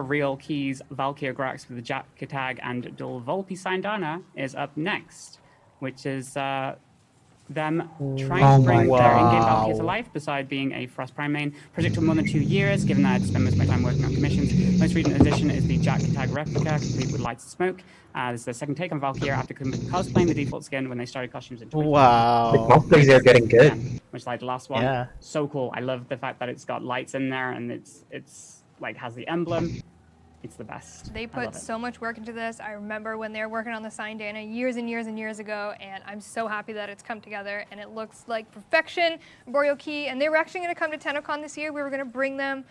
Real Keys Valkyr Grax with the Jack Katag and Dul Volpi Sandana is up next, which is them trying to bring their in-game Valkyries to life, beside being a Frost Prime main. Project took more than 2 years, given that I spent most of my time working on commissions. Most recent addition is the Jack Tag replica, complete with lights and smoke. This is their second take on Valkyrie after cosplaying the default skin when they started costumes in 2020. Wow. The cosplays are getting good. Much like the last one. Yeah. So cool. I love the fact that it's got lights in there, and it's like has the emblem. It's the best. They I put love it. so much work into this. I remember when they were working on the Sandana years and years and years ago, and I'm so happy that it's come together, and it looks like perfection. Boreal Key, and they were actually going to come to Tennocon this year. We were going to bring them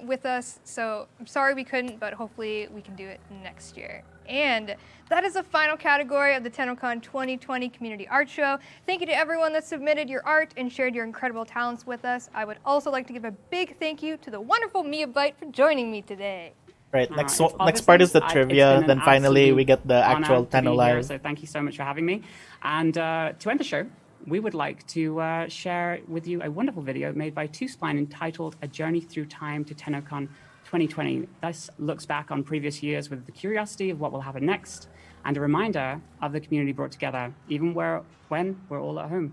with us, so I'm sorry we couldn't, but hopefully we can do it next year. And that is the final category of the Tennocon 2020 Community Art Show. Thank you to everyone that submitted your art and shared your incredible talents with us. I would also like to give a big thank you to the wonderful Mia Byte for joining me today. Right, It's next part is the obviously- trivia, it's been then an finally absolute we get the honor actual to be Tenno here, Live. So thank you so much for having me. And to end the show, we would like to share with you a wonderful video made by Two Spline entitled A Journey Through Time to Tennocon 2020. This looks back on previous years with the curiosity of what will happen next, and a reminder of the community brought together, even when we're all at home.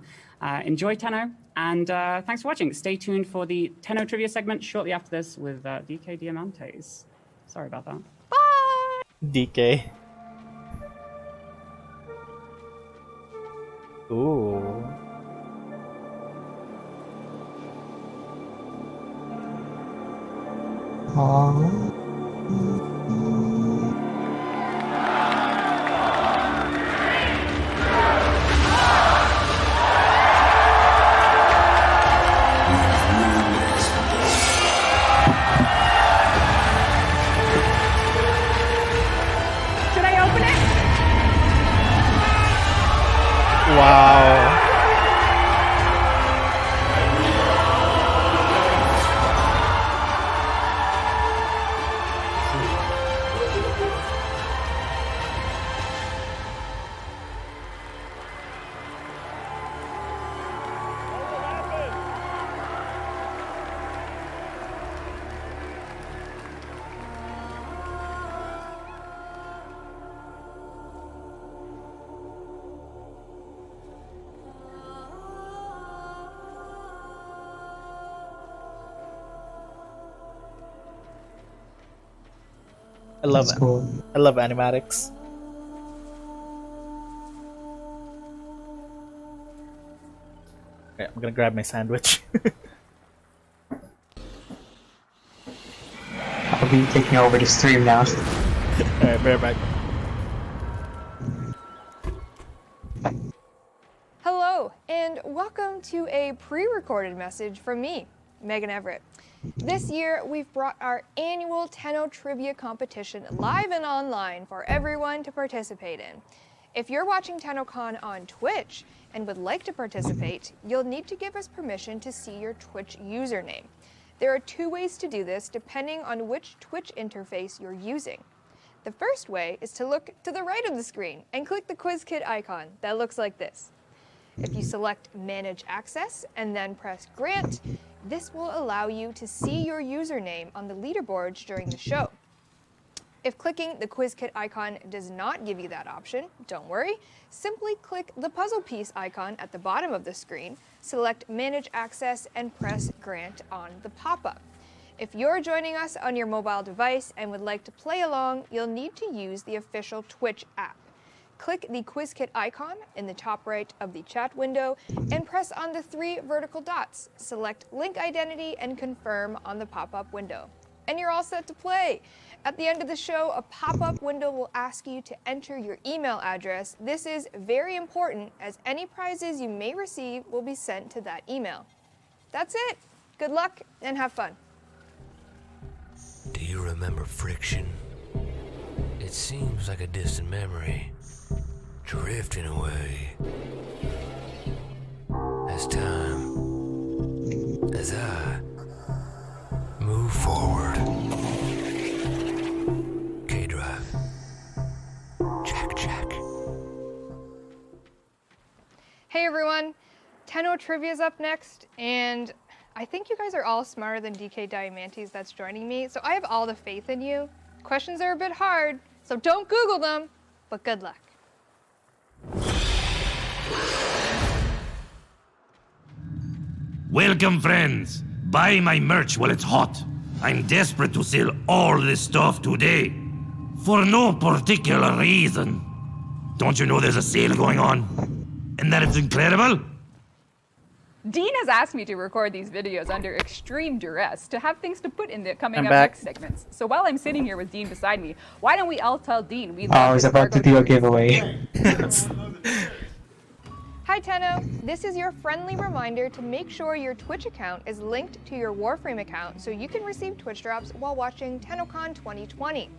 Enjoy Tenno, and thanks for watching. Stay tuned for the Tenno trivia segment shortly after this with DK Diamantes. Sorry about that. DK. Ooh. Should I open it? Wow. I love That's it. cool. I love animatics. Okay, I'm gonna grab my sandwich. I'll be taking over the stream now. Alright, bear back. and welcome to a pre-recorded message from me, Megan Everett. This year, we've brought our annual Tenno Trivia competition live and online for everyone to participate in. If you're watching Tennocon on Twitch and would like to participate, you'll need to give us permission to see your Twitch username. There are 2 ways to do this depending on which Twitch interface you're using. The first way is to look to the right of the screen and click the quiz kit icon that looks like this. If you select Manage Access and then press Grant, this will allow you to see your username on the leaderboards during the show. If clicking the quiz kit icon does not give you that option, don't worry. Simply click the puzzle piece icon at the bottom of the screen, select Manage Access, and press Grant on the pop-up. If you're joining us on your mobile device and would like to play along, you'll need to use the official Twitch app. Click the quiz kit icon in the top right of the chat window and press on the 3 vertical dots. Select Link Identity and Confirm on the pop-up window. And you're all set to play. At the end of the show, a pop-up window will ask you to enter your email address. This is very important as any prizes you may receive will be sent to that email. That's it. Good luck and have fun. Do you remember friction? It seems like a distant memory, drifting away. As time, as I move forward. K-Drive. Check. Hey everyone, Tenno Trivia's up next, and I think you guys are all smarter than DK Diamantes that's joining me, so I have all the faith in you. Questions are a bit hard, so don't Google them, but good luck. Welcome, friends. Buy my merch while it's hot. I'm desperate to sell all this stuff today. For no particular reason. Don't you know there's a sale going on? And that it's incredible? Dean has asked me to record these videos under extreme duress to have things to put in the coming I'm up back. next segments. So while I'm sitting here with Dean beside me, why don't we all tell Dean we Oh, I was about to do a giveaway. Hi Tenno, this is your friendly reminder to make sure your Twitch account is linked to your Warframe account so you can receive Twitch drops while watching Tennocon 2020.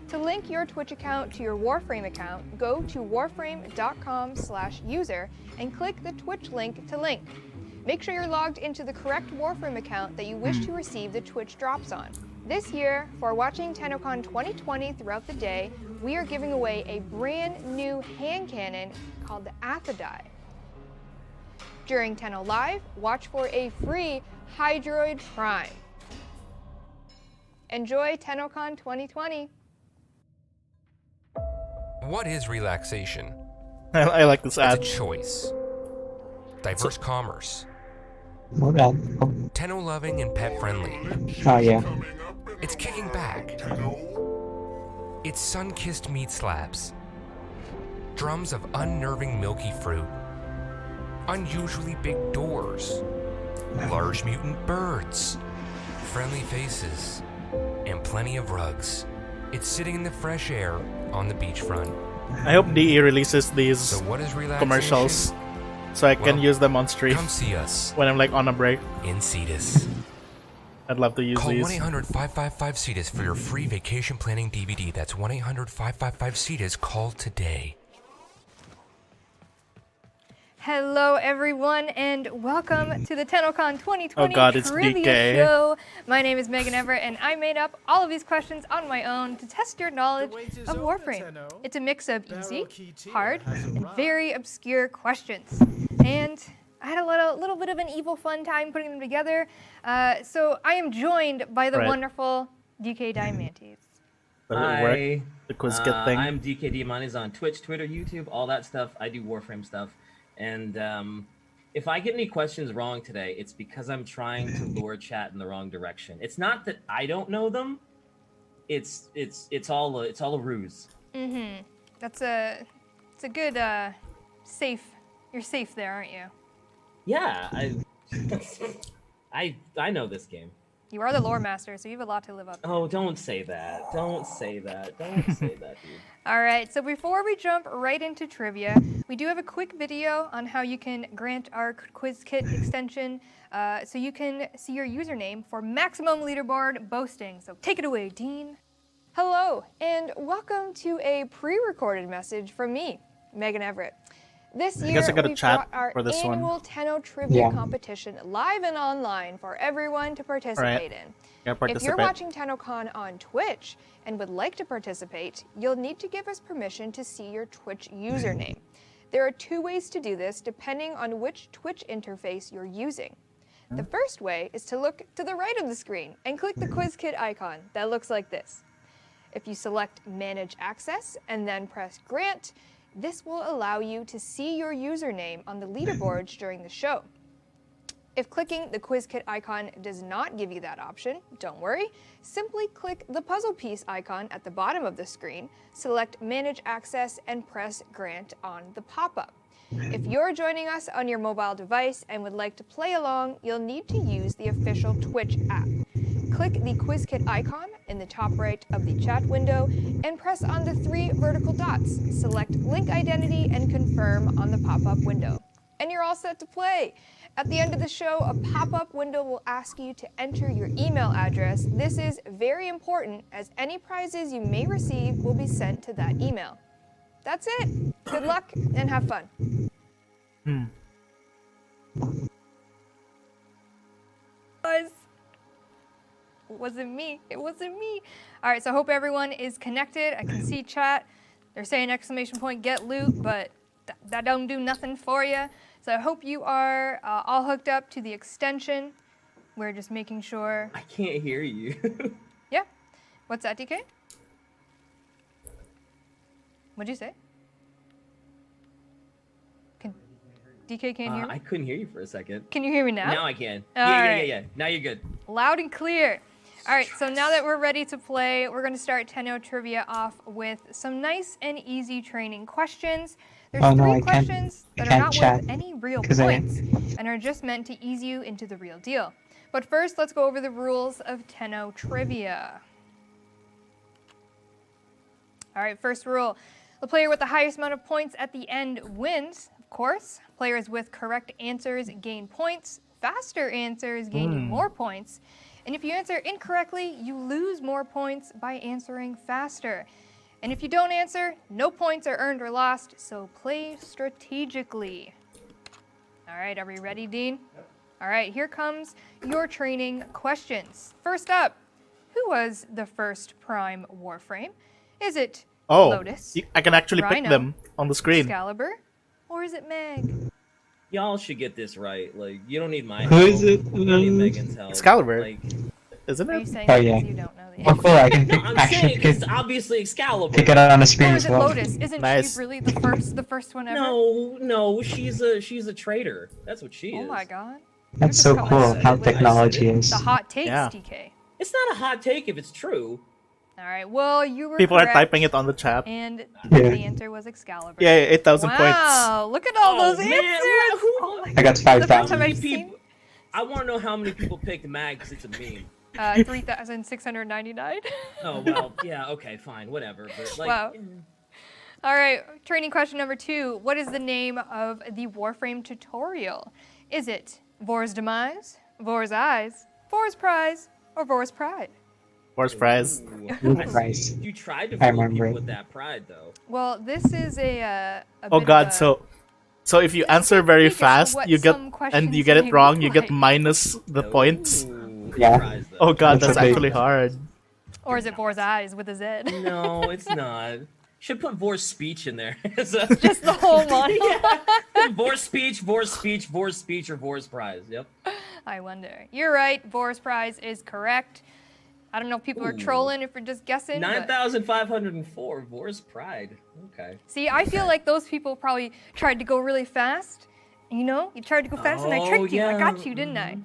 To link your Twitch account to your Warframe account, go to warframe.com/user and click the Twitch link to link. Make sure you're logged into the correct Warframe account that you wish to receive the Twitch drops on. This year, for watching Tennocon 2020 throughout the day, we are giving away a brand new hand cannon called the Athodai. During Tenno Live, watch for a free Hydroid Prime. Enjoy Tennocon 2020. What is relaxation? I like this ad. It's a choice. Diverse commerce. What else? Tenno loving and pet friendly. Oh yeah. It's kicking back. It's sun-kissed meat slabs. Drums of unnerving milky fruit. Unusually big doors. Large mutant birds. Friendly faces. And plenty of rugs. It's sitting in the fresh air on the beachfront. I hope DE releases these So what is relaxation? commercials so I can Well, use them on stream come see us when I'm like on a break. in Cetus. I'd love to use Call these. 1-800-555-CETUS for your free vacation planning DVD. That's 1-800-555-CETUS. Call today. Hello everyone and welcome to the Tennocon 2020 Oh God, it's Trivia DK. Show. My name is Megan Everett and I made up all of these questions on my own to test your knowledge of Warframe. It's a mix of easy, hard, and very obscure questions. And I had a little bit of an evil fun time putting them together. So I am joined by the Right. wonderful DK Diamantes. Does it work? The quiz kit thing. I'm DK Diamantes on Twitch, Twitter, YouTube, all that stuff. I do Warframe stuff. And if I get any questions wrong today, it's because I'm trying to lure chat in the wrong direction. It's not that I don't know them. It's all a ruse. Mm-hmm. It's a good safe. You're safe there, aren't you? Yeah, I know this game. You are the lore master, so you have a lot to live up to. Oh, don't say that. Don't say that. Don't say that, dude. All right, so before we jump right into trivia, we do have a quick video on how you can grant our quiz kit extension so you can see your username for maximum leaderboard boasting. So take it away, Dean. Hello, and welcome to a pre-recorded message from me, Megan Everett. This I year, guess I gotta we've chat brought our for this one. annual Tenno Trivia Yeah. competition live and online for everyone to participate in. If you're watching Tennocon on Twitch and would like to participate, you'll need to give us permission to see your Twitch username. There are 2 ways to do this depending on which Twitch interface you're using. The first way is to look to the right of the screen and click the quiz kit icon that looks like this. If you select Manage Access and then press Grant, this will allow you to see your username on the leaderboards during the show. If clicking the quiz kit icon does not give you that option, don't worry. Simply click the puzzle piece icon at the bottom of the screen, select Manage Access, and press Grant on the pop-up. If you're joining us on your mobile device and would like to play along, you'll need to use the official Twitch app. Click the quiz kit icon in the top right of the chat window and press on the 3 vertical dots. Select link identity and confirm on the pop-up window. And you're all set to play. At the end of the show, a pop-up window will ask you to enter your email address. This is very important as any prizes you may receive will be sent to that email. That's it. Good luck and have fun. Guys. It wasn't me. It wasn't me. All right, so I hope everyone is connected. I can see chat. They're saying exclamation point get loot, but that don't do nothing for you. So I hope you are all hooked up to the extension. We're just making sure. I can't hear you. Yeah. What's that, DK? What'd you say? DK can't hear me? I couldn't hear you for a second. Can you hear me now? Now I can. All right. Yeah. Now you're good. Loud and clear. All right, so now that we're ready to play, we're going to start Tenno Trivia off with some nice and easy training questions. There's 3 questions that are not worth any real points and are just meant to ease you into the real deal. But first, let's go over the rules of Tenno Trivia. All right, first rule. The player with the highest amount of points at the end wins, of course. Players with correct answers gain points. Faster answers gain you more points. And if you answer incorrectly, you lose more points by answering faster. And if you don't answer, no points are earned or lost, so play strategically. All right, are we ready, Dean? Yep. All right, here comes your training questions. First up, who was the first Prime Warframe? Is it Lotus? I can actually Rhino, pick them on the screen. Excalibur, or is it Meg? Y'all should get this right. Like, you don't need my help. Who is it? You don't need Megan's help. Excalibur. Like, isn't Are you it? saying Oh, because yeah. you don't know the Oh, cool. I can no, I'm actually saying pick it's it, obviously Excalibur. pick it out on the screen Or as is it well. Lotus? Isn't Nice. she really the first one ever? No, she's a traitor. That's what she is. Oh my god. That's so cool how technology is. The hot takes, Yeah. DK. It's not a hot take if it's true. All right, well, you were People correct, are typing it on the chat. And Yeah. the answer was Excalibur. Yeah, 8,000 points. Wow, look at all those man, answers. wow, I got The first time 5,000. I've seen I want to know how many people picked Mag because it's a meme. 3,699. Oh, well, yeah, okay, fine, whatever. But, like, Wow. All right, training question number 2. What is the name of the Warframe tutorial? Is it Vor's Demise, Vor's Eyes, Vor's Prize, or Vor's Pride? Worst prize. Price. You tried to I fool remember people it. with that pride, though. Well, this is a Oh bit of god, a- so if you answer very peek at fast, what you get some and questions you get may it wrong, look you get like. minus the points. Ooh, Yeah. prize, though. Oh god, That's that's a big- actually hard. Or is it Vor's Eyes with a Z? No, it's not. Should put Vor's speech in there. Just the whole monologue. Vor's speech, Vor's speech, Vor's speech, or Vor's prize. Yep. I wonder. You're right. Vor's Prize is correct. I don't know if people are Ooh. trolling, if you're just guessing. but- 9,504. Vor's pride. Okay. See, I feel like those people probably tried to go really fast. You know, you tried to go fast, and I tricked you. I got you, didn't I?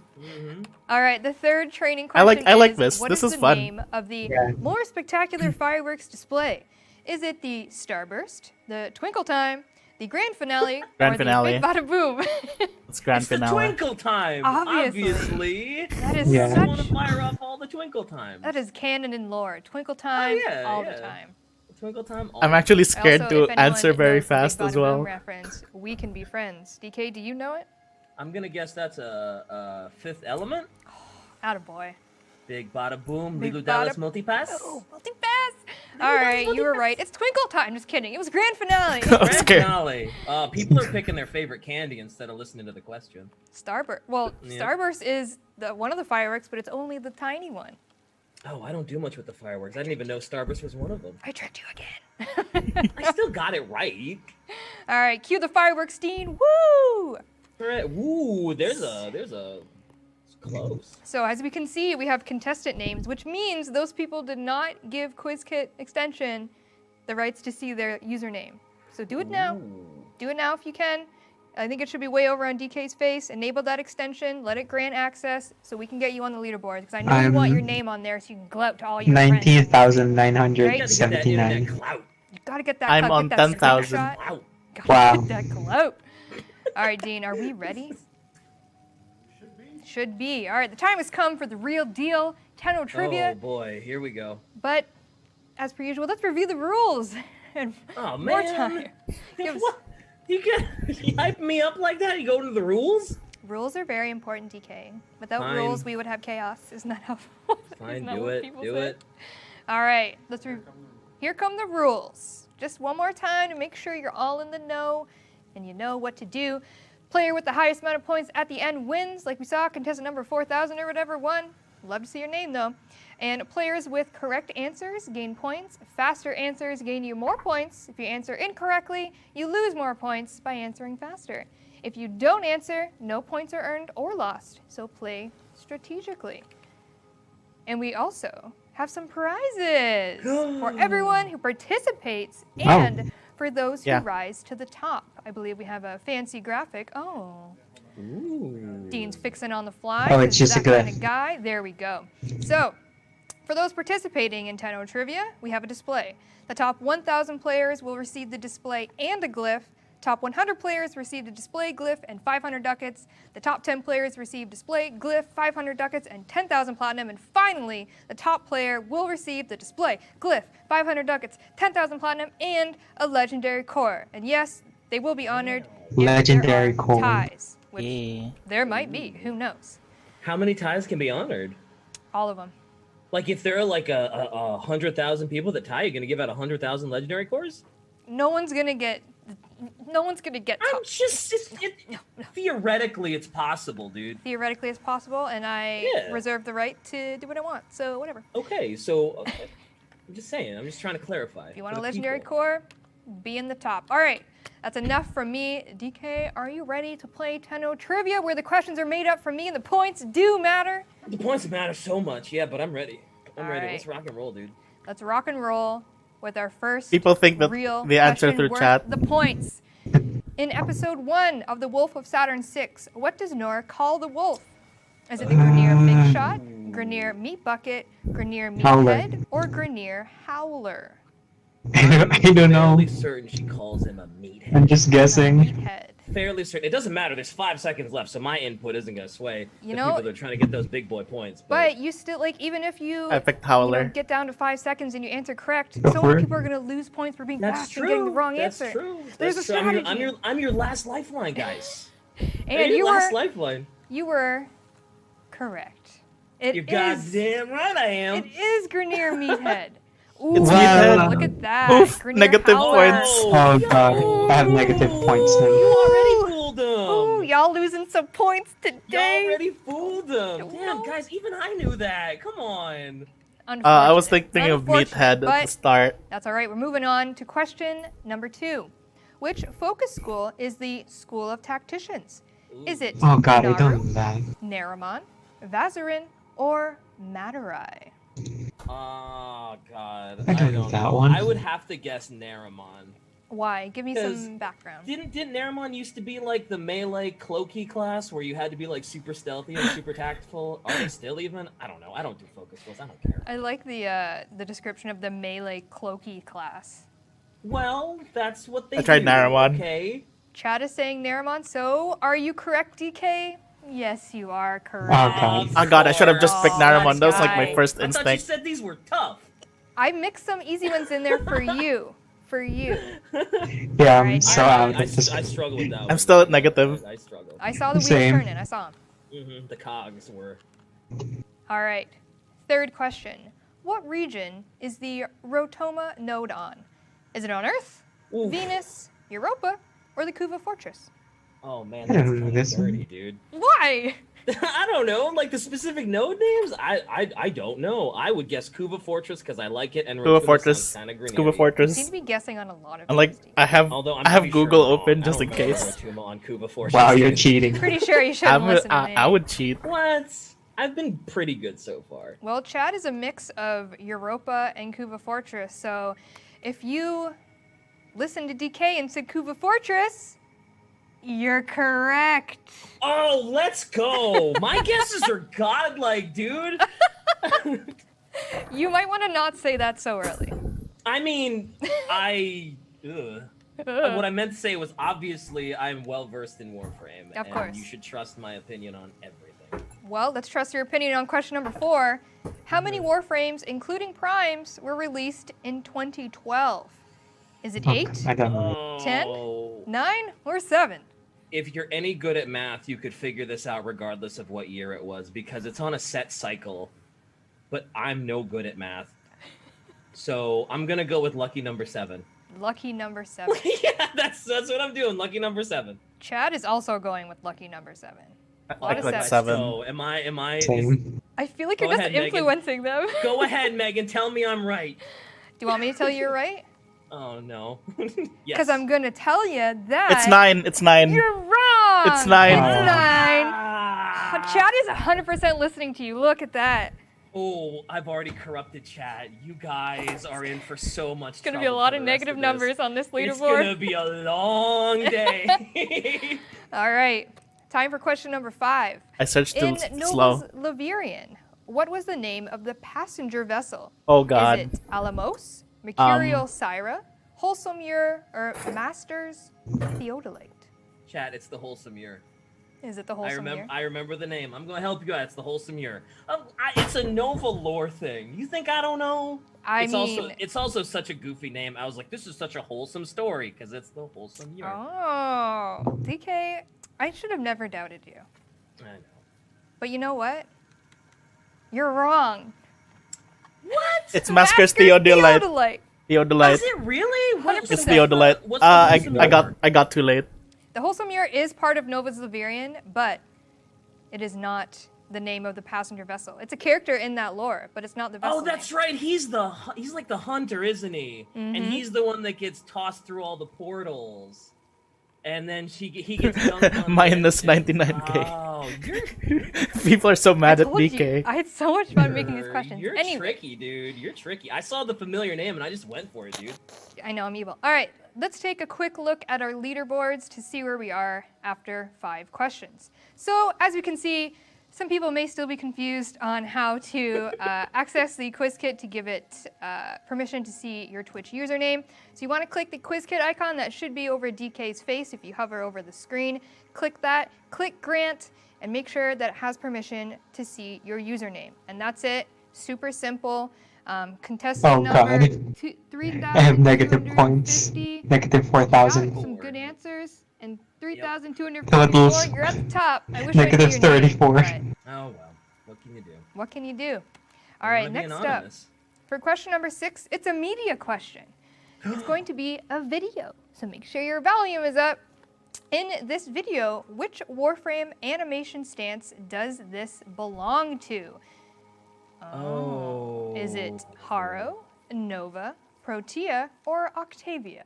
All right, the third training I question like is, this. what This is is the fun. name of the Yeah. more spectacular fireworks display? Is it the Starburst, the Twinkle Time, the grand finale, Grand or finale. the Big Bada Boom. It's grand It's the finale. twinkle time. Obviously. That is Yeah. I want to such. fire off all the twinkle times. That is canon and lore. Twinkle time, yeah, all yeah. the time. Twinkle time. I'm actually scared Also, if to anyone answer very knows the Big fast Bada as Boom well. reference, we can be friends. DK, do you know it? I'm gonna guess that's a Fifth Element. Attaboy. Big Bada Boom. Big Lilo Dallas Bada- Multipass. Oh, multipass. All right, you were right. It's twinkle time. Just kidding. It was grand finale. Grand finale. People are picking their favorite candy instead of listening to the question. Starburst. Well, Yeah. Starburst is one of the fireworks, but it's only the tiny one. Oh, I don't do much with the fireworks. I didn't even know Starburst was one of them. I tricked you again. I still got it right. All right, cue the fireworks, Dean. Woo! Correct. Woo, there's a. It's close. So as we can see, we have contestant names, which means those people did not give QuizKit Extension the rights to see their username. So do it now. Do it now if you can. I think it should be way over on DK's face. Enable that extension. Let it grant access so we can get you on the leaderboard. Because I know you want your name on there so you can gloat to all your friends. 19,979. You gotta get that. I'm get on that 10,000. screenshot. Gotta Wow. get that clout. All right, Dean, are we ready? Should be. All right, the time has come for the real deal, Tenno trivia. Oh boy, here we go. But as per usual, let's review the rules. And Oh more man. time. Give us- You hype me up like that? You go to the rules? Rules are very important, DK. Without Fine. rules, we would have chaos. Isn't that how? Fine, isn't that do what it. people Do say? it. All right, here come the rules. Just one more time to make sure you're all in the know and you know what to do. Player with the highest amount of points at the end wins. Like we saw, contestant number 4,000 or whatever won. Love to see your name though. And players with correct answers gain points. Faster answers gain you more points. If you answer incorrectly, you lose more points by answering faster. If you don't answer, no points are earned or lost. So play strategically. And we also have some prizes for everyone who participates and for those who rise to the top. I believe we have a fancy graphic. Oh. Ooh. Dean's fixing on the fly. Oh, it's He's just that a kind glyph. of guy. There we go. So, for those participating in Tenno Trivia, we have a display. The top 1,000 players will receive the display and a glyph. Top 100 players receive the display, glyph, and 500 ducats. The top 10 players receive display, glyph, 500 ducats, and 10,000 platinum. And finally, the top player will receive the display, glyph, 500 ducats, 10,000 platinum, and a legendary core. And yes, they will be honored. if Legendary there are core. ties, which there might be. Who knows? How many ties can be honored? All of them. Like if there are like a 100,000 people that tie, you're gonna give out 100,000 legendary cores? No one's gonna get. No one's gonna get. I'm just. Theoretically, it's possible, dude. Theoretically, it's possible, and I Yeah. reserve the right to do what I want. So whatever. Okay, so I'm just saying. I'm just trying to clarify. If you want for a the legendary people. core, be in the top. All right, that's enough from me. DK, are you ready to play Tenno Trivia, where the questions are made up for me and the points do matter? The points matter so much, yeah, but I'm ready. I'm All ready. right. Let's rock and roll, dude. Let's rock and roll with our first People think that real they answer question through worth chat. the points. In episode 1 of The Wolf of Saturn 6, what does Nora call the wolf? Is it the Grineer Big Shot, Grineer Meat Bucket, Grineer Howler. Meathead, or Grineer Howler? I don't know. Fairly certain she calls him a meathead. I'm just guessing. Meathead. Fairly certain. It doesn't matter. There's 5 seconds left, so my input isn't gonna sway You the know- people that are trying to get those big boy points. But you still, like, even if you, I picked you Howler. know, get down to 5 seconds and you answer correct, Go so for many it. people are going to lose points for being That's fast true. and getting the wrong That's answer. true. There's That's a true. strategy. I'm your last lifeline, guys. And your you last were, lifeline. you were correct. It You're is- goddamn right I am. It is Grineer Meathead. Ooh, It's Meathead. look at that. Oof, Grineer negative Howler. points. Oh god, I have negative points now. You already fooled them. Ooh, y'all losing some points You today. already fooled them. Damn, guys, even I knew that. Come on. I was thinking of Unfortunate, Meathead at the but start. That's all right. We're moving on to question number 2. Which focus school is the School of Tacticians? Is it Oh god, I don't Naru, know that. Naramon, Vazarin, or Madarai? Oh god. I don't know that one. I would have to guess Naramon. Why? Give me 'Cause some background. Didn't Naramon used to be like the melee cloaky class where you had to be like super stealthy and super tactful? Are they still even? I don't know. I don't do focus skills. I don't care. I like the description of the melee cloaky class. Well, that's what they I tried do, Naramon. Okay. Chad is saying Naramon. So, are you correct, DK? Yes, you are correct. Oh god, I should have just picked Naramon. That was like my guy. first I thought you instinct. said these were tough. I mixed some easy ones in there for you. For you. Yeah, I'm so out. I struggle with that one. I'm still at negative. I struggle. I saw the wheel Same. turning. I saw him. The cogs were. All right. Third question. What region is the Rotoma node on? Is it on Earth, Venus, Europa, or the Kuva Fortress? Oh man, I that's don't know kind of this one. dirty, dude. Why? I don't know, like the specific node names. I don't know. I would guess Kuva Fortress because I like it, and Kuva Fortress. kind of green. Kuva You Fortress. seem to be guessing on a lot of And like things. I have Although I'm I have pretty sure Google I'm wrong. open I just don't in remember case. Rotuma on Kuva Fortress. Wow, you're cheating. Pretty sure you shouldn't listen to me. I would cheat. What? I've been pretty good so far. Well, Chad is a mix of Europa and Kuva Fortress, so if you listened to DK and said Kuva Fortress, you're correct. Oh, let's go. My guesses are godlike, dude. You might want to not say that so early. I mean, what I meant to say was obviously I'm well versed in Warframe. Of and course. You should trust my opinion on everything. Well, let's trust your opinion on question number 4. How many Warframes, including Primes, were released in 2012? Is it 8, I don't know. 10, 9, or 7? If you're any good at math, you could figure this out regardless of what year it was because it's on a set cycle. But I'm no good at math. So I'm going to go with lucky number 7. Lucky number 7. Yeah, that's what I'm doing. Lucky number 7. Chad is also going with lucky number 7. A lot of like sevens. 7. So am I? Same. I feel like Go you're just ahead, Megan. influencing them. Go ahead, Megan. Tell me I'm right. Do you want me to tell you you're right? Oh no. Because Yes. I'm going to tell you that... It's 9. It's 9. You're wrong! It's 9. It's 9. Chad is 100% listening to you. Look at that. Oh, I've already corrupted chat. You guys are in for so much. It's going to be a lot of negative numbers on this leaderboard. It's gonna be a long day. All right. Time for question number 5. I searched In too Nova's slow. Lavirian, what was the name of the passenger vessel? Oh god. Is it Alamos, Mercurial Syra, Wholesome Year, or Masters Theodolite? Chat, it's the Wholesome Year. Is it the Wholesome Year? I remember the name. I'm gonna help you out. It's the Wholesome Year. It's a Nova lore thing. You think I don't know? It's also such a goofy name. I was like, this is such a wholesome story because it's the Wholesome Year. Oh, DK, I should have never doubted you. I know. But you know what? You're wrong. What? It's Masker's Theodolite. Theodolite. Theodolite. Is it really? What, It's Theodolite. what's the Wholesome Year? I got too late. The Wholesome Year is part of Nova's Lavirian, but it is not the name of the passenger vessel. It's a character in that lore, but it's not the vessel. Oh, that's right. He's like the hunter, isn't he? And he's the one that gets tossed through all the portals. And then he gets dunked on Minus the 99k. Oh, People are so mad at told you, DK. I had so much fun making these questions. You're Anyway, tricky, dude. You're tricky. I saw the familiar name and I just went for it, dude. I know I'm evil. All right, let's take a quick look at our leaderboards to see where we are after 5 questions. So as we can see, some people may still be confused on how to access the quiz kit to give it permission to see your Twitch username. So you want to click the quiz kit icon that should be over DK's face if you hover over the screen. Click that, click grant, and make sure that it has permission to see your username. And that's it. Super simple. Contestant number 3,000. I have negative points. Negative 4,000. Some good answers. And 3,254. Totals. You're at the top. I wish I Negative knew your name, 34. but Oh well. What can you do? what can you do? All I right, wanna be next up. anonymous. For question number 6, it's a media question. It's going to be a video, so make sure your volume is up. In this video, which Warframe animation stance does this belong to? Oh. Is it Haro, Nova, Protea, or Octavia?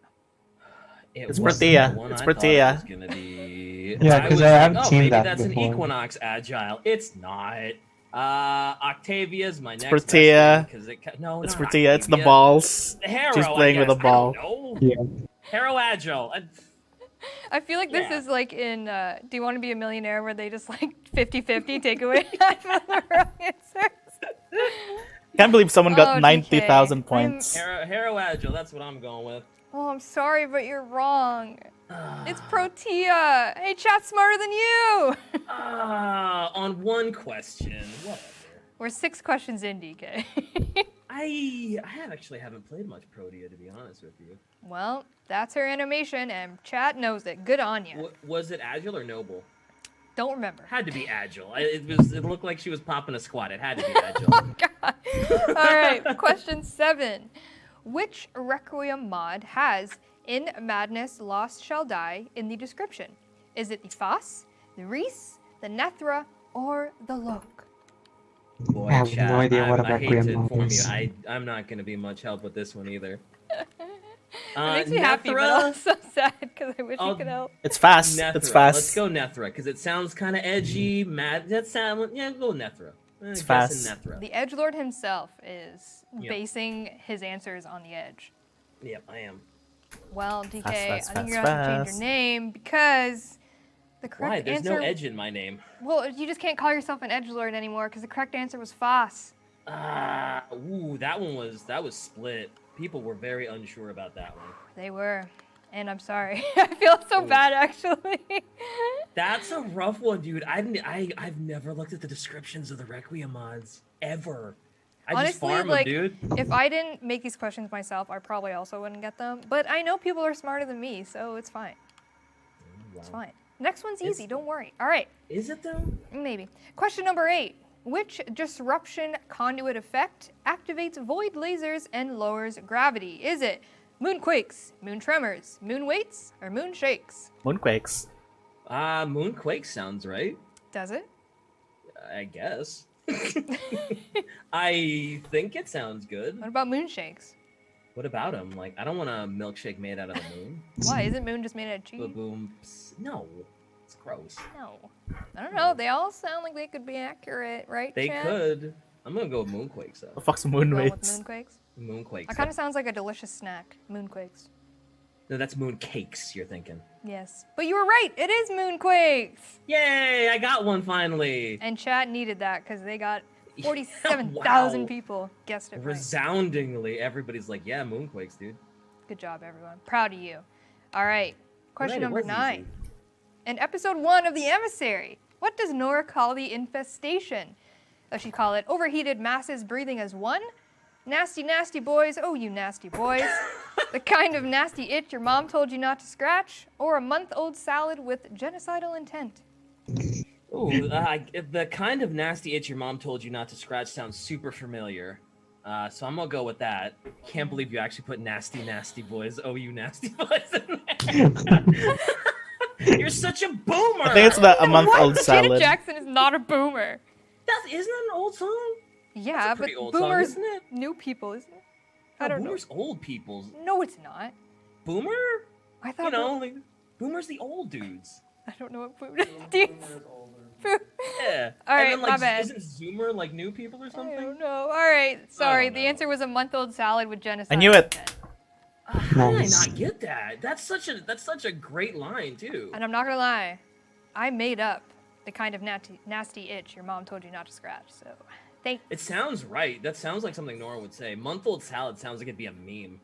It's Protea. It's Protea. Yeah, 'cause I haven't seen maybe that that's before. an Equinox Agile. It's not. Octavia's my next Protea. best thing, 'cause no, It's not Protea. It's the Octavia. balls. Harrow, She's playing I with a guess. ball. I don't know. Yeah. Harrow Agile. I feel like this is like in Do You Want to Be a Millionaire, where they just like 50-50 take away half of the wrong answers. Can't believe someone got Oh, 90,000 DK. points. Hero Agile, that's what I'm going with. Oh, I'm sorry, but you're wrong. It's Protea. Hey, chat's smarter than you. On one question. Whatever. We're 6 questions in, DK. I actually haven't played much Protea, to be honest with you. Well, that's her animation, and chat knows it. Good on you. Was it Agile or Noble? Don't remember. Had to be Agile. It looked like she was popping a squat. It had to be Agile. All right, question 7. Which Requiem mod has "In Madness Lost Shall Die" in the description? Is it the Foss, the Reese, the Nethra, or the Loke? Boy, I have chat, no idea what a I hate to Requiem inform you, is. I'm not going to be much help with this one either. It makes me happy, but also sad because I wish you could help. It's fast. Nethra. It's fast. Let's go Nethra, because it sounds kind of edgy, mad. That sound, yeah, go Nethra. It's Guessing fast. Nethra. The Edgelord himself is Yep. basing his answers on the edge. Yep, I am. Well, DK, Fast, I think you're going to have to change fast. your name because the correct Why? There's answer... no edge in my name. Well, you just can't call yourself an Edgelord anymore because the correct answer was Foss. Ooh, that was split. People were very unsure about that one. They were. And I'm sorry. I feel so bad, actually. That's a rough one, dude. I've never looked at the descriptions of the Requiem mods ever. I just Honestly, farm like, them, dude. if I didn't make these questions myself, I probably also wouldn't get them. But I know people are smarter than me, so it's fine. It's fine. Next one's easy, don't worry. All right. Is it though? Maybe. Question number 8. Which disruption conduit effect activates void lasers and lowers gravity? Is it moonquakes, moon tremors, moon weights, or moon shakes? Moonquakes. Moonquake sounds right. Does it? I guess. I think it sounds good. What about moon shakes? What about them? Like, I don't want a milkshake made out of the moon. Why? Isn't moon just made out of cheese? Boom. No. It's gross. No. I don't know. They all sound like they could be accurate, right, They Chad? could. I'm gonna go with moonquakes though. The fuck's moon Go with weights? moonquakes? Moonquakes. That kind of sounds like a delicious snack. Moonquakes. No, that's mooncakes. You're thinking. Yes. But you were right. It is moonquakes. Yay! I got one finally. And chat needed that because they got 47,000 Wow. people guessed it right. Resoundingly, everybody's like, "Yeah, moonquakes, dude." Good job, everyone. Proud of you. All right. Question Right, it number was 9. easy. In episode 1 of The Emissary, what does Nora call the infestation? Does she call it overheated masses breathing as one? Nasty, nasty boys, oh you nasty boys. The kind of nasty itch your mom told you not to scratch? Or a month-old salad with genocidal intent? Ooh, the kind of nasty itch your mom told you not to scratch sounds super familiar. So I'm gonna go with that. Can't believe you actually put nasty, nasty boys. Oh, you nasty boys in there. You're such a boomer. I think it's a month-old Janet salad. Jackson is not a boomer. Isn't that an old song? Yeah, That's a but pretty old song, boomers, isn't it? new people, isn't it? No, I don't boomers old people's. know. No, it's not. Boomer? I thought You know, like, boomers the old dudes. I don't know what boomer is. Yeah. All right, and then, like, my bad. Isn't Zoomer like new people or something? I don't know. All right, sorry. The answer was a month-old salad with genocide. I knew it. How did I not get that? That's such a great line too. And I'm not gonna lie, I made up the kind of nasty itch your mom told you not to scratch. So, thank. It sounds right. That sounds like something Nora would say. Month-old salad sounds like it'd be a meme.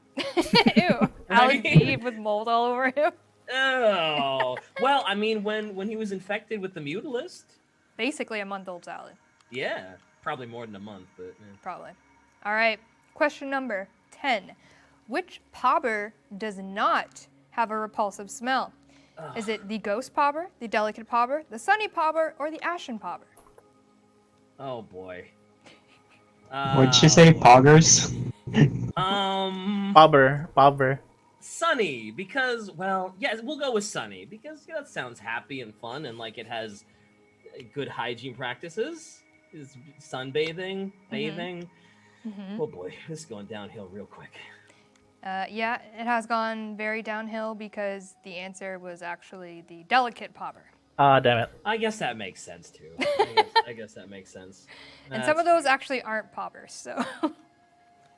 Ew. Alex Eve with mold all over him. Oh. Well, I mean, when he was infected with the Mutalist. Basically a month-old salad. Yeah. Probably more than a month, but. Yeah. Probably. All right. Question number 10. Which pobber does not have a repulsive smell? Is it the ghost pobber, the delicate pobber, the sunny pobber, or the ashen pobber? Oh boy. Would you say poggers? Bobber. Sunny, because, well, yes, we'll go with Sunny, because that sounds happy and fun, and like it has good hygiene practices. Is sunbathing, bathing. Oh boy, this is going downhill real quick. Yeah, it has gone very downhill because the answer was actually the delicate pobber. Ah, damn it. I guess that makes sense too. I guess that makes sense. And some of those actually aren't pobbers, so.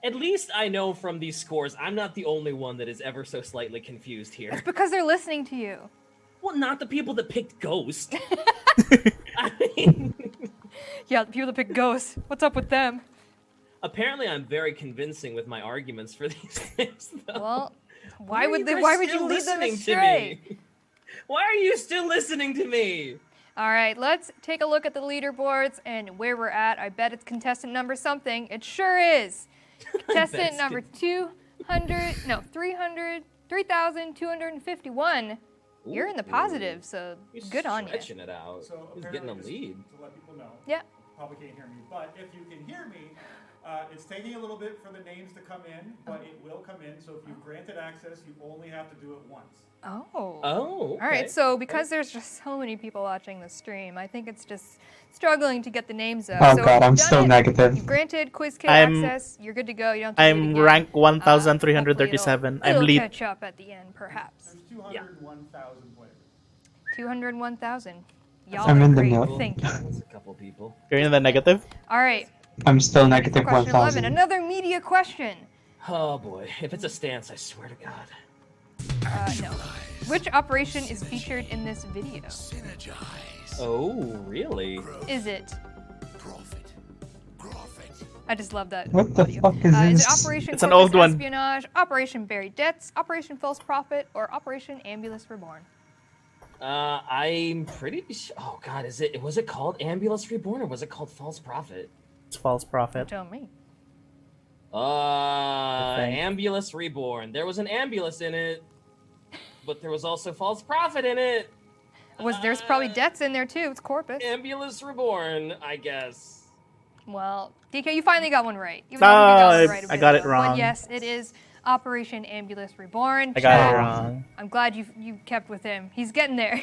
At least I know from these scores, I'm not the only one that is ever so slightly confused here. It's because they're listening to you. Well, not the people that picked Ghost. Yeah, the people that pick Ghost. What's up with them? Apparently, I'm very convincing with my arguments for these things. Though. Well, why would you why guys would you still lead them listening to astray? me? Why are you still listening to me? All right, let's take a look at the leaderboards and where we're at. I bet it's contestant number something. It sure is. Contestant number 3,251. You're in the positive, so good on you. Stretching it out. So He's getting a lead. To let people know. Yeah. Probably can't hear me, but if you can hear me, it's taking a little bit for the names to come in, but it will come in. So if you've granted access, you only have to do it once. Oh. Oh. All right, okay. so because there's just so many people watching the stream, I think it's just struggling to get the names up. Oh so god, if I'm you've so done it, negative. You've granted Quiz Kit I'm- access. You're good to go. You don't have to do it I'm again. rank Hopefully 1,337. I'm it'll lead. catch up at the end, perhaps. There's 201,000 players. 201,000. Y'all I'm are in the great. middle. Thank you. That's a couple people. You're in the negative? All right. I'm still negative Question 11. 1,000. Another media question. Oh boy, if it's a stance, I swear to God. No. Which operation is featured in this video? Oh, really? Is it? I just love that. What the audio. fuck is Is it this? Operation It's an Corpus old one. Espionage, Operation Buried Debts, Operation False Prophet, or Operation Ambulance Reborn? I'm pretty sure. Oh God, was it called Ambulance Reborn or was it called False Prophet? It's false prophet. Tell me. think. Ambulance Reborn. There was an ambulance in it, but there was also False Prophet in it. There's probably debts in there too. It's Corpus. Ambulance Reborn, I guess. Well, DK, you finally got one right. Even though you got it right a I bit got it ago. wrong. But yes, it is Operation Ambulance Reborn. I got it Chad, wrong. I'm glad you kept with him. He's getting there.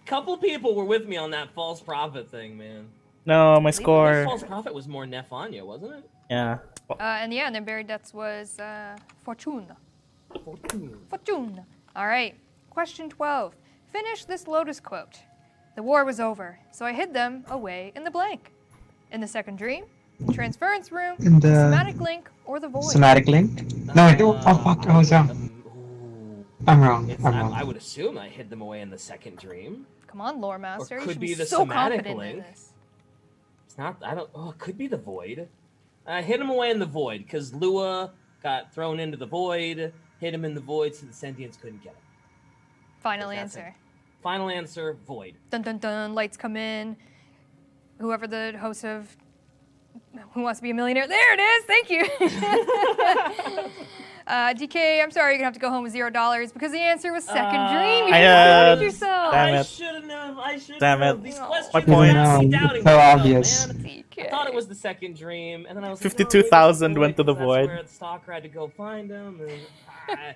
Couple people were with me on that False Prophet thing, man. No, my I think score. False Prophet was more Nefanya, wasn't it? Yeah. And then Buried Debts was Fortune. Fortune. All right. Question 12. Finish this Lotus quote. The war was over, so I hid them away in the blank. In the second dream, the transference room, In the the somatic link, or the void. somatic link? No, I don't. Oh fuck, I was wrong. I'm wrong. I'm I wrong. would assume I hid them away in the second dream. Come on, lore master. Or You could should be the so somatic confident link. in this. It's not. I don't. Oh, it could be the void. I hid him away in the void because Lua got thrown into the void. Hid him in the void so the sentients couldn't get him. Final That's answer. Final answer: void. Dun dun dun. Lights come in. Whoever the host of Who Wants to Be a Millionaire? There it is. Thank you. DK, I'm sorry, you're gonna have to go home with $0 because the answer was second dream. You doubted yourself. Damn I it. should have. I should Damn have. it. These My questions point. have me No, doubting it's so myself, obvious. man. I thought it was the second dream, and then I was like, 52,000 went to the void. That's where the stalker had to go find him. And,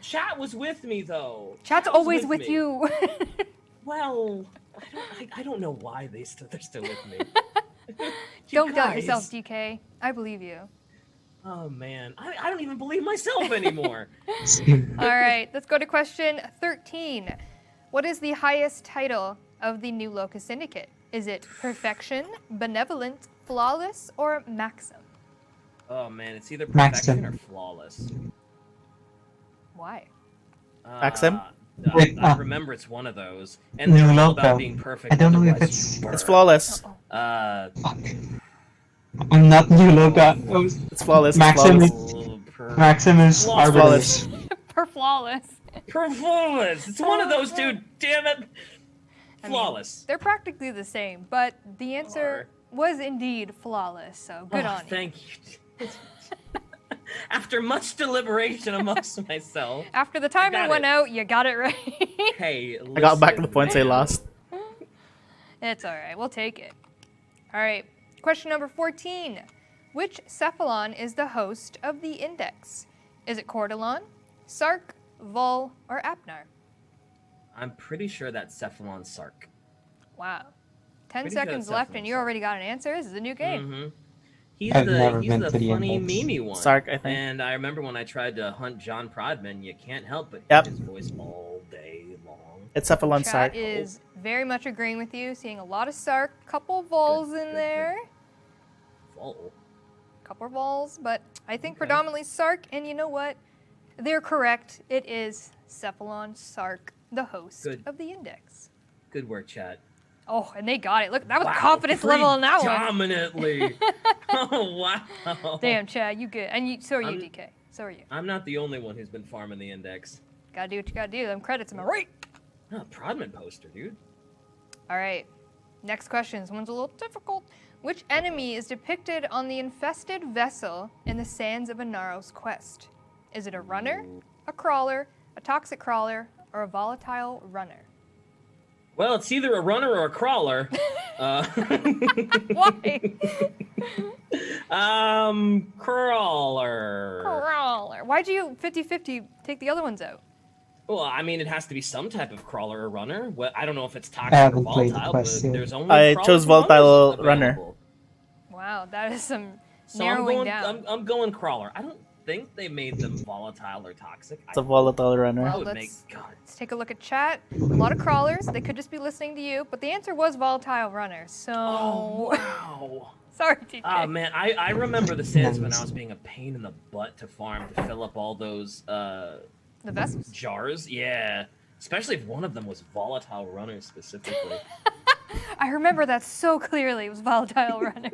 Chat was with me though. Chat's Chat was always with me. you. Well, I don't know why they're still with me. Don't doubt guys. yourself, DK. I believe you. Oh man, I don't even believe myself anymore. All right, let's go to question 13. What is the highest title of the New Locus Syndicate? Is it Perfection, Benevolent, Flawless, or Maxim? Oh man, it's either Maxim. perfection or flawless. Why? Maxim? Wait, I remember it's one of those, and they're New all Loco. about being perfect. I don't know if otherwise it's. you burn. It's flawless. Fuck. I'm not New Loca. It's flawless. Maxim It's is, flawless. Maxim is Flawless. Arbalest. Per flawless. Flawless. It's one of those, dude. Damn it. I mean, Flawless. they're practically the same, but the answer was indeed flawless, so good on you. Thank you. After much deliberation amongst myself. After the timer got went it. out, you got it right. Hey, I got back to the listen, points I man. lost. It's all right. We'll take it. All right. Question number 14. Which cephalon is the host of the index? Is it Cordilon, Sark, Vol, or Apnar? I'm pretty sure that's Cephalon Sark. Wow. 10 Pretty sure seconds it's left and you already got an answer. This is a new game. Mm-hmm. He's I've never he's been the to the funny index. memey one. Sark, I think. And I remember when I tried to hunt John Prodman, you can't help but Yep. hear his voice all day long. It's Cephalon Chat Sark. is very much agreeing with you. Seeing a lot of Sark, couple Vols in there. Vol. Couple Vols, but I think predominantly Sark. And you know what? They're correct. It is Cephalon Sark, the host Good. of the index. Good work, chat. Oh, and they got it. Look, that was confidence level on that one. Dominantly. Oh, wow. Damn, Chad, you good. And so are you, DK. So are you. I'm not the only one who's been farming the index. Gotta do what you gotta do. Them credits, am I right? Oh, Prodman poster, dude. All right. Next question. This one's a little difficult. Which enemy is depicted on the infested vessel in the sands of Inaro's quest? Is it a runner, a crawler, a toxic crawler, or a volatile runner? Well, it's either a runner or a crawler. Why? Crawler. Crawler. Why'd you 50-50 take the other ones out? Well, I mean, it has to be some type of crawler or runner. Well, I don't know if it's toxic I or haven't played the volatile, quest but yet. there's only I crawlers chose and runners volatile runner. available. Wow, that is some So narrowing down. I'm going crawler. I don't think they made them volatile or toxic. It's a volatile runner. Well, let's take a look at chat. A lot of crawlers. They could just be listening to you, but the answer was volatile runner. So. Oh, wow. Sorry, TK. Oh man, I remember the sands when I was being a pain in the butt to farm to fill up all those the vessels jars. Yeah, especially if one of them was volatile runner specifically. I remember that so clearly. It was volatile runner.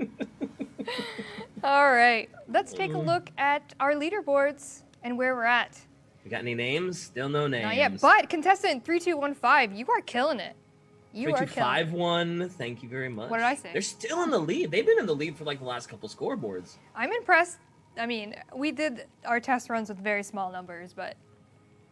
All right, let's take a look at our leaderboards and where we're at. You got any names? Still no names. Not yet, but contestant 3215, you are killing it. You are killing it. 3251. Thank you very much. What did I say? They're still in the lead. They've been in the lead for like the last couple scoreboards. I'm impressed. I mean, we did our test runs with very small numbers, but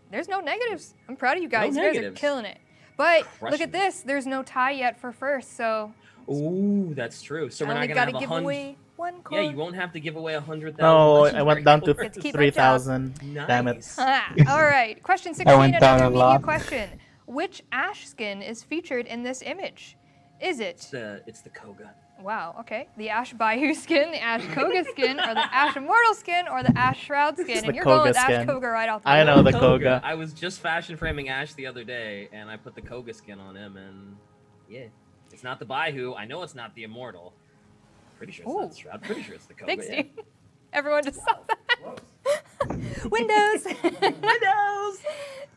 there's no negatives. I'm proud of you guys. No You guys are negatives. killing it. But Crushing look at this. There's no tie yet for first, so Ooh, that's true. So I we're only not gotta gonna have give 100. away one Yeah, code. you won't have to give away 100,000. No, I went down to Let's keep my job. 3,000. Damn it. All right, question 16, went down another a media lot. question. Which Ash skin is featured in this image? Is it, It's the Koga. wow, okay, the Ash Bayou skin, the Ash Koga skin, or the Ash Immortal skin, or the Ash Shroud skin? the And you're going with Koga Ash skin. Koga right off the I bat. know the Koga. I was just fashion framing Ash the other day, and I put the Koga skin on him, and yeah, it's not the Baihu. I know it's not the Immortal. Pretty sure it's not the Shroud. Pretty sure it's the Koga. Thanks, yeah. Steve. Everyone just saw that. Windows. Windows.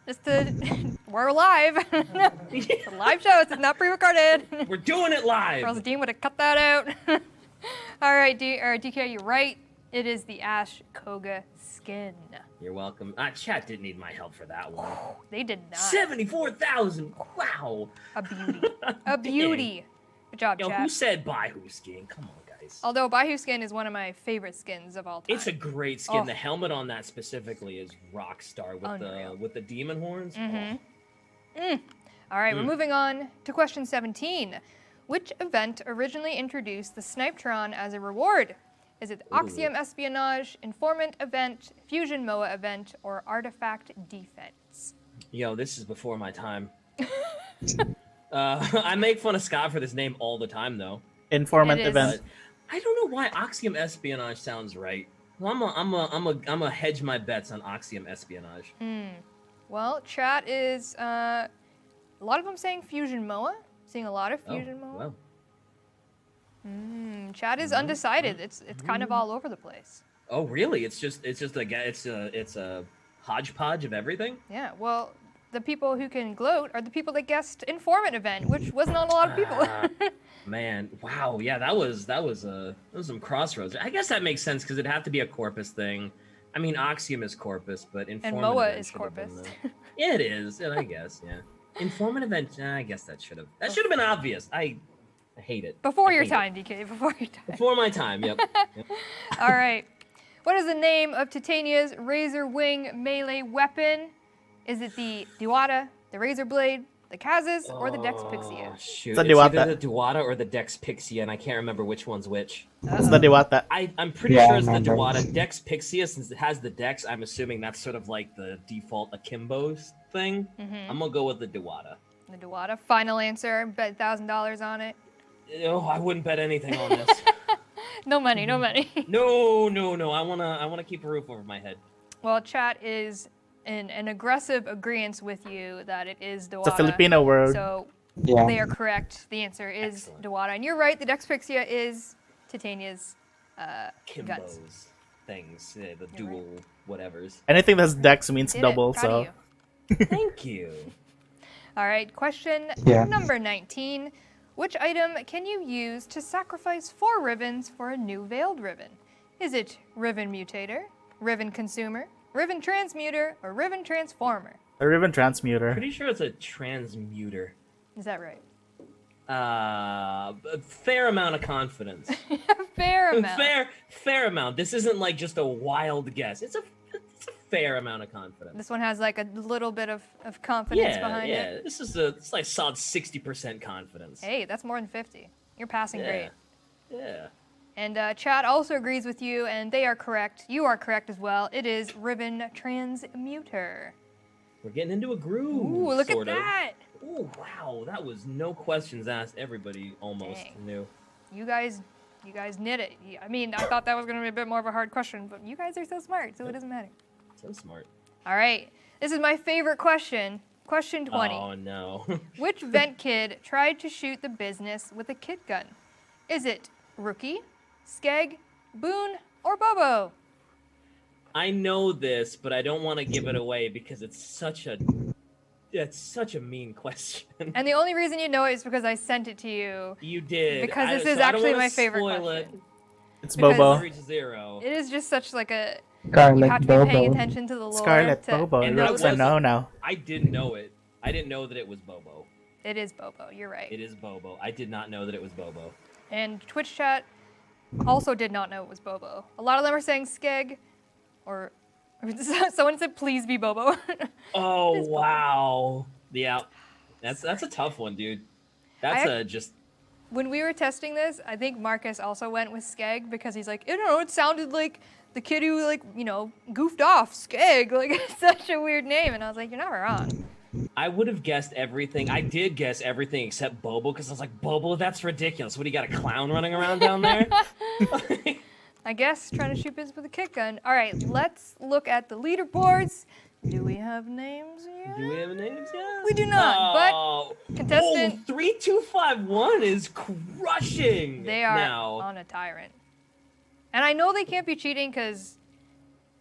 Just to, we're live. It's a live show. It's not pre-recorded. We're doing it live. Or else Dean would have cut that out. All right, DK, you're right. It is the Ash Koga skin. You're welcome. Chat didn't need my help for that one. They did not. 74,000. Wow. A beauty. A beauty. Good job, Yo, chat. who said Baihu skin? Come on, guys. Although Baihu skin is one of my favorite skins of all time. It's a great skin. Oh. The helmet on that specifically is rock star with Unreal. the demon horns. Mm-hmm. All right, we're moving on to question 17. Which event originally introduced the Snipetron as a reward? Is it the Oxium Espionage, Informant Event, Fusion MOA Event, or Artifact Defense? Yo, this is before my time. I make fun of Scott for this name all the time, though. Informant It is. event. I don't know why Oxium Espionage sounds right. Well, I'm a hedge my bets on Oxium Espionage. Well, chat is a lot of them saying Fusion MOA. Seeing a lot of Fusion MOA. Well. Chat is undecided. It's kind of all over the place. Oh, really? It's a hodgepodge of everything. Yeah. Well, the people who can gloat are the people that guessed Informant Event, which was not a lot of people. Man, wow, yeah, that was some crossroads. I guess that makes sense because it'd have to be a Corpus thing. I mean, Oxium is Corpus, but Informant MOA Event is should have been Corpus. yeah, it is. Yeah, I guess. Yeah, Informant Event. I guess that should have been obvious. I hate it. Before I your hate time, DK. Before your time. it. Before my time. Yep. Yep. All right. What is the name of Titania's Razor Wing melee weapon? Is it the Diwata, the Razor Blade, the Kazas, or the Dex Pixia? Shoot, It's a it's Diwata. either the Diwata or the Dex Pixia, and I can't remember which one's which. It's the Diwata. I'm pretty Yeah, sure I it's the remember. Diwata. Dex Pixia, since it has the Dex, I'm assuming that's sort of like the default Akimbo thing. I'm gonna go with the Diwata. The Diwata. Final answer. Bet $1,000 on it. Oh, I wouldn't bet anything on this. No money. No money. No. I wanna keep a roof over my head. Well, chat is in an aggressive agreement with you that it is Diwata. It's a Filipino word. So Yeah. they are correct. The answer is Diwata. And you're right, the Dex Pixia is Titania's guns. Kimbo's things, the dual whatevers. Anything that's dex means Did it. double, Proud so. of you. Thank you. All right, question Yeah. number 19. Which item can you use to sacrifice 4 ribbons for a new veiled ribbon? Is it Ribbon Mutator, Ribbon Consumer, Ribbon Transmuter, or Ribbon Transformer? A ribbon transmuter. Pretty sure it's a transmuter. Is that right? A fair amount of confidence. Fair amount. Fair amount. This isn't like just a wild guess. It's a fair amount of confidence. This one has like a little bit of confidence behind it. Yeah, it's like solid 60% confidence. Hey, that's more than 50. You're passing great. Yeah. And chat also agrees with you, and they are correct. You are correct as well. It is Ribbon Transmuter. We're getting into a groove. Ooh, look sort at of. that. Ooh, wow, that was no questions asked. Everybody almost knew. You guys knit it. I mean, I thought that was going to be a bit more of a hard question, but you guys are so smart, so it doesn't matter. So smart. All right. This is my favorite question. Question 20. Oh, no. Which vent kid tried to shoot the business with a kit gun? Is it Rookie, Skeg, Boone, or Bobo? I know this, but I don't want to give it away because it's such a mean question. And the only reason you know it is because I sent it to you. You did. Because this is actually my favorite question. It's Because Bobo. 3-0. It is just such like a... Scarlet you have to be paying Bobo. attention to the lore. Scarlet Bobo. And Looks a no-no. I didn't know it. I didn't know that it was Bobo. It is Bobo. You're right. It is Bobo. I did not know that it was Bobo. And Twitch chat also did not know it was Bobo. A lot of them are saying Skeg, or someone said please be Bobo. Oh wow. Yeah. That's a tough one, dude. That's just When we were testing this, I think Marcus also went with Skeg because he's like, it sounded like the kid who goofed off, Skeg. Like, it's such a weird name. And I was like, you're not wrong. I would have guessed everything. I did guess everything except Bobo because I was like, Bobo, that's ridiculous. What, do you got a clown running around down there? I guess trying to shoot biz with a kick gun. All right, let's look at the leaderboards. Do we have names yet? Do we have names yet? We do not, Oh. but contestant... Oh, 3251 is crushing They are now. on a tyrant. And I know they can't be cheating because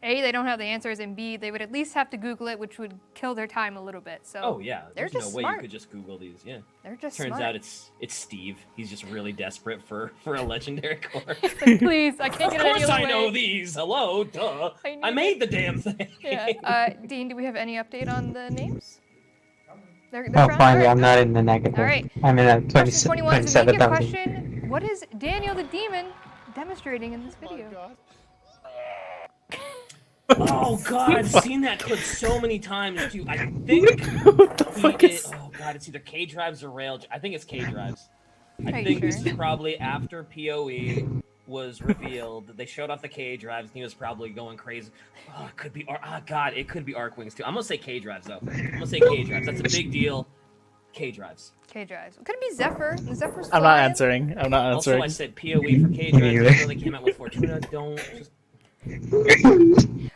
A, they don't have the answers, and B, they would at least have to Google it, which would kill their time a little bit. So Oh yeah, they're there's just no way smart. you could just Google these. Yeah, They're just Turns smart. out it's Steve. He's just really desperate for a legendary core. Please, I can't get it Of any course other I know way. these. Hello, duh. I I need made the damn thing. Yeah. Dean, do we have any update on the names? They're Oh, found? finally, All I'm not in the negative. All right. I'm in at Question 21 is a media 27,000. question. What is Daniel the Demon demonstrating in this video? Oh god, I've seen that clip so many times too. I think oh god, it's either K drives or rail. I think it's K drives. Are I you think this sure? is probably after PoE was revealed. They showed off the K drives and he was probably going crazy. Oh, it could be god, it could be Arc Wings too. I'm gonna say K drives though. I'm gonna say K drives. That's a big deal. K drives. K drives. Could it be Zephyr? The Zephyr's I'm not flying? answering. I'm not Also, answering. I said PoE for K drives. neither. Until they came out with Fortuna. Don't just.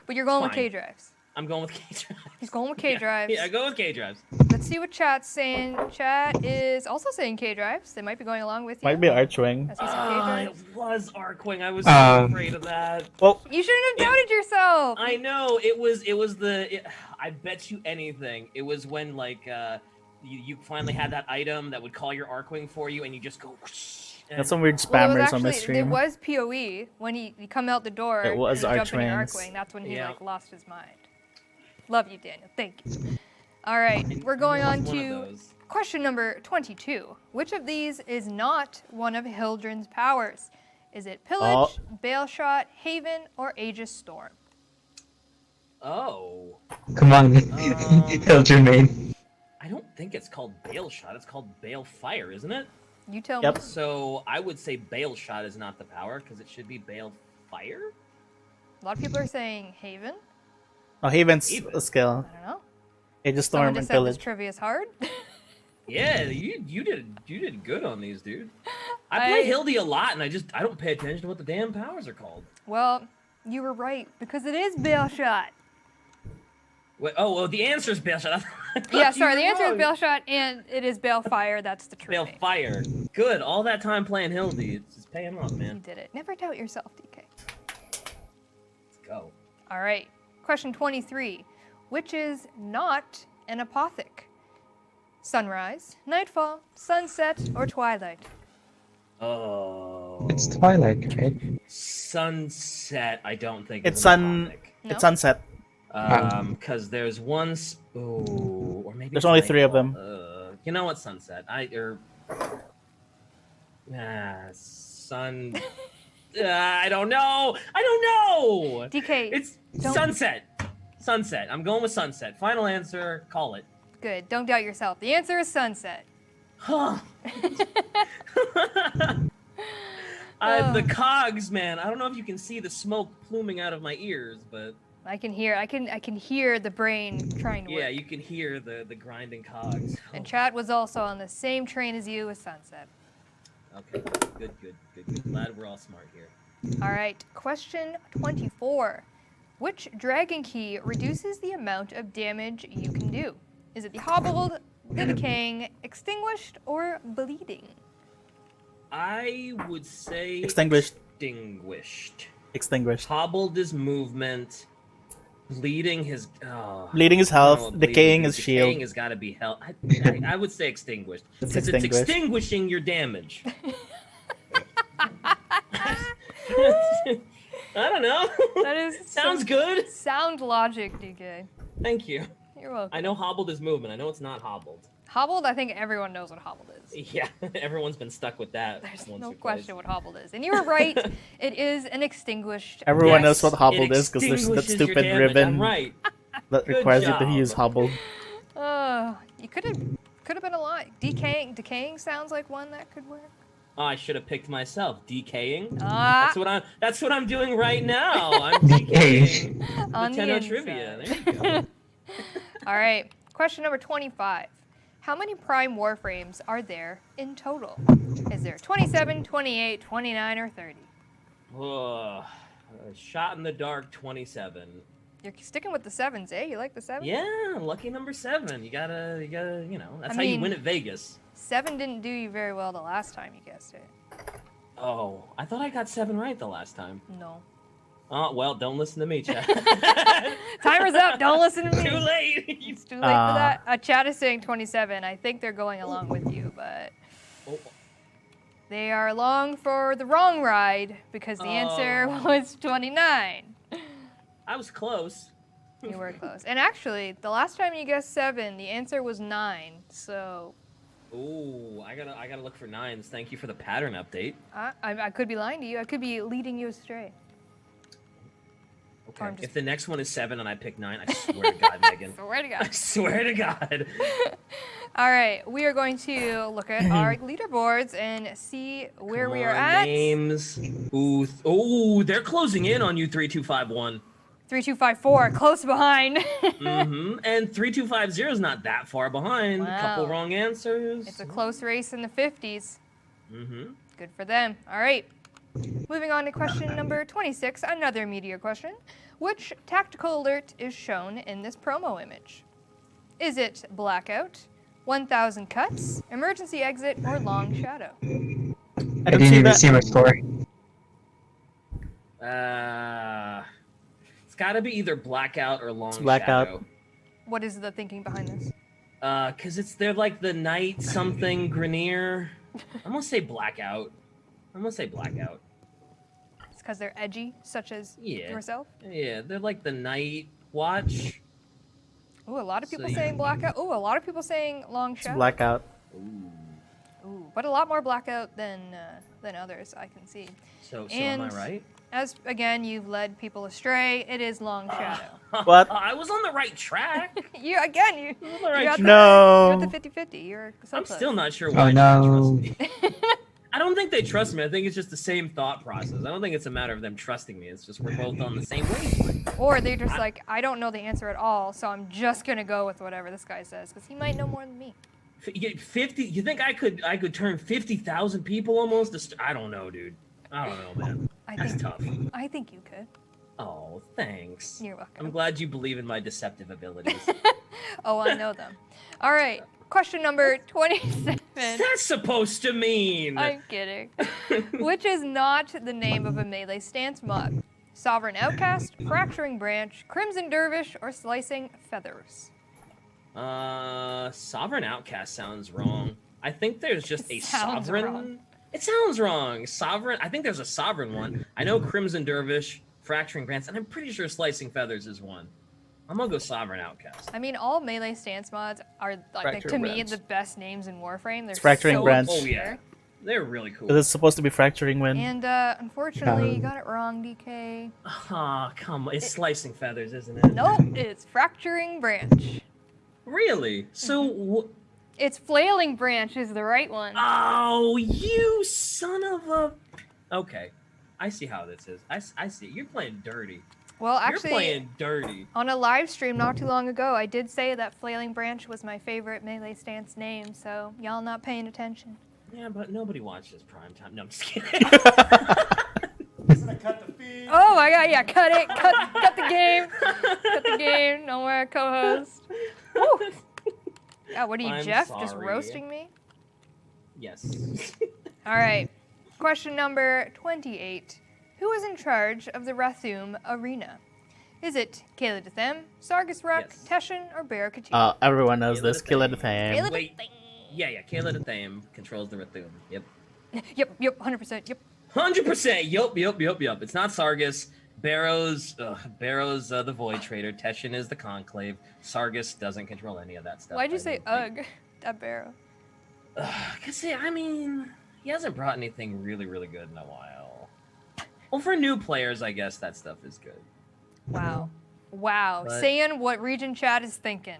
But you're going with Fine. K drives. I'm going with K drives. He's going with K drives. Yeah, go with K drives. Let's see what chat's saying. Chat is also saying K drives. They might be going along with you. Might be Archwing. I see some K drives. It was Arcwing. I was so afraid of that. Well, You shouldn't have doubted yourself. I know it was I bet you anything. It was when you finally had that item that would call your Arcwing for you, and you just go. That's some weird Well, it was spammers on this actually, it stream. was PoE when he come out the door. It was and jump into Archwings. Arcwing. That's when he Yeah. lost his mind. Love you, Daniel. Thank you. All right, we're going on one of to those. question number 22. Which of these is not one of Hildren's powers? Is it Pillage, Bale Shot, Haven, or Aegis Storm? Oh. Come on, Hildren. I don't think it's called Bale Shot. It's called Bale Fire, isn't it? You tell Yep. me. So I would say Bale Shot is not the power because it should be Bale Fire. A lot of people are saying Haven. Oh, Haven's a skill. I don't know. Aegis Someone Storm just and said this Pillage. trivia is hard. Yeah, you did good on these, dude. I play Hildy a lot, and I don't pay attention to what the damn powers are called. Well, you were right because it is Bale Shot. Wait, well, the answer is Bale Shot. Yeah, sorry. You The were answer is wrong. Bale Shot, and it is Bale Fire. That's the truth. Bale Fire. Good. All that time playing Hildy, it's paying off, You man. did it. Never doubt yourself, DK. Let's go. All right. Question 23. Which is not an apothic? sunrise, nightfall, sunset, or twilight? Oh. It's twilight, right? Sunset, I don't think It's is in the comic. It's sunset. Because there's one. Ooh, or maybe There's it's only 3 of nightfall. them. You know what? Sunset. Sun. I don't know. DK. It's sunset. Sunset. I'm going with sunset. Final answer. Call it. Good. Don't doubt yourself. The answer is sunset. Huh. The cogs, man. I don't know if you can see the smoke pluming out of my ears, but I can hear the brain trying to work. yeah, you can hear the grinding cogs. And chat was also on the same train as you with sunset. Okay, good. Glad we're all smart here. All right, question 24. Which dragon key reduces the amount of damage you can do? Is it the hobbled, the decaying, extinguished, or bleeding? I would say Extinguished. Extinguished. Hobbled is movement. Bleeding his Bleeding is health, no, decaying is decaying shield. has got to be health. I would say extinguished. It's Because it's extinguished. extinguishing your damage. I don't know. That is Sounds good. Sound logic, DK. Thank you. You're welcome. I know hobbled is movement. I know it's not hobbled. Hobbled, I think everyone knows what hobbled is. Yeah, everyone's been stuck with that. There's once no or twice. question what hobbled is. And you were right. It is an extinguished. Everyone Yes. knows what hobbled is because there's that extinguishes your stupid damage, ribbon I'm right. that Good requires you job. to use hobbled. You could have been a lot. Decaying sounds like one that could work. Oh, I should have picked myself. Decaying. Ah. That's what I'm doing right now. I'm decaying. On the Nintendo inside. trivia. There you go. All right. Question number 25. How many prime warframes are there in total? Is there 27, 28, 29, or 30? Shot in the dark. 27. You're sticking with the sevens, eh? You like the sevens? Yeah, lucky number 7. You gotta, that's I how you mean- win at Vegas. 7 didn't do you very well the last time you guessed it. Oh, I thought I got 7 right the last time. No. Oh, well, don't listen to me, Chad. Timer's up. Don't listen to me. Too late. It's too late for that. Chat is saying 27. I think they're going along with you, but they are along for the wrong ride because the answer was 29. I was close. You were close. And actually, the last time you guessed 7, the answer was 9. So Ooh, I gotta look for 9s. Thank you for the pattern update. I could be lying to you. I could be leading you astray. Okay. If the next one is 7 and I pick 9, I swear to God, Megan. Swear to God. I swear to God. All right, we are going to look at our leaderboards and see where we are at. Names. Ooh, they're closing in on you, 3251. 3254, close behind. Mm-hmm. And 3250 is not that far behind. A couple Wow. wrong answers. It's a close race in the 50s. Mm-hmm. Good for them. All right. Moving on to question number 26, another media question. Which tactical alert is shown in this promo image? Is it Blackout, 1,000 Cuts, Emergency Exit, or Long Shadow? I didn't even see my score. It's got to be either Blackout or Long Blackout. Shadow. What is the thinking behind this? Because they're like the night something grineer. I'm going to say Blackout. It's because they're edgy, such as Yeah. yourself? Yeah, they're like the night watch. Ooh, a lot of people So, saying Blackout. Ooh, a lot of people saying Long It's Shadow. blackout. Ooh, but a lot more Blackout than others I can see. So and am I right? As again, you've led people astray. It is Long Shadow. What? I was on the right track. You again, you. right You're at No. the 50-50. You're so I'm close. still not sure Oh why they no. trust me. I don't think they trust me. I think it's just the same thought process. I don't think it's a matter of them trusting me. It's just we're both on the same wavelength. Or they're just like, I don't know the answer at all, so I'm just gonna go with whatever this guy says because he might know more than me. You get 50. You think I could turn 50,000 people almost? I don't know, dude. I don't know, man. That's tough. I think you could. Oh, thanks. You're welcome. I'm glad you believe in my deceptive abilities. Oh, I know them. All right. Question number 27. That's supposed to mean. I'm kidding. Which is not the name of a melee stance mod? Sovereign Outcast, Fracturing Branch, Crimson Dervish, or Slicing Feathers? Sovereign Outcast sounds wrong. I think there's just a Sounds sovereign. wrong. It sounds wrong. Sovereign. I think there's a sovereign one. I know Crimson Dervish, Fracturing Grants, and I'm pretty sure Slicing Feathers is one. I'm gonna go Sovereign Outcast. I mean, all melee stance mods are like to me Branch. the best names in Warframe. They're Fracturing so Branch. Oh obscure. yeah, they're really cool. It's supposed to be Fracturing Wind. And unfortunately, you got it wrong, DK. Ah, come on. It's Slicing Feathers, isn't it? Nope, it's Fracturing Branch. Really? So. It's Flailing Branch is the right one. Oh, you son of a. Okay, I see how this is. I see. You're playing dirty. Well, actually, you're playing dirty. on a live stream not too long ago, I did say that Flailing Branch was my favorite melee stance name, so y'all not paying attention. Yeah, but nobody watches Primetime. No, I'm just kidding. Oh my god, yeah, cut it. Cut the game. Cut the game. No more co-host. Woo. Yeah, what are you, I'm Jeff? Just sorry. roasting me? Yes. All right. Question number 28. Who is in charge of the Rathum Arena? Is it Kayla Dethem, Sargus Ruck, Teshin, or Barakatia? Everyone knows this. Kill it, fam. Wait. Yeah, Kayla Dethem controls the Rathum. Yep. Yep, 100%, yep. 100%. Yup. It's not Sargus. Barrows, the Void Trader. Teshin is the Conclave. Sargus doesn't control any of that stuff. Why'd you say ugh, that Barrow? Cause I mean, he hasn't brought anything really, really good in a while. Well, for new players, I guess that stuff is good. Wow. But- Saying what Region Chat is thinking.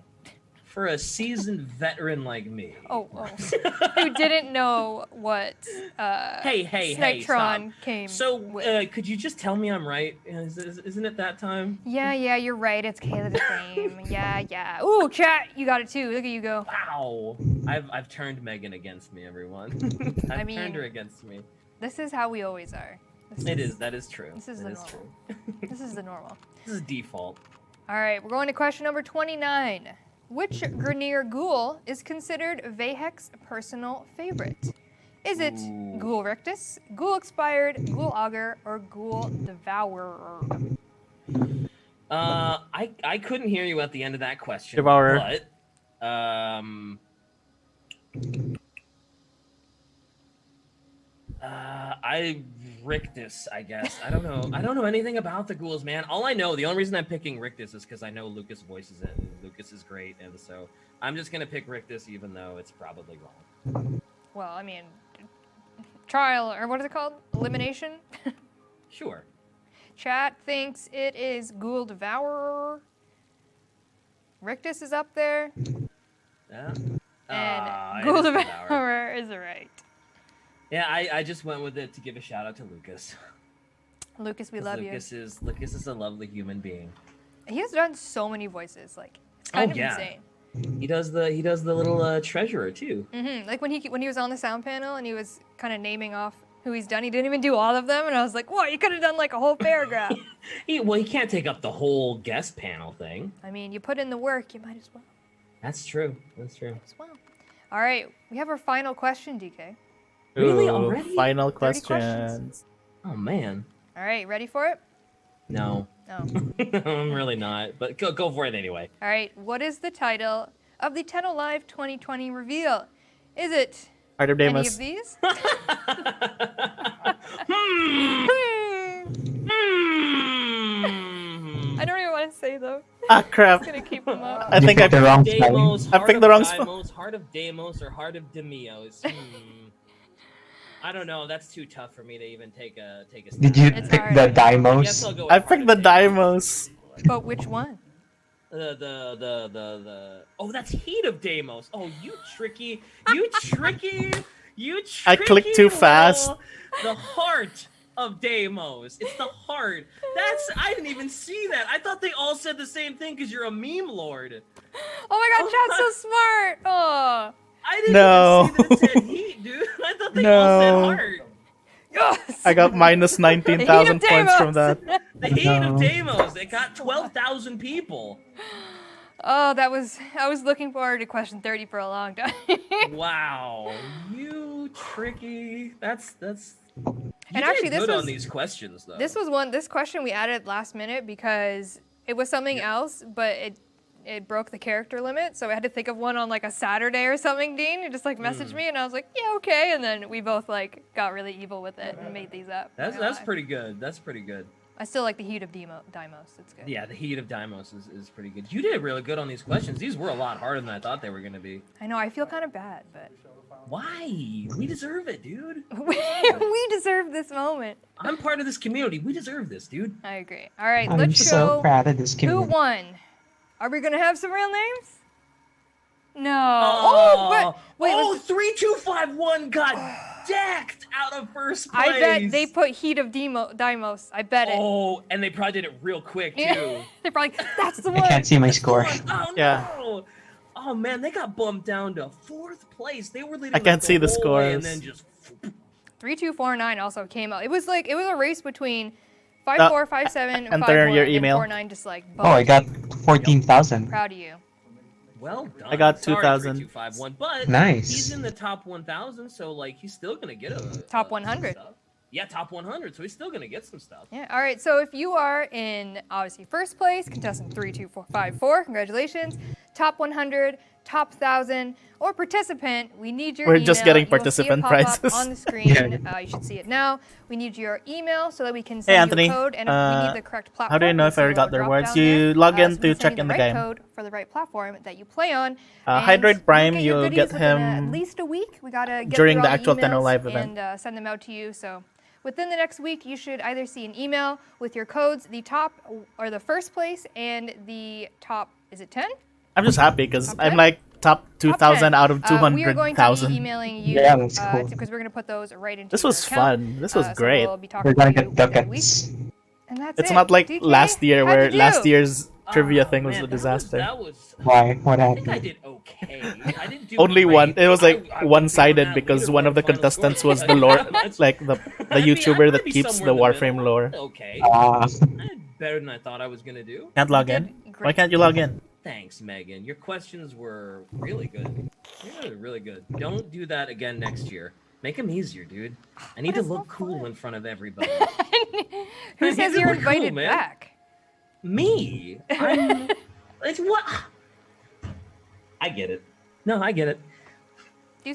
For a seasoned veteran like me. Oh. Who didn't know what Hey, Snipetron stop. came So, with. could you just tell me I'm right? Isn't it that time? Yeah, you're right. It's Kayla the Fame. Yeah. Ooh, chat, you got it too. Look at you go. Wow. I've turned Megan against me, everyone. I've turned her against me. This is how we always are. That is true. This is It the is normal. true. This is the normal. This is default. All right, we're going to question number 29. Which Grineer ghoul is considered Vahek's personal favorite? Is it Ghoul Rictus, Ghoul Expired, Ghoul Augur, or Ghoul Devourer? I couldn't hear you at the end of that question. Devourer. But I Rictus, I guess. I don't know anything about the ghouls, man. All I know, the only reason I'm picking Rictus is because I know Lucas voices it, and Lucas is great, and so I'm just gonna pick Rictus, even though it's probably wrong. Well, I mean, trial, or what is it called? Elimination? Sure. Chat thinks it is Ghoul Devourer. Rictus is up there. Yeah. And it Ghoul is Devourer is right. Yeah, I just went with it to give a shout out to Lucas. Lucas, we 'Cause love Lucas is a lovely human being. you. He has done so many voices. Like, it's kind of yeah. insane. He does the little treasurer too. Like when he was on the sound panel and he was kind of naming off who he's done. He didn't even do all of them, and I was like, "What? You could have done like a whole paragraph." He can't take up the whole guest panel thing. I mean, you put in the work, you might as well. That's true. That's true. All right, we have our final question, DK. Really? Ooh, Already? Final 30 questions. questions. Oh man. All right, ready for it? No. No. I'm really not. But go for it anyway. All right, what is the title of the Tenno Live 2020 reveal? Is it Heart of any Deimos. of these? I don't even want to say them. Ah, crap. I'm just gonna keep them up. I think I picked the wrong Deimos, spelling. I picked the wrong spelling. Deimos, Heart of Deimos or Heart of Demios. I don't know. That's too tough for me to even take a. Did you stab pick at. the Yes, Deimos? I'll go with I Heart picked of the Deimos. Deimos. But which one? The oh, that's Heat of Deimos. Oh, you tricky. I clicked too little- fast. The Heart of Deimos. It's the heart. I didn't even see that. I thought they all said the same thing because you're a meme lord. Oh my god, chat's so smart! Oh. I didn't No. even see that it said Heat, dude. I thought they all said No. Heart. Yes! I got minus 19,000 The Heat of points from Deimos. that. The Heat of Deimos. It got 12,000 people. Oh, I was looking forward to question 30 for a long time. Wow, you tricky. That's. And actually, good this was on these questions though. This question we added last minute because it was something else, but it broke the character limit, so I had to think of one on like a Saturday or something. Dean, you just like messaged me, and I was like, yeah, okay. And then we both like got really evil with it and made these up. That's pretty good. That's pretty good. I still like the heat of Deimos. It's good. Yeah, the heat of Deimos is pretty good. You did really good on these questions. These were a lot harder than I thought they were going to be. I know. I feel kind of bad, but why? We deserve it, dude. we deserve this moment. I'm part of this community. We deserve this, dude. I agree. All right, I'm let's so show proud of this who community. won. Are we gonna have some real names? No. Oh, but wait. 3251 got decked out of first place. I bet they put Heat of Deimos. I bet it. Oh, and they probably did it real quick too. They're probably like, that's the one. I can't see my score. Oh, Yeah. no. Oh man, they got bumped down to 4th place. They were leading. I can't like, see the whole way, and scores. then just 3249 also came out. It was a race between 54, 57, enter 51, your and email. 49 just like. Oh, I got 14,000. Proud of you. well done. I got Sorry, 2,000. 3251, but Nice. he's in the top 1,000, so like he's still gonna get a Top 100. stuff. Yeah, top 100, so he's still gonna get some stuff. Yeah. All right. So if you are in obviously first place, contestant 32454, congratulations. Top 100, top 1,000, or participant, we need your We're email. just getting You will see it participant pop up prizes. on the screen. Yeah. You should see it now. We need your email so that we can Hey send Anthony, you a code, and we need the correct platform. how do you know You'll if see I a got the little rewards? drop down You there. log in So we to can send check you in the the right game. code for the right platform that you play on. Hydroid And Prime, get your you'll goodies get within, him at least a week. We gotta get during through the all actual Tenno emails Live event. and send them out to you. So within the next week, you should either see an email with your codes, the top or the first place, and the top. Is it 10? I'm just happy because Top I'm 10? like top 2,000 out of We are going to be 200,000. emailing you Yeah, that's cool. because we're going to put those right into This your was account. fun. This was So great. we'll be talking We're gonna to you get within a week. ducats. And that's It's it. not like DK, last year how'd where you last do? year's trivia thing was Man, a disaster. That was. Why? What I think I happened? did okay. I didn't do Only great. one. It was like I one-sided on that because one of the leaderboard final contestants score. was the lore, That's- like the I mean, YouTuber I'd that be keeps the somewhere in the Warframe middle. lore. Okay. Ah. I did better than I thought I was gonna do. Can't log in. Why can't you log in? Thanks, Megan. Your questions were really good. Really, really good. Don't do that again next year. Make them easier, dude. I need to look cool in front of everybody. Who I says need to you're look cool, invited man. back? Me? I'm. It's what? I get it. No, I get it.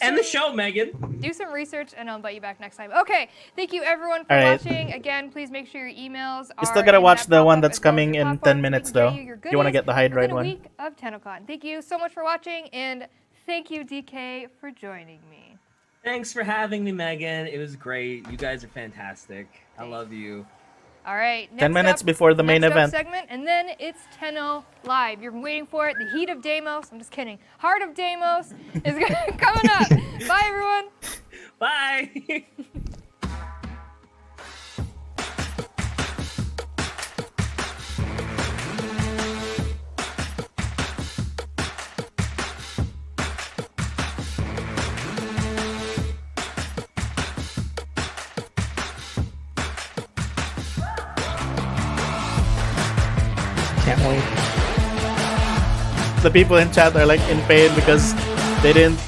End the show, Megan. Do some research, and I'll invite you back next time. Okay, thank you everyone for All right. watching. Again, please make sure your emails You are still gotta in watch that the one pop-up that's as well as coming your in platform 10 minutes so we though. can get you your You want to goodies get the Hydroid within a one. week of Tennocon. Thank you so much for watching, and thank you, DK, for joining me. Thanks for having me, Megan. It was great. You guys are fantastic. I love you. All right, 10 next minutes up- before the main next up event. segment, and then it's Tenno Live. You've been waiting for it. The Heat of Deimos. I'm just kidding. Heart of Deimos is coming up. Bye, everyone. Bye. Can't wait. The people in chat are like in pain because they didn't.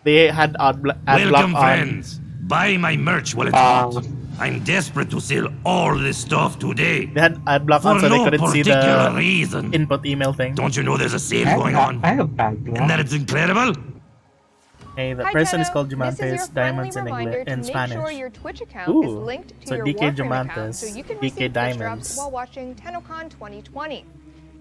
They had ad block Welcome, on. friends. Buy my merch while it's hot. I'm desperate to sell all this stuff today. They had ad block For on, so they no couldn't see particular the reason. input email thing. Don't you know there's a sale going on? I have bad luck. And that it's incredible? Hey, the Hi, person is Tenno. called This is your Diamantes friendly Diamonds in reminder English to in make Spanish. sure your Twitch account is Ooh, linked to so your DK Warframe Diamantes, account, so you can DK receive Twitch Diamonds. drops while watching Tennocon 2020.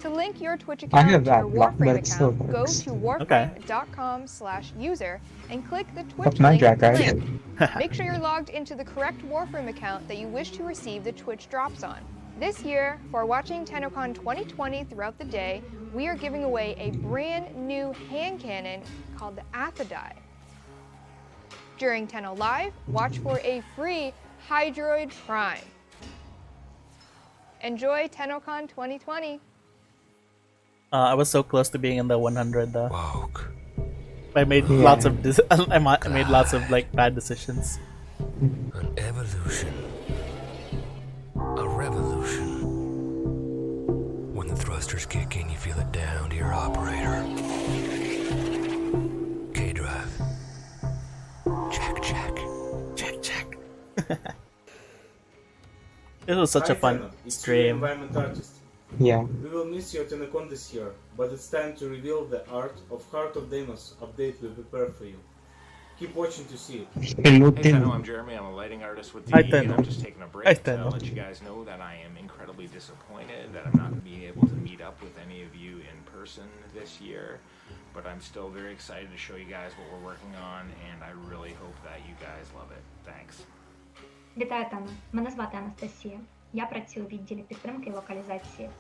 To link your Twitch I account have to your that block, but Warframe it still account, go works. to Okay. warframe.com/user and click the Twitch That's my link. jack, right? link. Make sure you're logged into the correct Warframe account that you wish to receive the Twitch drops on. This year, for watching Tennocon 2020 throughout the day, we are giving away a brand new hand cannon called the Athodai. During Tenno Live, watch for a free Hydroid Prime. Enjoy Tennocon 2020. I was so close to being in the 100 though. Woke. I made Yeah. lots of I made lots of like bad decisions. An evolution. A revolution. When the thrusters kick in, you feel it down to your operator. K-drive. Check, check. Check, check. It was such a fun stream. Yeah. We will miss you at Tennocon this year, but it's time to reveal the art of Heart of Deimos update we prepared for you. Keep watching to see it. Hey Tenno, I'm Jeremy. I'm a lighting artist with Hi, DE, and Tenno. I'm just taking a Hi, break to Tenno. let you guys know that I am incredibly disappointed that I'm not being able to meet up with any of you in person this year. But I'm still very excited to show you guys what we're working on, and I really hope that you guys love it. Thanks. Вітаю, Тана. Мене звати Анастасія. Я працюю у відділі підтримки і локалізації.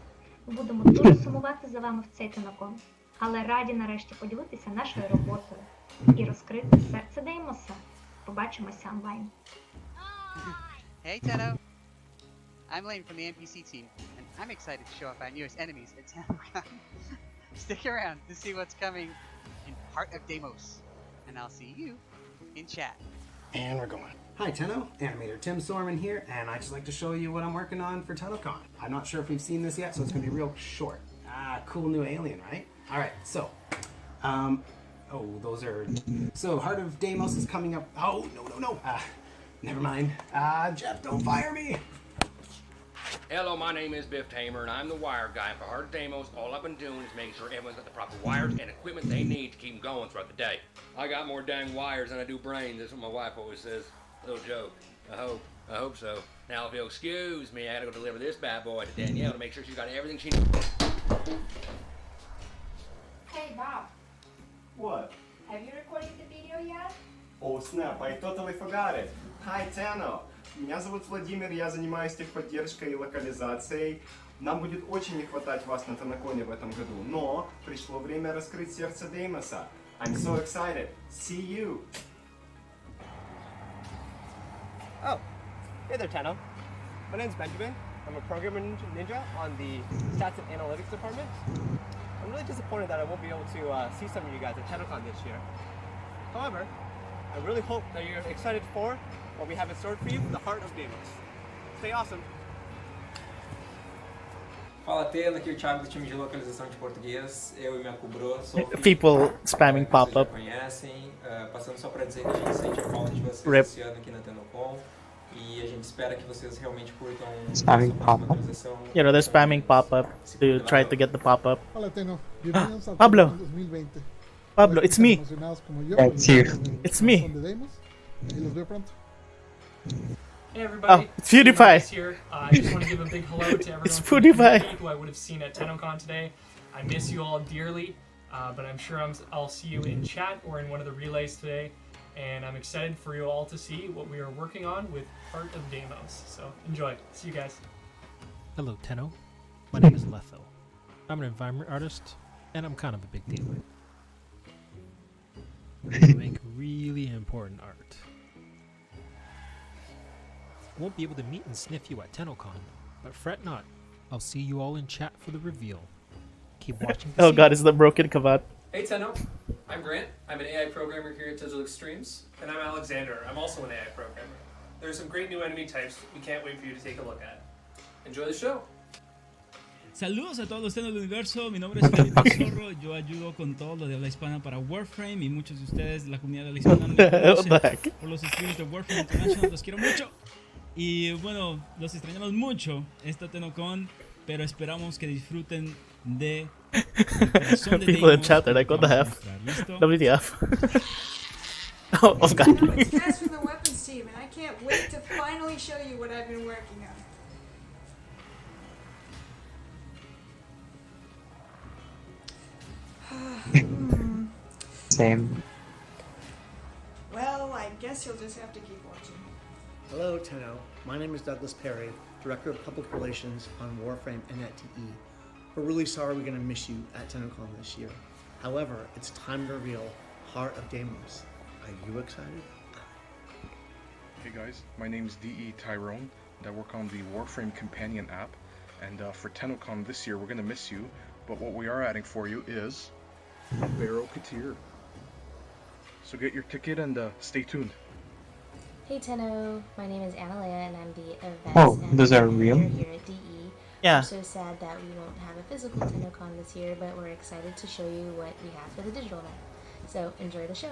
Ми будемо дуже сумувати за вами в цей Tennocon, але раді нарешті поділитися нашою роботою і розкрити серце Деймоса. Побачимося онлайн. Hey Tenno! I'm Lane from the NPC team, and I'm excited to show off our newest enemies at Tennocon. Stick around to see what's coming in Heart of Deimos, and I'll see you in chat. And we're going. Hi Tenno, animator Tim Sorman here, and I'd just like to show you what I'm working on for Tennocon. I'm not sure if we've seen this yet, so it's gonna be real short. Cool new alien, right? Alright, so, so Heart of Deimos is coming up. Oh, no, never mind. Jeff, don't fire me! Hello, my name is Biff Tamer, and I'm the wire guy for Heart of Deimos. All I've been doing is making sure everyone's got the proper wires and equipment they need to keep them going throughout the day. I got more dang wires than I do brains. That's what my wife always says. Little joke. I hope so. Now, if you'll excuse me, I gotta go deliver this bad boy to Danielle to make sure she's got everything she needs. Hey, Bob. What? Have you recorded the video yet? Oh snap, I totally forgot it. Hi Tenno. Меня зовут Владимир, я занимаюсь техподдержкой и локализацией. Нам будет очень не хватать вас на Tennocon в этом году, но пришло время раскрыть сердце Деймоса. I'm so excited. See you. Oh, hey there, Tenno. My name's Benjamin. I'm a programming ninja on the Stats and Analytics department. I'm really disappointed that I won't be able to see some of you guys at Tennocon this year. However, I really hope that you're excited for what we have in store for you, the Heart of Deimos. Stay awesome. Fala Tena, aqui é o Thiago do time de localização de português. Eu e minha cubro, Sophie. People spamming pop-up. Vocês já conhecem. Passando só para dizer que a gente sente a falta de vocês Rip. esse ano aqui na Tennocon. E a gente espera que vocês realmente curtam Spamming essa pop-up. atualização. You know, they're spamming pop-up to try to get the pop-up. Hola, Tenno. Bienvenidos al Pablo. Tennocon 2020. Pablo, it's me. Emocionados como yo. It's you. It's me. Tennocon de Deimos. Y los veo pronto. Hey everybody, Oh, it's PewDiePie. Chris here. I just want to give a big hello to everyone It's from the PewDiePie. community who I would have seen at Tennocon today. I miss you all dearly, but I'm sure I'll see you in chat or in one of the relays today. And I'm excited for you all to see what we are working on with Heart of Deimos. So enjoy. See you guys. Hello, Tenno. My name is Letho. I'm an environment artist, and I'm kind of a big deal. I make really important art. Won't be able to meet and sniff you at Tennocon, but fret not. I'll see you all in chat for the reveal. Keep watching. Oh god, it's the broken Kavat. Hey Tenno, I'm Grant. I'm an AI programmer here at Digital Extremes. And I'm Alexander. I'm also an AI programmer. There are some great new enemy types we can't wait for you to take a look at. Enjoy the show. Saludos a todos los Tenno del universo, mi nombre es Felipe Zorro, yo ayudo con todo lo de habla hispana para Warframe y muchos de ustedes, la comunidad de habla hispana, me conocen por los streams de Warframe International, los quiero mucho. Y bueno, los extrañamos mucho esta Tennocon, pero esperamos que disfruten de People in chat are like, what the F? WTF? Oh god. It's Jess from the weapons team, and I can't wait to finally show you what I've been working on. Same. Well, I guess you'll just have to keep watching. Hello, Tenno. My name is Douglas Perry, Director of Public Relations on Warframe and at TE. We're really sorry we're going to miss you at Tennocon this year. However, it's time to reveal Heart of Deimos. Are you excited? Hey guys, my name is DE Tyrone, and I work on the Warframe Companion app. And for Tennocon this year, we're going to miss you, but what we are adding for you is Barrow Katir. So get your ticket and stay tuned. Hey Tenno, my name is Analea and I'm the events Oh, and those are manager real? here at DE. Yeah. I'm so sad that we won't have a physical Tennocon this year, but we're excited to show you what we have for the digital event. So enjoy the show.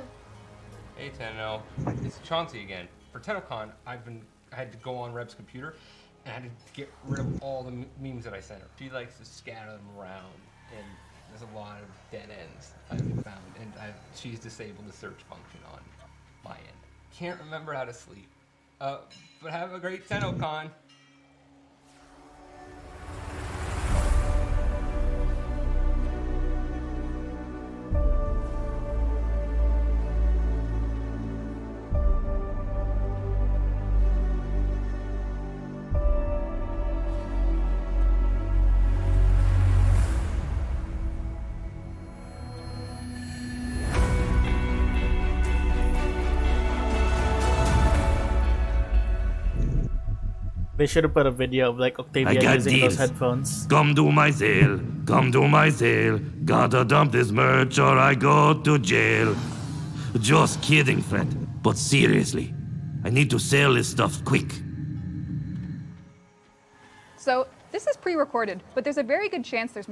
Hey Tenno, it's Chauncey again. For Tennocon, I had to go on Reb's computer, I had to get rid of all the memes that I sent her. She likes to scatter them around, and there's a lot of dead ends I've found, and she's disabled the search function on my end. Can't remember how to sleep. But have a great Tennocon. They should have put a video of like Octavia using those headphones. Come to my sale, come to my sale. Gotta dump this merch or I go to jail. Just kidding, Fred. But seriously, I need to sell this stuff quick. So this is pre-recorded, but there's a very good chance there's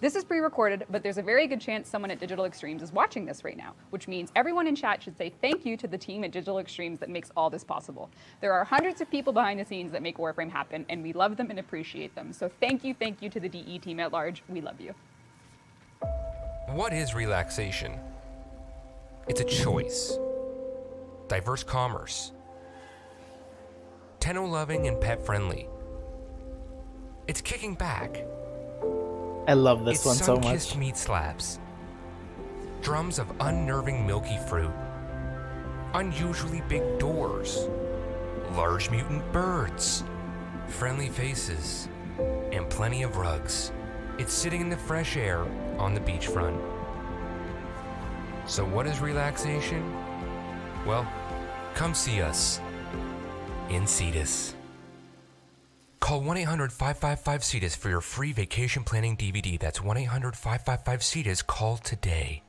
This is pre-recorded, but there's a very good chance someone at Digital Extremes is watching this right now, which means everyone in chat should say thank you to the team at Digital Extremes that makes all this possible. There are hundreds of people behind the scenes that make Warframe happen, and we love them and appreciate them. So thank you to the DE team at large. We love you. What is relaxation? It's a choice. Diverse commerce. Tenno-loving and pet-friendly. It's kicking back. I love this one so much. Sun-kissed meat slabs. Drums of unnerving milky fruit. Unusually big doors. Large mutant birds. Friendly faces. And plenty of rugs. It's sitting in the fresh air on the beachfront. So what is relaxation? Well, come see us in Cetus. Call 1-800-555-CETUS for your free vacation planning DVD. That's 1-800-555-CETUS. Call today.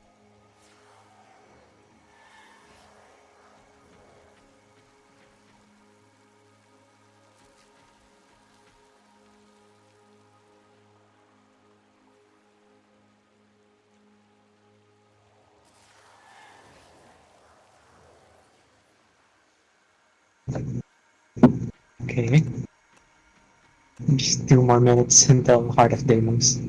Okay. Just 2 more minutes until Heart of Deimos.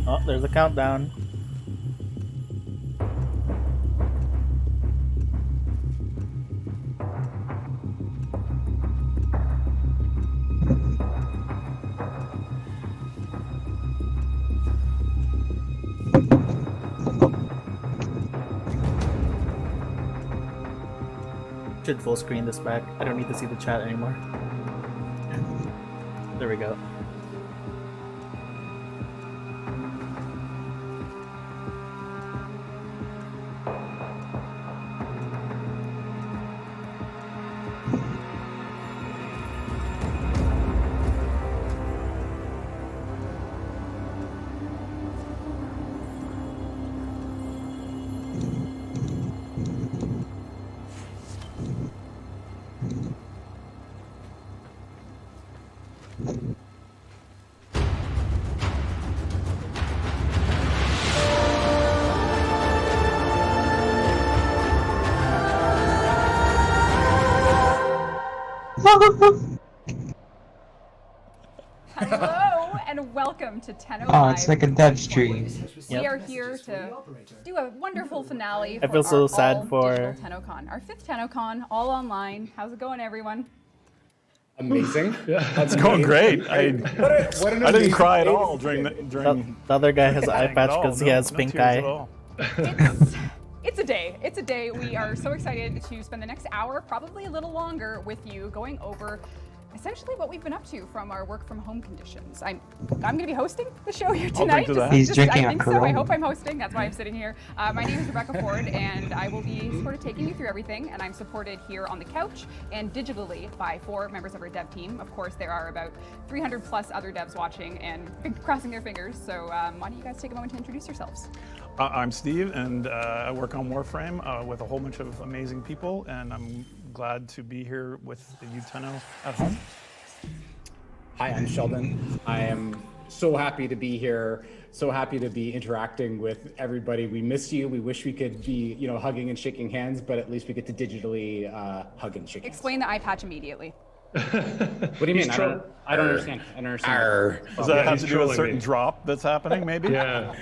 Oh, there's a countdown. Should full screen this back. I don't need to see the chat anymore. There we go. Hello and welcome to Tenno Oh, it's like a dev stream. We are here to do a wonderful finale I for feel so our sad all for- digital Tennocon. Our 5th Tennocon, all online. How's it going, everyone? Amazing. That's going great. I didn't cry at all during The other guy has an eye patch because he has pink eye. It's a day. It's a day. We are so excited to spend the next hour, probably a little longer, with you going over essentially what we've been up to from our work from home conditions. I'm going to be hosting the show here tonight. He's drinking I think a so. I Corona. hope I'm hosting. That's why I'm sitting here. My name is Rebecca Ford, and I will be sort of taking you through everything. And I'm supported here on the couch and digitally by 4 members of our dev team. Of course, there are about 300 plus other devs watching and crossing their fingers. So why don't you guys take a moment to introduce yourselves? I'm Steve, and I work on Warframe with a whole bunch of amazing people, and I'm glad to be here with you, Tenno, at home. Hi, I'm Sheldon. I am so happy to be here. So happy to be interacting with everybody. We miss you. We wish we could be, hugging and shaking hands, but at least we get to digitally hug and shake hands. Explain the eye patch immediately. What do you mean? I don't understand. I don't understand. Does that have to do with a certain drop that's happening, maybe? Yeah.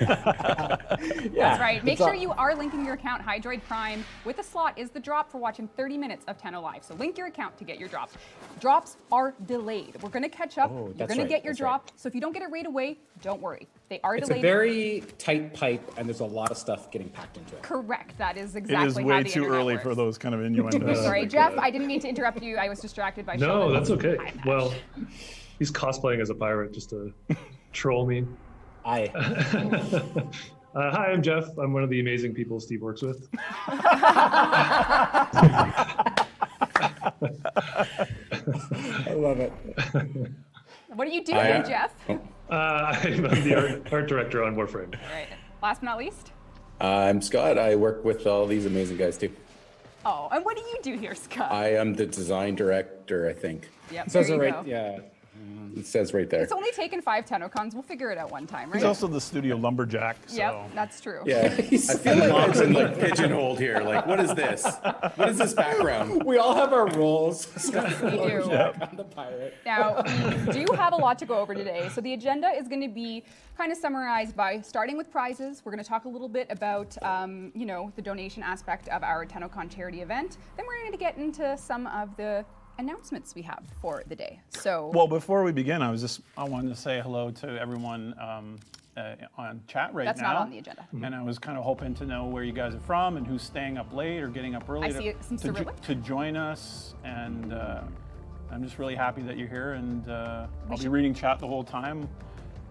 That's right. Make sure you are linking your account, Hydroid Prime, with a slot is the drop for watching 30 minutes of Tenno Live. So link your account to get your drops. Drops are delayed. We're going to catch up. You're going to get your drop. So if you don't get it right away, don't worry. They are delayed. It's a very tight pipe, and there's a lot of stuff getting packed into it. Correct. That is exactly It is way too early for those kind of innuendos. Sorry, Jeff. I didn't mean to interrupt you. I was distracted by No, Sheldon's that's okay. eye patch. Well, he's cosplaying as a pirate just to troll me. Hi. Hi, I'm Jeff. I'm one of the amazing people Steve works with. I love it. What are you doing, Jeff? I'm the art director on Warframe. All right. Last but not least. I'm Scott. I work with all these amazing guys too. Oh, and what do you do here, Scott? I am the design director, I think. Yep, It says there it you right. go. Yeah. It says right there. It's only taken 5 Tennocons. We'll figure it out one time, right? He's also the studio lumberjack. So. Yep, that's true. Yeah. I feel like I've been pigeonholed here. Like, what is this? What is this background? We all have our roles. We do. I'm the pirate. Now, we do have a lot to go over today. So the agenda is going to be kind of summarized by starting with prizes. We're going to talk a little bit about, the donation aspect of our Tennocon charity event. Then we're going to get into some of the announcements we have for the day. So, well, before we begin, I wanted to say hello to everyone on chat right now. That's not on the agenda. And I was kind of hoping to know where you guys are from and who's staying up late or getting up early I see some Cyrillic. to join us. And I'm just really happy that you're here. And I'll be reading chat the whole time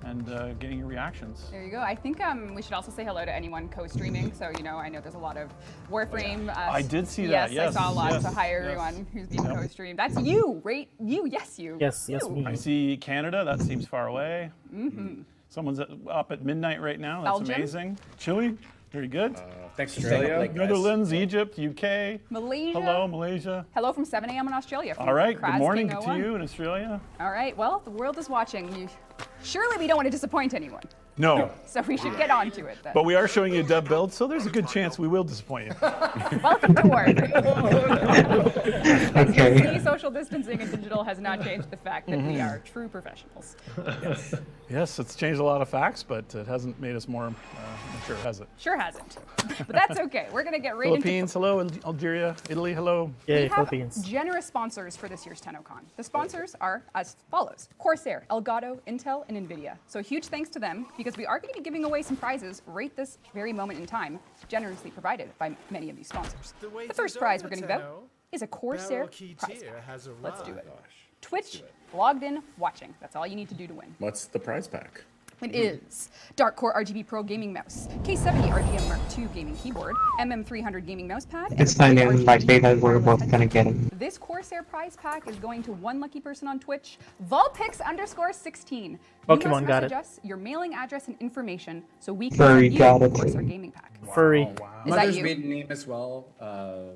and getting your reactions. There you go. I think we should also say hello to anyone co-streaming. So, I know there's a lot of Warframe. I did see that, yes. I saw a lot. Yes, so hi, everyone who's being co-streamed. That's you, right? You, yes, you. Yes, you. I see Canada. That seems far away. Mm-hmm. Someone's up at midnight right now. That's Belgium. amazing. Chile. Very good. Thanks for staying up late, guys. Netherlands, Egypt, UK. Malaysia. Hello, Malaysia. Hello from 7 a.m. in Australia. All right. Good Kraz morning King to 01. you in Australia. All right. Well, the world is watching. Surely we don't want to disappoint anyone. No. So we should get on to it then. But we are showing you a dev build, so there's a good chance we will disappoint you. Welcome to Warframe. Okay. Social distancing and digital has not changed the fact that we are true professionals. Yes, it's changed a lot of facts, but it hasn't made us more mature, has it? Sure hasn't. But that's okay. We're going to get right Philippines, hello. Algeria, Italy, hello. We have generous sponsors for this year's Tennocon. The sponsors are as follows: Corsair, Elgato, Intel, and NVIDIA. So huge thanks to them, because we are going to be giving away some prizes right this very moment in time, generously provided by many of these sponsors. The first prize we're going to give out is a Corsair prize pack. Let's do it. Twitch, logged in, watching. That's all you need to do to win. What's the prize pack? It is Dark Core RGB Pro gaming mouse, K70 RDM Mark II gaming keyboard, MM300 gaming mouse pad. It's not even likely that we're both gonna get it. This Corsair prize pack is going to one lucky person on Twitch, Volpix_16. Pokemon got it. Us your mailing address and information so we can Furry send you got a it. Corsair gaming pack. Furry. Is that Mother's you? maiden name as well,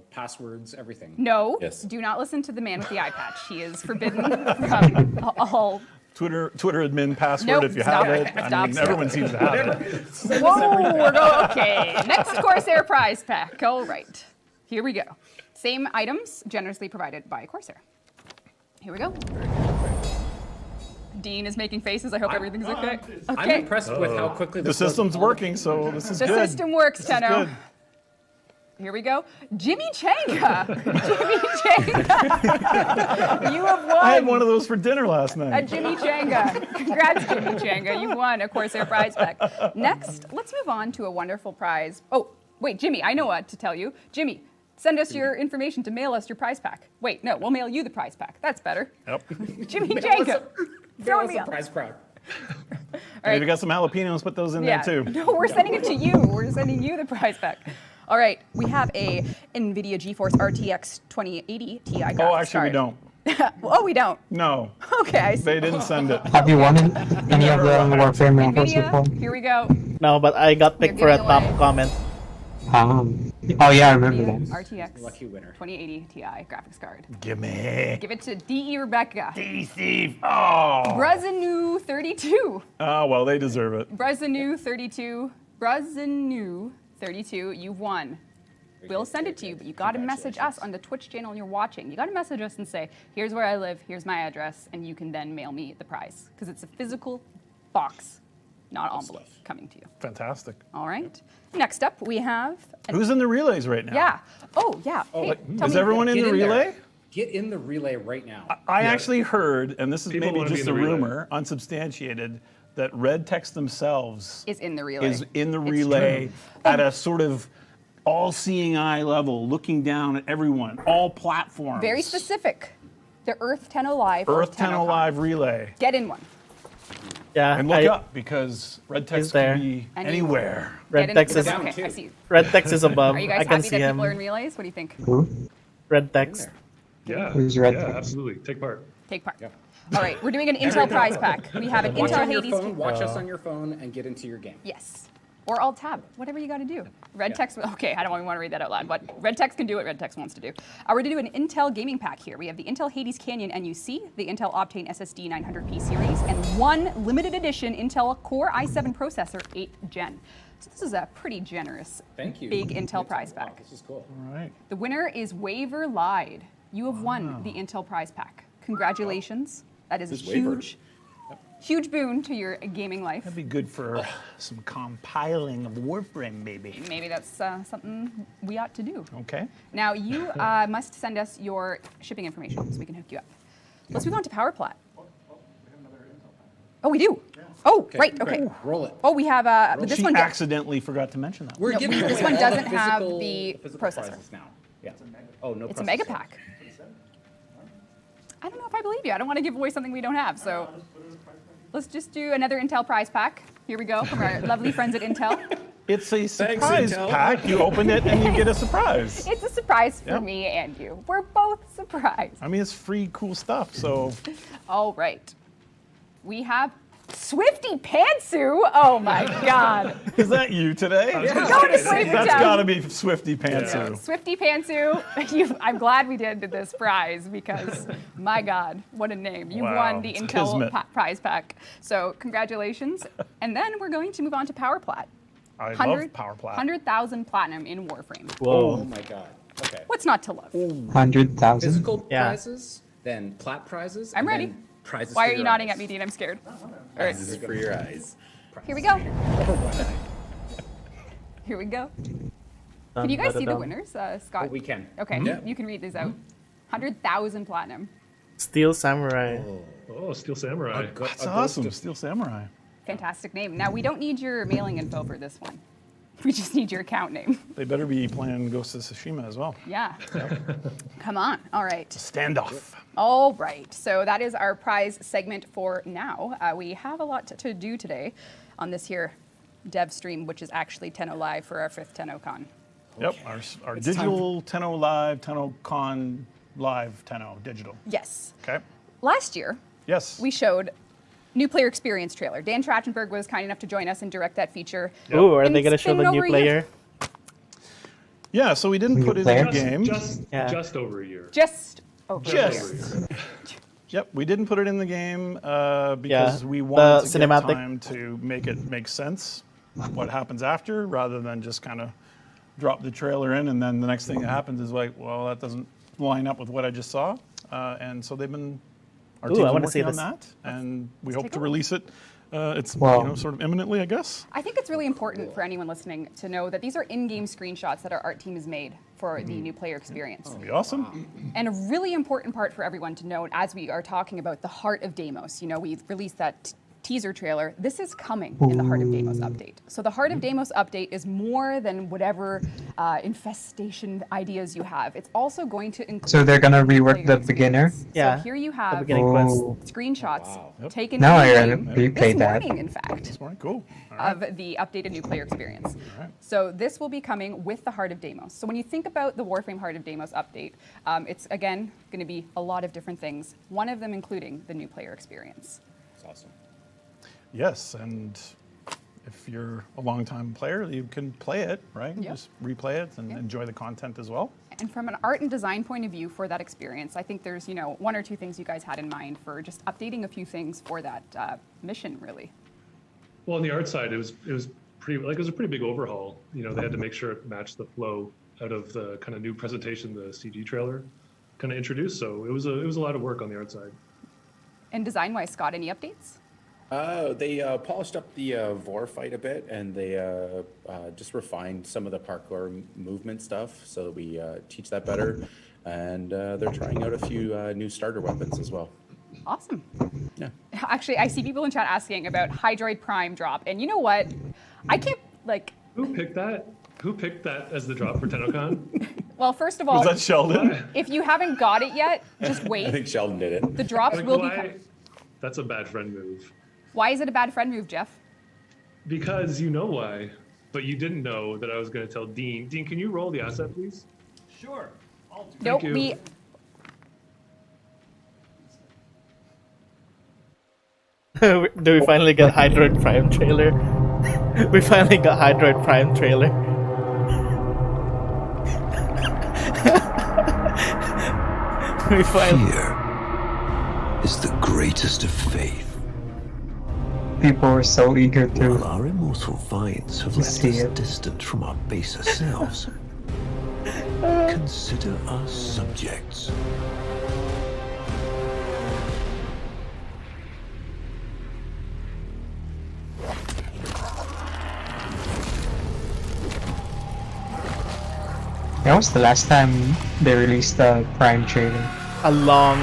passwords, everything. No, Yes. do not listen to the man with the eye patch. He is forbidden from all. Twitter admin password Nope, if you stop have it. it. I Stop, mean, stop. everyone seems to have it. Whoa, we're going, okay. Next Corsair prize pack. All right, here we go. Same items generously provided by Corsair. Here we go. Dean is making faces. I hope everything's okay. I'm Okay. impressed with how quickly The system's working, so this is The good. system works, This is Tenno. good. Here we go. Jimmy Changa. Jimmy Changa. You have won. I had one of those for dinner last A night. Jimmy Changa. Congrats, Jimmy Changa. You won a Corsair prize pack. Next, let's move on to a wonderful prize. Oh, wait, Jimmy, I know what to tell you. Jimmy, send us your information to mail us your prize pack. Wait, no, we'll mail you the prize pack. That's better. Yep. Jimmy Changa. Throw me up. Prize pack. And if you got some jalapenos, put those in Yeah. there too. No, we're sending it to you. We're sending you the prize pack. All right, we have a NVIDIA GeForce RTX 2080 Ti graphics Oh, actually, we card. don't. Oh, we don't. No. Okay, I see. They didn't send it. Have you won any of the Warframe raffles before? NVIDIA, here we go. No, but I got picked for a giving top away- comment. Oh yeah, I remember that. RTX Lucky winner. 2080 Ti graphics card. Gimme. Give it to DE Rebecca. Steve. Oh. Brazanu 32. Oh, well, they deserve it. Brazanu 32. Brazanu 32. You've won. We'll send it to you, but you got to message us on the Twitch channel you're watching. You got to message us and say, here's where I live, here's my address, and you can then mail me the prize. Because it's a physical box, not envelope, coming to you. Fantastic. All right. Next up, we have... Who's in the relays right now? Yeah. Oh, yeah. Hey, tell is me- everyone in Get the in there. relay? Get in the relay right now. I actually heard, and this is People maybe wanna be just in a the relay. rumor, unsubstantiated, that Red Text themselves Is in the relay. is in the It's relay true. at a sort of all-seeing eye level, looking down at everyone, all platforms. Very specific. The Earth 10 Alive. Earth 10 Alive relay. Get in one. Yeah. And look up, because Red Text there. can be Anywhere. anywhere. Red Text is Okay, I see. Red Text is above. Are you I guys can happy see that him. people are in relays? What do you think? Who? Red Text. Yeah. Who's Red Yeah, Text? absolutely. Take part. Take part. All right, we're doing an Intel prize pack. We have an Watch Intel on your Hades. phone. Watch us on your phone and get into your game. Yes. Or Alt Tab, whatever you got to do. Red Text, okay, I don't want to read that out loud, but Red Text can do what Red Text wants to do. We're going to do an Intel gaming pack here. We have the Intel Hades Canyon NUC, the Intel Optane SSD 900P series, and one limited edition Intel Core i7 processor 8th gen. So this is a pretty generous, Thank you. big Intel prize pack. This is cool. All right. The winner is Waver Lied. You have won the Intel prize pack. Congratulations. That is a Who's Waver? huge boon to your gaming life. That'd be good for some compiling of Warframe, maybe. Maybe that's something we ought to do. Okay. Now, you must send us your shipping information so we can hook you up. Let's move on to PowerPlat. Oh, we do? Oh, right, okay. Roll it. Oh, we have, but this She one, accidentally forgot to mention that. We're No, giving this away one all doesn't have physical- the physical processor. prizes now. Yeah. Oh, no. it's a processor. mega pack. I don't know if I believe you. I don't want to give away something we don't have, so let's just do another Intel prize pack. Here we go from our lovely friends at Intel. It's a surprise pack. You open it and you get a surprise. It's a surprise for Yep. me and you. We're both surprised. I mean, it's free, cool stuff. So All right. We have Swifty Pantsu. Oh my God. is that you today? Yeah. Go to sleep, That's Joe. got to be Swifty Pantsu. Swifty Pantsu, I'm glad we did this prize because, my God, what a name. You Wow, won the it's Intel kismet. prize pack. So congratulations. And then we're going to move on to PowerPlat. I love PowerPlat. 100,000 platinum in Warframe. Whoa. Oh my God. Okay. What's not to love? 100,000. Physical prizes, then plat prizes. I'm and ready. then Prizes Why for are you your nodding eyes. at me, Dean? I'm scared. All right. Prizes for your eyes. Here we go. Here we go. Can you guys see the winners, Scott? Oh, we can. Okay, Yeah. you can read these out. 100,000 platinum. Steel Samurai. Oh, Steel Samurai. That's awesome. Steel Samurai. Fantastic name. Now, we don't need your mailing info for this one. We just need your account name. They better be playing Ghost of Tsushima as well. Yeah. Come on. All right. Standoff. All right. So that is our prize segment for now. We have a lot to do today on this here dev stream, which is actually Tenno Live for our 5th Tennocon. Yep. Our digital Tenno Live, Tennocon Live, Tenno digital. Yes. Okay. Last year, Yes. we showed new player experience trailer. Dan Trachtenberg was kind enough to join us and direct that feature. Ooh, are And they going to it's show been the new over a year. player? Yeah, so we didn't put it in the game. Just over a year. Just over a year. Just. Yep, we didn't put it in the game because Yeah, we the wanted to cinematic- get time to make it make sense what happens after, rather than just kind of drop the trailer in and then the next thing that happens is like, well, that doesn't line up with what I just saw. And so they've been, our Ooh, team's I been wanna see working on this. that, and we Let's hope take to a look. release it. It's Wow. sort of imminently, I guess. I think it's really important for anyone listening to know that these are in-game screenshots that our art team has made for the new player experience. That'd be awesome. And a really important part for everyone to note as we are talking about the Heart of Deimos. You know, we released that teaser trailer. This is coming in the Heart of Deimos update. So the Heart of Deimos update is more than whatever infestation ideas you have. It's also going to include. So they're gonna player rework the experience. beginner? So Yeah, here you the have beginning quest. screenshots taken Now I in-game replayed this that. morning, in fact, This morning, cool. All right. of the updated new player experience. So this will be coming with the Heart of Deimos. So when you think about the Warframe Heart of Deimos update, it's again going to be a lot of different things. One of them including the new player experience. That's awesome. Yes, and if you're a long-time player, you can play it, right? Yep. Just replay it and enjoy the content as well. And from an art and design point of view for that experience, I think there's, one or two things you guys had in mind for just updating a few things for that mission, really. Well, on the art side, it was pretty it was a pretty big overhaul. They had to make sure it matched the flow out of the kind of new presentation the CG trailer kind of introduced. So it was a lot of work on the art side. And design-wise, Scott, any updates? They polished up the Vor fight a bit, and they just refined some of the parkour movement stuff, so that we teach that better. And they're trying out a few new starter weapons as well. Awesome. Yeah. Actually, I see people in chat asking about Hydroid Prime drop, and you know what? I can't Who picked that? Who picked that as the drop for Tennocon? Well, first of all, was that Sheldon? If you haven't got it yet, just wait. I think Sheldon did it. The drops will be coming. That's a bad friend move. Why is it a bad friend move, Jeff? Because you know why, but you didn't know that I was going to tell Dean. Dean, can you roll the asset, please? Sure. I'll do Nope, Thank you. Do we finally get Hydroid Prime trailer? We finally got Hydroid Prime trailer. We finally. Fear is the greatest of faith. People were so eager to. While our immortal vines have left us distant from our baser selves, consider us subjects. That was the last time they released the Prime trailer. A long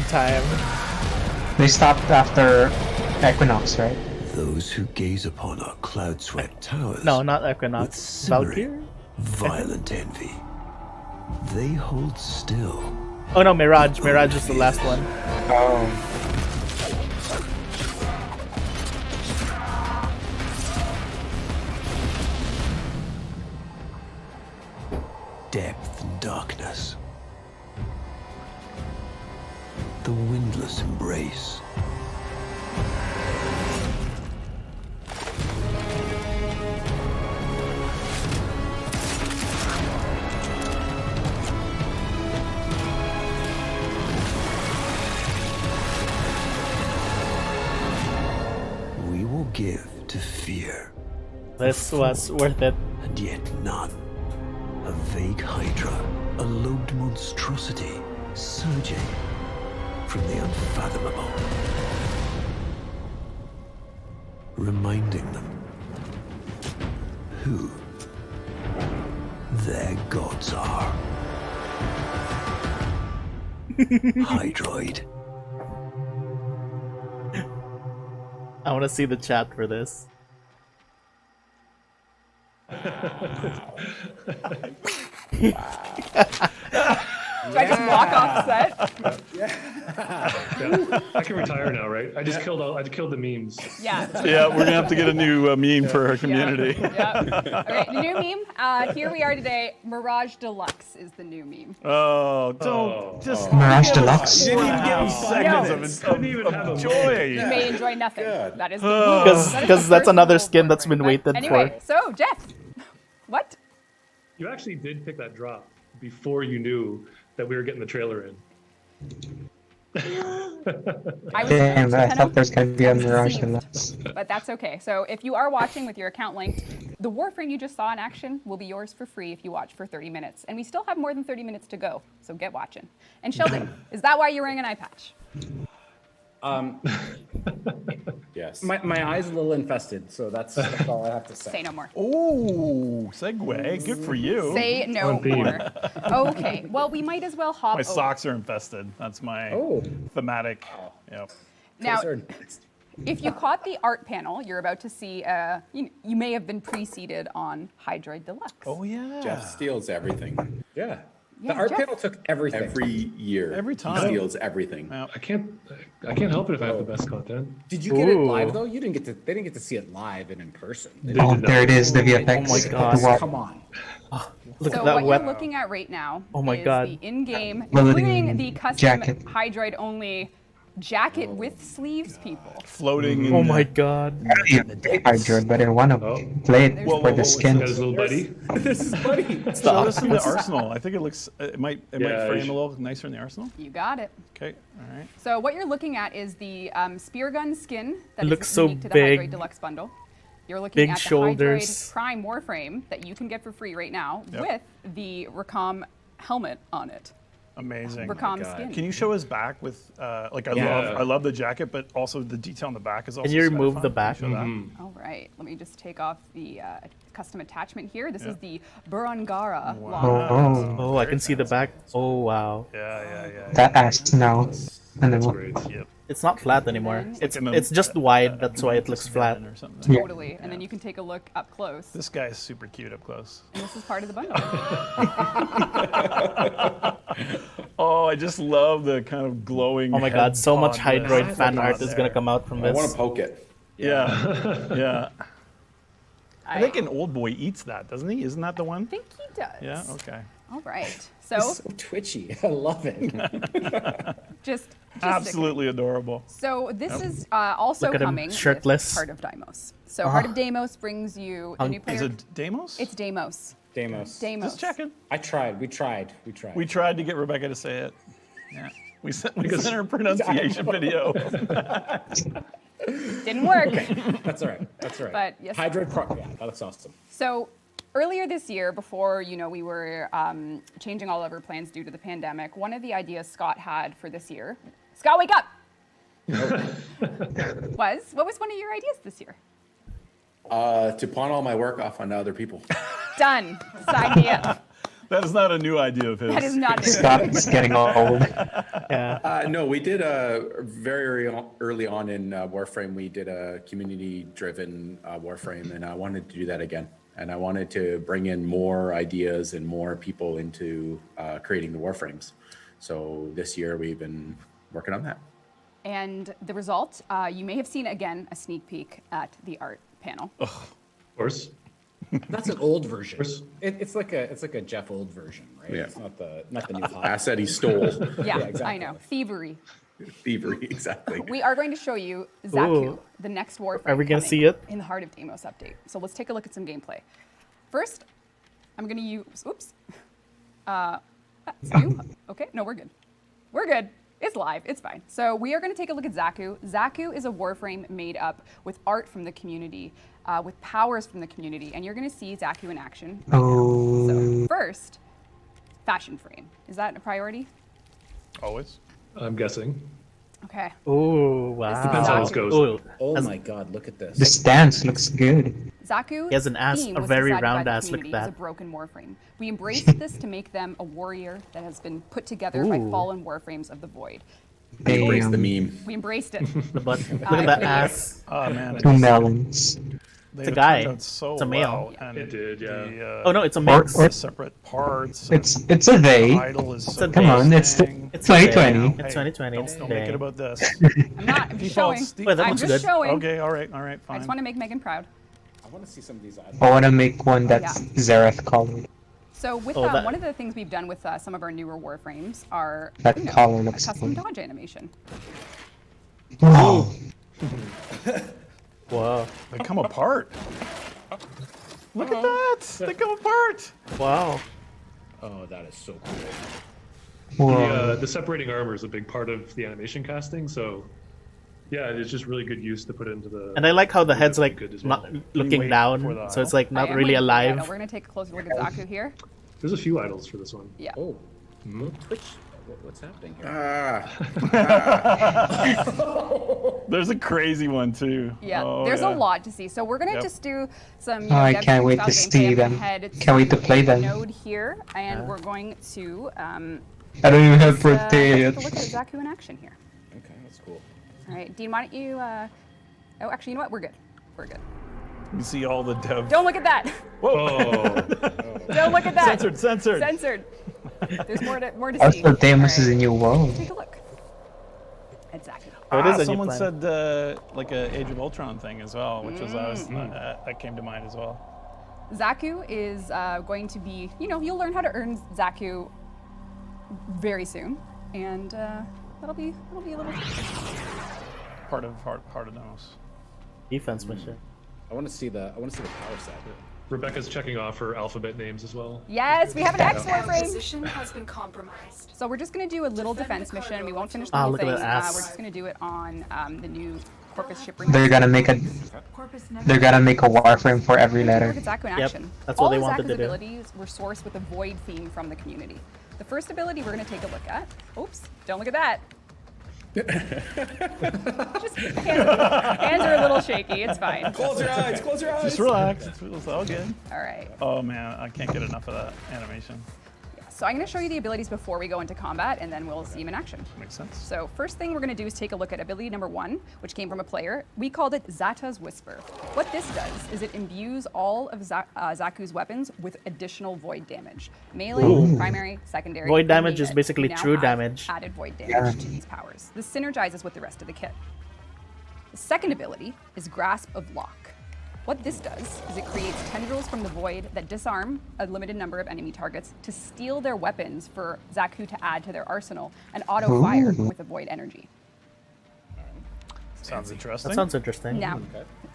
time. They stopped after Equinox, right? Those who gaze upon our cloud-swept towers. No, not Equinox. Valkyrie? Violent envy. They hold still. Oh no, Mirage. Mirage is the last one. Oh. Depth and darkness. The windless embrace. We will give to fear. This was worth it. And yet none. A vague hydra, a lobed monstrosity, surging from the unfathomable. Reminding them who their gods are. Hydroid. I want to see the chat for this. Do I just walk off set? Yeah. I can retire now, right? I just killed the memes. Yeah. Yeah, we're gonna have to get a new meme for our community. Yeah. All right, the new meme. Here we are today. Mirage Deluxe is the new meme. Oh, don't just Mirage Deluxe. You didn't even give me seconds of joy. You may enjoy nothing. That is the Because that's another skin that's been waited Anyway, for. so Jeff, what? You actually did pick that drop before you knew that we were getting the trailer in. Damn, I thought there's going to be a Mirage Deluxe. But that's okay. So if you are watching with your account linked, the Warframe you just saw in action will be yours for free if you watch for 30 minutes. And we still have more than 30 minutes to go, so get watching. And Sheldon, is that why you're wearing an eye patch? Yes. My eye's a little infested, so that's all I have to say. Say no more. Oh, segue. Good for you. Say no more. Okay. Well, we might as well hop My over. socks are infested. That's my thematic. Yep. Now, if you caught the art panel, you're about to see, you may have been preceded on Hydroid Deluxe. Oh, yeah. Jeff steals everything. Yeah. Yeah, The art Jeff- panel took everything. Every year. Every time. He steals everything. I can't help it if I have the best content. Did you get it live though? You didn't get to. They didn't get to see it live and in person. Oh, there it is, the VFX. Oh my god. Wow. Come on. Look So at that what web. you're looking at right now Oh my is God. the in-game, Well, including the custom jacket. Hydroid only jacket with sleeves, people. Floating in Oh my god. Hydra, but I want to play it for the skin. Got his little buddy. This is funny. Show this in the arsenal. I think it looks. It might Yeah, frame a little nicer in the arsenal. You got it. Okay. All right. So what you're looking at is the spear gun skin that It is looks so unique to the big. Hydroid Deluxe bundle. You're looking Big at the shoulders. Hydroid Prime Warframe that you can get for free right now Yep. with the Racom helmet on it. Amazing. Racom skin. Can you show his back with like I love the jacket, but also the detail on the back is also. Can you remove satisfying. the back? Show that. All right, let me just take off the custom attachment here. This is the Burangara long. Oh, I can see the back. Oh wow. Yeah. That ass now. And then Yep. It's not flat anymore. Then- It's just wide. That's why it looks flat. Or something. Totally, and then you can take a look up close. This guy is super cute up close. And this is part of the bundle. Oh, I just love the kind of glowing. Oh my god, head so much pod Hydroid that's fan on art is there. gonna come out from I this. want to poke it. Yeah. I think an old boy eats that, doesn't he? Isn't that the one? I think he does. Yeah. Okay. All right, so It's so twitchy. I love it. just Absolutely adorable. So this is also Look at him, coming shirtless. with Heart of Deimos. So Heart of Deimos brings you a new player. Is it Deimos? It's Deimos. Deimos. Deimos. Just checking. I tried. We tried. We tried to get Rebecca to say it. Yeah. We sent her a pronunciation video. Didn't work. That's all right. That's all right. But yes. Hydroid Pro. Yeah, that looks awesome. So earlier this year, before we were changing all of our plans due to the pandemic, one of the ideas Scott had for this year, Scott, wake up, what was one of your ideas this year? To pawn all my work off on other people. Done. Sign me up. That is not a new idea of his. That is not new. Scott's getting old. Yeah. No, we did very early on in Warframe. We did a community-driven Warframe, and I wanted to do that again. And I wanted to bring in more ideas and more people into creating the Warframes. So this year we've been working on that. And the result, you may have seen again a sneak peek at the art panel. Of course. That's an old version. It's like a Jeff old version, right? Yeah. It's not the new hot. Asset he stole. Yeah, exactly. I know. Thievery. Thievery, exactly. We are going to show you Zaku, Ooh. the next Warframe. Are we gonna coming see it? in the Heart of Deimos update? So let's take a look at some gameplay. First, I'm going to use. Oops. That's new. Okay, no, we're good. We're good. It's live. It's fine. So we are going to take a look at Zaku. Zaku is a Warframe made up with art from the community, with powers from the community, and you're going to see Zaku in action. Right now. So first, fashion frame. Is that a priority? Always. I'm guessing. Okay. Oh wow. Depends how this goes. Ooh. Oh my God! Look at this. The stance looks good. Zaku He has an ass, theme a was very decided by round the ass. Look community at as a that. broken Warframe. We embraced this to make them a warrior that has been put together by Ooh. fallen Warframes of the Void. Embrace the Damn. meme. We embraced it. The butt. Look at that ass. Oh man. Two melons. It's a guy. So It's a male. well, and It did, yeah. the, Oh no, it's a Or- mix. or- separate parts. It's a they. The idol is so Come on, it's interesting. It's 2020. It's 2020. It's Don't make today. it about this. I'm not. I'm just showing. Wait, that I'm looks just good. showing. Okay, all right, I fine. just want to make Megan proud. I want to see some of these items. I want to make one that's Zareth colored. So with Oh, that- one of the things we've done with some of our newer Warframes are That color a looks custom good. dodge animation. Wow. Wow. They come apart. Look at that! They come apart. Wow. Oh, that is so cool. Whoa. The separating armor is a big part of the animation casting, so yeah, it's just really good use to put into the. And I like how the would head's be like good as not well. looking wait for down, the so it's idol? like not I am really waiting for the alive. idol. We're gonna take a closer look at Zaku here. There's a few idols for this one. Yeah. Oh, Twitch. What's happening here? There's a crazy one too. Yeah, Oh, there's yeah. a lot to see. So we're gonna Yep. just do some. Oh, I dev can't stream wait style to gameplay. see I'm gonna them. head Can't wait to play them. Node here, and we're going to. I don't even have Take birthday a yet. look at Zaku in action here. Okay, that's cool. All right, Dean, why don't you? Oh, actually, you know what? We're good. We're good. You see all the dev. Don't look at that. Oh, Don't look at that. Censored. Censored. There's more to see. Also, Deimos All is a right, new world. Take a look at Zaku. Oh, it is a new Someone planet. said like a Age of Ultron thing as well, which was Mm. that came to mind as well. Zaku is going to be, you'll learn how to earn Zaku very soon. And, that'll be a little. Hard of nose. Defense mission. I want to see the power set. Rebecca's checking off her alphabet names as well. Yes, we have an X Warframe. Position has been compromised. So we're just gonna do a little defense mission. We won't finish the Ah, whole look at thing. that ass. We're just gonna do it on the new Corpus ship. They're gonna make a Warframe for every letter. Look at Zaku in action. that's what All they of wanted Zaku's to do. abilities were sourced with a void theme from the community. The first ability we're gonna take a look at. Oops! Don't look at that. Just hands are a little shaky. It's fine. Close your eyes. Close your eyes. Just relax. It's all good. All right. Oh man, I can't get enough of that animation. So I'm going to show you the abilities before we go into combat, and then we'll see them in action. Makes sense. So first thing we're going to do is take a look at ability number 1, which came from a player. We called it Zata's Whisper. What this does is it imbues all of Zaku's weapons with additional void damage. Melee, primary, secondary. Void damage is unit. basically We now true have damage. Added void damage to these powers. This synergizes with the rest of the kit. The second ability is Grasp of Lock. What this does is it creates tendrils from the void that disarm a limited number of enemy targets to steal their weapons for Zaku to add to their arsenal and auto-fire with the void energy. Sounds interesting. That sounds interesting. Now,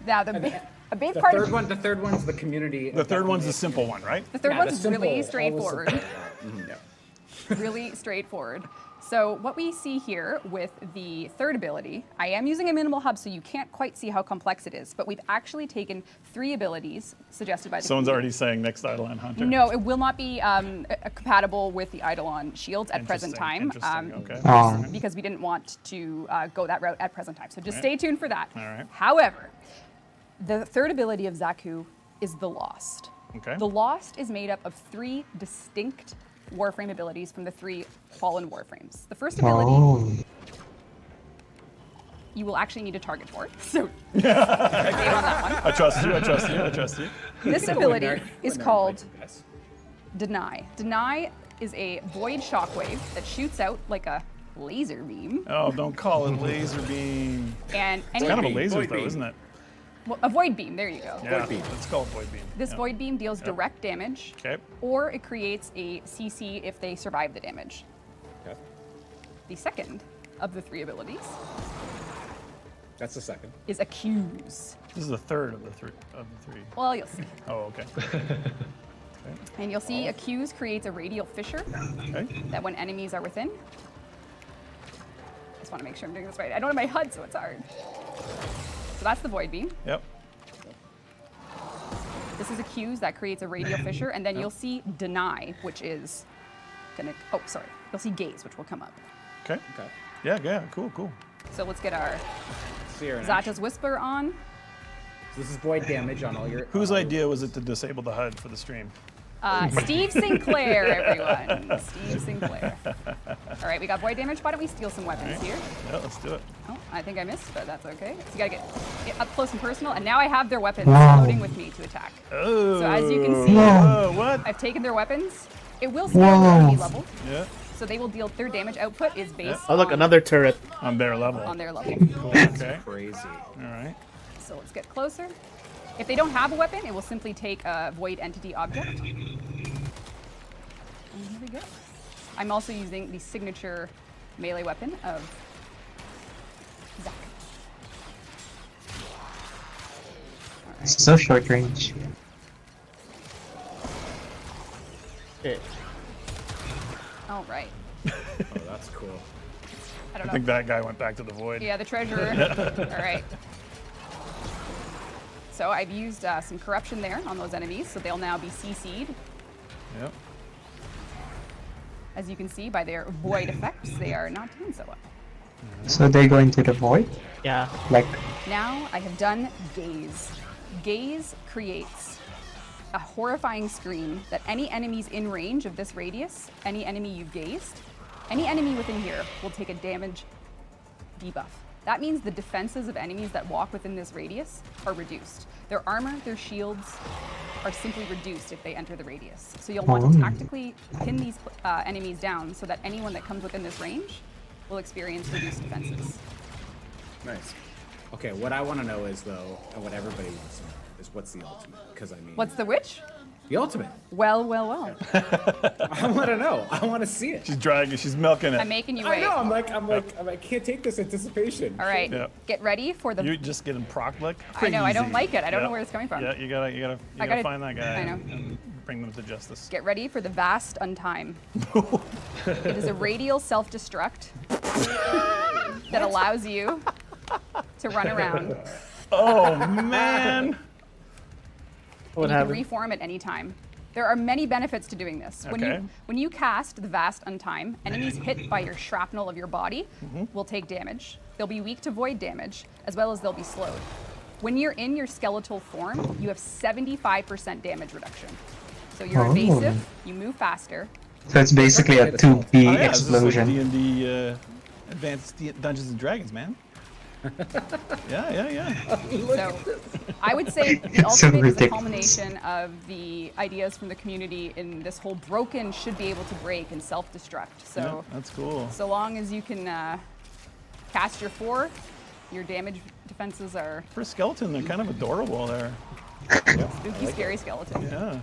a big The part third of one. The third one's the community. The third one's the simple one, right? the third Yeah, the one's simple, really always straightforward. simple. Really straightforward. So what we see here with the third ability, I am using a minimal hub, so you can't quite see how complex it is, but we've actually taken 3 abilities suggested by the Someone's community. already saying next Eidolon Hunter. No, it will not be compatible with the Eidolon shields at present time, Okay. because we didn't want to go that route at present time. So just Right. stay tuned for that. All right. However, the third ability of Zaku is the Lost. Okay. The Lost is made up of 3 distinct Warframe abilities from the 3 fallen Warframes. The first ability you will actually need a target for, so game on that one. I trust you. I trust you. I trust you. This ability is called Deny. Deny is a void shockwave that shoots out like a laser beam. Oh, don't call it laser beam. And It's kind of a laser though, isn't it? Well, a void beam, there you go. Yeah, it's called void beam. This Yeah. void beam deals direct damage, or it creates a CC if they survive the damage. Okay. The second of the 3 abilities That's the second. is Accuse. This is the third of the three. Well, you'll see. Oh, okay. And you'll see Accuse creates a radial fissure that when enemies are within. Just want to make sure I'm doing this right. I don't have my HUD, so it's hard. So that's the void beam. Yep. This is Accuse that creates a radial fissure, and then you'll see Deny, which is gonna. Oh, sorry. You'll see Gaze, which will come up. Okay. Yeah. Yeah. Cool. Cool. So let's get our Seer in Zata's Whisper on. So this is void damage on all your. Whose idea was it to disable the HUD for the stream? Steve Sinclair, everyone. Steve Sinclair. All right, we got void damage. Why don't we steal some weapons here? Yeah, let's do it. Oh, I think I missed, but that's okay. So you gotta get up close and personal, and now I have their weapons Wow. loading with me to attack. Oh. So as you can see, what? I've taken their weapons. It will scale at enemy level. Yeah. So they will deal, their damage output is based Oh look, on, another turret. On their level. on their level. Cool. Okay. Crazy. All right. So let's get closer. If they don't have a weapon, it will simply take a void entity object. And here we go. I'm also using the signature melee weapon of Zaku. It's so short range. Okay. All right. Oh, that's cool. I I don't know. think that guy went back to the void. Yeah, the treasurer. All right. So I've used some corruption there on those enemies, so they'll now be CC'd. Yep. As you can see by their void effects, they are not doing so well. So they go into the void? Yeah. Like, Now I have done Gaze. Gaze creates a horrifying screen that any enemies in range of this radius, any enemy you've gazed, any enemy within here will take a damage debuff. That means the defenses of enemies that walk within this radius are reduced. Their armor, their shields are simply reduced if they enter the radius. So you'll want to tactically pin these enemies down so that anyone that comes within this range will experience reduced defenses. Nice. Okay, what I want to know is though, and what everybody wants to know is what's the ultimate? Because I mean, What's the which? The ultimate. Well, well, well. I want to know. I want to see it. She's dragging. She's milking it. I'm making you I wait. know. I'm like, I can't take this anticipation. All right. Yep. Get ready for the. You're just getting proc like I crazy. know. I don't like it. I don't know where it's coming from. Yeah, you gotta find that guy. I know. And bring them to justice. Get ready for the vast untime. It is a radial self-destruct that allows you to run around. Oh man! What happened? You can reform at any time. There are many benefits to doing this. Okay. When you cast the Vast Untime, enemies hit by your shrapnel of your body will take damage. They'll be weak to void damage, as well as they'll be slowed. When you're in your skeletal form, you have 75% damage reduction. So you're evasive, you move faster. So it's basically a 2B explosion. This is like D&D Advanced Dungeons and Dragons, man. Yeah. So I would say the ultimate is a culmination of the ideas from the community in this whole broken should be able to break and self-destruct. So yeah, that's cool. So long as you can cast your 4, your damage defenses are... For a skeleton, they're kind of adorable there. Spooky, scary skeleton. Yeah.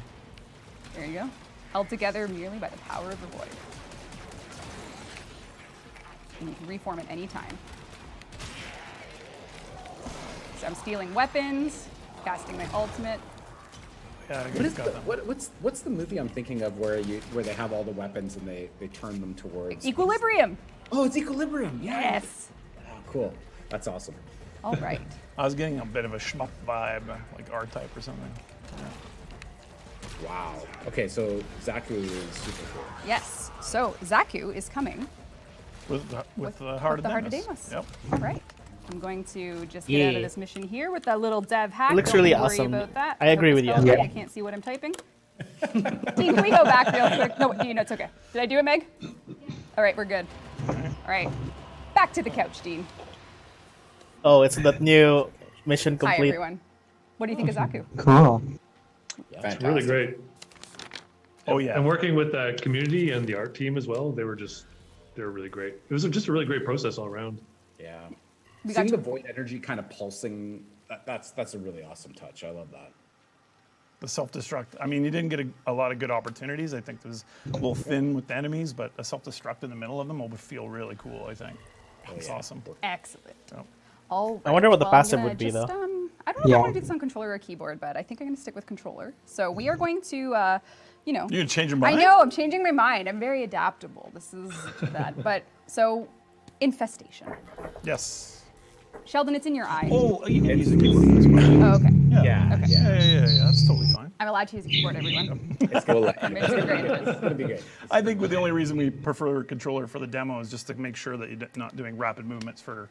There you go. Held together merely by the power of the void. And you can reform at any time. So I'm stealing weapons, casting my ultimate. Yeah, what's the movie I'm thinking of where they have all the weapons and they turn them towards Equilibrium. Oh, it's Equilibrium. Yes. Oh, cool. That's awesome. All right. I was getting a bit of a shmup vibe, like R-Type or something. Yeah. Wow. Okay, so Zaku is super cool. Yes. So Zaku is coming. With the Heart of Deimos. Deimos. Yep. All right. I'm going to just get out of this mission here with that little dev hack. It looks Don't really worry awesome. About that. I agree with you. I can't see what I'm typing. Dean, can we go back real quick? No, Dean, it's okay. Did I do it, Meg? All right, we're good. All right. Back to the couch, Dean. Oh, it's that new mission complete. Hi, everyone. What do you think of Zaku? Cool. It's really great. Oh yeah. And working with that community and the art team as well, they were really great. It was just a really great process all around. Yeah. Seeing the void energy kind of pulsing, that's a really awesome touch. I love that. The self-destruct. I mean, you didn't get a lot of good opportunities. I think it was a little thin with the enemies, but a self-destruct in the middle of them will feel really cool, I think. It's awesome. Excellent. Yep. All right. I wonder what the Well, I'm passive gonna would be, just, though. I don't know if I want to do this on controller or keyboard, but I think I'm going to stick with controller. So we are going to, you know. You're going to change your mind? I know, I'm changing my mind. I'm very adaptable. This is that. But, so, infestation. Yes. Sheldon, it's in your eye. Oh, you can use a keyboard for this one. Oh, okay. Yeah. Okay. Yeah, that's totally fine. I'm allowed to use a keyboard, everyone. It's gonna be good. I think the only reason we prefer a controller for the demo is just to make sure that you're not doing rapid movements for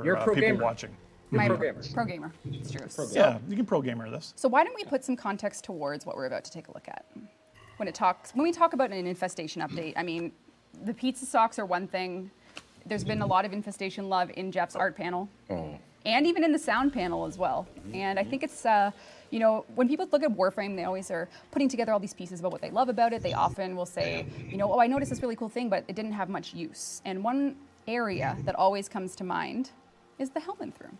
You're a pro people gamer. watching. My pro gamer. Pro gamer. It's true. Yeah, you can pro gamer this. So why don't we put some context towards what we're about to take a look at? When we talk about an infestation update, I mean, the pizza socks are one thing. There's been a lot of infestation love in Jeff's art panel. Oh. And even in the sound panel as well. And I think it's, you know, when people look at Warframe, they always are putting together all these pieces about what they love about it. They often will say, you know, oh, I noticed this really cool thing, but it didn't have much use. And one area that always comes to mind is the Hellman's room.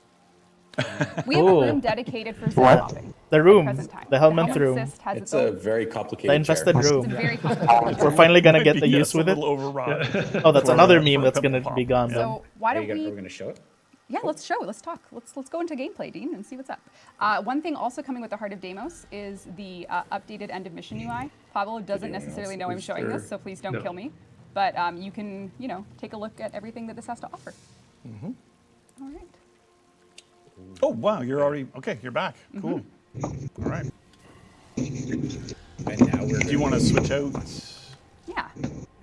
We have a room dedicated for zip hopping. The room, present time. the Hellman's room. Cyst has It's its a own. very complicated The infested chair. room. It's a very complicated We're finally gonna get the Yes, use with a it. little overwrought. Oh, that's For- another for meme a that's cup gonna of pop. be gone then. So why don't We're we? gonna show it? Yeah, let's show. Let's talk. Let's go into gameplay, Dean, and see what's up. One thing also coming with the Heart of Deimos is the updated end of mission UI. Pablo doesn't necessarily know I'm showing this, so please don't kill me. But you can, you know, take a look at everything that this has to offer. Mm-hmm. All right. Oh wow, you're already okay. You're back. Cool. All right. And now we're. Do you want to switch out Yeah.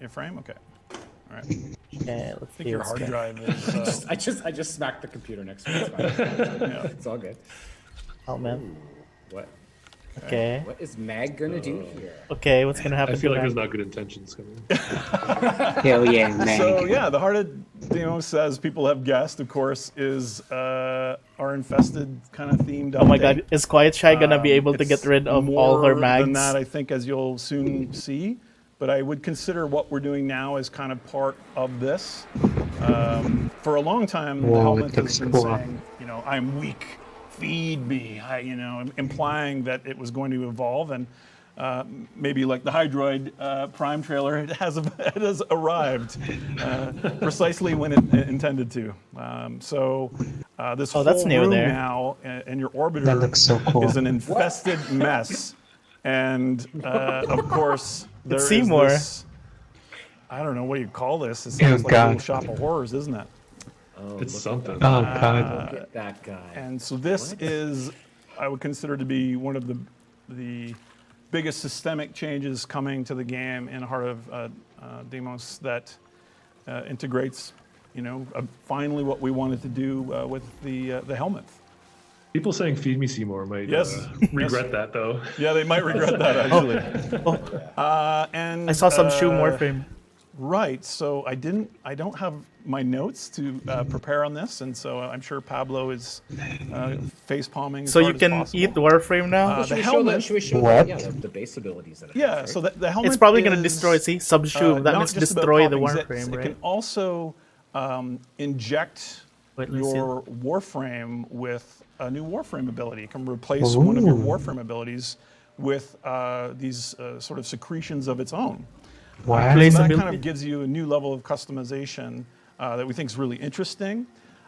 your frame? Okay. All right. Yeah, let's I see think your what's hard good. drive is. I just smacked the computer next to me. It's fine. Yeah. It's all good. Oh man. What? Okay. What is Mag gonna do here? Okay, what's gonna happen I feel to like there's Mag? not good intentions coming. Hell yeah, man. So yeah, the Heart of Deimos, as people have guessed, of course, is our infested kind of themed. Oh my update. god, is Quiet Shy gonna be able to It's get rid of all her more mags? than that, I think, as you'll soon see. But I would consider what we're doing now as kind of part of this. For a long time, the Whoa, helmet it has been looks cool. saying, you know, I'm weak, feed me, you know, implying that it was going to evolve. And maybe like the Hydroid Prime trailer, it has arrived precisely when it intended to. This whole that's new room there. now and your orbiter That looks so cool. is an infested mess. And of course, there is Seymour. this, I don't know what you call this. It sounds like a little shop of horrors, isn't it? Oh, it's something. Oh god. Look at that guy. And so this is, I would consider to be one of the biggest systemic changes coming to the game in Heart of Deimos that integrates, finally what we wanted to do with the helmet. People saying "Feed me, Seymour" might regret that, though. Yeah, they might regret that actually. And I saw some shoe Warframe. Right. So I don't have my notes to prepare on this, and so I'm sure Pablo is face palming. So you can eat the Warframe now? The helmet. Should we show the base abilities that it has, right? So the helmet. It's probably going to is, destroy. See, subshoe. That not means just about destroy the popping Warframe, zips. right? It can also inject Wait, let's see. your Warframe with a new Warframe ability. It can replace one of your Warframe abilities with these sort of secretions of its own. Wow. So that Replaceability. kind of gives you a new level of customization that we think is really interesting.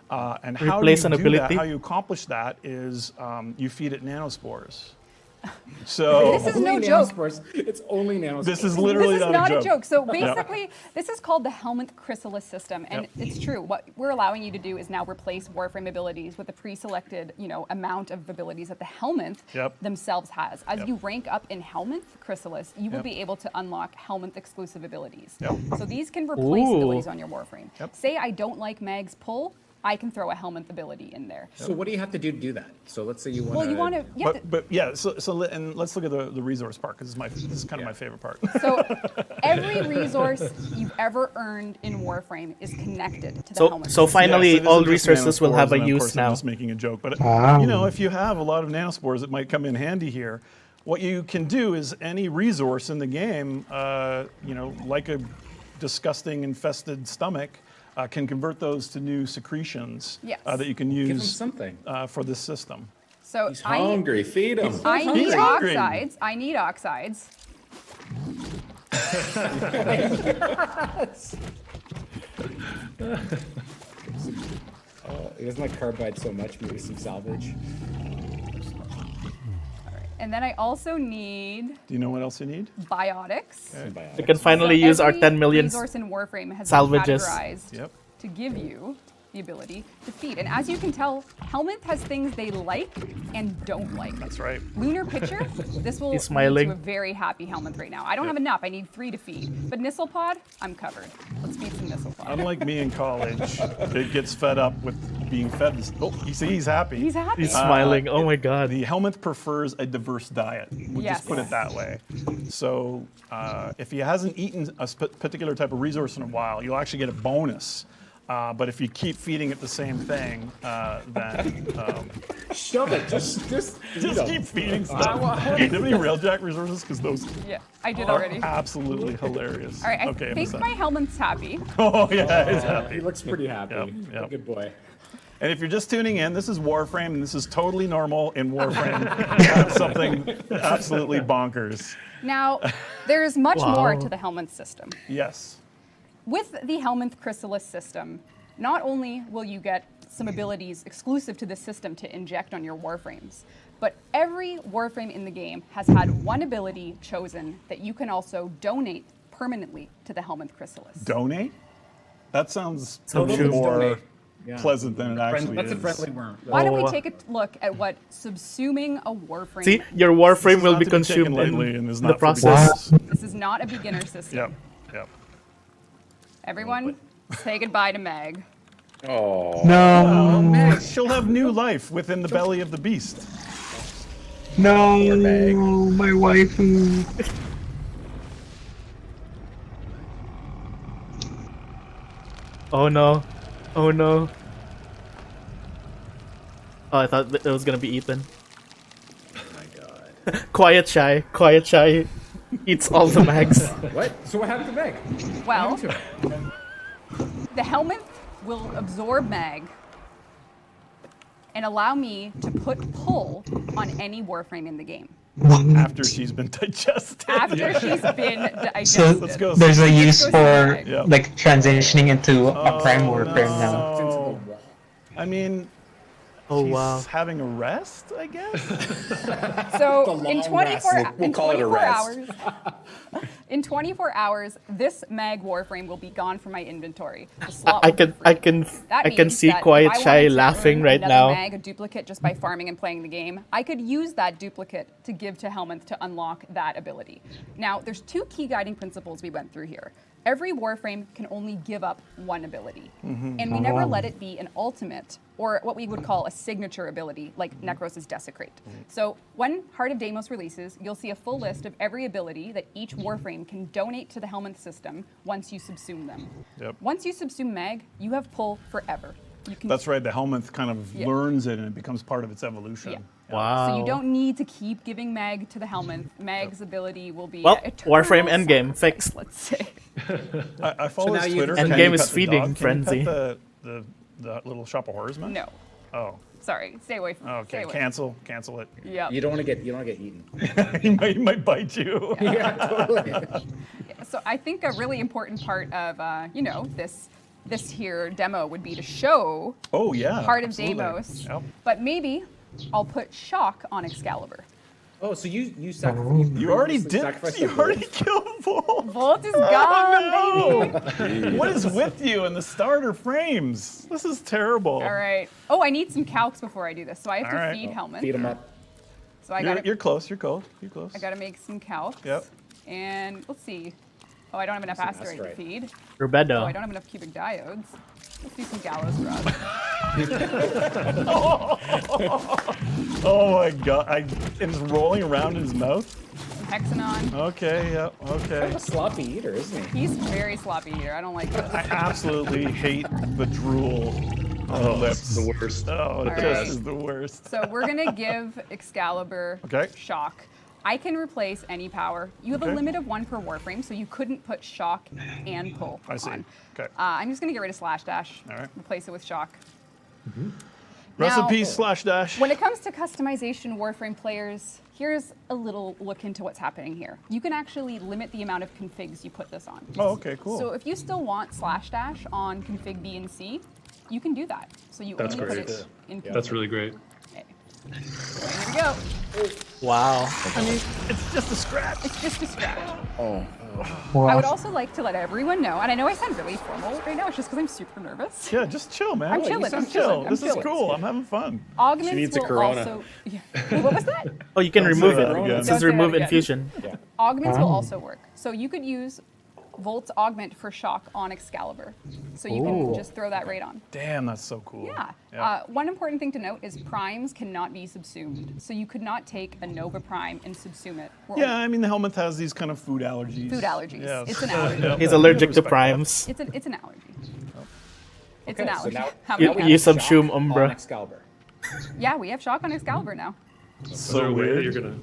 And how Replace you an do ability? that, how you accomplish that is you feed it nanospores. So This is no joke. It's only nanospores. This is literally This is not a a joke. So basically, this is called the Helminth Chrysalis system, and it's true. What we're allowing you to do is now replace Warframe abilities with the pre-selected, amount of abilities that the Helminth themselves has. As you rank up in Helminth Chrysalis, you will be able to unlock Helminth exclusive abilities. So these can replace abilities on your Warframe. Say I don't like Mag's pull, I can throw a Helminth ability in there. So what do you have to do to do that? So let's say you want to... Well, you want to... But yeah, and let's look at the resource part, because this is kind of my favorite part. So every resource you've ever earned in Warframe is connected to the Helminth. So finally, it all isn't just resources will have a nanospores, and of use course now. I'm just making a joke, but if you have a lot of nanospores, it might come in handy here. What you can do is any resource in the game, like a disgusting infested stomach, can convert those to new secretions that you can use for this system. So He's hungry. Feed him. I need hungry. oxides. I need oxides. Yes. He doesn't like carbide so much. Maybe some salvage. And then I also need Do you know what else you need? biotics. We can finally use our every 10 million resource in Warframe has salvages. been categorized to give you the ability to feed. And as you can tell, Helminth has things they like and don't like. That's right. Lunar Pitcher, this will lead He's smiling. to a very happy Helminth right now. I don't have enough. I need 3 to feed. But Nisselpod, I'm covered. Let's feed some Nisselpod. Unlike me in college, it gets fed up with being fed. Oh, you see, he's happy. He's happy. He's smiling. Oh my god. The Helminth prefers a diverse diet. We'll just put it that way. So if he hasn't eaten a particular type of resource in a while, you'll actually get a bonus. But if you keep feeding it the same thing, then shove it. Just keep feeding stuff. Do you have any railjack resources? Because those I did are already. absolutely hilarious. All right, I okay, think my Helminth's happy. Oh yeah, he's happy. He looks pretty happy. Yep. Good boy. And if you're just tuning in, this is Warframe, and this is totally normal in Warframe. to have something absolutely bonkers. Now, there's much more to the Helminth system. Yes. With the Helminth Chrysalis system, not only will you get some abilities exclusive to the system to inject on your Warframes, but every Warframe in the game has had one ability chosen that you can also donate permanently to the Helminth Chrysalis. Donate? That sounds a So little true. more Yeah. pleasant than it actually That's is. a friendly worm. Why don't we take a look at what subsuming a Warframe See, your Warframe will not be to be taken consumed lightly and is in not the for process. This is not a beginner system. Yep. Everyone, say goodbye to Meg. Oh. No. Man, she'll have new life within the belly of the beast. No, my wife. Oh no. Oh no. Oh, I thought it was gonna be Ethan. Oh my god. Quiet Shy. Quiet Shy eats all the mags. What? So what happened to Meg? Well, What happened to her? the Helminth will absorb Mag and allow me to put pull on any Warframe in the game. After she's been digested. After she's been So digested. there's a use for Yep. like transitioning into a prime Warframe now. Oh, I mean, Oh she's wow. having a rest, I guess. So in long 24 rest. We'll call it a 24 rest. hours, in 24 hours, this mag Warframe will be gone from my inventory. The slot I will be can free. That I can means see that if Quiet I Shy wanted to laughing earn right another now. mag, a duplicate just by farming and playing the game, I could use that duplicate to give to Helminth to unlock that ability. Now, there's two key guiding principles we went through here. Every Warframe can only give up one ability. And we never let it be an ultimate, or what we would call a signature ability, like Necros' Desecrate. So when Heart of Deimos releases, you'll see a full list of every ability that each Warframe can donate to the Helminth system once you subsume them. Yep. Once you subsume Mag, you have pull forever. You can That's right. The Helminth kind of Yeah. learns it and it becomes part of its evolution. Yeah. Wow. So you don't need to keep giving Mag to the Helminth. Mag's ability will be Well, eternal Warframe Endgame sacrifice, fixed. let's say. I follow now his you- Twitter. Endgame Can you is pet the feeding dog? Can frenzy. you pet the little shop of horrors, man? No. Oh. Sorry. Stay away from Okay. stay away. Cancel it. Yeah. You don't want to get eaten. he might bite you. Yeah, totally. So I think a really important part of this here demo would be to show Oh yeah. Heart of absolutely. Deimos, Yep. but maybe I'll put shock on Excalibur. Oh, so you You already did. sacrificed You the already wolf? killed Volt. Volt is gone, baby. What is with you in the starter frames? This is terrible. All right. Oh, I need some calcs before I do this, so I have to All right. feed Helminth. Feed him up. So I got You're close. You're close. I got to make some calcs. Yep. And let's see. Oh, I don't have enough asteroid to asteroid. feed. Rubedo. Oh, I don't have enough cubic diodes. Let's do some gallows rods. Oh my god! And it's rolling around in his mouth. Some hexanon. Okay. Yeah. Okay. A sloppy eater, isn't he? He's very sloppy here. I don't like this. I absolutely hate the drool on the lips. The worst. Oh, it All just right. is the worst. So we're gonna give Excalibur Okay. shock. I can replace any power. You have a Okay. limit of 1 per Warframe, so you couldn't put shock and pull I see. on. Okay. I'm just gonna get rid of slash dash. All right. Replace it with shock. Recipe Now- slash dash. When it comes to customization Warframe players, here's a little look into what's happening here. You can actually limit the amount of configs you put this on. Oh, okay, cool. So if you still want slash dash on config B and C, you can do that. So you That's only great. put it in config. That's really great. Okay. Here we go. Wow. I mean, it's just a scratch. It's just a scratch. Oh. Wow. I would also like to let everyone know, and I know I sound really formal right now, it's just because I'm super nervous. Yeah, just chill, man. I'm Like, chilling, you I'm sound chill. chilling, I'm This is chilling. cool. I'm having fun. Augments She needs a will Corona. also. Yeah. What was that? Oh, you can Don't say remove that it. again. It Don't says say that remove again. infusion. Yeah. Augments will Oh. also work. So you could use Volt's augment for shock on Excalibur. So you can Ooh. just throw that right on. Damn, that's so cool. Yeah. One important thing to note is primes cannot be subsumed. So you could not take a Nova Prime and subsume it. We're Yeah, I mean, the Helminth has these kind of food allergies. Food allergies. Yes. It's an allergy. Yeah, He's I allergic to respect that. primes. It's an allergy. It's Okay, an so allergy. now, How You- many you have? subsume shock Umbra. on Excalibur. Yeah, we have shock on Excalibur now. Is So there a way that weird. you're gonna?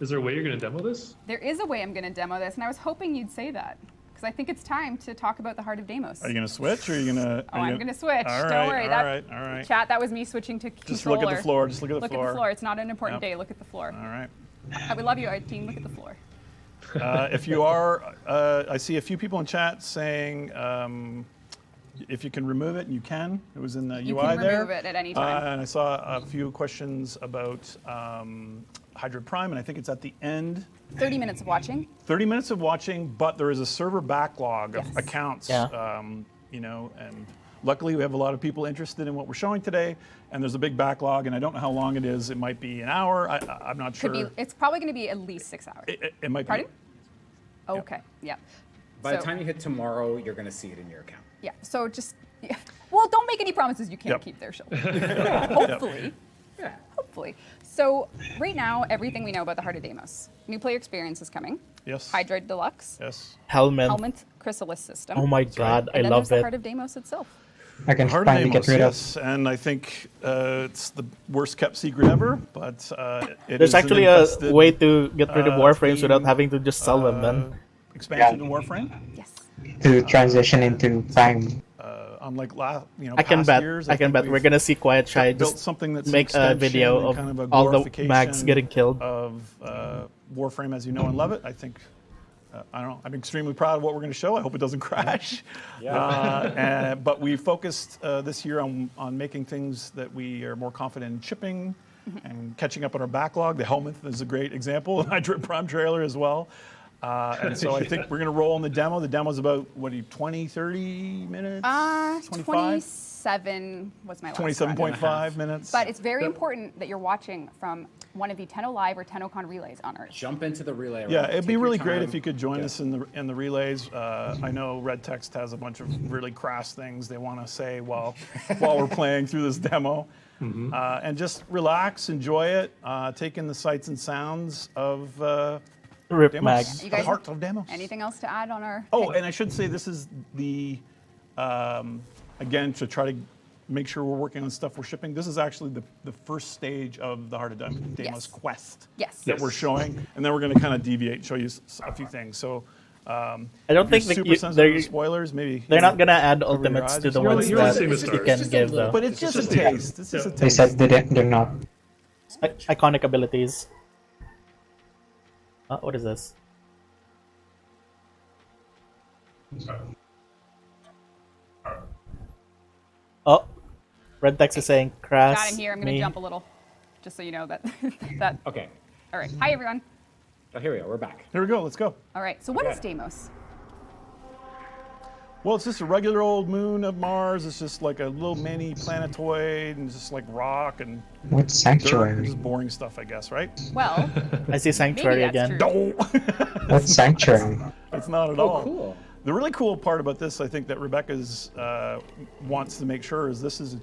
Is there a way you're gonna demo this? There is a way I'm going to demo this, and I was hoping you'd say that. Because I think it's time to talk about the Heart of Deimos. Are you gonna switch, or are you gonna? Oh, I'm gonna switch. All right, Don't worry. all that right, all right. Chat, that was me switching to controller. Just look at the floor. Just look at the floor. Look at the floor. It's not an important Yep. day. Look at the floor. All right. We love you, our team. Look at the floor. If you are, I see a few people in chat saying if you can remove it, and you can. It was in the You UI can there. remove it at any time. And I saw a few questions about Hydra Prime, and I think it's at the end. 30 minutes of watching. 30 minutes of watching, but there is a server backlog of Yes. accounts. Yeah. And luckily we have a lot of people interested in what we're showing today, and there's a big backlog, and I don't know how long it is. It might be an hour. I'm not sure. Could be. It's probably going to be at least 6 hours. It might Pardon? be. Okay. Yeah. By the So- time you hit tomorrow, you're going to see it in your account. Yeah. So just. Yeah. Well, don't make any promises you can't Yep. keep there, Shil. Hopefully. Yeah. Hopefully. So right now, everything we know about the Heart of Deimos. New player experience is coming. Yes. Hydroid Deluxe. Yes. Helmet. Helminth Chrysalis system. Oh my god, I And then love there's the it. Heart of Deimos itself. I can Heart of finally get Deimos, rid of. yes, and I think it's the worst kept secret ever, but it There's is an actually a infested, way to get rid of Warframes team, without having to just sell them then. expansion to Warframe. Yes. To transition into Prime. unlike I can past bet. years. I can think bet we've we're gonna see Quiet Shy built just something that's an make a extension video and of kind of a all the glorification mags getting killed. of Warframe as you know and love it. I think. I don't know. I'm extremely proud of what we're going to show. I hope it doesn't crash. But we focused this year on making things that we are more confident in shipping and catching up on our backlog. The helmet is a great example. I drew a Prime trailer as well. And so I think we're going to roll in the demo. The demo's about, 20, 30 minutes? 25? 27 was my last 27.5 minutes. But it's very important that you're watching from one of the Tenno Live or Tennocon relays on Earth. Jump into the relay. Yeah, round. it'd be Take your really great time. if you could join us in the relays. I know Red Text has a bunch of really crass things they want to say while we're playing through this demo. And just relax, enjoy it, take in the sights and sounds of Rip Demos, Mag. You the guys, heart of Demos. anything else to add on our? Oh, and I should say this is the, again, to try to make sure we're working on stuff we're shipping. This is actually the first stage of the Heart of Demos quest that we're showing. And then we're going to kind of deviate and show you a few things. So I don't think super sensitive to spoilers. Maybe they're not gonna add ultimates to the ones that you can give though. But it's just a taste. It's just a taste. They said they're not. Iconic abilities. What is this? Oh, Red Text is saying crash. Got him here. I'm going to jump a little, just so you know that. that. Okay. All right. Hi, everyone. Oh, here we are. We're back. Here we go. Let's go. All right. So what is Deimos? Well, it's just a regular old moon of Mars. It's just like a little mini planetoid and just like rock and What's Sanctuary? Just boring stuff, I guess, right? Well, I see Sanctuary again. No. What's Sanctuary? It's not at all. Cool. The really cool part about this, I think, that Rebecca's wants to make sure is this is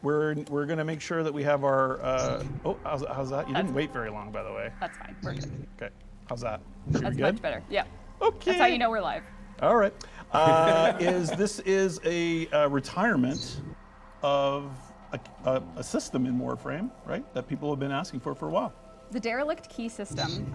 we're gonna make sure that we have our how's that? You didn't wait very long, by the way. That's fine. We're good. Okay, how's that? Should That's we good? much better. Yeah. Okay. That's how you know we're live. All right. This is a retirement of a system in Warframe, right? That people have been asking for a while. The derelict key system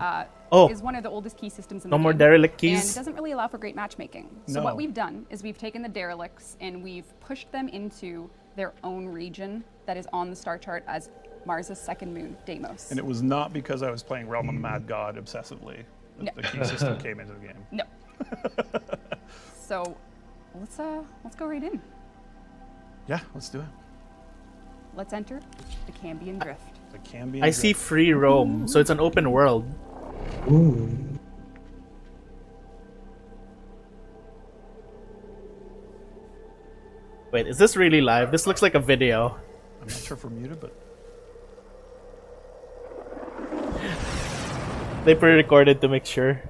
is one of the oldest key systems in No the more game, derelict keys? and it doesn't really allow for great matchmaking. So No. what we've done is we've taken the derelicts and we've pushed them into their own region that is on the star chart as Mars's second moon, Deimos. And it was not because I was playing Realm of Mad God obsessively that the key system came into the game. No. So let's go right in. Yeah, let's do it. Let's enter the Cambion Drift. The Cambion I see free roam, so it's an open world. Ooh. Wait, is this really live? This looks like a video. I'm not sure if we're muted, but they pre-recorded to make sure.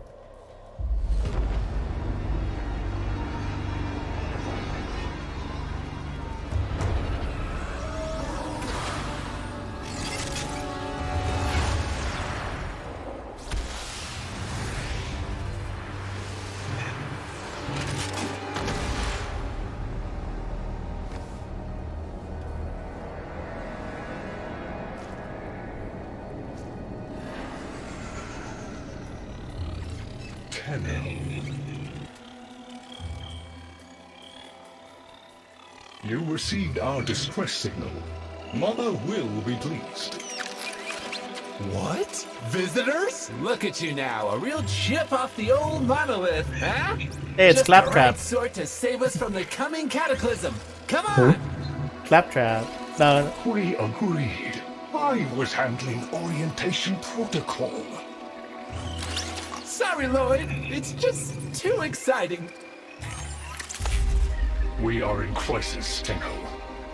You received our distress signal. Mother will be pleased. What? Visitors? Look at you now, a real chip off the old monolith, huh? Hey, it's Just Claptrap. the right sort to save us from the coming cataclysm. Come on! Claptrap. No. We agreed. I was handling orientation protocol. Sorry, Lloyd. It's just too exciting. We are in crisis, Tenno.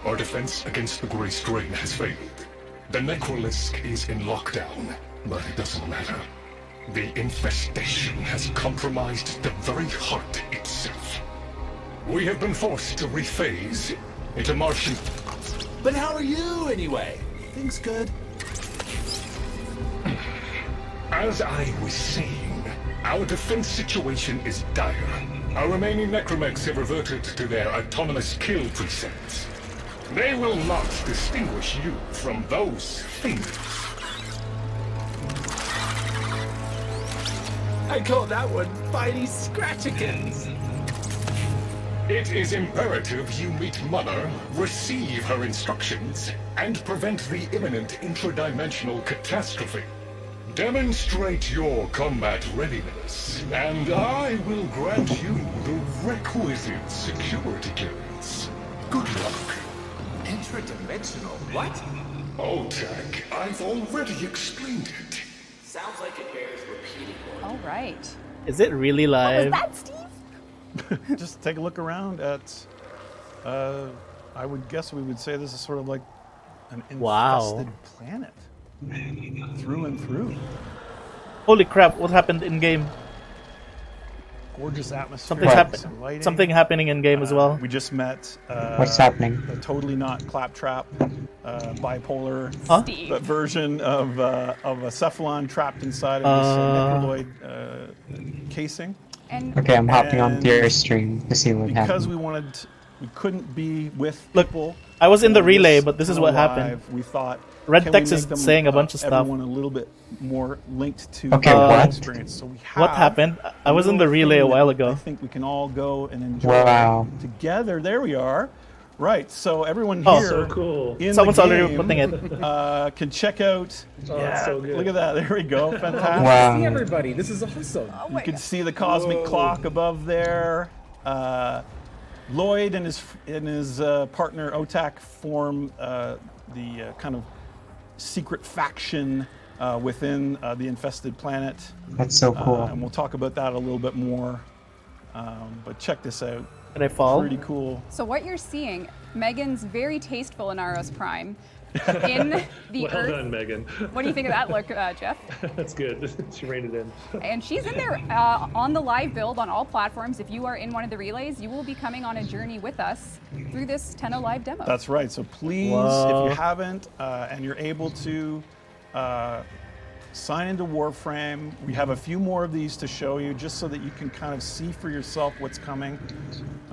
Our defense against the Grey Strain has failed. The Necrolisk is in lockdown, but it doesn't matter. The infestation has compromised the very heart itself. We have been forced to rephase into Martian... But how are you, anyway? Things good? As I was saying, our defense situation is dire. Our remaining necromechs have reverted to their autonomous kill precepts. They will not distinguish you from those things. I call that one Spidey Scratchikins. It is imperative you meet Mother, receive her instructions, and prevent the imminent intradimensional catastrophe. Demonstrate your combat readiness, and I will grant you the requisite security clearance. Good luck. Intradimensional? What? Otak, I've already explained it. Sounds like it bears repeating. All right. Is it really live? What was that, Steve? Just take a look around at. I would guess we would say this is sort of like an infested planet, through and through. Holy crap! What happened in game? Gorgeous atmosphere. Something's happening. Something happening in game as well. We just met. What's happening? A totally not claptrap, bipolar version of a cephalon trapped inside of this necroloid casing. Okay, I'm hopping on your stream to see what Because happens. we couldn't be with people. I was in the relay, but this is what happened. We thought Red can Text we is make them, saying a bunch of stuff. Everyone a little bit more linked to Okay, the what? experience. So we What happened? I was in the relay a while ago. I think we can all go and enjoy Wow. together. There we are. Right. So everyone Oh. here, So cool. in Someone's the already game, putting it. can check out. Oh, that's so good. Look at that. There we go. Fantastic. Wow. See everybody. This is awesome. Oh You can see the cosmic clock above there. Lloyd and his partner Otak form the kind of secret faction within the infested planet. That's so cool. And we'll talk about that a little bit more. But check this out. Can I fall? Pretty cool. So what you're seeing, Megan's very tasteful in Aros Prime. In the Well Earth. done, Megan. What do you think of that look, Jeff? That's good. She reined it in. And she's in there on the live build on all platforms. If you are in one of the relays, you will be coming on a journey with us through this Tenno live demo. That's right. So please, Whoa. if you haven't and you're able to sign into Warframe, we have a few more of these to show you just so that you can kind of see for yourself what's coming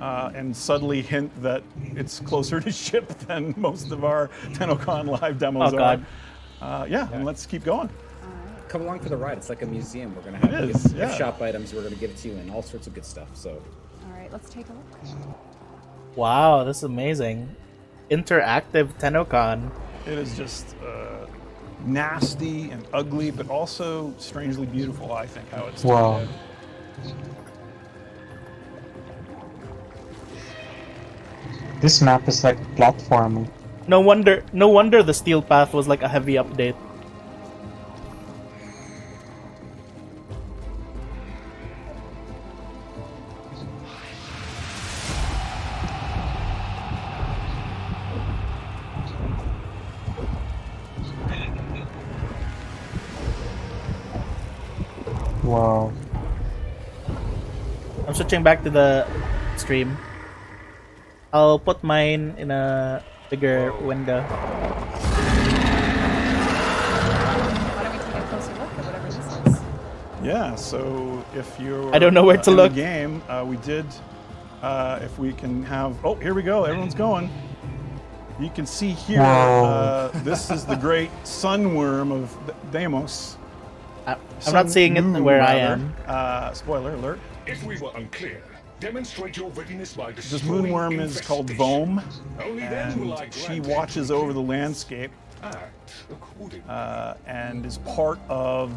and subtly hint that it's closer to ship than most of our Tennocon live demos God. are. Yeah, and let's keep going. Come along for the ride. It's like a museum. We're gonna have It gift is, yeah. shop items. We're gonna give it to you and all sorts of good stuff. So All right, let's take a look. Wow, this is amazing. Interactive Tennocon. It is just nasty and ugly, but also strangely beautiful, I think, how it's turned Wow. out. This map is like platforming. No wonder the Steel Path was like a heavy update. Wow. I'm switching back to the stream. I'll put mine in a bigger window. Why don't we take a closer look at whatever this is? Yeah, so if you're I don't know where to in look. the game, we did, if we can have, oh, here we go, everyone's going. You can see here, Whoa. this is the great sunworm of Deimos. I'm not seeing it Sun where I moon, am. rather. Spoiler alert. If we were unclear, demonstrate your readiness by This destroying moonworm is called infestation. Vome, Only then will I and she grant watches over the landscape act accordingly. and is part of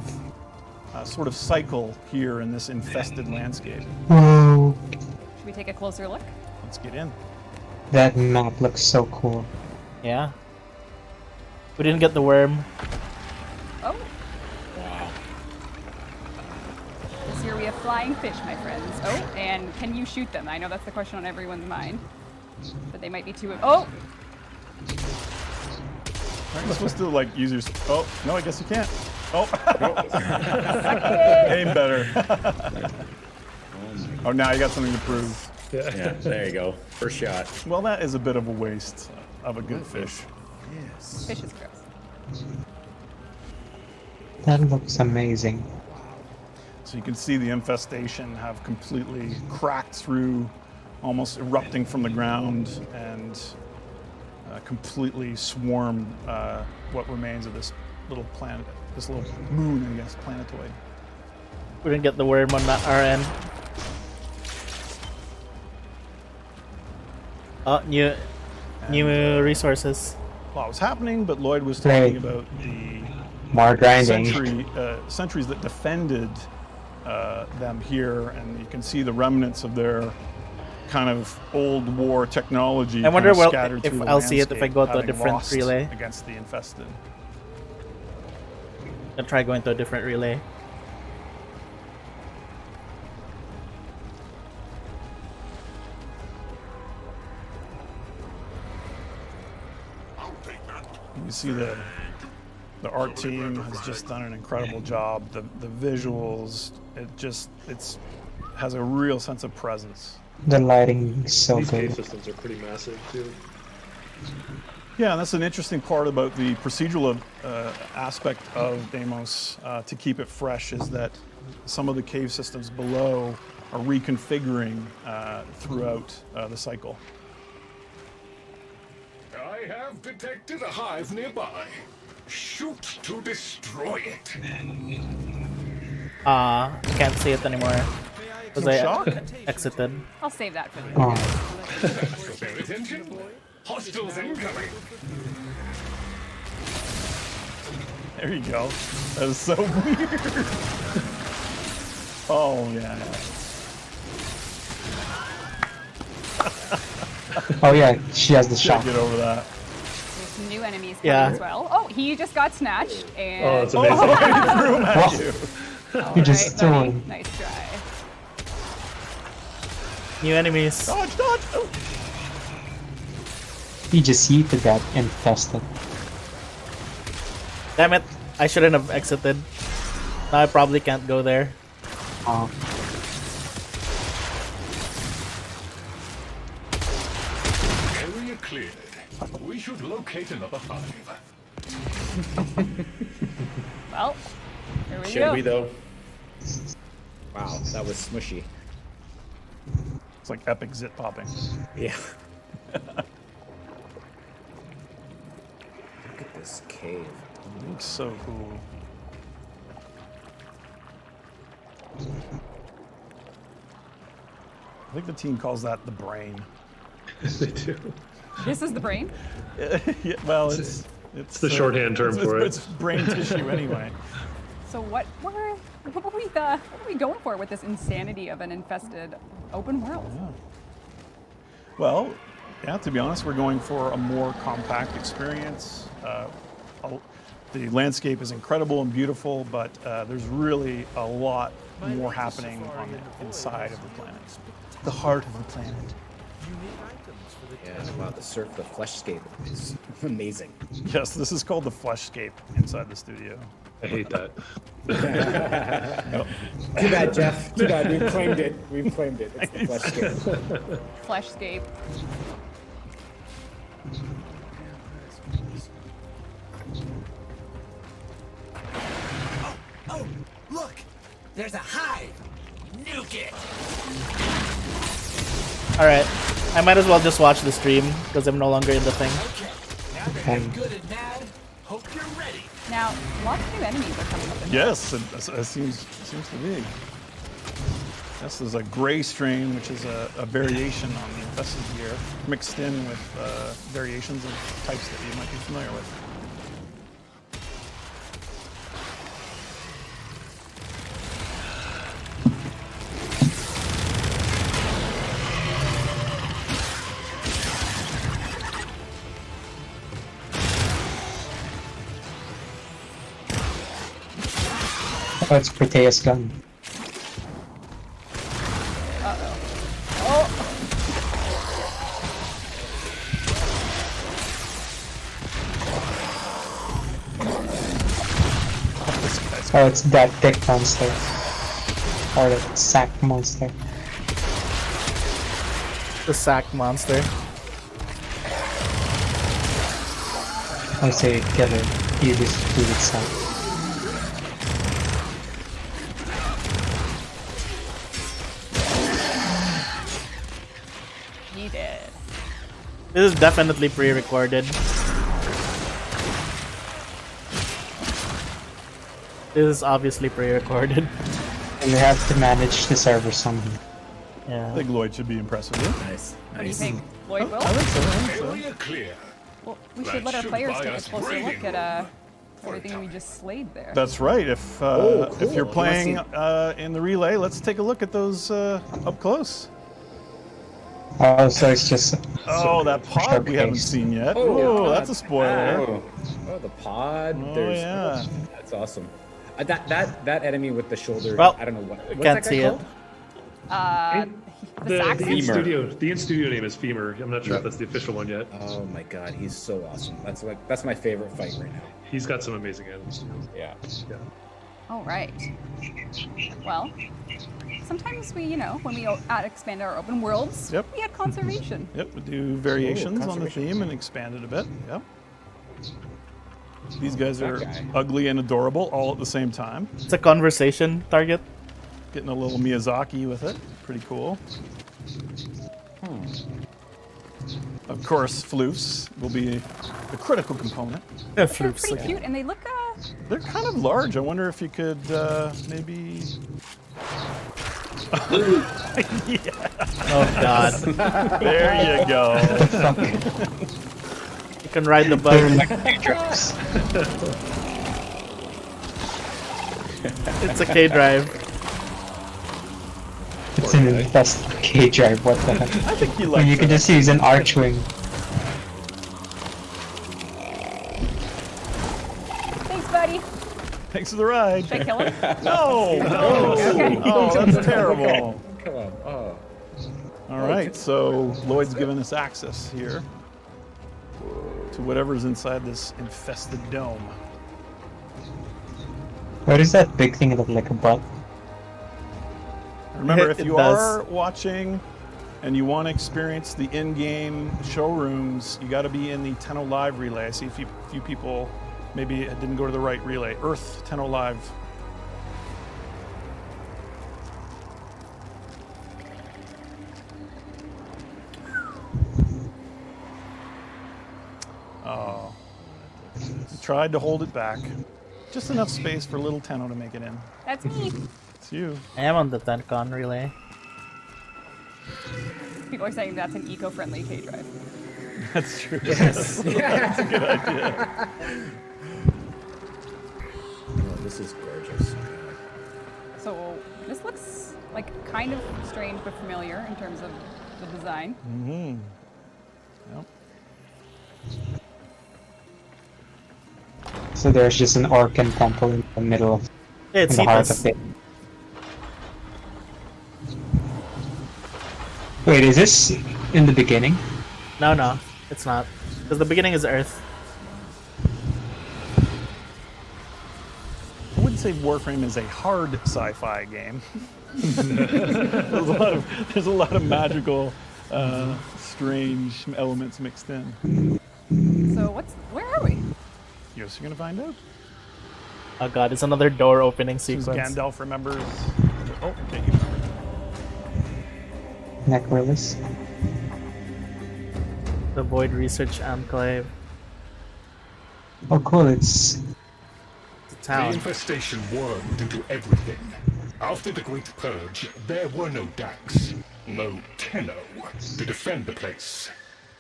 a sort of cycle here in this infested landscape. Whoa. Should we take a closer look? Let's get in. That map looks so cool. Yeah. We didn't get the worm. Oh. This year we have flying fish, my friends. Oh, and can you shoot them? I know that's the question on everyone's mind. But they might be too. Oh! Aren't you supposed to like use your? Oh no, I guess you can't. Oh, aim better. Oh, now you got something to prove. yeah, there you go. First shot. Well, that is a bit of a waste of a good fish. Yes. Fish is gross. That looks amazing. So you can see the infestation have completely cracked through, almost erupting from the ground, and completely swarmed what remains of this little planet, this little moon, I guess, planetoid. We didn't get the worm on that our end. Oh, new resources. A lot was happening, but Lloyd was talking about the more grinding sentries that defended them here, and you can see the remnants of their kind of old war technology. I wonder scattered if through the I'll see it if I landscape, go to a having different lost relay. against the infested. I'll try going to a different relay. You see the art team has just done an incredible job. The visuals, it has a real sense of presence. The lighting is so These good. cave systems are pretty massive too. Yeah, and that's an interesting part about the procedural aspect of Deimos to keep it fresh, is that some of the cave systems below are reconfiguring throughout the cycle. I have detected a hive nearby. Shoot to destroy it. Can't see it anymore. Because I exited. I'll save that for the Pay attention. Hostiles incoming. There you go. That is so weird. Oh yeah. Oh yeah, she has the shot. Get over that. There's some new enemies coming Yeah. as well. Oh, he just got snatched and. Oh, that's amazing. Threw him at you. You just threw buddy. him. Nice try. New enemies. Dodge, dodge. Oh. He just yeeted that infested. Damn it! I shouldn't have exited. Now I probably can't go there. Area cleared. We should locate another hive. Well, here we Should go. we though? Wow, that was smushy. It's like epic zit popping. Yeah. Look at this cave. It looks so cool. I think the team calls that the brain. They do. This is the brain? Yeah, well, It's the shorthand term for it. It's brain tissue anyway. So what were we going for with this insanity of an infested open world? Well, yeah, to be honest, we're going for a more compact experience. The landscape is incredible and beautiful, but there's really a lot more happening on the inside of the planet. The heart of the planet. Yeah, wow, the fleshscape is amazing. Yes, this is called the fleshscape inside the studio. I hate that. Too bad, Jeff. Too bad. We've claimed it. We've claimed it. It's the fleshscape. Fleshscape. Oh, look! There's a hive! Nuke it! Alright. I might as well just watch the stream because I'm no longer in the thing. Good and mad. Hope you're ready. Now, lots of new enemies are coming up. Yes, it seems to be. Yes, there's a gray strain, which is a variation on the infested here, mixed in with variations of types that you might be familiar with. Oh, it's Proteus gun. Oh, it's that dick monster. Or the sack monster. The sack monster. I say kill it. You just do it sack. He did. This is definitely pre-recorded. This is obviously pre-recorded. And we have to manage the server somehow. Yeah. I think Lloyd should be impressed with you. Nice. What do you think? Lloyd will? I think so. Area clear. Well, we should let our players take a closer look at everything we just slayed there. That's right. If cool. you're playing in the relay, let's take a look at those up close. Oh, so it's just. Oh, that pod we haven't seen yet. Oh, that's a spoiler. Oh, the pod. Oh, There's, yeah. That's awesome. That enemy with the shoulder. Well, I don't know what's can't that guy see called? The in-studio name is Femur. I'm not sure if that's the official one yet. Oh my god, he's so awesome. That's my favorite fight right now. He's got some amazing animals. Yeah. All right. Well, sometimes we, when we expand our open worlds, we add conservation. Yep, we do variations on the theme and expand it a bit. Yep. These guys are ugly and adorable all at the same time. It's a conversation target. Getting a little Miyazaki with it. Pretty cool. Of course, floofs will be the critical component. They're pretty cute, and they look. They're kind of large. I wonder if you could maybe. Yeah. Oh God! There you go. You can ride the bike. It's a K-drive. It's an infested K-drive. What the heck? I think he likes You can just use an archwing. Thanks, buddy. Thanks for the ride. Should I kill him? No! No! Okay. Oh, that's terrible. Come on. Oh. All right, so Lloyd's given us access here to whatever's inside this infested dome. What is that big thing that look like a butt? Remember, if It you does. are watching and you want to experience the in-game showrooms, you got to be in the Tenno Live relay. I see a few people maybe didn't go to the right relay. Earth Tenno Live. Oh. Tried to hold it back. Just enough space for little Tenno to make it in. That's me. It's you. I am on the Tennocon relay. People are saying that's an eco-friendly K-drive. That's true. Yes. That's a good idea. Oh, this is gorgeous. So this looks like kind of strange but familiar in terms of the design. Mm-hmm. Yep. So there's just an Orcan temple in the middle of Yeah, it's in the heart Cetus. of it. Wait, is this in the beginning? No, it's not. Because the beginning is Earth. I wouldn't say Warframe is a hard sci-fi game. there's a lot of magical, strange elements mixed in. So where are we? Yes, you're gonna find out. Oh God, it's another door opening Since sequence. Gandalf remembers. Oh, okay, you. Necrolis. The Void Research Enclave. Oh, cool! It's The The town. infestation wormed into everything. After the Great Purge, there were no Dax, no Tenno to defend the place.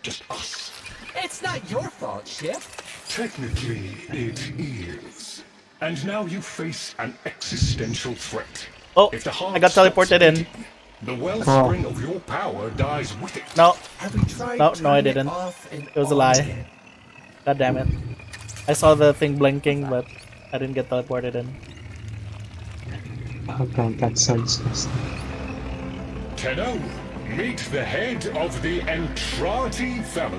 Just us. It's not your fault, Ship. Technically, it is. And now you face an existential threat. Oh, If the heart I got teleported stops in. beating, the wellspring of your power dies with it. No, Have we tried no, I turning it didn't. off and It was a on lie. again? God damn it. I saw the thing blinking, but I didn't get teleported in. oh god, that's so disgusting. Tenno, meet the head of the Entrati family.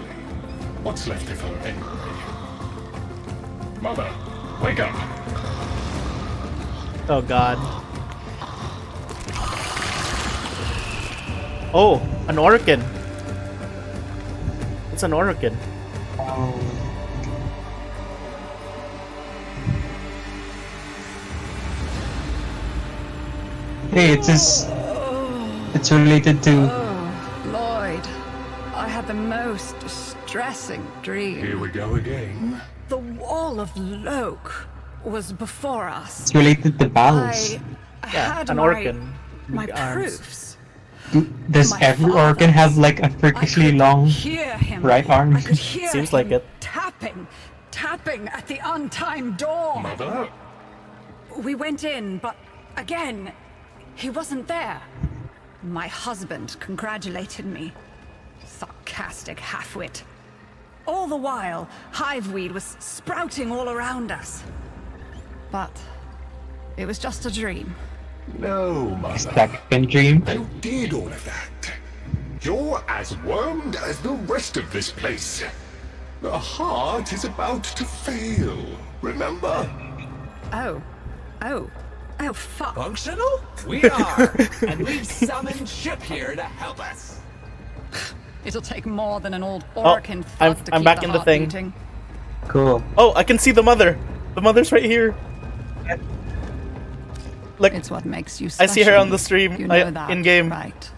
What's left of her anyway? Mother, wake up! Oh God. Oh, an Orcan. It's an Orcan. Hey, it's related to. Lloyd, I had the most distressing dream. Here we go again. The wall of Loke was before us. It's related to Balos. I Yeah, had an my- organ. My Big arms. proofs. Does My every organ have like a freakishly long Hear him. right arm? I could hear Seems him like it. tapping at the untimed door. Mother? We went in, but again, he wasn't there. My husband congratulated me. Sarcastic halfwit. All the while, hiveweed was sprouting all around us. But it was just a dream. No, Mother. Second dream? You did all of that. You're as wormed as the rest of this place. The heart is about to fail, remember? Oh, fuck. Functional? We are, and we've summoned Ship here to help us. It'll take more than an old Oh, orc I'm to keep back the in the heart thing. beating. Cool. Oh, I can see the mother. The mother's right here. Like, it's what makes you I special. see her on the stream. You know that, in game. right?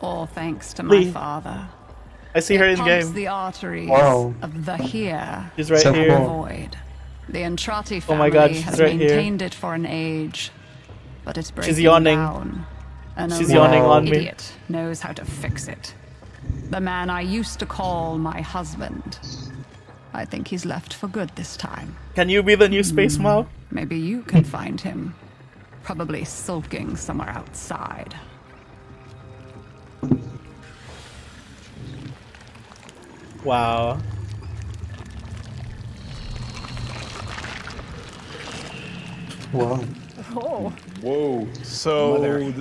All thanks to Lee. my father. I see her It in pumps game. the arteries Wow. of the here. She's right to here. the void. The Entrati Oh family my God, she's has right here. maintained it for an age, but it's breaking She's yawning. down. And She's a yawning on me. idiot knows how to fix it. The man I used to call my husband. I think he's left for good this time. Can you be the new Space Mob? Maybe you can find him. Probably sulking somewhere outside. Wow. Wow. Oh. Whoa. So, Mother.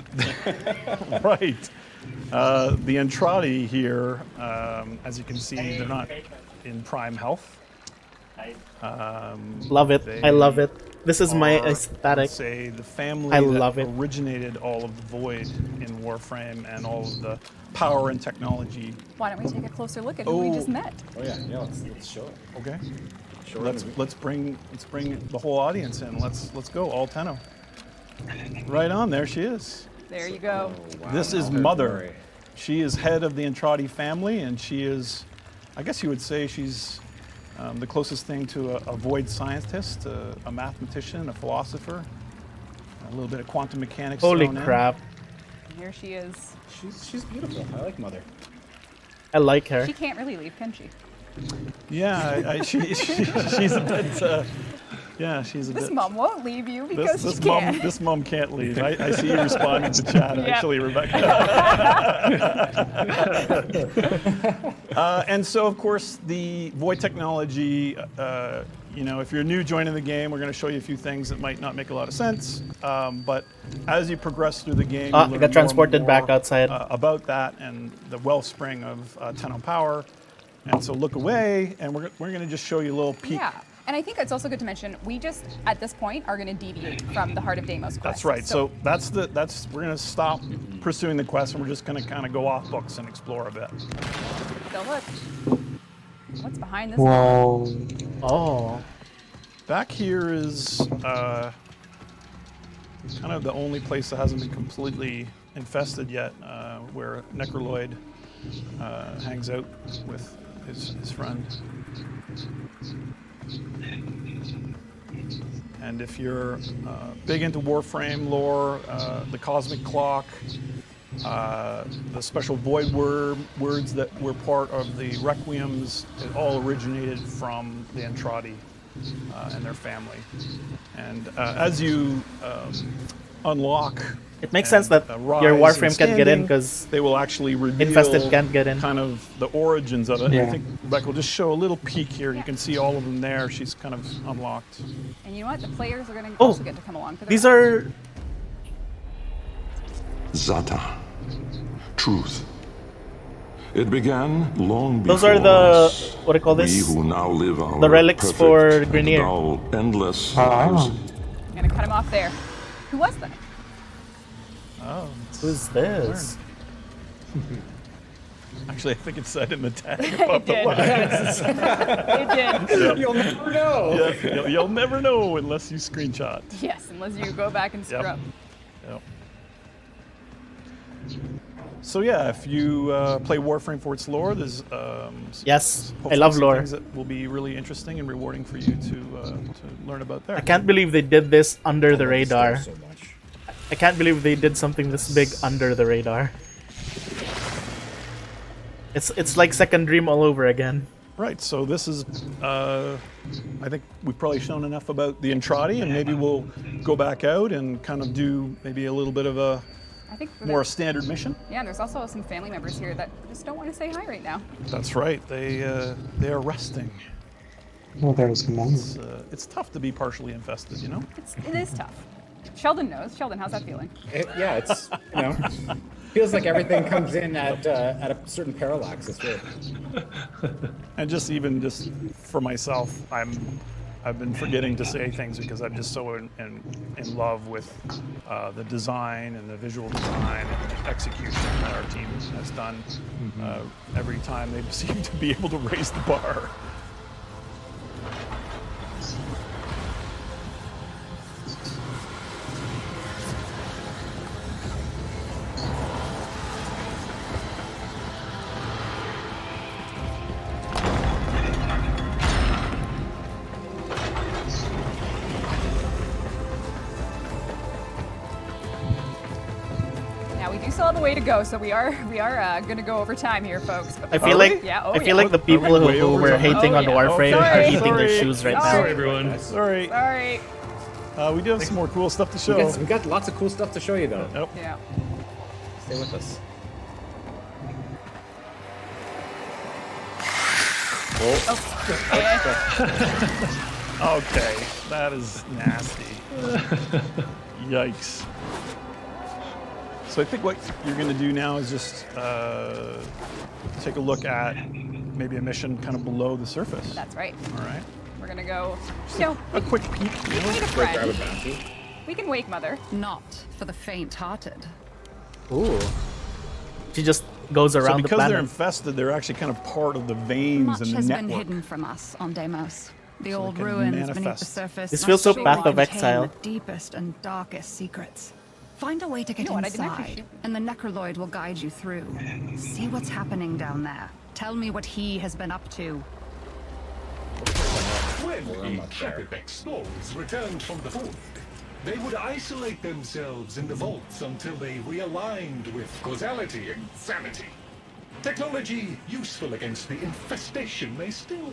right. The Entrati here, as you can see, they're not in prime health. Love it. I love it. This is my are, aesthetic. Say the family I that love it. originated all of the void in Warframe and all of the power and technology. Why don't we take a closer look at who we just met? Oh yeah, let's show it. Okay. Show Let's bring the whole audience in. Let's go, all Tenno. Right on, there she is. There you go. This is Mother. She is head of the Entrati family, and she is, I guess you would say she's the closest thing to a void scientist, a mathematician, a philosopher, a little bit of quantum mechanics. Holy thrown in. crap. And here she is. She's beautiful. I like Mother. I like her. She can't really leave, can she? Yeah, she's a bit. Yeah, she's a This bit. mom won't leave you because This she can't. mom, this mom can't leave. I see you responding to chat, Yep. actually, Rebecca. And so, of course, the void technology. You know, if you're new joining the game, we're going to show you a few things that might not make a lot of sense. But as you progress through the game, you I learn got more and transported more, back outside. about that and the wellspring of Tenno power. And so, look away, and we're going to just show you a little peek. Yeah. And I think it's also good to mention we just at this point are going to deviate from the Heart of Deimos quest. That's right. So we're going to stop pursuing the quest, and we're just going to kind of go off books and explore a bit. So look, what's behind this? Whoa. Oh. Back here is kind of the only place that hasn't been completely infested yet, where Necroloid hangs out with his friend. And if you're big into Warframe lore, the Cosmic Clock, the special void words that were part of the Requiems, it all originated from the Entrati and their family. And as you unlock, It makes sense that your Warframe can get in because they will actually reveal infested can't get in. kind of the origins of it. Yeah. I think Rebecca will just show a little peek here. You can see all of them there. She's kind of unlocked. And you know what? The players are going to Oh, also get to come along for the These ride. are Zata. Truth. It began long before those are the us. what do you call We this? who now live our The relics perfect for and Grineer. dull, endless Ah. lives. I'm going to cut him off there. Who was that? Oh, who's this? Actually, I think it said in the tag. It above the did. line. It did. Yeah. You'll never know. Yeah, you'll never know unless you screenshot. Yes, unless you go back and Yep. scrub. Yep. So yeah, if you play Warframe for its lore, there's Yes, I hopefully love some lore. things that will be really interesting and rewarding for you to learn about there. I can't believe they did this under the radar. I can't believe they did something this big under the radar. It's like Second Dream all over again. Right, so this is, I think we've probably shown enough about the Entrati, and maybe we'll go back out and kind of do maybe a little bit of a more standard mission. Yeah, and there's also some family members here that just don't want to say hi right now. That's right, they are resting. Well, there's one. It's tough to be partially infested, you know? It is tough. Sheldon knows. Sheldon, how's that feeling? Yeah, it's, you know, feels like everything comes in at a certain parallax. It's weird. And just for myself, I've been forgetting to say things because I'm just so in love with the design and the visual design and the execution that our team has done. Every time they seem to be able to raise the bar. The way to go, so we are gonna go over time here, folks. But I feel like I feel like the people who were hating on Warframe are eating their shoes right now. Sorry, everyone. Sorry. Sorry. We do have some more cool stuff to show. We got lots of cool stuff to show you, though. Yep. Yeah. Stay with us. Okay, that is nasty. Yikes. So I think what you're going to do now is just take a look at maybe a mission kind of below the surface. That's right. All right. We're gonna go. A quick peek. We can wake a friend. We can wake Mother. Not for the faint-hearted. Ooh. She just goes around the planet. Because they're infested, they're actually kind of part of the veins Much and the has network. been hidden from us on Deimos. The So old they can ruins beneath the manifest. surface. This feels so must Path of contain Exile. The deepest and darkest secrets. Find a way to get You know what, I didn't actually inside, shoot. and the Necroloid will guide you through. See what's happening down there. Tell me what he has been up to. When intrepid explorers returned from the void, they would isolate themselves in the vaults until they realigned with causality and sanity. Technology useful against the infestation may still...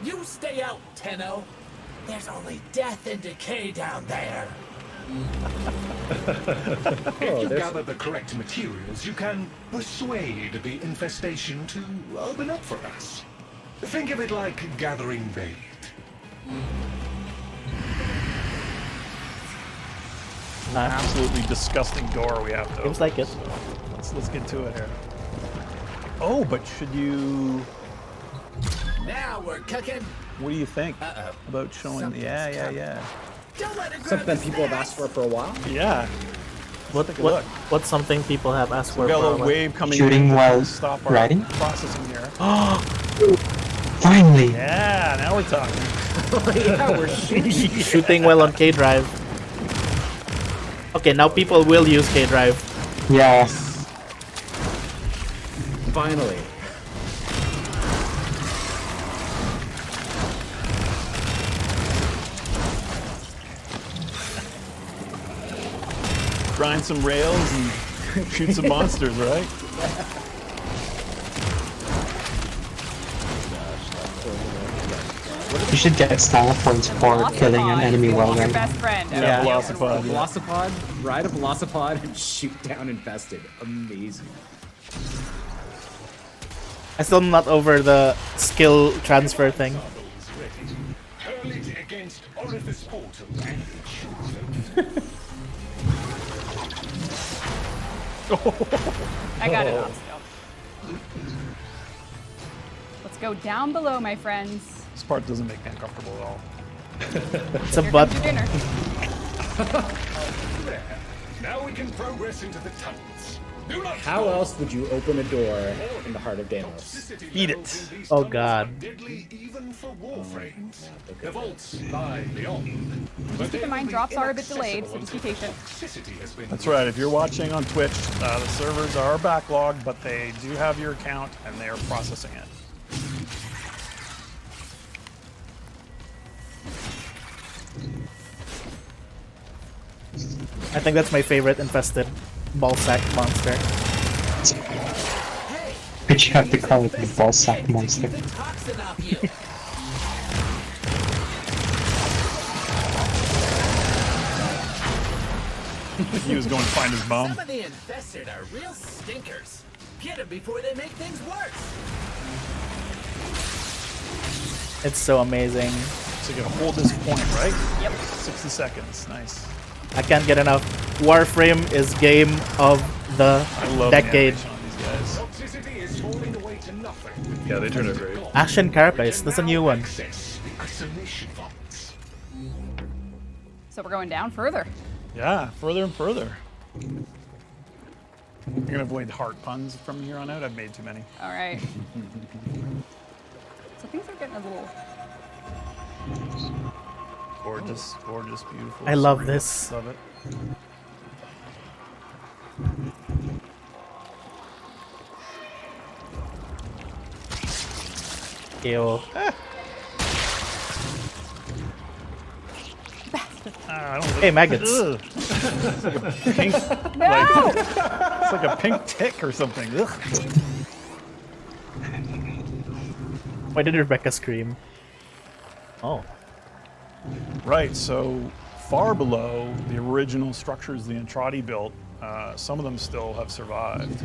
You stay out, Tenno. There's only death and decay down there. If you gather the correct materials, you can persuade the infestation to open up for us. Think of it like gathering bait. An absolutely disgusting door we have to Seems open. like it. So let's get to it here. Oh, but should you... Now we're cooking. What do you think about showing... Something's Yeah. Don't let it grab Something the people have asked for a while. Yeah. Take a look. What's something people have asked for? We got a for little while? wave coming Shooting in to while stop our riding? processing here. Finally! Yeah, now we're talking. Yeah, we're Shooting well on K-Drive. Okay, now people will use K-Drive. Yes. Finally. Grind some rails and shoot some monsters, right? You should get style points for killing an enemy while Your running. best friend. Yeah, Velocipod. Velocipod, ride a Velocipod and shoot down infested. Amazing. I'm still not over the skill transfer thing. Hurl it against orifice portal and I got it off still. Let's go down below, my friends. This part doesn't make me uncomfortable at all. It's a Here butt. comes your dinner. there. Now we can progress into the tunnels. Do not How else would you open a door in the heart of Deimos? Eat it. Oh god. deadly even for warframes. The vaults lie beyond. But Keep in mind, drops are a bit delayed, so just be patient. That's right. If you're watching on Twitch, the servers are backlogged, but they do have your account and they are processing it. I think that's my favorite infested ballsack monster. But you have to call it the ballsack monster. He was going to find his mom. Some of the infested are real stinkers. Get them before they make things worse. It's so amazing. So you gotta hold this point, right? Yep. 60 seconds. Nice. I can't get enough. Warframe is game of the decade. The on these guys. Yeah, they turned out great. Action Carapace, that's a new one. So we're going down further. Yeah, further and further. You're gonna avoid heart puns from here on out. I've made too many. All right. So things are getting a little. Gorgeous, gorgeous, beautiful. I love surreal. this. Love it. Ew. I don't Hey, maggots. Ugh. It's like a pink, it's like a pink tick or something. Ugh. Why did Rebecca scream? Oh. Right, so far below the original structures the Entrati built, some of them still have survived.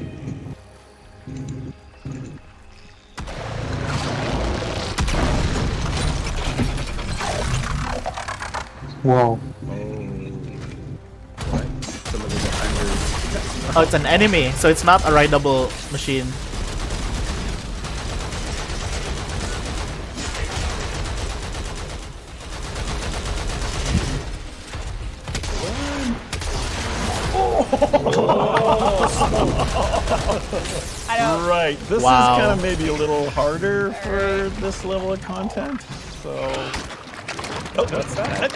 Whoa. Oh, it's an enemy, so it's not a rideable machine. I don't. Right, this Wow. is kind of maybe a little harder for this level of content, so... Oh, what's that?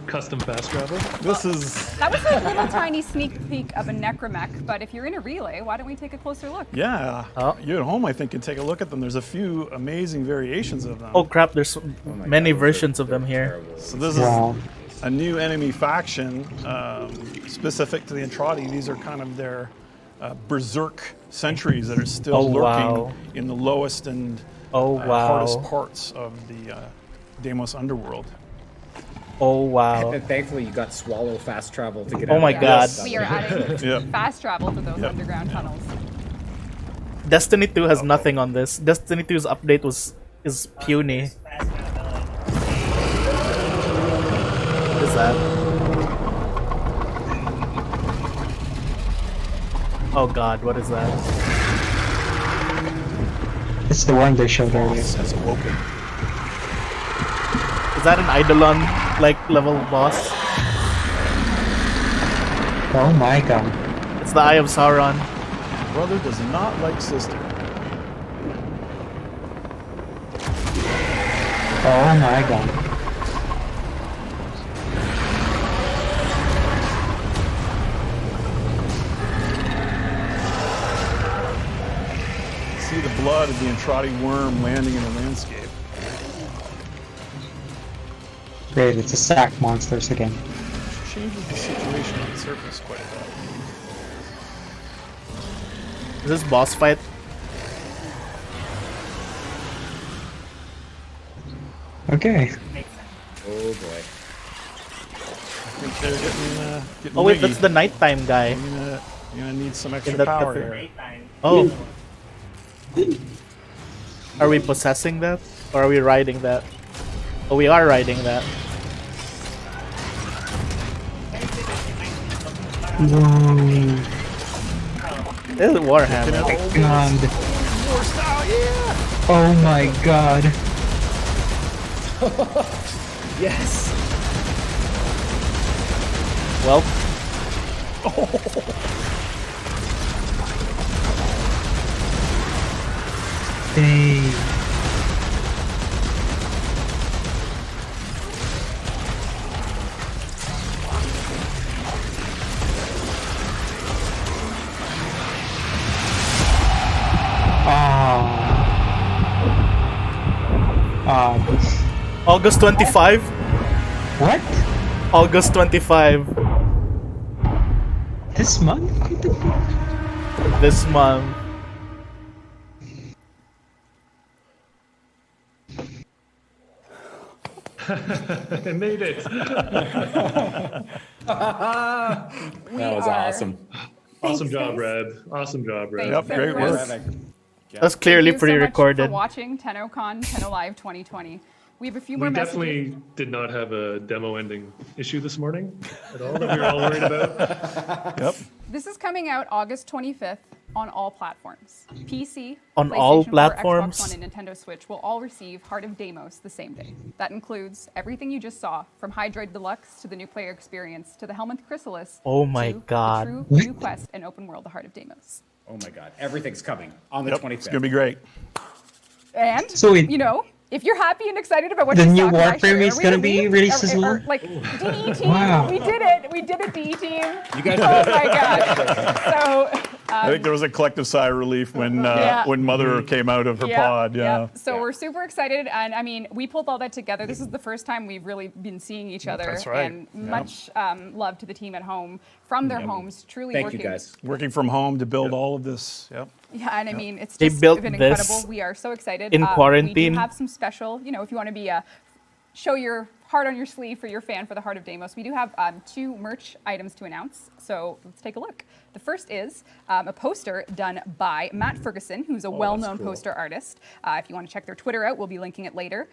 Custom fast travel. This is... That was a little tiny sneak peek of a necromech, but if you're in a relay, why don't we take a closer look? Yeah, you at home I think can take a look at them. There's a few amazing variations of them. Oh crap, there's many versions of them here. So this is a new enemy faction specific to the Entrati. These are kind of their berserk sentries that are still lurking in the lowest and hardest parts of the Deimos underworld. Oh wow. And thankfully you got swallow fast travel to get Oh out my of god. that. We are adding Yeah. fast travel to those underground tunnels. Destiny 2 has nothing on this. Destiny 2's update is puny. What is that? Oh god, what is that? It's the one they showed earlier. Has awoken. Is that an Eidolon like level boss? Oh my god. It's the Eye of Sauron. Brother does not like sister. Oh my god. See the blood of the Entrati worm landing in the landscape. Great, it's a sack monsters again. Changes the situation on the surface quite a bit. Is this boss fight? Okay. Oh boy. I think they're getting Oh wait, wiggy. that's the nighttime guy. You're gonna need some extra In that power cafe. here. Oh. Are we possessing that? Or are we riding that? Oh, we are riding that. Whoa. This is Warhammer. God. Oh my god. Yes. Well. Hey. August 25? What? August 25. This month? This month. I made it. That was awesome. Awesome job, Red. Awesome job, Red. Thanks, Yep, great work. everyone. That's clearly Thank you so much pre-recorded. for watching Tennocon, Tenno Live 2020. We have a few more We messages. definitely did not have a demo ending issue this morning at all that we were all worried about. Yep. This is coming out August 25th on all platforms. PC, On PlayStation all 4, platforms? Xbox One, and Nintendo Switch will all receive Heart of Deimos the same day. That includes everything you just saw, from Hydroid Deluxe to the new player experience to the Helminth Chrysalis. Oh my to God. The true new quest and open world, the Heart of Deimos. Oh my god, everything's coming on the Yep, 25th. it's gonna be great. And, So you know, if you're happy and excited about what The you new saw, can I Warframe share? is Are we gonna the be lead? released as well? Like, DE team, Wow. we did it. We did it, DE team. You guys Oh did it. my god. So, I think there was a collective sigh of relief when Yeah. when Mother came out of her pod. Yeah. So we're super excited, and I mean, we pulled all that together. This is the first time we've really been seeing each other. That's right. And Yeah. much love to the team at home from their homes. Truly Thank working. you guys. Working from home to build all of this. Yep. Yeah, and I mean, it's They just built been this incredible. We are so excited. in We quarantine. do have some special, you know, if you want to be show your heart on your sleeve for your fan for the Heart of Deimos. We do have 2 merch items to announce, so let's take a look. The first is a poster done by Matt Ferguson, who's a well-known cool. poster artist. If you want to check their Twitter out, we'll be linking it later.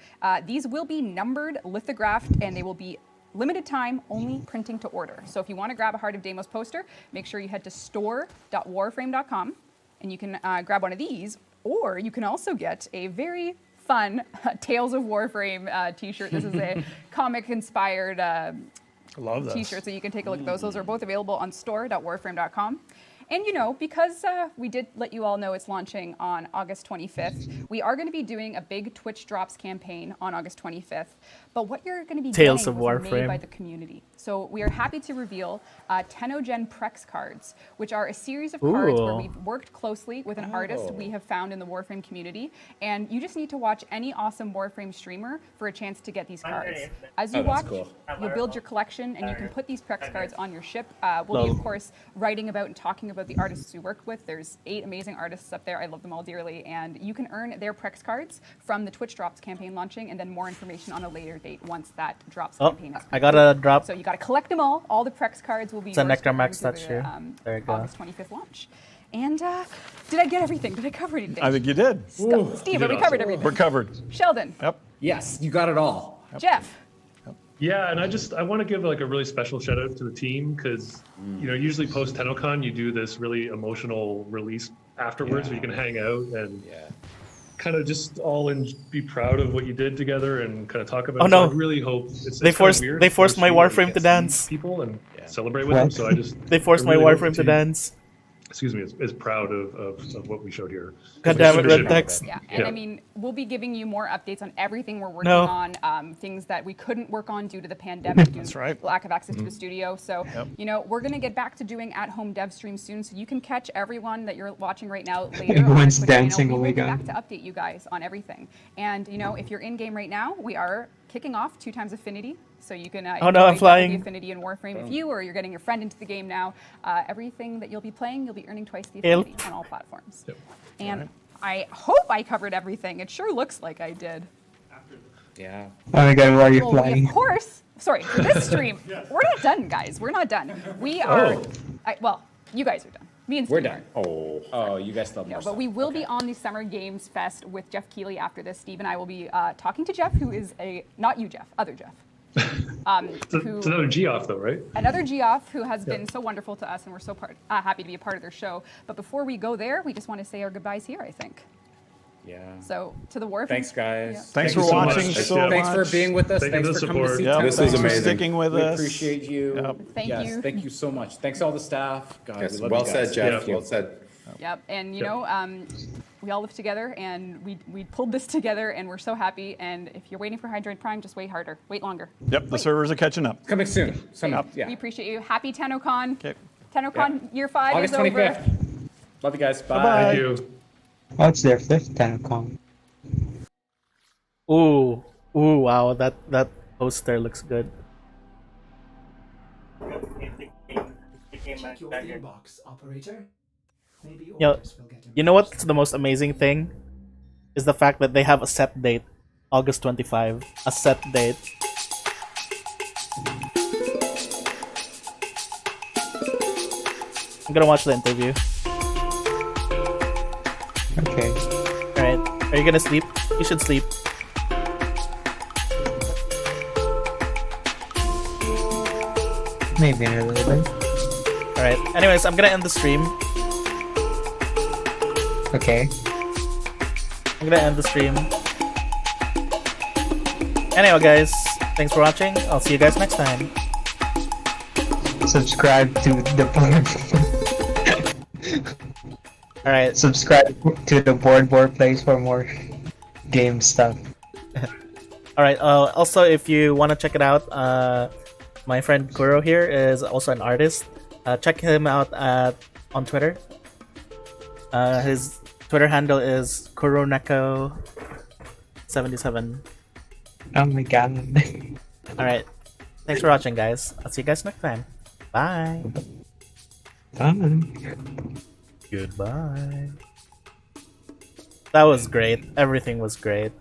These will be numbered, lithographed, and they will be limited time, only printing to order. So if you want to grab a Heart of Deimos poster, make sure you head to store.warframe.com and you can grab one of these, or you can also get a very fun Tales of Warframe t-shirt. This is a comic-inspired Love this. t-shirt, so you can take a look at those. Those are both available on store.warframe.com. And you know, because we did let you all know it's launching on August 25th, we are going to be doing a big Twitch Drops campaign on August 25th. But what you're going to be Tales getting of was Warframe. made by the community. So we are happy to reveal Tenogen Prex cards, which are a series of cards where Ooh. we've worked closely with an artist we have found in the Warframe community. And you just need to watch any awesome Warframe streamer for a chance to get these cards. As you Oh, that's watch, cool. you'll build your collection and you can put these Prex cards on your ship. We'll be, of course, writing about and talking about the artists we work with. There's 8 amazing artists up there. I love them all dearly. And you can earn their Prex cards from the Twitch Drops campaign launching, and then more information on a later date once that Drops Oh, campaign is I got a drop. So you got to collect them all. All the Prex cards will be It's a yours to Necromax earn through touch here. There you go. August 25th launch. And did I get everything? Did I cover anything? I think you did. Steve, have we covered everything? We're covered. Sheldon, Yep. Yes, you got it all. Jeff, Yeah, and I want to give like a really special shout out to the team because you know usually post Tennocon you do this really emotional release afterwards where you can hang out and kind of just be proud of what you did together and kind of talk about. Oh, it. So no. I really hope it's They kinda forced- weird they forced for my you to Warframe get to see dance. people and celebrate with them. So I just They forced I my really hope Warframe the to team- dance. Excuse me, is proud of what we showed here. God We damn it, should Red be- Text. Yeah, and I mean, we'll be giving you more updates on everything we're working No. on, things that we couldn't work on due to the pandemic, due That's to right. lack of access to the studio. So, Yep. you know, we're going to get back to doing at-home dev streams soon, so you can catch everyone that you're watching right now later. on our Everyone's Twitch channel. dancing, We oh will my be God. back to update you guys on everything. And, you know, if you're in-game right now, we are kicking off 2 times Affinity. So you can Oh no, enjoy I'm double the flying. Affinity in Warframe if you or you're getting your friend into the game now. Everything that you'll be playing, you'll be earning twice the Help. Affinity on all platforms. And I hope I covered everything. It sure looks like I did. Yeah. Oh my god, why are you Well, flying? of course. Sorry, for this stream, we're not done, guys. We're not done. We are. Well, you guys are done. Me and Steve We're are. done. Oh, you guys still have No, more but stuff. we will be on the Summer Games Fest with Jeff Keighley after this. Steve and I will be talking to Jeff, who is not you, Jeff, other Jeff. It's another G-off though, right? Another Geoff who has been so wonderful to us, and we're so happy to be a part of their show. But before we go there, we just want to say our goodbyes here, I think. Yeah. So to the Warframe. Thanks, guys. Yeah. Thanks Thank for you so much. watching Thanks, so Jeff. much. Thanks for being with us. Thank you Thanks for for the coming to support. see Yeah, Tennocon. This was thanks for amazing. sticking with We us. appreciate you. Yep. Thank yes, you. Thank you so much. Thanks all the staff. God, Yes. we love Well you guys. said, Jeff. Yeah. Well said. Yep, and you know, we all live together, and we pulled this together, and we're so happy. And if you're waiting for Hydroid Prime, just wait harder, wait longer. Yep, the servers are catching up. Coming soon. Yeah. We appreciate you. Happy Tennocon. Okay. Tennocon year 5 August is over. 25th. Love you guys. Bye. Bye-bye. Thank you. Oh, it's their 5th Tennocon. Ooh, wow, that poster looks good. Check your inbox, operator. Maybe Yo, orders will get you know what's the most amazing thing? Is the fact that they have a set date, August 25. A set date. I'm gonna watch the interview. Okay. Alright. Are you gonna sleep? You should sleep. Maybe in a little bit. Alright. Anyways, I'm gonna end the stream. Okay. I'm gonna end the stream. Anyway, guys, thanks for watching. I'll see you guys next time. Subscribe to the board. Alright. Subscribe to the board plays for more game stuff. Alright, also if you want to check it out, my friend Kuro here is also an artist. Check him out on Twitter. His Twitter handle is kuroneko77. Oh my god. Alright, thanks for watching, guys. I'll see you guys next time. Bye. Bye. Goodbye. That was great. Everything was great.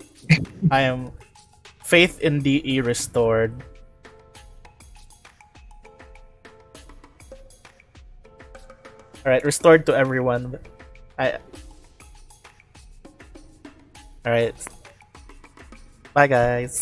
I am faith in DE restored. Alright, restored to everyone. Alright. Bye, guys.